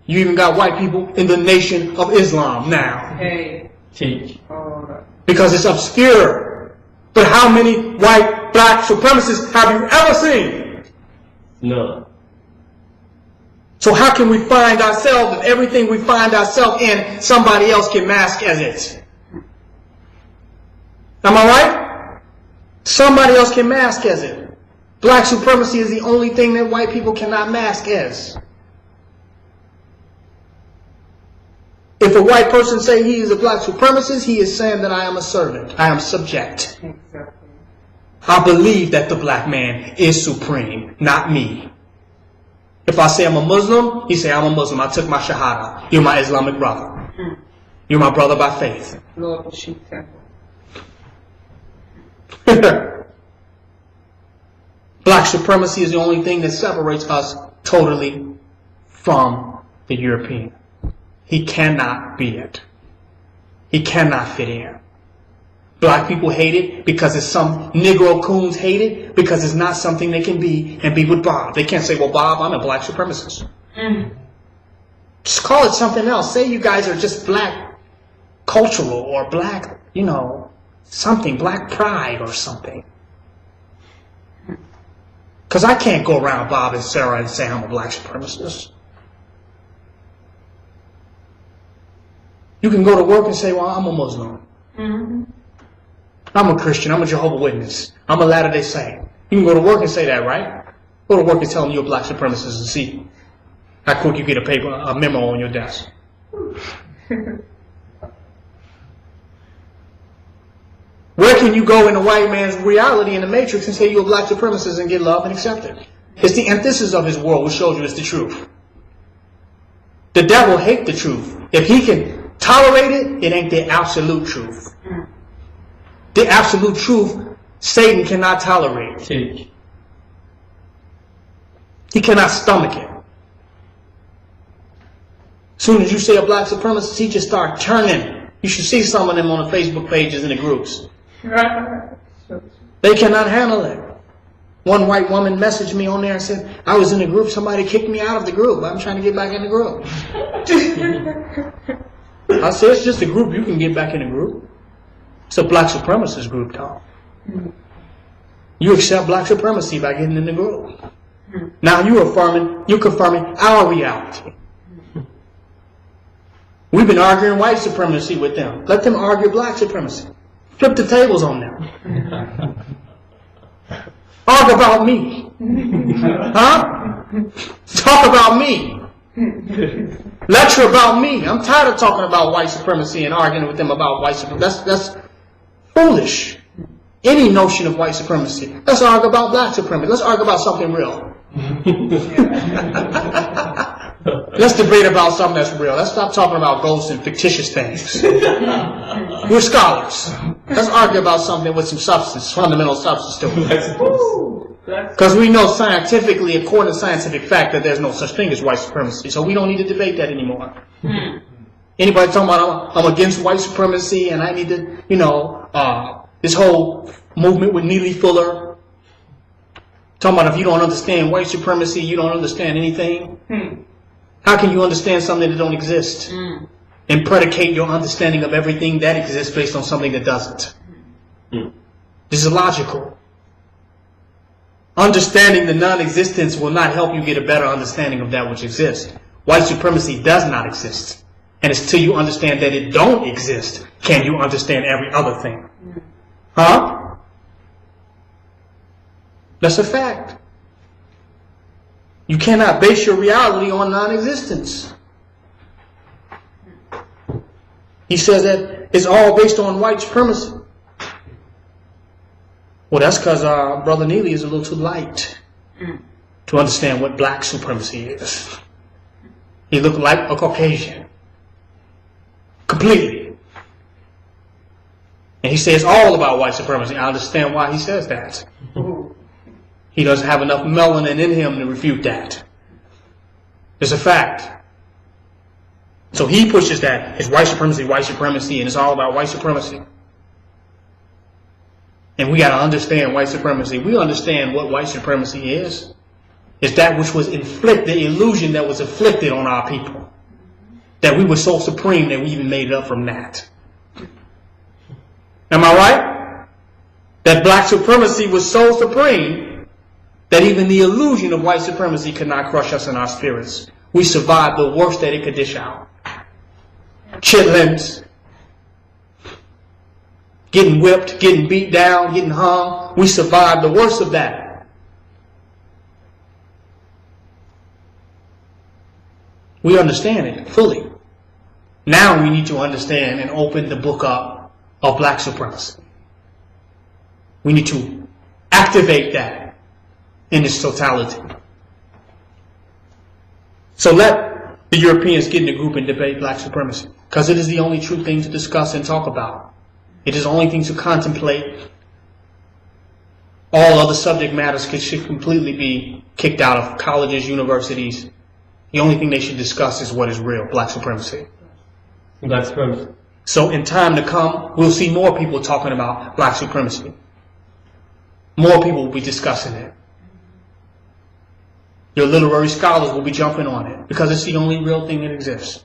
You even got white people in the Nation of Islam now. Hey. Teach. Because it's obscure. But how many white, black supremacists have you ever seen? None. So how can we find ourselves if everything we find ourselves in, somebody else can mask as it? Am I right? Somebody else can mask as it. Black supremacy is the only thing that white people cannot mask as. If a white person say he is a black supremacist, he is saying that I am a servant. I am subject. Exactly. I believe that the black man is supreme, not me. If I say I'm a Muslim, he say I'm a Muslim. I took my shahada. You're my Islamic brother. You're my brother by faith. Lord Shita. Black supremacy is the only thing that separates us totally from the European. He cannot be it. He cannot fit in. Black people hate it because it's some Negro coons hate it because it's not something they can be and be with Bob. They can't say, well, Bob, I'm a black supremacist. Just call it something else. Say you guys are just black cultural or black, something, black pride or something. Because I can't go around Bob and Sarah and say I'm a black supremacist. You can go to work and say, well, I'm a Muslim. I'm a Christian. I'm a Jehovah's Witness. I'm a Latter-day Saint. You can go to work and say that, right? Go to work and tell them you're a black supremacist and see how quick you get a memo on your desk. Where can you go in the white man's reality in the matrix and say you're a black supremacist and get love and accepted? It's the antithesis of his world which shows you it's the truth. The devil hates the truth. If he can tolerate it, it ain't the absolute truth. The absolute truth, Satan cannot tolerate. Teach. He cannot stomach it. As soon as you say a black supremacist, he just start turning. You should see some of them on the Facebook pages and the groups. They cannot handle it. One white woman messaged me on there and said, I was in a group, somebody kicked me out of the group. I'm trying to get back in the group. I said, it's just a group. You can get back in the group. It's a black supremacist group, dog. You accept black supremacy by getting in the group. Now you're confirming our reality. We've been arguing white supremacy with them. Let them argue black supremacy. Flip the tables on them. Argue about me. Huh? Talk about me. Lecture about me. I'm tired of talking about white supremacy and arguing with them about white supremacy. That's foolish. Any notion of white supremacy. Let's argue about black supremacy. Let's argue about something real. Let's debate about something that's real. Let's stop talking about ghosts and fictitious things. We're scholars. Let's argue about something with some substance, fundamental substance to it. Because we know scientifically, according to scientific fact, that there's no such thing as white supremacy. So we don't need to debate that anymore. Anybody talking about I'm against white supremacy and I need to, this whole movement with Neely Fuller, talking about if you don't understand white supremacy, you don't understand anything. How can you understand something that don't exist and predicate your understanding of everything that exists based on something that doesn't? This is logical. Understanding the non-existence will not help you get a better understanding of that which exists. White supremacy does not exist. And it's till you understand that it don't exist, can you understand every other thing. Huh? That's a fact. You cannot base your reality on non-existence. He says that it's all based on white supremacy. Well, that's because Brother Neely is a little too light to understand what black supremacy is. He looked like a Caucasian. Completely. And he says all about white supremacy. I understand why he says that. He doesn't have enough melanin in him to refute that. It's a fact. So he pushes that. It's white supremacy, and it's all about white supremacy. And we got to understand white supremacy. We understand what white supremacy is. It's that which was inflicted, the illusion that was inflicted on our people. That we were so supreme that we even made it up from that. Am I right? That black supremacy was so supreme that even the illusion of white supremacy could not crush us in our spirits. We survived the worst that it could dish out. Chitlins, getting whipped, getting beat down, getting hung. We survived the worst of that. We understand it fully. Now we need to understand and open the book up of black supremacy. We need to activate that in its totality. So let the Europeans get in a group and debate black supremacy, because it is the only true thing to discuss and talk about. It is the only thing to contemplate. All other subject matters should completely be kicked out of colleges, universities. The only thing they should discuss is what is real, black supremacy. Black supremacy. So in time to come, we'll see more people talking about black supremacy. More people will be discussing it. Your literary scholars will be jumping on it because it's the only real thing that exists.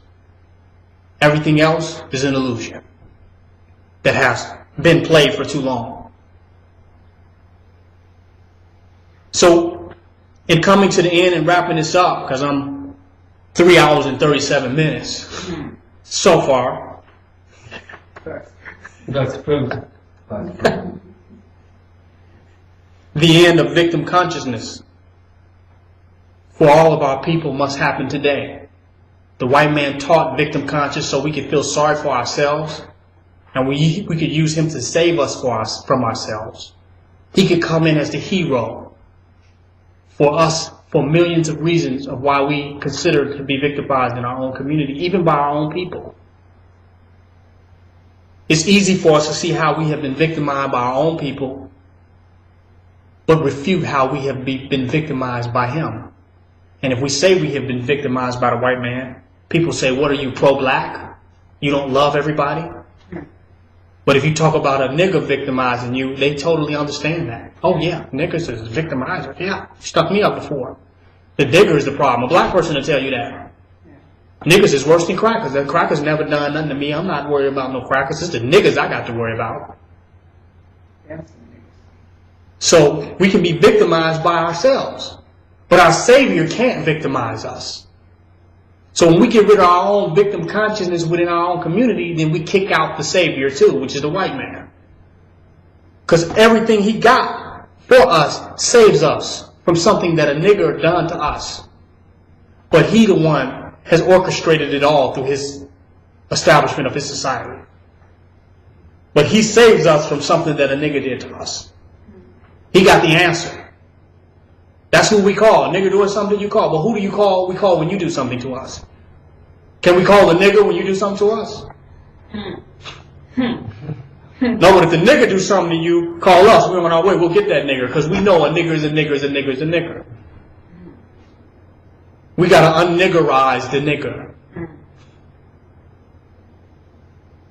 Everything else is an illusion that has been played for too long. So in coming to the end and wrapping this up, because I'm 3 hours and 37 minutes so far. Black supremacy. The end of victim consciousness for all of our people must happen today. The white man taught victim conscious so we could feel sorry for ourselves, and we could use him to save us from ourselves. He could come in as the hero for us for millions of reasons of why we consider to be victimized in our own community, even by our own people. It's easy for us to see how we have been victimized by our own people, but refute how we have been victimized by him. And if we say we have been victimized by the white man, people say, what are you, pro-black? You don't love everybody? But if you talk about a nigger victimizing you, they totally understand that. Oh yeah, niggers is a victimizer. Yeah, stuck me up before. The digger is the problem. A black person will tell you that. Niggers is worse than crackers. The crackers never done nothing to me. I'm not worried about no crackers. It's the niggas I got to worry about. So we can be victimized by ourselves. But our Savior can't victimize us. So when we get rid of our own victim consciousness within our own community, then we kick out the Savior too, which is the white man. Because everything he got for us saves us from something that a nigger done to us. But he the one has orchestrated it all through his establishment of his society. But he saves us from something that a nigger did to us. He got the answer. That's who we call. A nigger doing something, you call. But who do you call? We call when you do something to us. Can we call a nigger when you do something to us? No, but if the nigger do something to you, call us. We're on our way. We'll get that nigger because we know a nigger is a nigger is a nigger is a nigger. We got to unniggerize the nigger.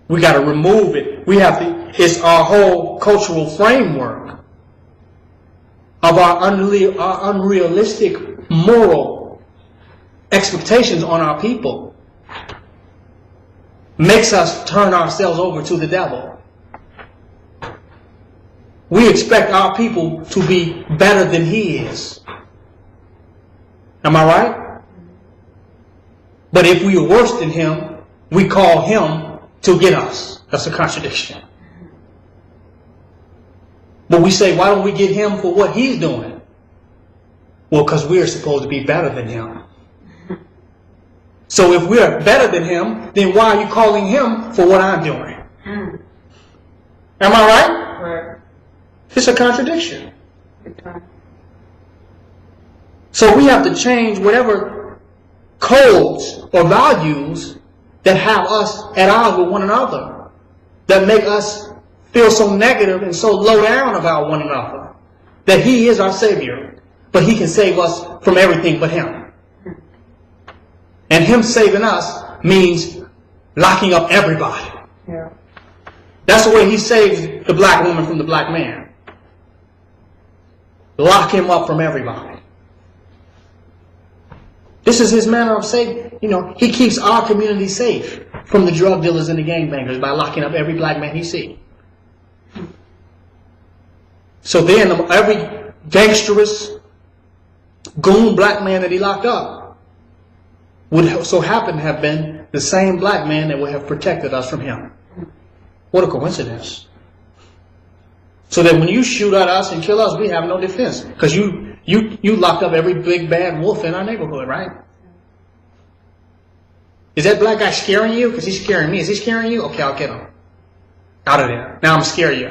We got to remove it. We have to. It's our whole cultural framework of our unrealistic moral expectations on our people makes us turn ourselves over to the devil. We expect our people to be better than he is. Am I right? But if we are worse than him, we call him to get us. That's a contradiction. But we say, why don't we get him for what he's doing? Well, because we are supposed to be better than him. So if we are better than him, then why are you calling him for what I'm doing? Am I right? Right. It's a contradiction. So we have to change whatever codes or values that have us at odds with one another, that make us feel so negative and so low down about one another, that he is our Savior, but he can save us from everything but him. And him saving us means locking up everybody. Yeah. That's the way he saves the black woman from the black man. Lock him up from everybody. This is his manner of saving. You know, he keeps our community safe from the drug dealers and the gangbangers by locking up every black man he sees. So then every gangsterous, goon black man that he locked up would so happen to have been the same black man that would have protected us from him. What a coincidence. So that when you shoot at us and kill us, we have no defense. Because you locked up every big bad wolf in our neighborhood, right? Is that black guy scaring you? Because he's scaring me. Is he scaring you? Okay, I'll get him. Out of there. Now I'm scare you.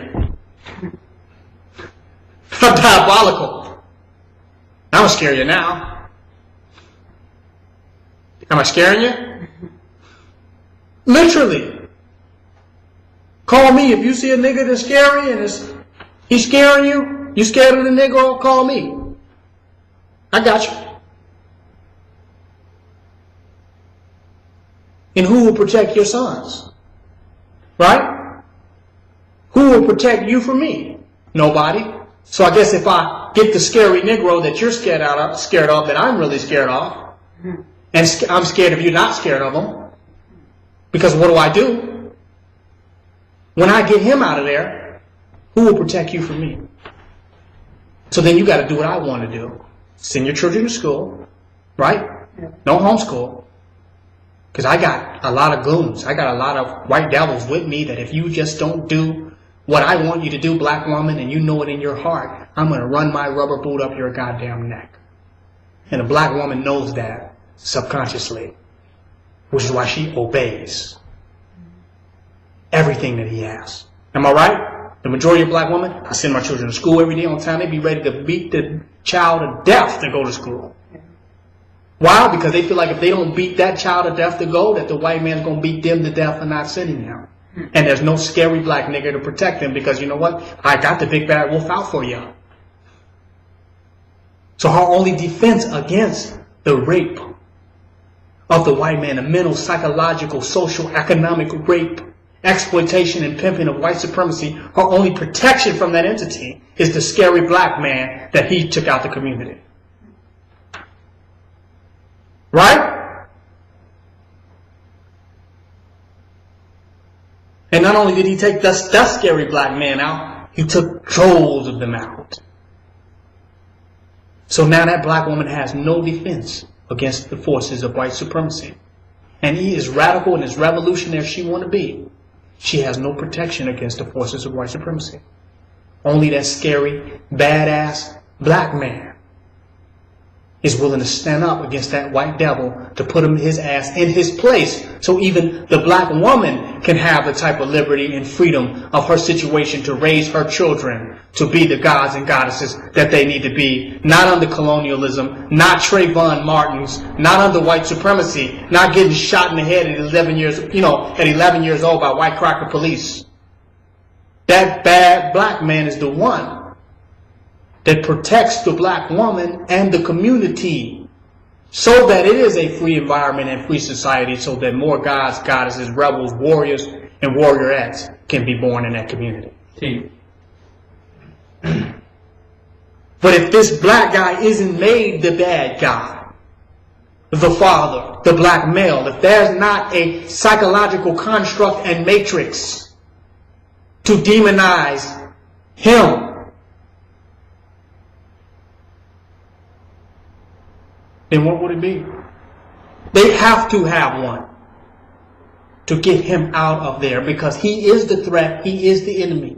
I'm diabolical. I'm gonna scare you now. Am I scaring you? Literally. Call me if you see a nigga that's scary and he's scaring you. You scared of the nigga? Call me. I got you. And who will protect your sons? Right? Who will protect you from me? Nobody. So I guess if I get the scary Negro that you're scared of, that I'm really scared of, and I'm scared of you not scared of him, because what do? When I get him out of there, who will protect you from me? So then you got to do what I want to do. Send your children to school, right? No homeschool. Because I got a lot of goons. I got a lot of white devils with me that if you just don't do what I want you to do, black woman, and you know it in your heart, I'm going to run my rubber boot up your goddamn neck. And a black woman knows that subconsciously, which is why she obeys everything that he asks. Am I right? The majority of black women, I send my children to school every day on time. They be ready to beat the child to death to go to school. Why? Because they feel like if they don't beat that child to death to go, that the white man's going to beat them to death for not sending them. And there's no scary black nigger to protect them because you know what? I got the big bad wolf out for you. So her only defense against the rape of the white man, the mental, psychological, social, economic rape, exploitation and pimping of white supremacy, her only protection from that entity is the scary black man that he took out the community. Right? And not only did he take that scary black man out, he took droves of them out. So now that black woman has no defense against the forces of white supremacy. And he is radical and as revolutionary as she want to be. She has no protection against the forces of white supremacy. Only that scary, badass black man is willing to stand up against that white devil to put his ass in his place so even the black woman can have the type of liberty and freedom of her situation to raise her children to be the gods and goddesses that they need to be, not under colonialism, not Trayvon Martin's, not under white supremacy, not getting shot in the head at 11 years, at 11 years old by white cracker police. that bad black man is the one that protects the black woman and the community so that it is a free environment and free society, so that more gods, goddesses, rebels, warriors, and warriorettes can be born in that community. But if this black guy isn't made the bad guy, the father, the black male, if there's not a psychological construct and matrix to demonize him, then what would it be? They have to have one to get him out of there, because he is the threat, he is the enemy.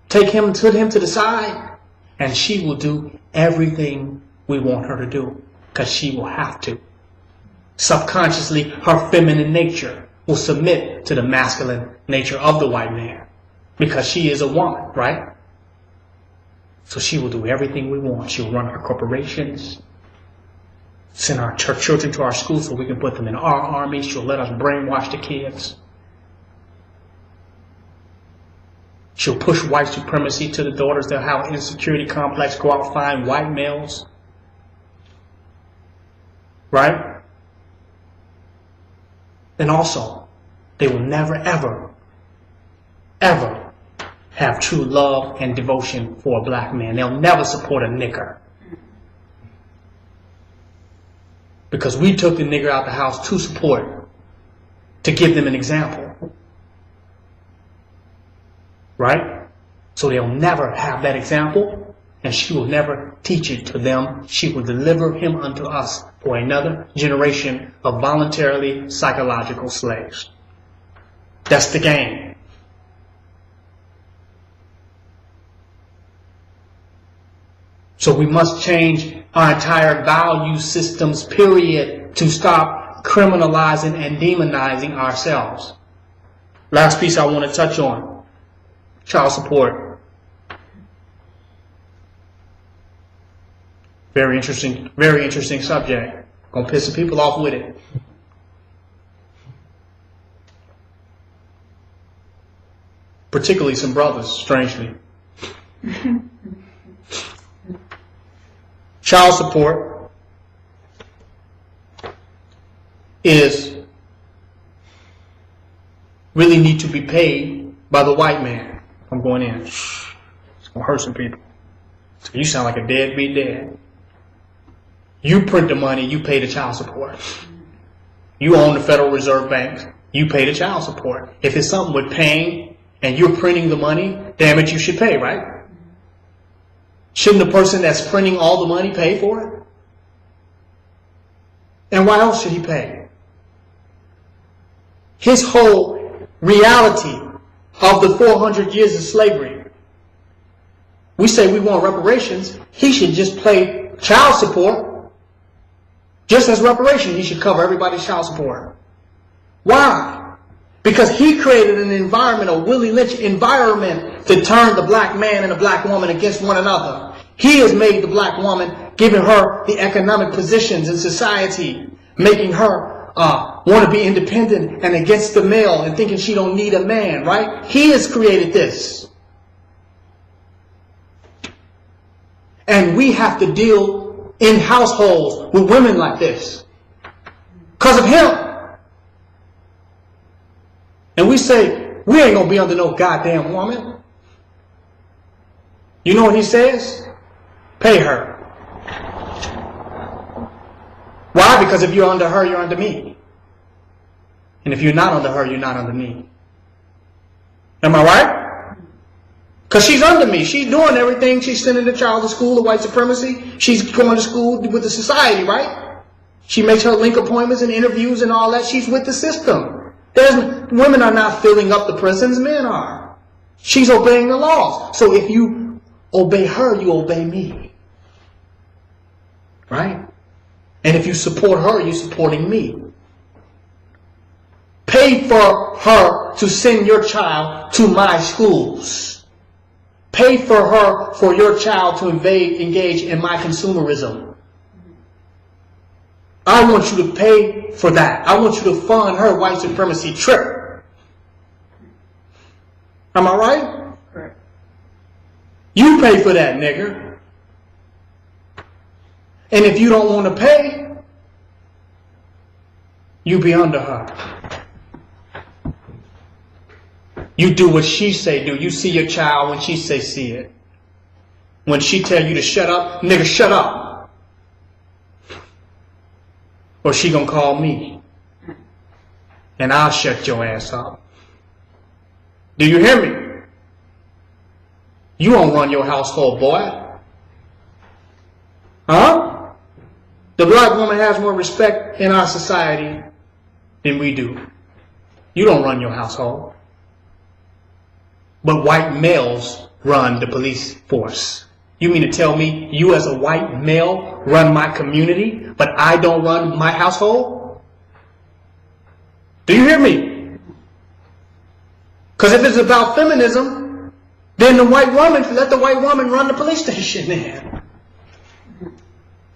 Take him to the side, and she will do everything we want her to do, because she will have to. Subconsciously, her feminine nature will submit to the masculine nature of the white man, because she is a woman, right? So she will do everything we want. She'll run our corporations, send our children to our schools so we can put them in our army. She'll let us brainwash the kids. She'll push white supremacy to the daughters. They'll have an insecurity complex, go out and find white males. Right? And also, they will never, ever, ever have true love and devotion for a black man. They'll never support a nigger. Because we took the nigger out the house to support, to give them an example. Right? So they'll never have that example, and she will never teach it to them. She will deliver him unto us for another generation of voluntarily psychological slaves. That's the game. So we must change our entire value systems, period, to stop criminalizing and demonizing ourselves. Last piece I want to touch on. Child support. Very interesting subject. Gonna piss some people off with it. Particularly some brothers, strangely. Child support is really need to be paid by the white man. I'm going in. It's going to hurt some people. So you sound like a deadbeat dad. You print the money, you pay the child support. You own the Federal Reserve Bank, you pay the child support. If it's something with paying and you're printing the money, damn it, you should pay, right? Shouldn't the person that's printing all the money pay for it? And why else should he pay? His whole reality of the 400 years of slavery. We say we want reparations. He should just pay child support. Just as reparation, he should cover everybody's child support. Why? Because he created an environment, a Willie Lynch environment, to turn the black man and the black woman against one another. He has made the black woman, giving her the economic positions in society, making her want to be independent and against the male and thinking she don't need a man, right? He has created this. And we have to deal in households with women like this because of him. And we say, we ain't going to be under no goddamn woman. You know what he says? Pay her. Why? Because if you're under her, you're under me. And if you're not under her, you're not under me. Am I right? Because she's under me. She's doing everything. She's sending the child to school of white supremacy. She's going to school with the society, right? She makes her link appointments and interviews and all that. She's with the system. Women are not filling up the prisons. Men are. She's obeying the laws. So if you obey her, you obey me. Right? And if you support her, you're supporting me. Pay for her to send your child to my schools. Pay for her for your child to engage in my consumerism. I want you to pay for that. I want you to fund her white supremacy trip. Am I right? You pay for that, nigger. And if you don't want to pay, you be under her. You do what she say do. You see your child when she say see it. When she tell you to shut up, nigga, shut up. Or she gonna call me. And I'll shut your ass up. Do you hear me? You won't run your household, boy. Huh? The black woman has more respect in our society than we do. You don't run your household. But white males run the police force. You mean to tell me you as a white male run my community, but I don't run my household? Do you hear me? Because if it's about feminism, then let the white woman run the police station then.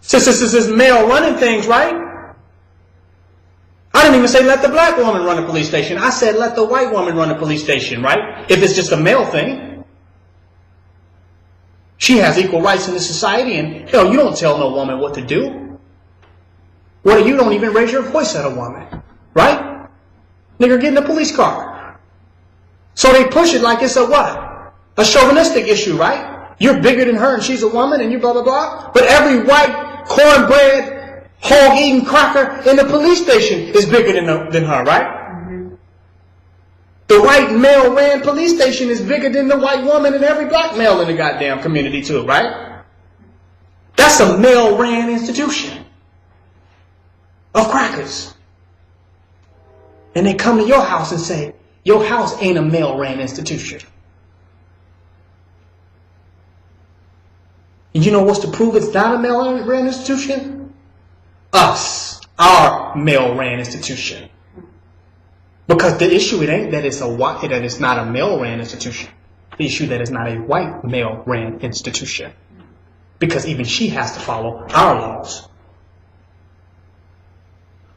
Since this is male running things, right? I didn't even say let the black woman run the police station. I said let the white woman run the police station, right? If it's just a male thing. She has equal rights in the society, and hell, you don't tell no woman what to do. What, you don't even raise your voice at a woman, right? Nigger, get in the police car. So they push it like it's a what? A chauvinistic issue, right? You're bigger than her and she's a woman and you blah, blah, blah. But every white cornbread, hog-eating cracker in the police station is bigger than her, right? The white male ran police station is bigger than the white woman and every black male in the goddamn community too, right? That's a male ran institution of crackers. And they come to your house and say, your house ain't a male ran institution. And you know what's to prove it's not a male ran institution? Us, our male ran institution. Because the issue, it ain't that it's not a male ran institution. The issue that it's not a white male ran institution. Because even she has to follow our laws.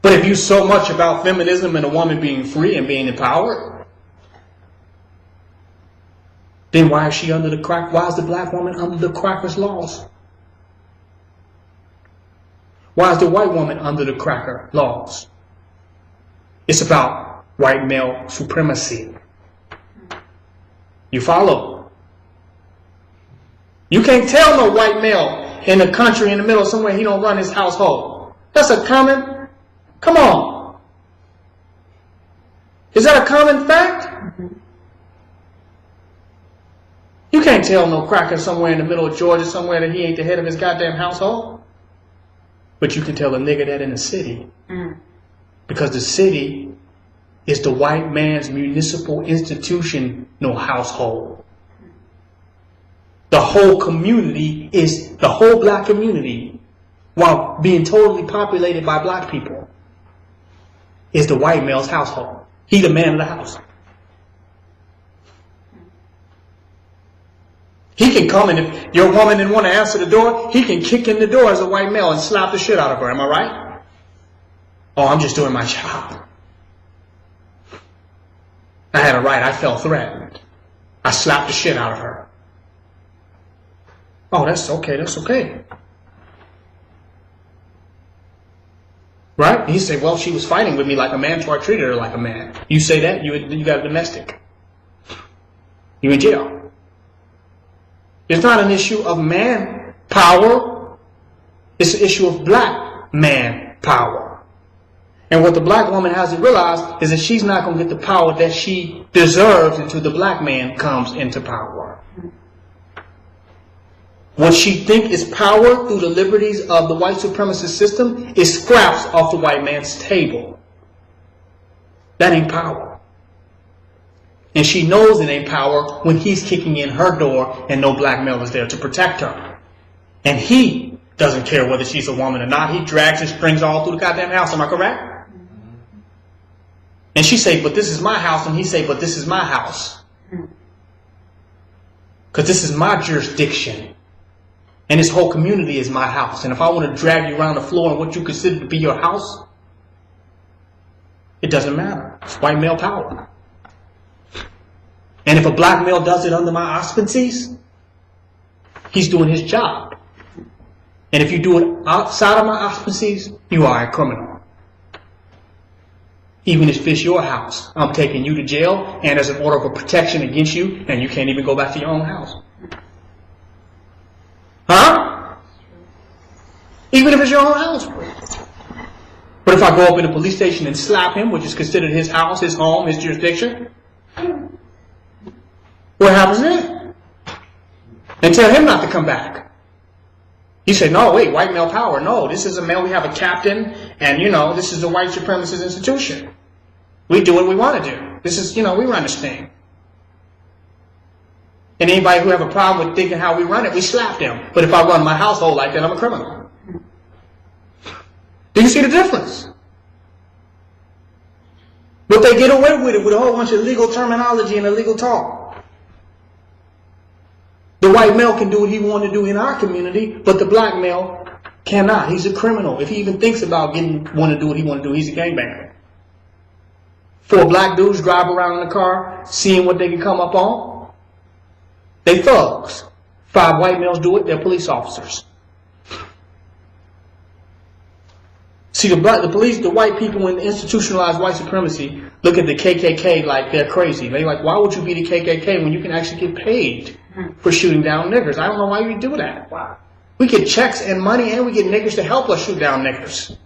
But if you so much about feminism and a woman being free and being empowered, then why is she under the crack? Why is the black woman under the crackers' laws? Why is the white woman under the cracker laws? It's about white male supremacy. You follow? You can't tell no white male in the country in the middle somewhere he don't run his household. That's a common, come on. Is that a common fact? You can't tell no cracker somewhere in the middle of Georgia somewhere that he ain't the head of his goddamn household. But you can tell a nigga that in the city. Because the city is the white man's municipal institution, no household. The whole community is, the whole black community, while being totally populated by black people, is the white male's household. He the man of the house. He can come, and if your woman didn't want to answer the door, he can kick in the door as a white male and slap the shit out of her. Am I right? Oh, I'm just doing my job. I had a right. I felt threatened. I slapped the shit out of her. Oh, that's okay. That's okay. Right? He said, well, she was fighting with me like a man, so I treated her like a man. You say that, you got a domestic. You in jail. It's not an issue of man power. It's an issue of black man power. And what the black woman has to realize is that she's not going to get the power that she deserves until the black man comes into power. What she thinks is power through the liberties of the white supremacist system is scraps off the white man's table. That ain't power. And she knows it ain't power when he's kicking in her door and no black male is there to protect her. And he doesn't care whether she's a woman or not. He drags his strings all through the goddamn house. Am I correct? And she say, but this is my house. And he say, but this is my house. Because this is my jurisdiction. And this whole community is my house. And if I want to drag you around the floor in what you consider to be your house, it doesn't matter. It's white male power. And if a black male does it under my auspices, He's doing his job. And if you do it outside of my auspices, you are a criminal. Even if it's your house, I'm taking you to jail, and there's an order of protection against you, and you can't even go back to your own house. Huh? Even if it's your own house. But if I go up in the police station and slap him, which is considered his house, his home, his jurisdiction, what happens then? And tell him not to come back. You say, no, wait, white male power. No, this is a male. We have a captain, and, this is a white supremacist institution. We do what we want to do. This is, we run this thing. And anybody who have a problem with thinking how we run it, we slap them. But if I run my household like that, I'm a criminal. Do you see the difference? But they get away with it with a whole bunch of legal terminology and illegal talk. The white male can do what he wants to do in our community, but the black male cannot. He's a criminal. If he even thinks about want to do what he wants to do, he's a gangbanger. 4 black dudes drive around in the car, seeing what they can come up on. They thugs. 5 white males do it, they're police officers. See, the police, the white people in institutionalized white supremacy look at the KKK like they're crazy. They're like, why would you be the KKK when you can actually get paid for shooting down niggers? I don't know why you do that. Wow. We get checks and money, and we get niggers to help us shoot down niggers.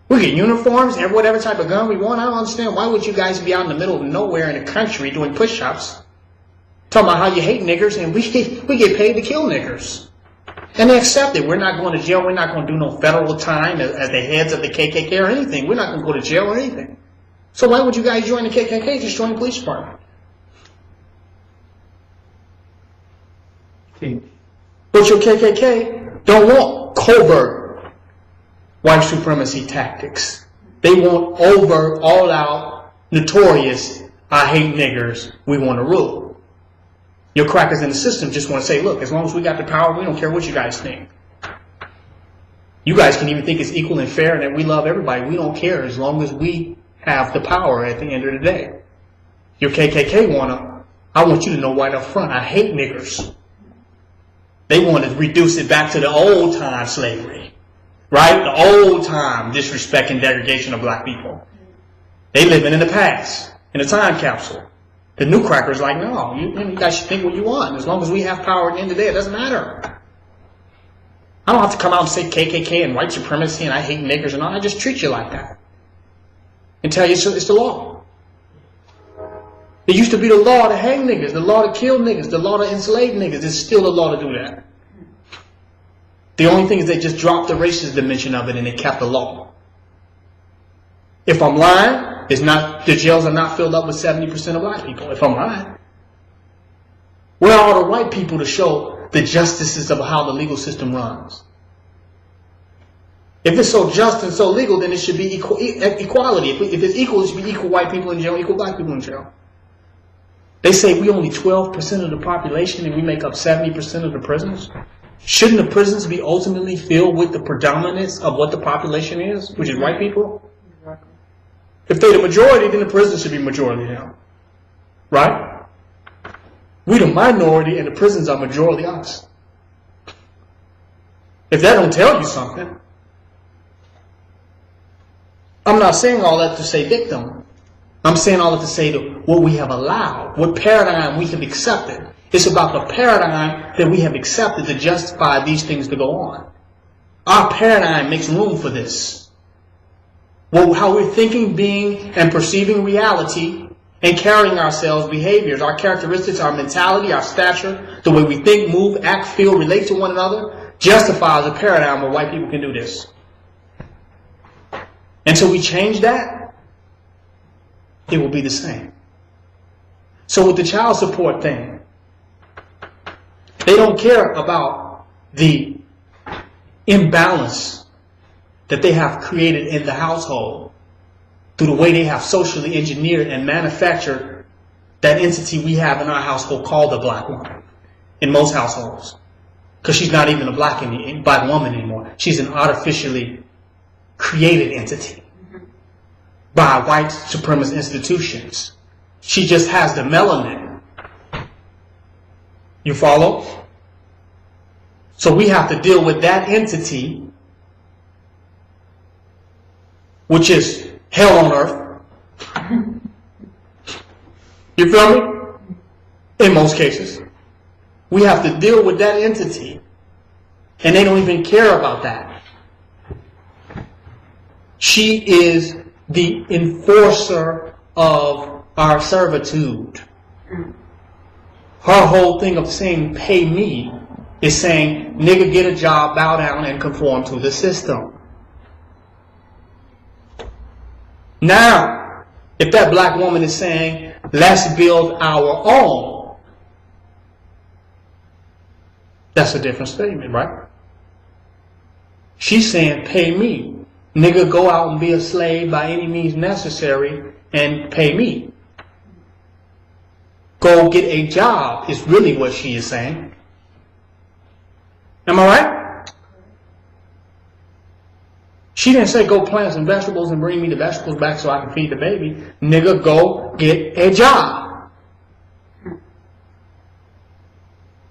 We get uniforms and whatever type of gun we want. I don't understand. Why would you guys be out in the middle of nowhere in the country doing push-ups, talking about how you hate niggers, and we get paid to kill niggers? And they accept it. We're not going to jail. We're not going to do no federal time as the heads of the KKK or anything. We're not going to go to jail or anything. So why would you guys join the KKK? Just join the police department. But your KKK don't want covert white supremacy tactics. They want overt, all-out, notorious, I hate niggers, we want to rule. Your crackers in the system just want to say, look, as long as we got the power, we don't care what you guys think. You guys can even think it's equal and fair and that we love everybody. We don't care as long as we have the power at the end of the day. Your KKK I want you to know right up front, I hate niggers. They want to reduce it back to the old time slavery. Right? The old time disrespect and degradation of black people. They living in the past, in a time capsule. The new crackers like, no, you guys should think what you want. As long as we have power at the end of the day, it doesn't matter. I don't have to come out and say KKK and white supremacy and I hate niggers and all. I just treat you like that. And tell you it's the law. It used to be the law to hang niggas, the law to kill niggas, the law to enslave niggas. It's still the law to do that. The only thing is they just dropped the racist dimension of it and they kept the law. If I'm lying, the jails are not filled up with 70% of black people. If I'm lying, where are the white people to show the justices of how the legal system runs? If it's so just and so legal, then it should be equality. If it's equal, it should be equal white people in jail, equal black people in jail. They say we only 12% of the population and we make up 70% of the prisons. Shouldn't the prisons be ultimately filled with the predominance of what the population is, which is white people? If they're the majority, then the prisons should be majority now. Right? We the minority and the prisons are majority us. If that don't tell you something, I'm not saying all that to say victim. I'm saying all that to say what we have allowed, what paradigm we have accepted. It's about the paradigm that we have accepted to justify these things to go on. Our paradigm makes room for this. Well, how we're thinking, being, and perceiving reality and carrying ourselves, behaviors, our characteristics, our mentality, our stature, the way we think, move, act, feel, relate to one another, justifies a paradigm where white people can do this. Until we change that, it will be the same. So with the child support thing, they don't care about the imbalance that they have created in the household through the way they have socially engineered and manufactured that entity we have in our household called the black woman in most households. Because she's not even a black woman anymore. She's an artificially created entity by white supremacist institutions. She just has the melanin. You follow? So we have to deal with that entity, which is hell on earth. You feel me? In most cases. We have to deal with that entity. And they don't even care about that. She is the enforcer of our servitude. Her whole thing of saying, pay me, is saying, nigga, get a job, bow down, and conform to the system. Now, if that black woman is saying, let's build our own, that's a different statement, right? She's saying, pay me. Nigga, go out and be a slave by any means necessary and pay me. Go get a job is really what she is saying. Am I right? She didn't say go plant some vegetables and bring me the vegetables back so I can feed the baby. Nigga, go get a job.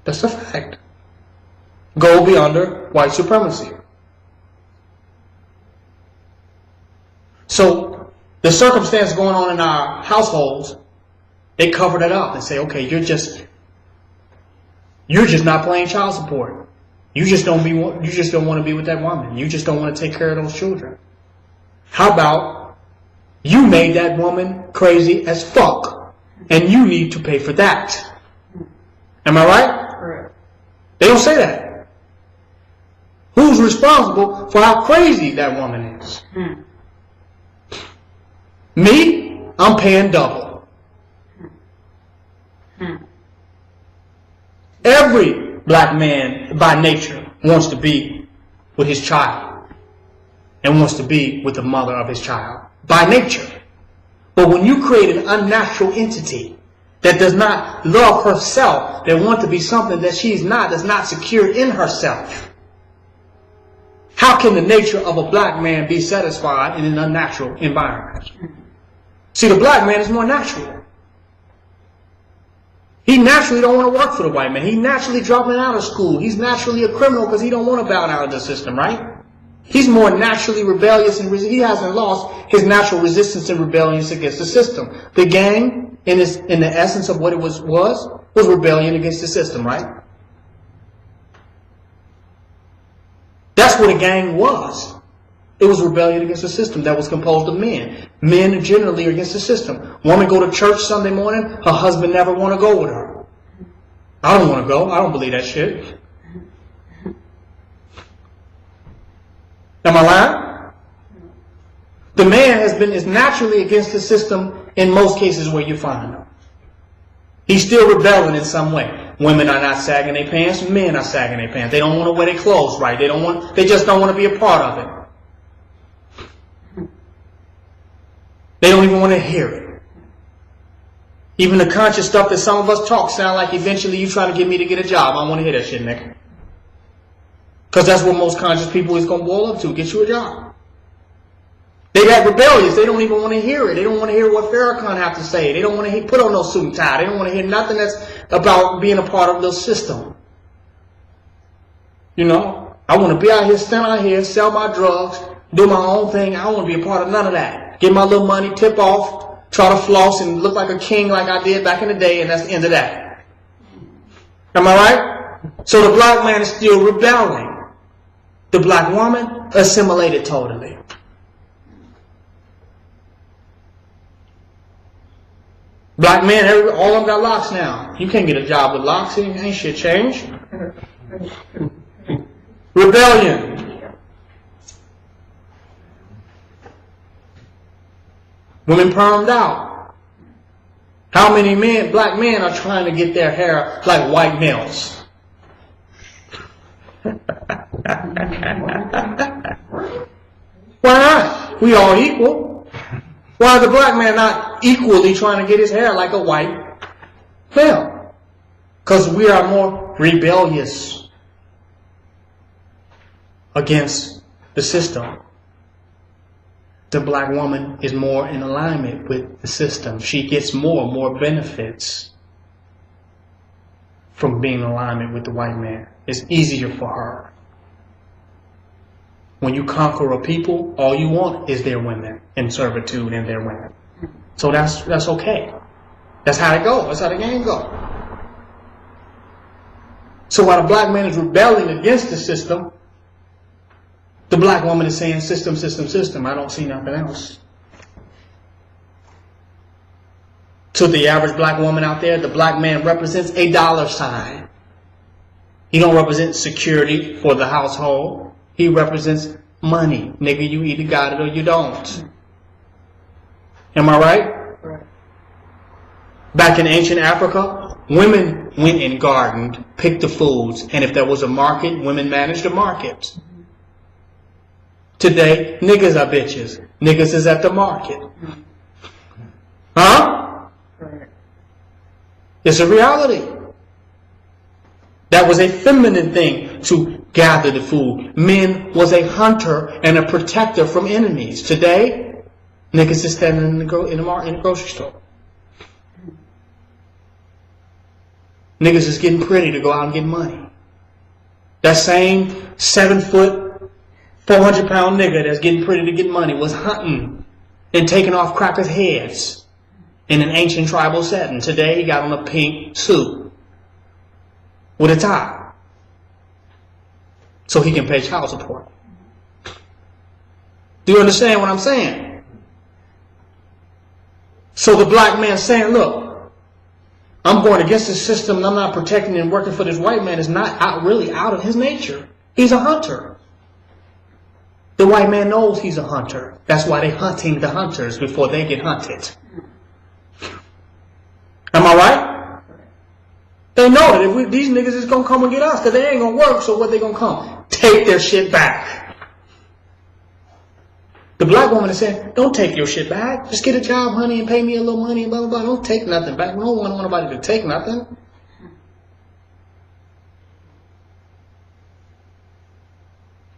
That's a fact. Go be under white supremacy. So the circumstance going on in our households, they cover that up and say, okay, you're just not paying child support. You just don't want to be with that woman. You just don't want to take care of those children. How about you made that woman crazy as fuck and you need to pay for that? Am I right? Correct. They don't say that. Who's responsible for how crazy that woman is? Me? I'm paying double. Every black man by nature wants to be with his child and wants to be with the mother of his child by nature. But when you create an unnatural entity that does not love herself, that wants to be something that she is not, that's not secure in herself, how can the nature of a black man be satisfied in an unnatural environment? See, the black man is more natural. He naturally don't want to work for the white man. He naturally dropping out of school. He's naturally a criminal because he don't want to bow down to the system, right? He's more naturally rebellious and he hasn't lost his natural resistance and rebellion against the system. The gang, in the essence of what it was rebellion against the system, right? That's what a gang was. It was rebellion against the system that was composed of men. Men generally are against the system. Woman go to church Sunday morning, her husband never want to go with her. I don't want to go. I don't believe that shit. Am I lying? The man is naturally against the system in most cases where you find him. He's still rebelling in some way. Women are not sagging their pants, men are sagging their pants. They don't want to wear their clothes right. They just don't want to be a part of it. They don't even want to hear it. Even the conscious stuff that some of us talk sound like eventually you trying to get me to get a job. I don't want to hear that shit, nigga. Because that's what most conscious people is going to boil up to. Get you a job. They got rebellious. They don't even want to hear it. They don't want to hear what Farrakhan have to say. They don't want to put on no suit and tie. They don't want to hear nothing that's about being a part of the system. You know, I want to be out here, stand out here, sell my drugs, do my own thing. I don't want to be a part of none of that. Get my little money, tip off, try to floss and look like a king like I did back in the day, and that's the end of that. Am I right? So the black man is still rebelling. The black woman assimilated totally. Black men, all of them got locks now. You can't get a job with locks. Ain't shit changed. Rebellion. Women permed out. How many black men are trying to get their hair like white males? Why not? We all equal. Why is the black man not equally trying to get his hair like a white male? Because we are more rebellious against the system. The black woman is more in alignment with the system. She gets more benefits from being in alignment with the white man. it's easier for her. When you conquer a people, all you want is their women in servitude and their women. So that's okay. That's how it goes. That's how the game goes. So while the black man is rebelling against the system, the black woman is saying, system, system, system. I don't see nothing else. To the average black woman out there, the black man represents a dollar sign. He don't represent security for the household. He represents money. Nigga, you either got it or you don't. Am I right? Right. Back in ancient Africa, women went and gardened, picked the foods, and if there was a market, women managed the market. Today, niggas are bitches. Niggas is at the market. Huh? Right. It's a reality. That was a feminine thing to gather the food. Men was a hunter and a protector from enemies. Today, niggas is standing in the grocery store. Niggas is getting pretty to go out and get money. That same 7-foot, 400-pound nigga that's getting pretty to get money was hunting and taking off crackers' heads in an ancient tribal setting. Today, he got on a pink suit with a tie so he can pay child support. Do you understand what I'm saying? So the black man saying, look, I'm going against the system and I'm not protecting and working for this white man is not really out of his nature. He's a hunter. The white man knows he's a hunter. That's why they're hunting the hunters before they get hunted. Am I right? They know that if these niggas is going to come and get us, because they ain't going to work, so what they going to come? Take their shit back. The black woman is saying, don't take your shit back. Just get a job, honey, and pay me a little money and blah, blah, blah. Don't take nothing back. We don't want nobody to take nothing.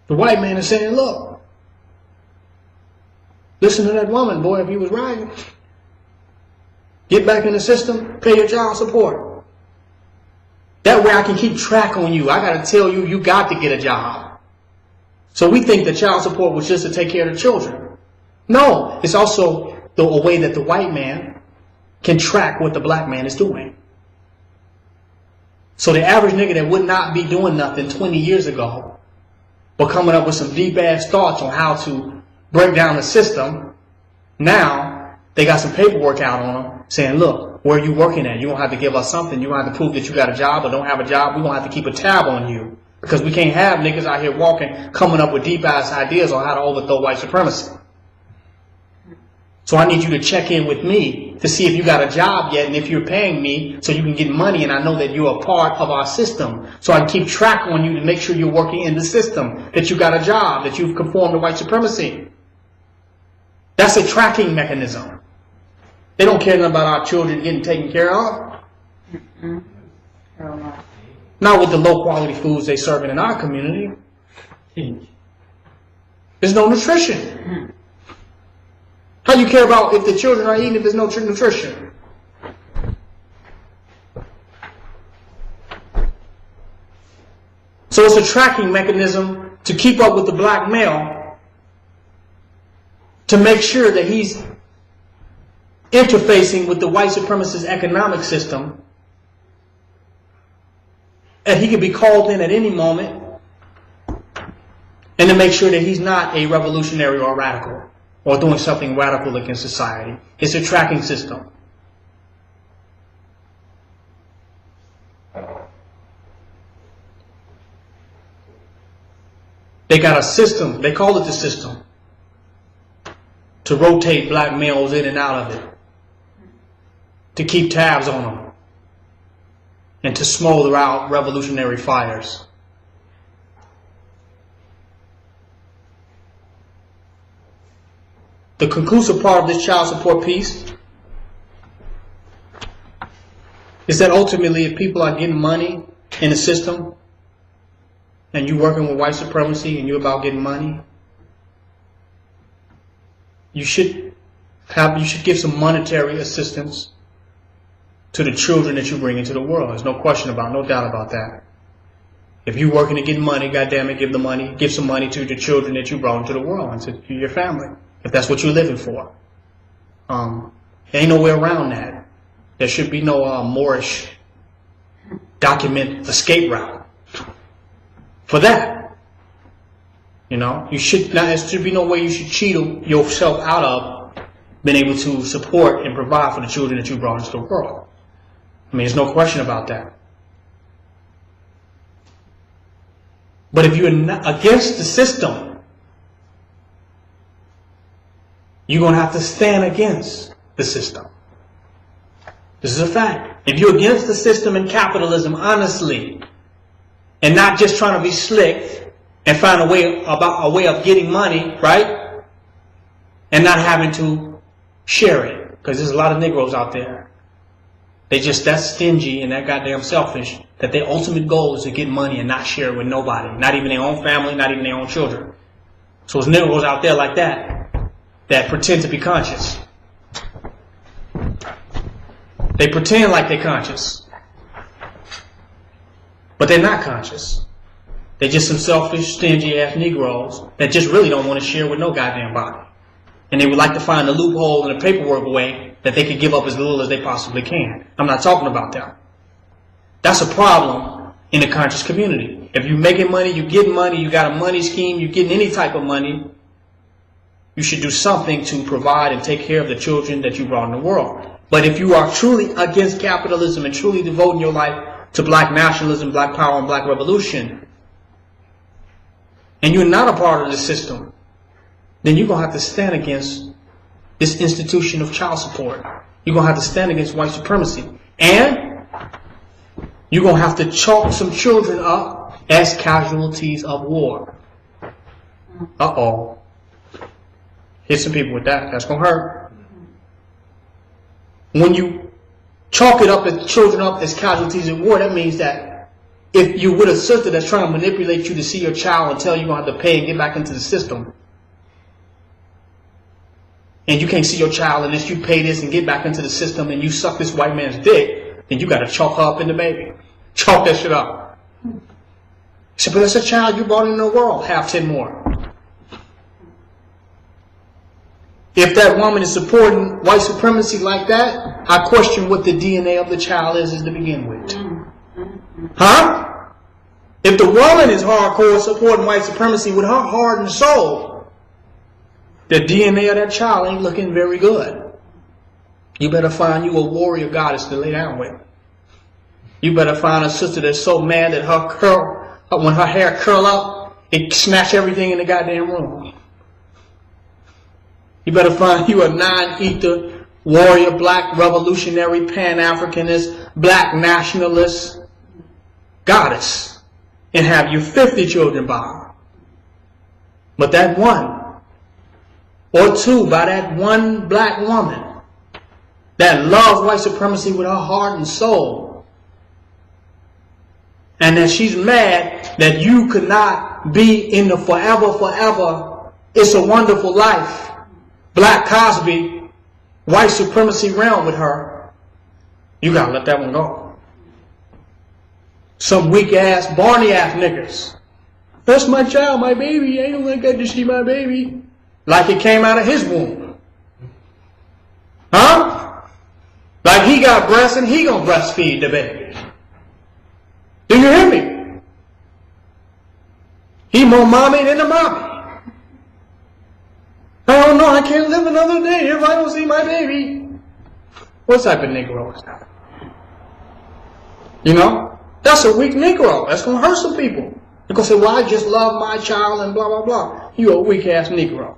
The white man is saying, look, listen to that woman, boy, if you was right. Get back in the system, pay your child support. That way I can keep track on you. I got to tell you, you got to get a job. So we think that child support was just to take care of the children. No, it's also a way that the white man can track what the black man is doing. So the average nigga that would not be doing nothing 20 years ago, but coming up with some deep-ass thoughts on how to break down the system, now they got some paperwork out on them saying, look, where are you working at? You're going to have to give us something. You're going to have to prove that you got a job or don't have a job. We're going to have to keep a tab on you. Because we can't have niggas out here walking, coming up with deep-ass ideas on how to overthrow white supremacy. So I need you to check in with me to see if you got a job yet and if you're paying me so you can get money and I know that you're a part of our system. So I can keep track on you to make sure you're working in the system, that you got a job, that you've conformed to white supremacy. That's a tracking mechanism. They don't care nothing about our children getting taken care of. Mm-mm. Hell no. Not with the low quality foods they serving in our community. There's no nutrition. How do you care about if the children are eating if there's no nutrition? So it's a tracking mechanism to keep up with the black male to make sure that he's interfacing with the white supremacist economic system, and he could be called in at any moment, and to make sure that he's not a revolutionary or a radical or doing something radical against society. It's a tracking system. They got a system, they call it the system, to rotate black males in and out of it, to keep tabs on them, and to smolder out revolutionary fires. The conclusive part of this child support piece is that ultimately if people are getting money in the system and you're working with white supremacy and you're about getting money, you should give some monetary assistance to the children that you bring into the world. There's no question about, no doubt about that. If you're working to get money, goddamn it, give some money to the children that you brought into the world and to your family, if that's what you're living for. There ain't no way around that. There should be no Moorish document escape route for that. You know, there should be no way you should cheat yourself out of being able to support and provide for the children that you brought into the world. I mean, there's no question about that. But if you're not against the system, you're going to have to stand against the system. This is a fact. If you're against the system and capitalism, honestly, and not just trying to be slick and find a way of getting money, right? And not having to share it. Because there's a lot of Negroes out there. They just that stingy and that goddamn selfish that their ultimate goal is to get money and not share it with nobody. Not even their own family, not even their own children. So there's Negroes out there like that pretend to be conscious. They pretend like they're conscious. But they're not conscious. They're just some selfish, stingy ass Negroes that just really don't want to share with no goddamn body. And they would like to find a loophole in the paperwork way that they could give up as little as they possibly can. I'm not talking about them. That's a problem in the conscious community. If you're making money, you get money, you got a money scheme, you're getting any type of money, you should do something to provide and take care of the children that you brought in the world. But if you are truly against capitalism and truly devoting your life to black nationalism, black power, and black revolution, and you're not a part of the system, then you're going to have to stand against this institution of child support. You're going to have to stand against white supremacy. And you're going to have to chalk some children up as casualties of war. Uh-oh. Hit some people with that. That's going to hurt. When you chalk it up as children up as casualties of war, that means that if you with a sister that's trying to manipulate you to see your child and tell you you're going to have to pay and get back into the system, and you can't see your child unless you pay this and get back into the system and you suck this white man's dick, then you got to chalk her up in the baby. Chalk that shit up. He said, but that's a child you brought into the world. Have 10 more. If that woman is supporting white supremacy like that, I question what the DNA of the child is to begin with. Huh? If the woman is hardcore supporting white supremacy with her heart and soul, the DNA of that child ain't looking very good. You better find you a warrior goddess to lay down with. You better find a sister that's so mad that when her hair curl up, it snatch everything in the goddamn room. You better find you a non-ether warrior, black revolutionary, pan-Africanist, black nationalist goddess and have you 50 children by her. But that one or two by that one black woman that loves white supremacy with her heart and soul, and that she's mad that you could not be in the forever, it's a wonderful life, Black Cosby, white supremacy realm with her, you gotta let that one go. Some weak ass, Barney ass niggas. That's my child, my baby. I don't want to see my baby. Like it came out of his womb. Huh? Like he got breasts and he gonna breastfeed the baby. Do you hear me? He more mommy than the mommy. I don't know, I can't live another day if I don't see my baby. What type of Negro is that? You know? That's a weak Negro. That's gonna hurt some people. They're gonna say, well, I just love my child and blah, blah, blah. You a weak ass Negro.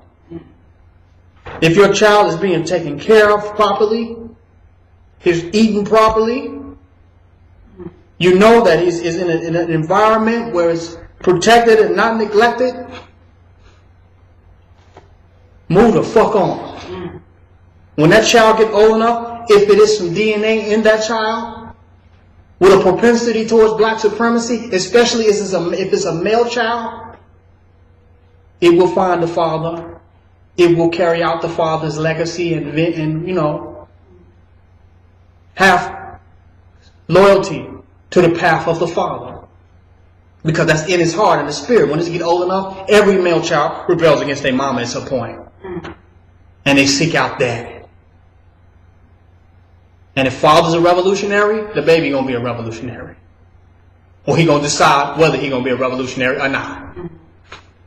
If your child is being taken care of properly, he's eating properly, you know that he's in an environment where it's protected and not neglected, move the fuck on. When that child gets old enough, if it is some DNA in that child with a propensity towards black supremacy, especially if it's a male child, it will find the father. It will carry out the father's legacy and you know, have loyalty to the path of the father. Because that's in his heart and his spirit. When they get old enough, every male child rebels against their mama at some point. And they seek out daddy. And if father's a revolutionary, the baby gonna be a revolutionary. Or he gonna decide whether he gonna be a revolutionary or not.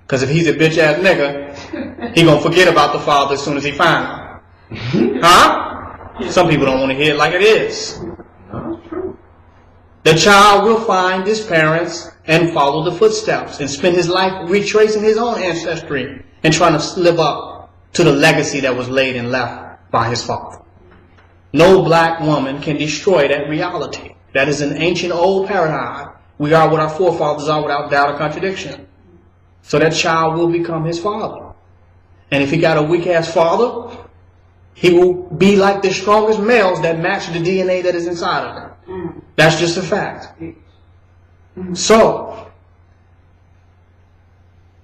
Because if he's a bitch ass nigga, he gonna forget about the father as soon as he finds him. Huh? Some people don't want to hear it like it is. The child will find his parents and follow the footsteps and spend his life retracing his own ancestry and trying to live up to the legacy that was laid and left by his father. No black woman can destroy that reality. That is an ancient old paradigm. We are what our forefathers are without doubt or contradiction. So that child will become his father. And if he got a weak ass father, he will be like the strongest males that match the DNA that is inside of them. That's just a fact. So,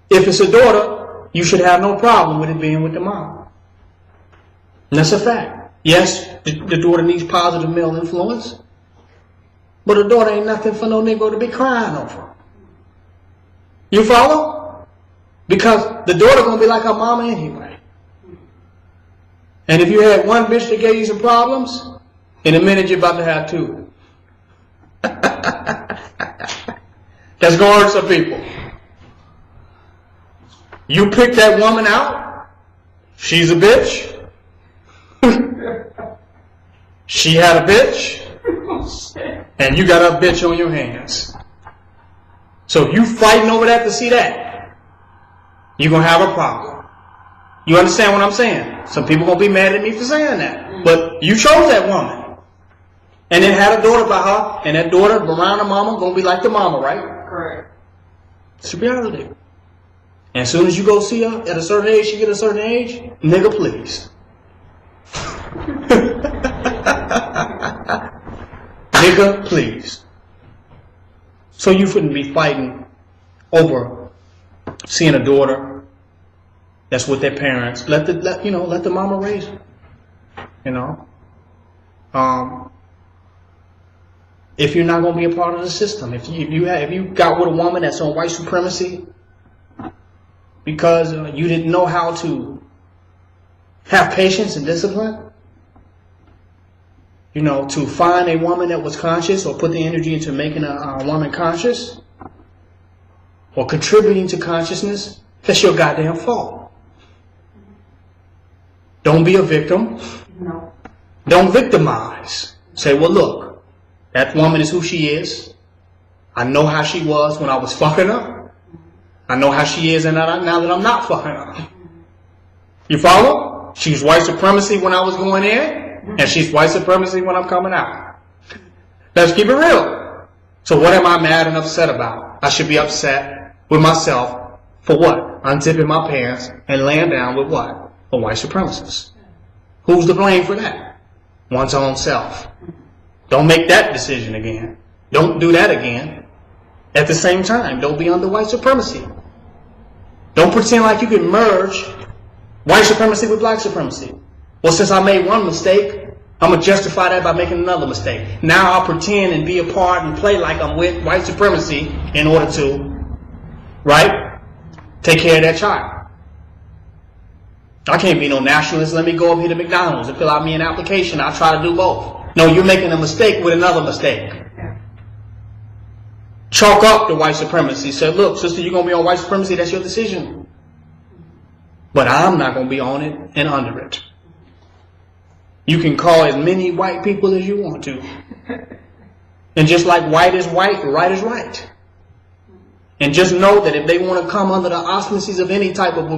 if it's a daughter, you should have no problem with it being with the mom. And that's a fact. Yes, the daughter needs positive male influence, but a daughter ain't nothing for no nigga to be crying over. You follow? Because the daughter gonna be like her mama anyway. And if you had one bitch that gave you some problems, in a minute you're about to have two. That's gonna hurt some people. You pick that woman out, she's a bitch. She had a bitch, and you got a bitch on your hands. So if you fighting over that to see that, you're gonna have a problem. You understand what I'm saying? Some people gonna be mad at me for saying that, but you chose that woman. And then had a daughter by her, and that daughter around the mama gonna be like the mama, right? Correct. It's reality. And as soon as you go see her at a certain age, she get a certain age, nigga, please. Nigga, please. So you shouldn't be fighting over seeing a daughter that's with their parents. Let the mama raise her. You know. If you're not going to be a part of the system, if you got with a woman that's on white supremacy because you didn't know how to have patience and discipline, to find a woman that was conscious or put the energy into making a woman conscious or contributing to consciousness, that's your goddamn fault. Don't be a victim. No. Don't victimize. Say, well, look. That woman is who she is. I know how she was when I was fucking her. I know how she is now that I'm not fucking her. You follow? She's white supremacy when I was going in, and she's white supremacy when I'm coming out. Let's keep it real. So what am I mad and upset about? I should be upset with myself for what? Unzipping my pants and laying down with what? A white supremacist. Who's to blame for that? One's own self. Don't make that decision again. Don't do that again. At the same time, don't be under white supremacy. Don't pretend like you can merge white supremacy with black supremacy. Well, since I made one mistake, I'm going to justify that by making another mistake. Now I'll pretend and be a part and play like I'm with white supremacy in order to, right, take care of that child. I can't be no nationalist. Let me go up here to McDonald's and fill out me an application. I'll try to do both. No, you're making a mistake with another mistake. Chalk up the white supremacy. Say, look, sister, you're going to be on white supremacy. That's your decision. But I'm not going to be on it and under it. You can call as many white people as you want to. And just like white is white, right is right. And just know that if they want to come under the auspices of any type of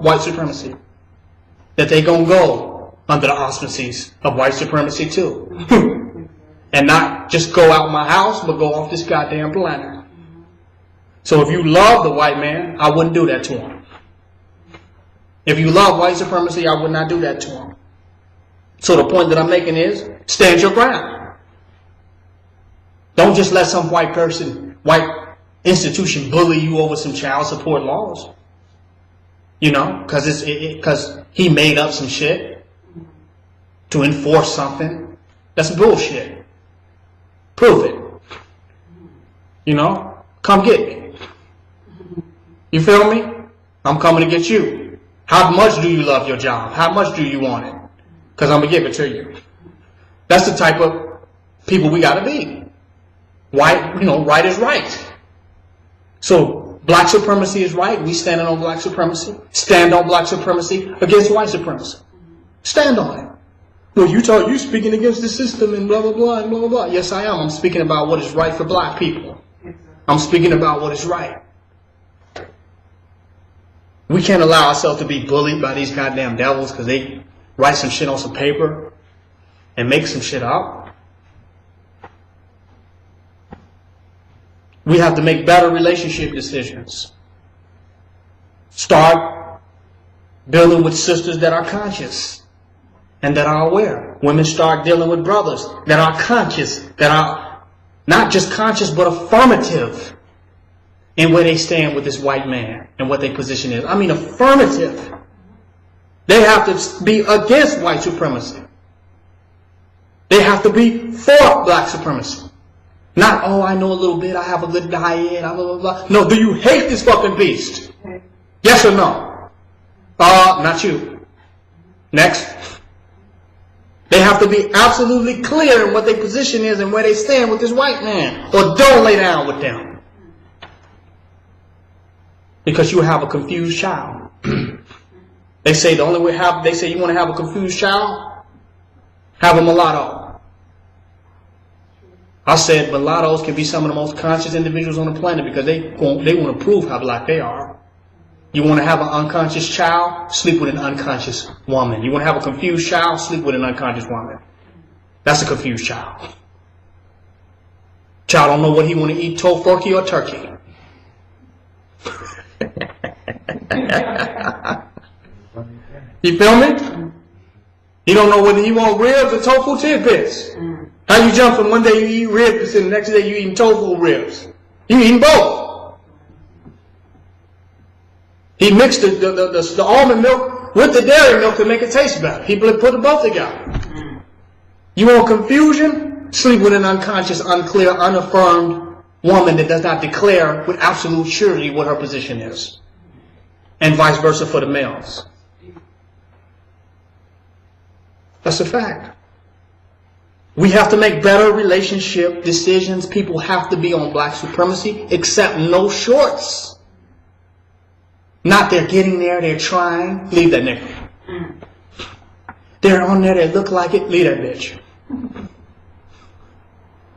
white supremacy, that they're going to go under the auspices of white supremacy too. And not just go out my house, but go off this goddamn planet. So if you love the white man, I wouldn't do that to him. If you love white supremacy, I would not do that to him. So the point that I'm making is, stand your ground. Don't just let some white person, white institution bully you over some child support laws. Because he made up some shit to enforce something. That's bullshit. Prove it. Because come get me. You feel me? I'm coming to get you. How much do you love your job? How much do you want it? Because I'm going to give it to you. That's the type of people we got to be. White, right is right. So black supremacy is right. We standing on black supremacy. Stand on black supremacy against white supremacy. Stand on it. Well, you speaking against the system and blah, blah, blah, and blah, blah, blah. Yes, I am. I'm speaking about what is right for black people. I'm speaking about what is right. We can't allow ourselves to be bullied by these goddamn devils because they write some shit on some paper and make some shit up. We have to make better relationship decisions. Start building with sisters that are conscious and that are aware. Women start dealing with brothers that are conscious, that are not just conscious but affirmative in where they stand with this white man and what their position is. I mean affirmative. They have to be against white supremacy. They have to be for black supremacy. Not, oh, I know a little bit, I have a good diet, blah, blah, blah. No, do you hate this fucking beast? Yes or no? Not you. Next. They have to be absolutely clear in what their position is and where they stand with this white man. Or don't lay down with them. Because you have a confused child. They say the only way they say you want to have a confused child, have a mulatto. I said mulattoes can be some of the most conscious individuals on the planet because they want to prove how black they are. You want to have an unconscious child, sleep with an unconscious woman. You want to have a confused child, sleep with an unconscious woman. That's a confused child. Child don't know what he want to eat, tofurkey or turkey. You feel me? He don't know whether he want ribs or tofu tidbits. How you jump from one day you eat ribs and the next day you eating tofu ribs? You eating both. He mixed the almond milk with the dairy milk to make it taste better. He put them both together. You want confusion? Sleep with an unconscious, unclear, unaffirmed woman that does not declare with absolute surety what her position is. And vice versa for the males. That's a fact. We have to make better relationship decisions. People have to be on black supremacy, except no shorts. Not they're getting there, they're trying. Leave that nigga. They're on there, they look like it. Leave that bitch.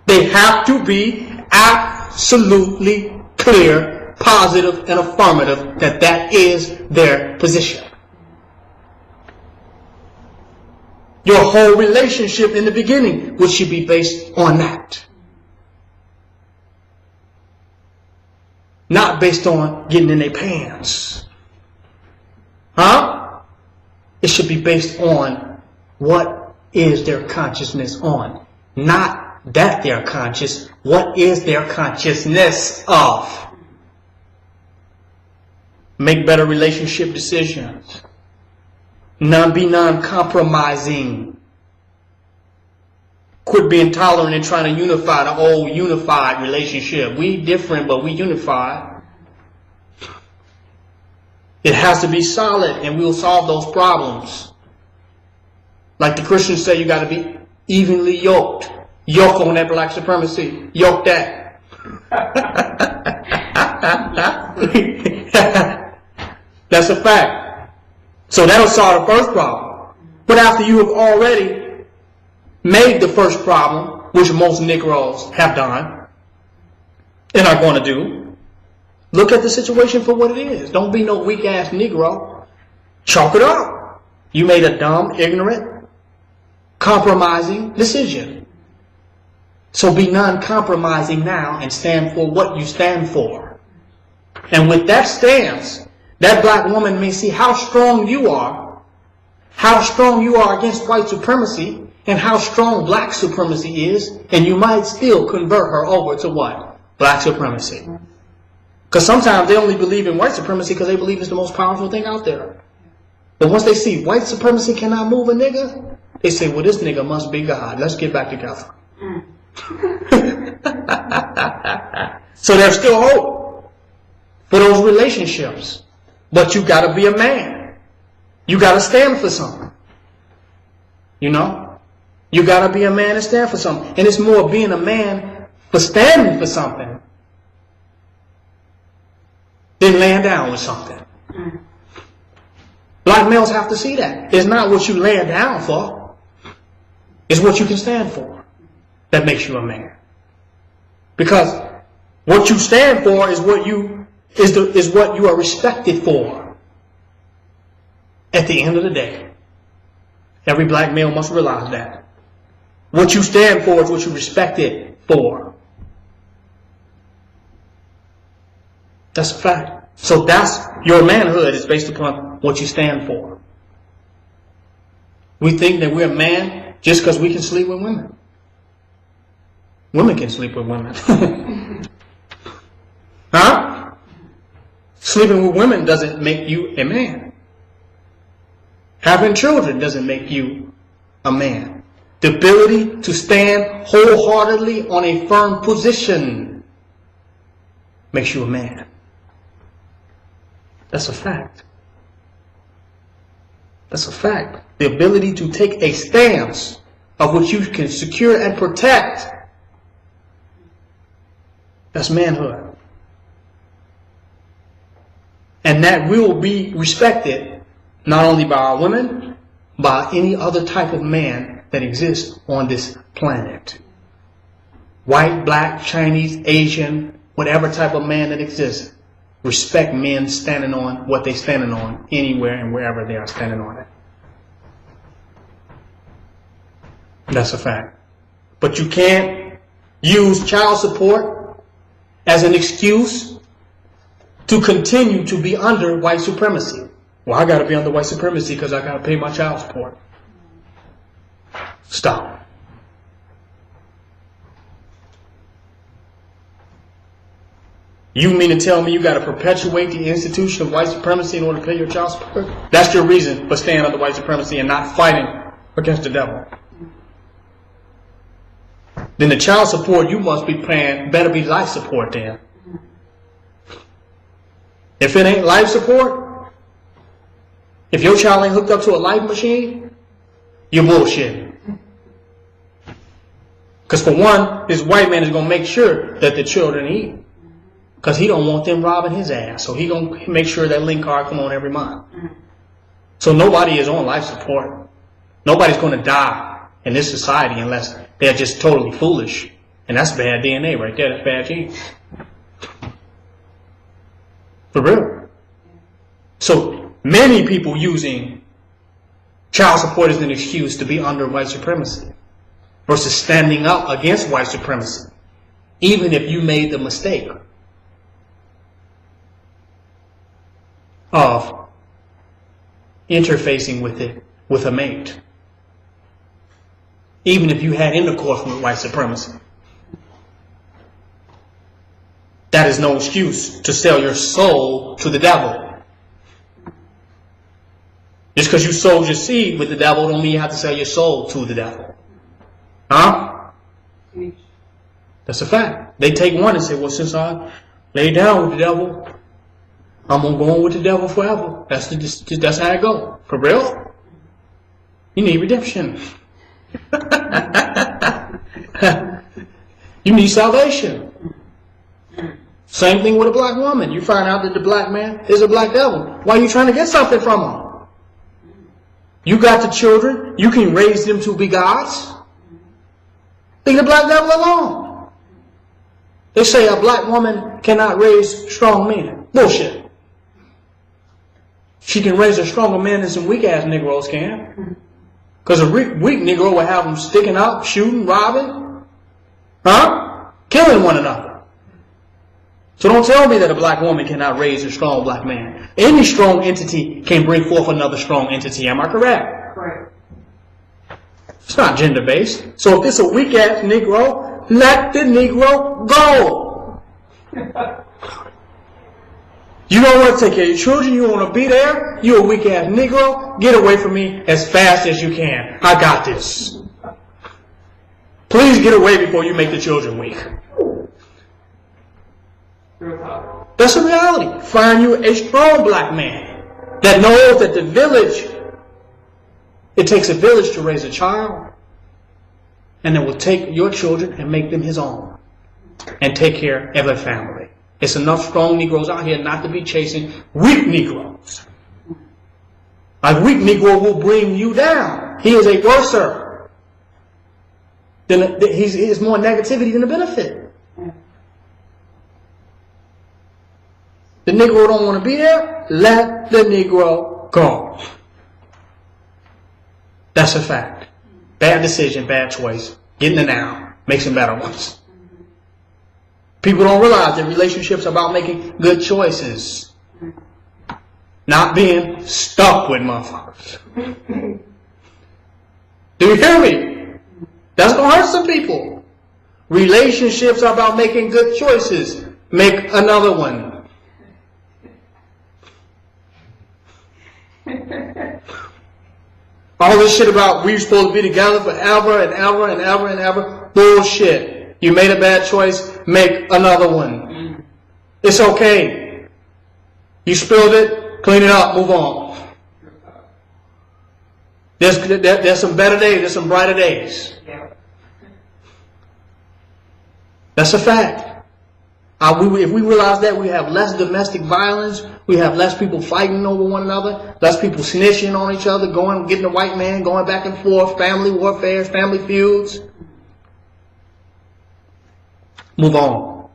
They have to be absolutely clear, positive, and affirmative that that is their position. Your whole relationship in the beginning, which should be based on that. Not based on getting in their pants. Huh? It should be based on what is their consciousness on. Not that they're conscious. What is their consciousness of? Make better relationship decisions. Be non-compromising. Quit being tolerant and trying to unify the old unified relationship. We different, but we unified. It has to be solid, and we'll solve those problems. Like the Christians say, you got to be evenly yoked. Yoke on that black supremacy. Yoke that. That's a fact. So that'll solve the first problem. But after you have already made the first problem, which most Negroes have done and are going to do, look at the situation for what it is. Don't be no weak-ass Negro. Chalk it up. You made a dumb, ignorant, compromising decision. So be non-compromising now and stand for what you stand for. And with that stance, that black woman may see how strong you are against white supremacy, and how strong black supremacy is, and you might still convert her over to what? Black supremacy. Because sometimes they only believe in white supremacy because they believe it's the most powerful thing out there. But once they see white supremacy cannot move a nigga, they say, well, this nigga must be God. Let's get back together. So there's still hope for those relationships. But you got to be a man. You got to stand for something. You know? You got to be a man and stand for something. And it's more being a man for standing for something than laying down with something. Black males have to see that. It's not what you laying down for. It's what you can stand for that makes you a man. Because what you stand for is what you are respected for. At the end of the day, every black male must realize that. What you stand for is what you're respected for. That's a fact. So that's your manhood is based upon what you stand for. We think that we're a man just because we can sleep with women. Women can sleep with women. Huh? Sleeping with women doesn't make you a man. Having children doesn't make you a man. The ability to stand wholeheartedly on a firm position makes you a man. That's a fact. That's a fact. The ability to take a stance of which you can secure and protect. That's manhood. And that will be respected not only by our women, by any other type of man that exists on this planet. White, black, Chinese, Asian, whatever type of man that exists. Respect men standing on what they're standing on anywhere and wherever they are standing on it. That's a fact. But you can't use child support as an excuse to continue to be under white supremacy. Well, I got to be under white supremacy because I got to pay my child support. Stop. You mean to tell me you got to perpetuate the institution of white supremacy in order to pay your child support? That's your reason for staying under white supremacy and not fighting against the devil. Then the child support you must be paying better be life support then. If it ain't life support, if your child ain't hooked up to a life machine, you're bullshitting. Because for one, this white man is going to make sure that the children eat. Because he don't want them robbing his ass. So he going to make sure that link card come on every month. So nobody is on life support. Nobody's going to die in this society unless they're just totally foolish. And that's bad DNA right there. That's bad genes. For real. So many people using child support as an excuse to be under white supremacy versus standing up against white supremacy. Even if you made the mistake of interfacing with it with a mate. Even if you had intercourse with white supremacy. That is no excuse to sell your soul to the devil. Just because you sold your seed with the devil don't mean you have to sell your soul to the devil. Huh? That's a fact. They take one and say, well, since I lay down with the devil, I'm going to go on with the devil forever. That's how it goes. For real? You need redemption. You need salvation. Same thing with a black woman. You find out that the black man is a black devil. Why are you trying to get something from him? You got the children. You can raise them to be gods. Leave the black devil alone. They say a black woman cannot raise strong men. Bullshit. She can raise a stronger man than some weak-ass Negroes can. Because a weak Negro will have them sticking up, shooting, robbing, killing one another. So don't tell me that a black woman cannot raise a strong black man. Any strong entity can bring forth another strong entity. Am I correct? Correct. It's not gender-based. So if it's a weak-ass Negro, let the Negro go. You don't want to take care of your children. You don't want to be there. You're a weak-ass Negro. Get away from me as fast as you can. I got this. Please get away before you make the children weak. That's a reality. Find you a strong black man that knows that the village, it takes a village to raise a child, and that will take your children and make them his own and take care of a family. It's enough strong Negroes out here not to be chasing weak Negroes. A weak Negro will bring you down. He is a worser. He is more negativity than a benefit. The Negro don't want to be there. Let the Negro go. That's a fact. Bad decision, bad choice. Getting it now makes some better ones. People don't realize that relationships are about making good choices. Not being stuck with motherfuckers. Do you hear me? That's going to hurt some people. Relationships are about making good choices. Make another one. All this shit about we're supposed to be together forever and ever and ever and ever. Bullshit. You made a bad choice. Make another one. It's okay. You spilled it. Clean it up. Move on. There's some better days. There's some brighter days. That's a fact. If we realize that, we have less domestic violence. We have less people fighting over one another. Less people snitching on each other, getting the white man, going back and forth, family warfare, family feuds. Move on.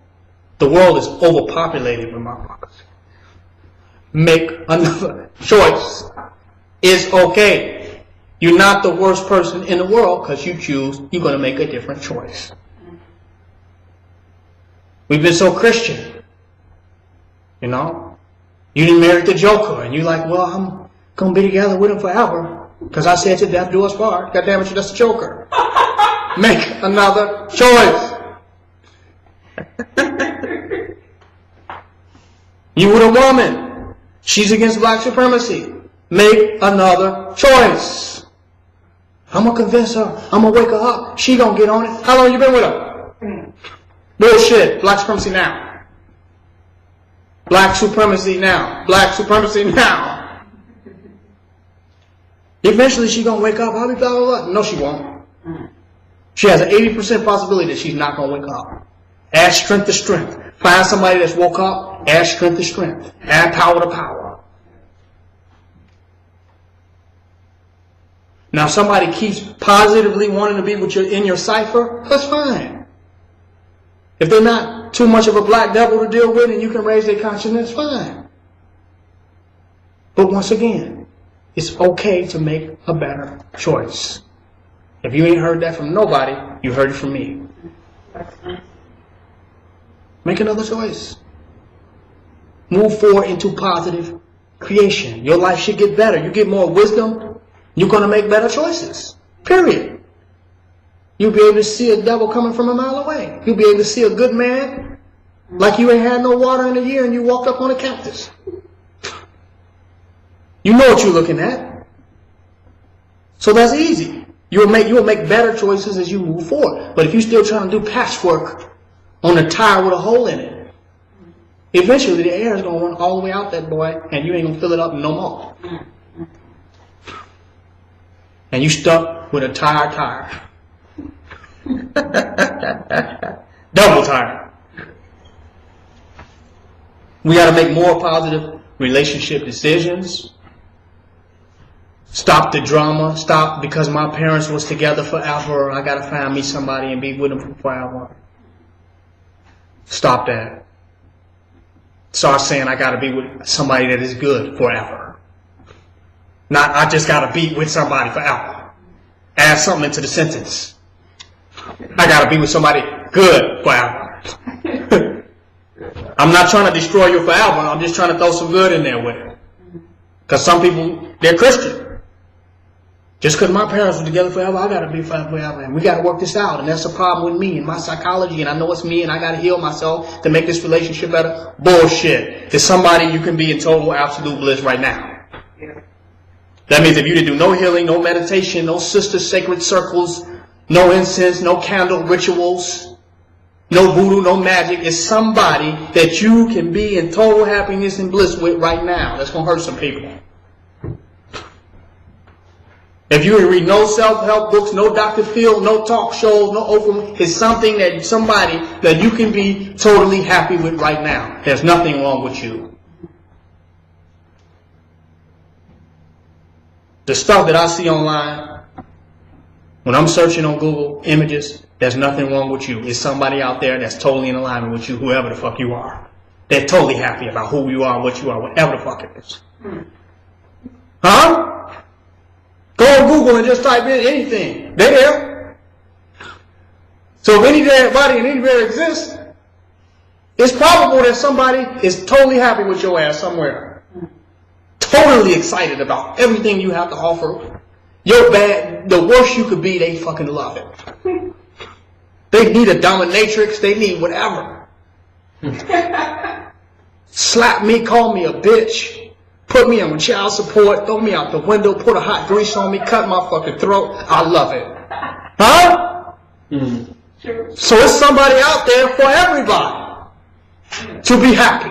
The world is overpopulated with motherfuckers. Make another choice. It's okay. You're not the worst person in the world because you choose. You're going to make a different choice. We've been so Christian. You know? You didn't marry the Joker and you're like, well, I'm going to be together with him forever because I said to death do us part. God damn it, you're just a Joker. Make another choice. You with a woman. She's against black supremacy. Make another choice. I'm going to convince her. I'm going to wake her up. She going to get on it. How long you been with her? Bullshit. Black supremacy now. Black supremacy now. Black supremacy now. Eventually she going to wake up. I'll be blah, blah, blah. No, she won't. She has an 80% possibility that she's not going to wake up. Add strength to strength. Find somebody that's woke up. Add strength to strength. Add power to power. Now, if somebody keeps positively wanting to be with you in your cipher, that's fine. If they're not too much of a black devil to deal with and you can raise their consciousness, fine. But once again, it's okay to make a better choice. If you ain't heard that from nobody, you heard it from me. Make another choice. Move forward into positive creation. Your life should get better. You get more wisdom. You're going to make better choices. Period. You'll be able to see a devil coming from a mile away. You'll be able to see a good man like you ain't had no water in a year and you walked up on a cactus. You know what you're looking at. So that's easy. You'll make better choices as you move forward. But if you're still trying to do patchwork on a tire with a hole in it, eventually the air is going to run all the way out that boy and you ain't going to fill it up no more. And you stuck with a tire. Double tire. We got to make more positive relationship decisions. Stop the drama. Stop because my parents was together forever. I got to find me somebody and be with them forever. Stop that. Start saying I got to be with somebody that is good forever. Not I just got to be with somebody forever. Add something into the sentence. I got to be with somebody good forever. I'm not trying to destroy you forever. I'm just trying to throw some good in there with it. Because some people, they're Christian. Just because my parents were together forever, I got to be forever. And we got to work this out. And that's a problem with me and my psychology. And I know it's me and I got to heal myself to make this relationship better. Bullshit. There's somebody you can be in total absolute bliss right now. That means if you didn't do no healing, no meditation, no sister sacred circles, no incense, no candle rituals, no voodoo, no magic. It's somebody that you can be in total happiness and bliss with right now. That's going to hurt some people. If you read no self-help books, no Dr. Phil, no talk shows, no Oprah, it's something that somebody that you can be totally happy with right now. There's nothing wrong with you. The stuff that I see online, when I'm searching on Google images, there's nothing wrong with you. It's somebody out there that's totally in alignment with you, whoever the fuck you are. They're totally happy about who you are, what you are, whatever the fuck it is. Huh? Go on Google and just type in anything. They're there. So if anybody and anywhere exists, it's probable that somebody is totally happy with your ass somewhere. Totally excited about everything you have to offer. You're bad, the worst you could be, they fucking love it. They need a dominatrix, they need whatever. Slap me, call me a bitch. Put me on child support, throw me out the window, put a hot grease on me, cut my fucking throat. I love it. Huh? Mm-hmm. So it's somebody out there for everybody to be happy.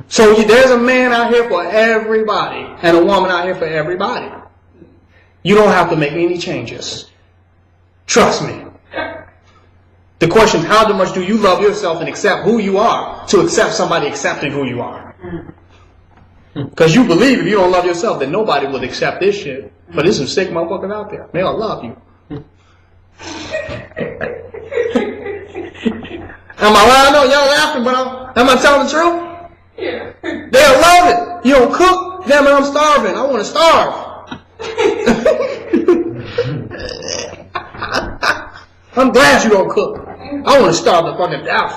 So there's a man out here for everybody and a woman out here for everybody. You don't have to make any changes. Trust me. The question is, how much do you love yourself and accept who you are to accept somebody accepting who you are? Because you believe if you don't love yourself, then nobody will accept this shit. But there's some sick motherfuckers out there. They'll love you. Am I lying? No, y'all laughing, but am I telling the truth? Yeah. They'll love it. You don't cook? Damn it, I'm starving. I want to starve. I'm glad you don't cook. I want to starve the fucking death.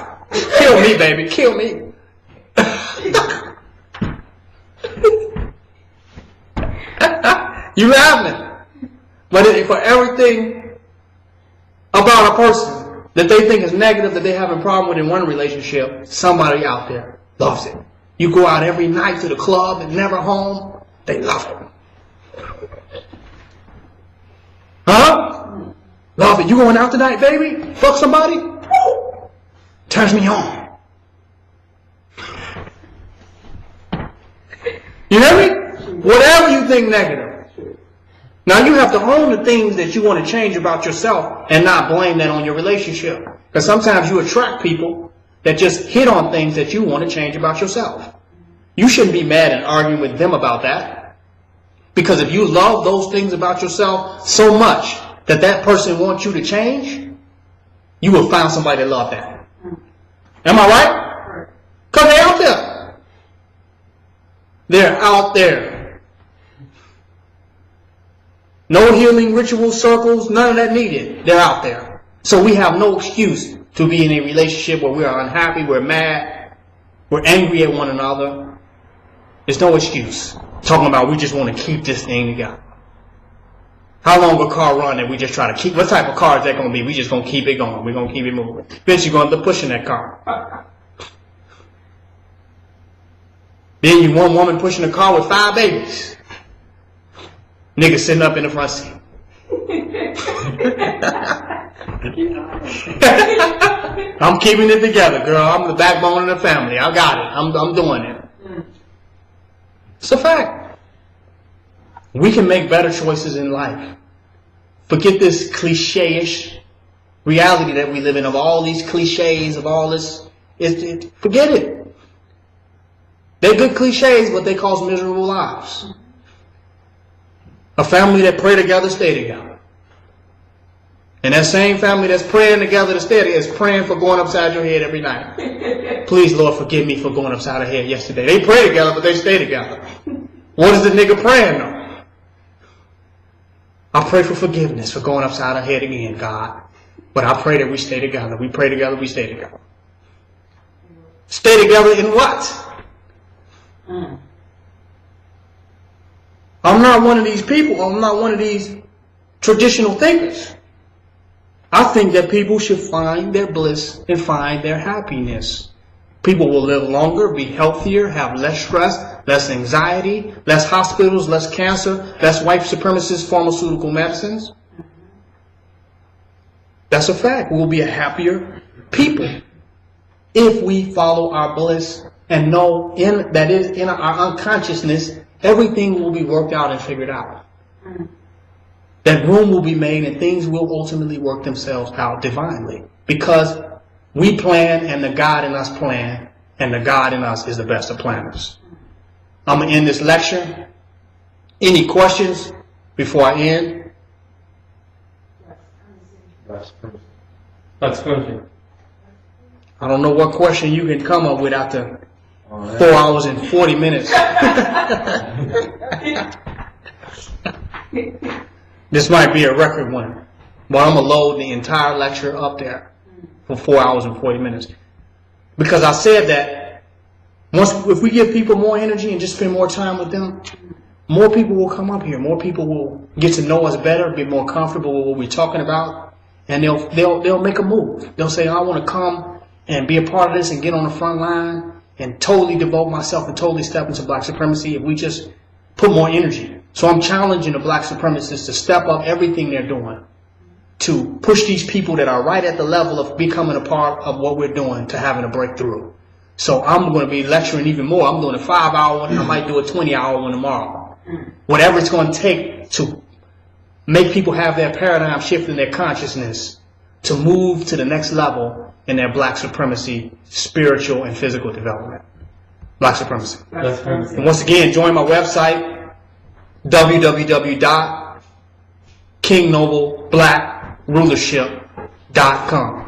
Kill me, baby. Kill me. You laughing. But for everything about a person that they think is negative, that they have a problem with in one relationship, somebody out there loves it. You go out every night to the club and never home, they love it. Huh? Love it. You going out tonight, baby? Fuck somebody? Woo! Turns me on. You hear me? Whatever you think negative. Now you have to own the things that you want to change about yourself and not blame that on your relationship. Because sometimes you attract people that just hit on things that you want to change about yourself. You shouldn't be mad and arguing with them about that. Because if you love those things about yourself so much that person wants you to change, you will find somebody that love that. Am I right? Because they're out there. They're out there. No healing ritual circles, none of that needed. They're out there. So we have no excuse to be in a relationship where we are unhappy, we're mad, we're angry at one another. There's no excuse. Talking about we just want to keep this thing together. How long a car run that we just try to keep? What type of car is that going to be? We just going to keep it going. We're going to keep it moving. Eventually you're going to end up pushing that car. Then you one woman pushing a car with 5 babies. Nigga sitting up in the front seat. I'm keeping it together, girl. I'm the backbone of the family. I got it. I'm doing it. It's a fact. We can make better choices in life. Forget this cliche-ish reality that we live in of all these cliches, of all this. Forget it. They're good cliches, but they cause miserable lives. A family that pray together, stay together. And that same family that's praying together to stay together is praying for going upside your head every night. Please, Lord, forgive me for going upside her head yesterday. They pray together, but they stay together. What is the nigga praying though? I pray for forgiveness for going upside our head again, God. But I pray that we stay together. We pray together, we stay together. Stay together in what? I'm not one of these people. I'm not one of these traditional thinkers. I think that people should find their bliss and find their happiness. People will live longer, be healthier, have less stress, less anxiety, less hospitals, less cancer, less white supremacist pharmaceutical medicines. That's a fact. We'll be a happier people if we follow our bliss and know that is in our unconsciousness, everything will be worked out and figured out. That room will be made and things will ultimately work themselves out divinely. Because we plan and the God in us plan, and the God in us is the best of planners. I'm going to end this lecture. Any questions before I end? That's perfect. I don't know what question you can come up with after 4 hours and 40 minutes. This might be a record one. But I'm going to load the entire lecture up there for 4 hours and 40 minutes. Because I said that if we give people more energy and just spend more time with them, more people will come up here. More people will get to know us better, be more comfortable with what we're talking about, and they'll make a move. They'll say, I want to come and be a part of this and get on the front line and totally devote myself and totally step into black supremacy if we just put more energy. So I'm challenging the black supremacists to step up everything they're doing to push these people that are right at the level of becoming a part of what we're doing to having a breakthrough. So I'm going to be lecturing even more. I'm doing a 5-hour one. I might do a 20-hour one tomorrow. Whatever it's going to take to make people have their paradigm shift in their consciousness to move to the next level in their black supremacy, spiritual and physical development. Black supremacy. And once again, join my website, www.kingnobleBlackRulership.com.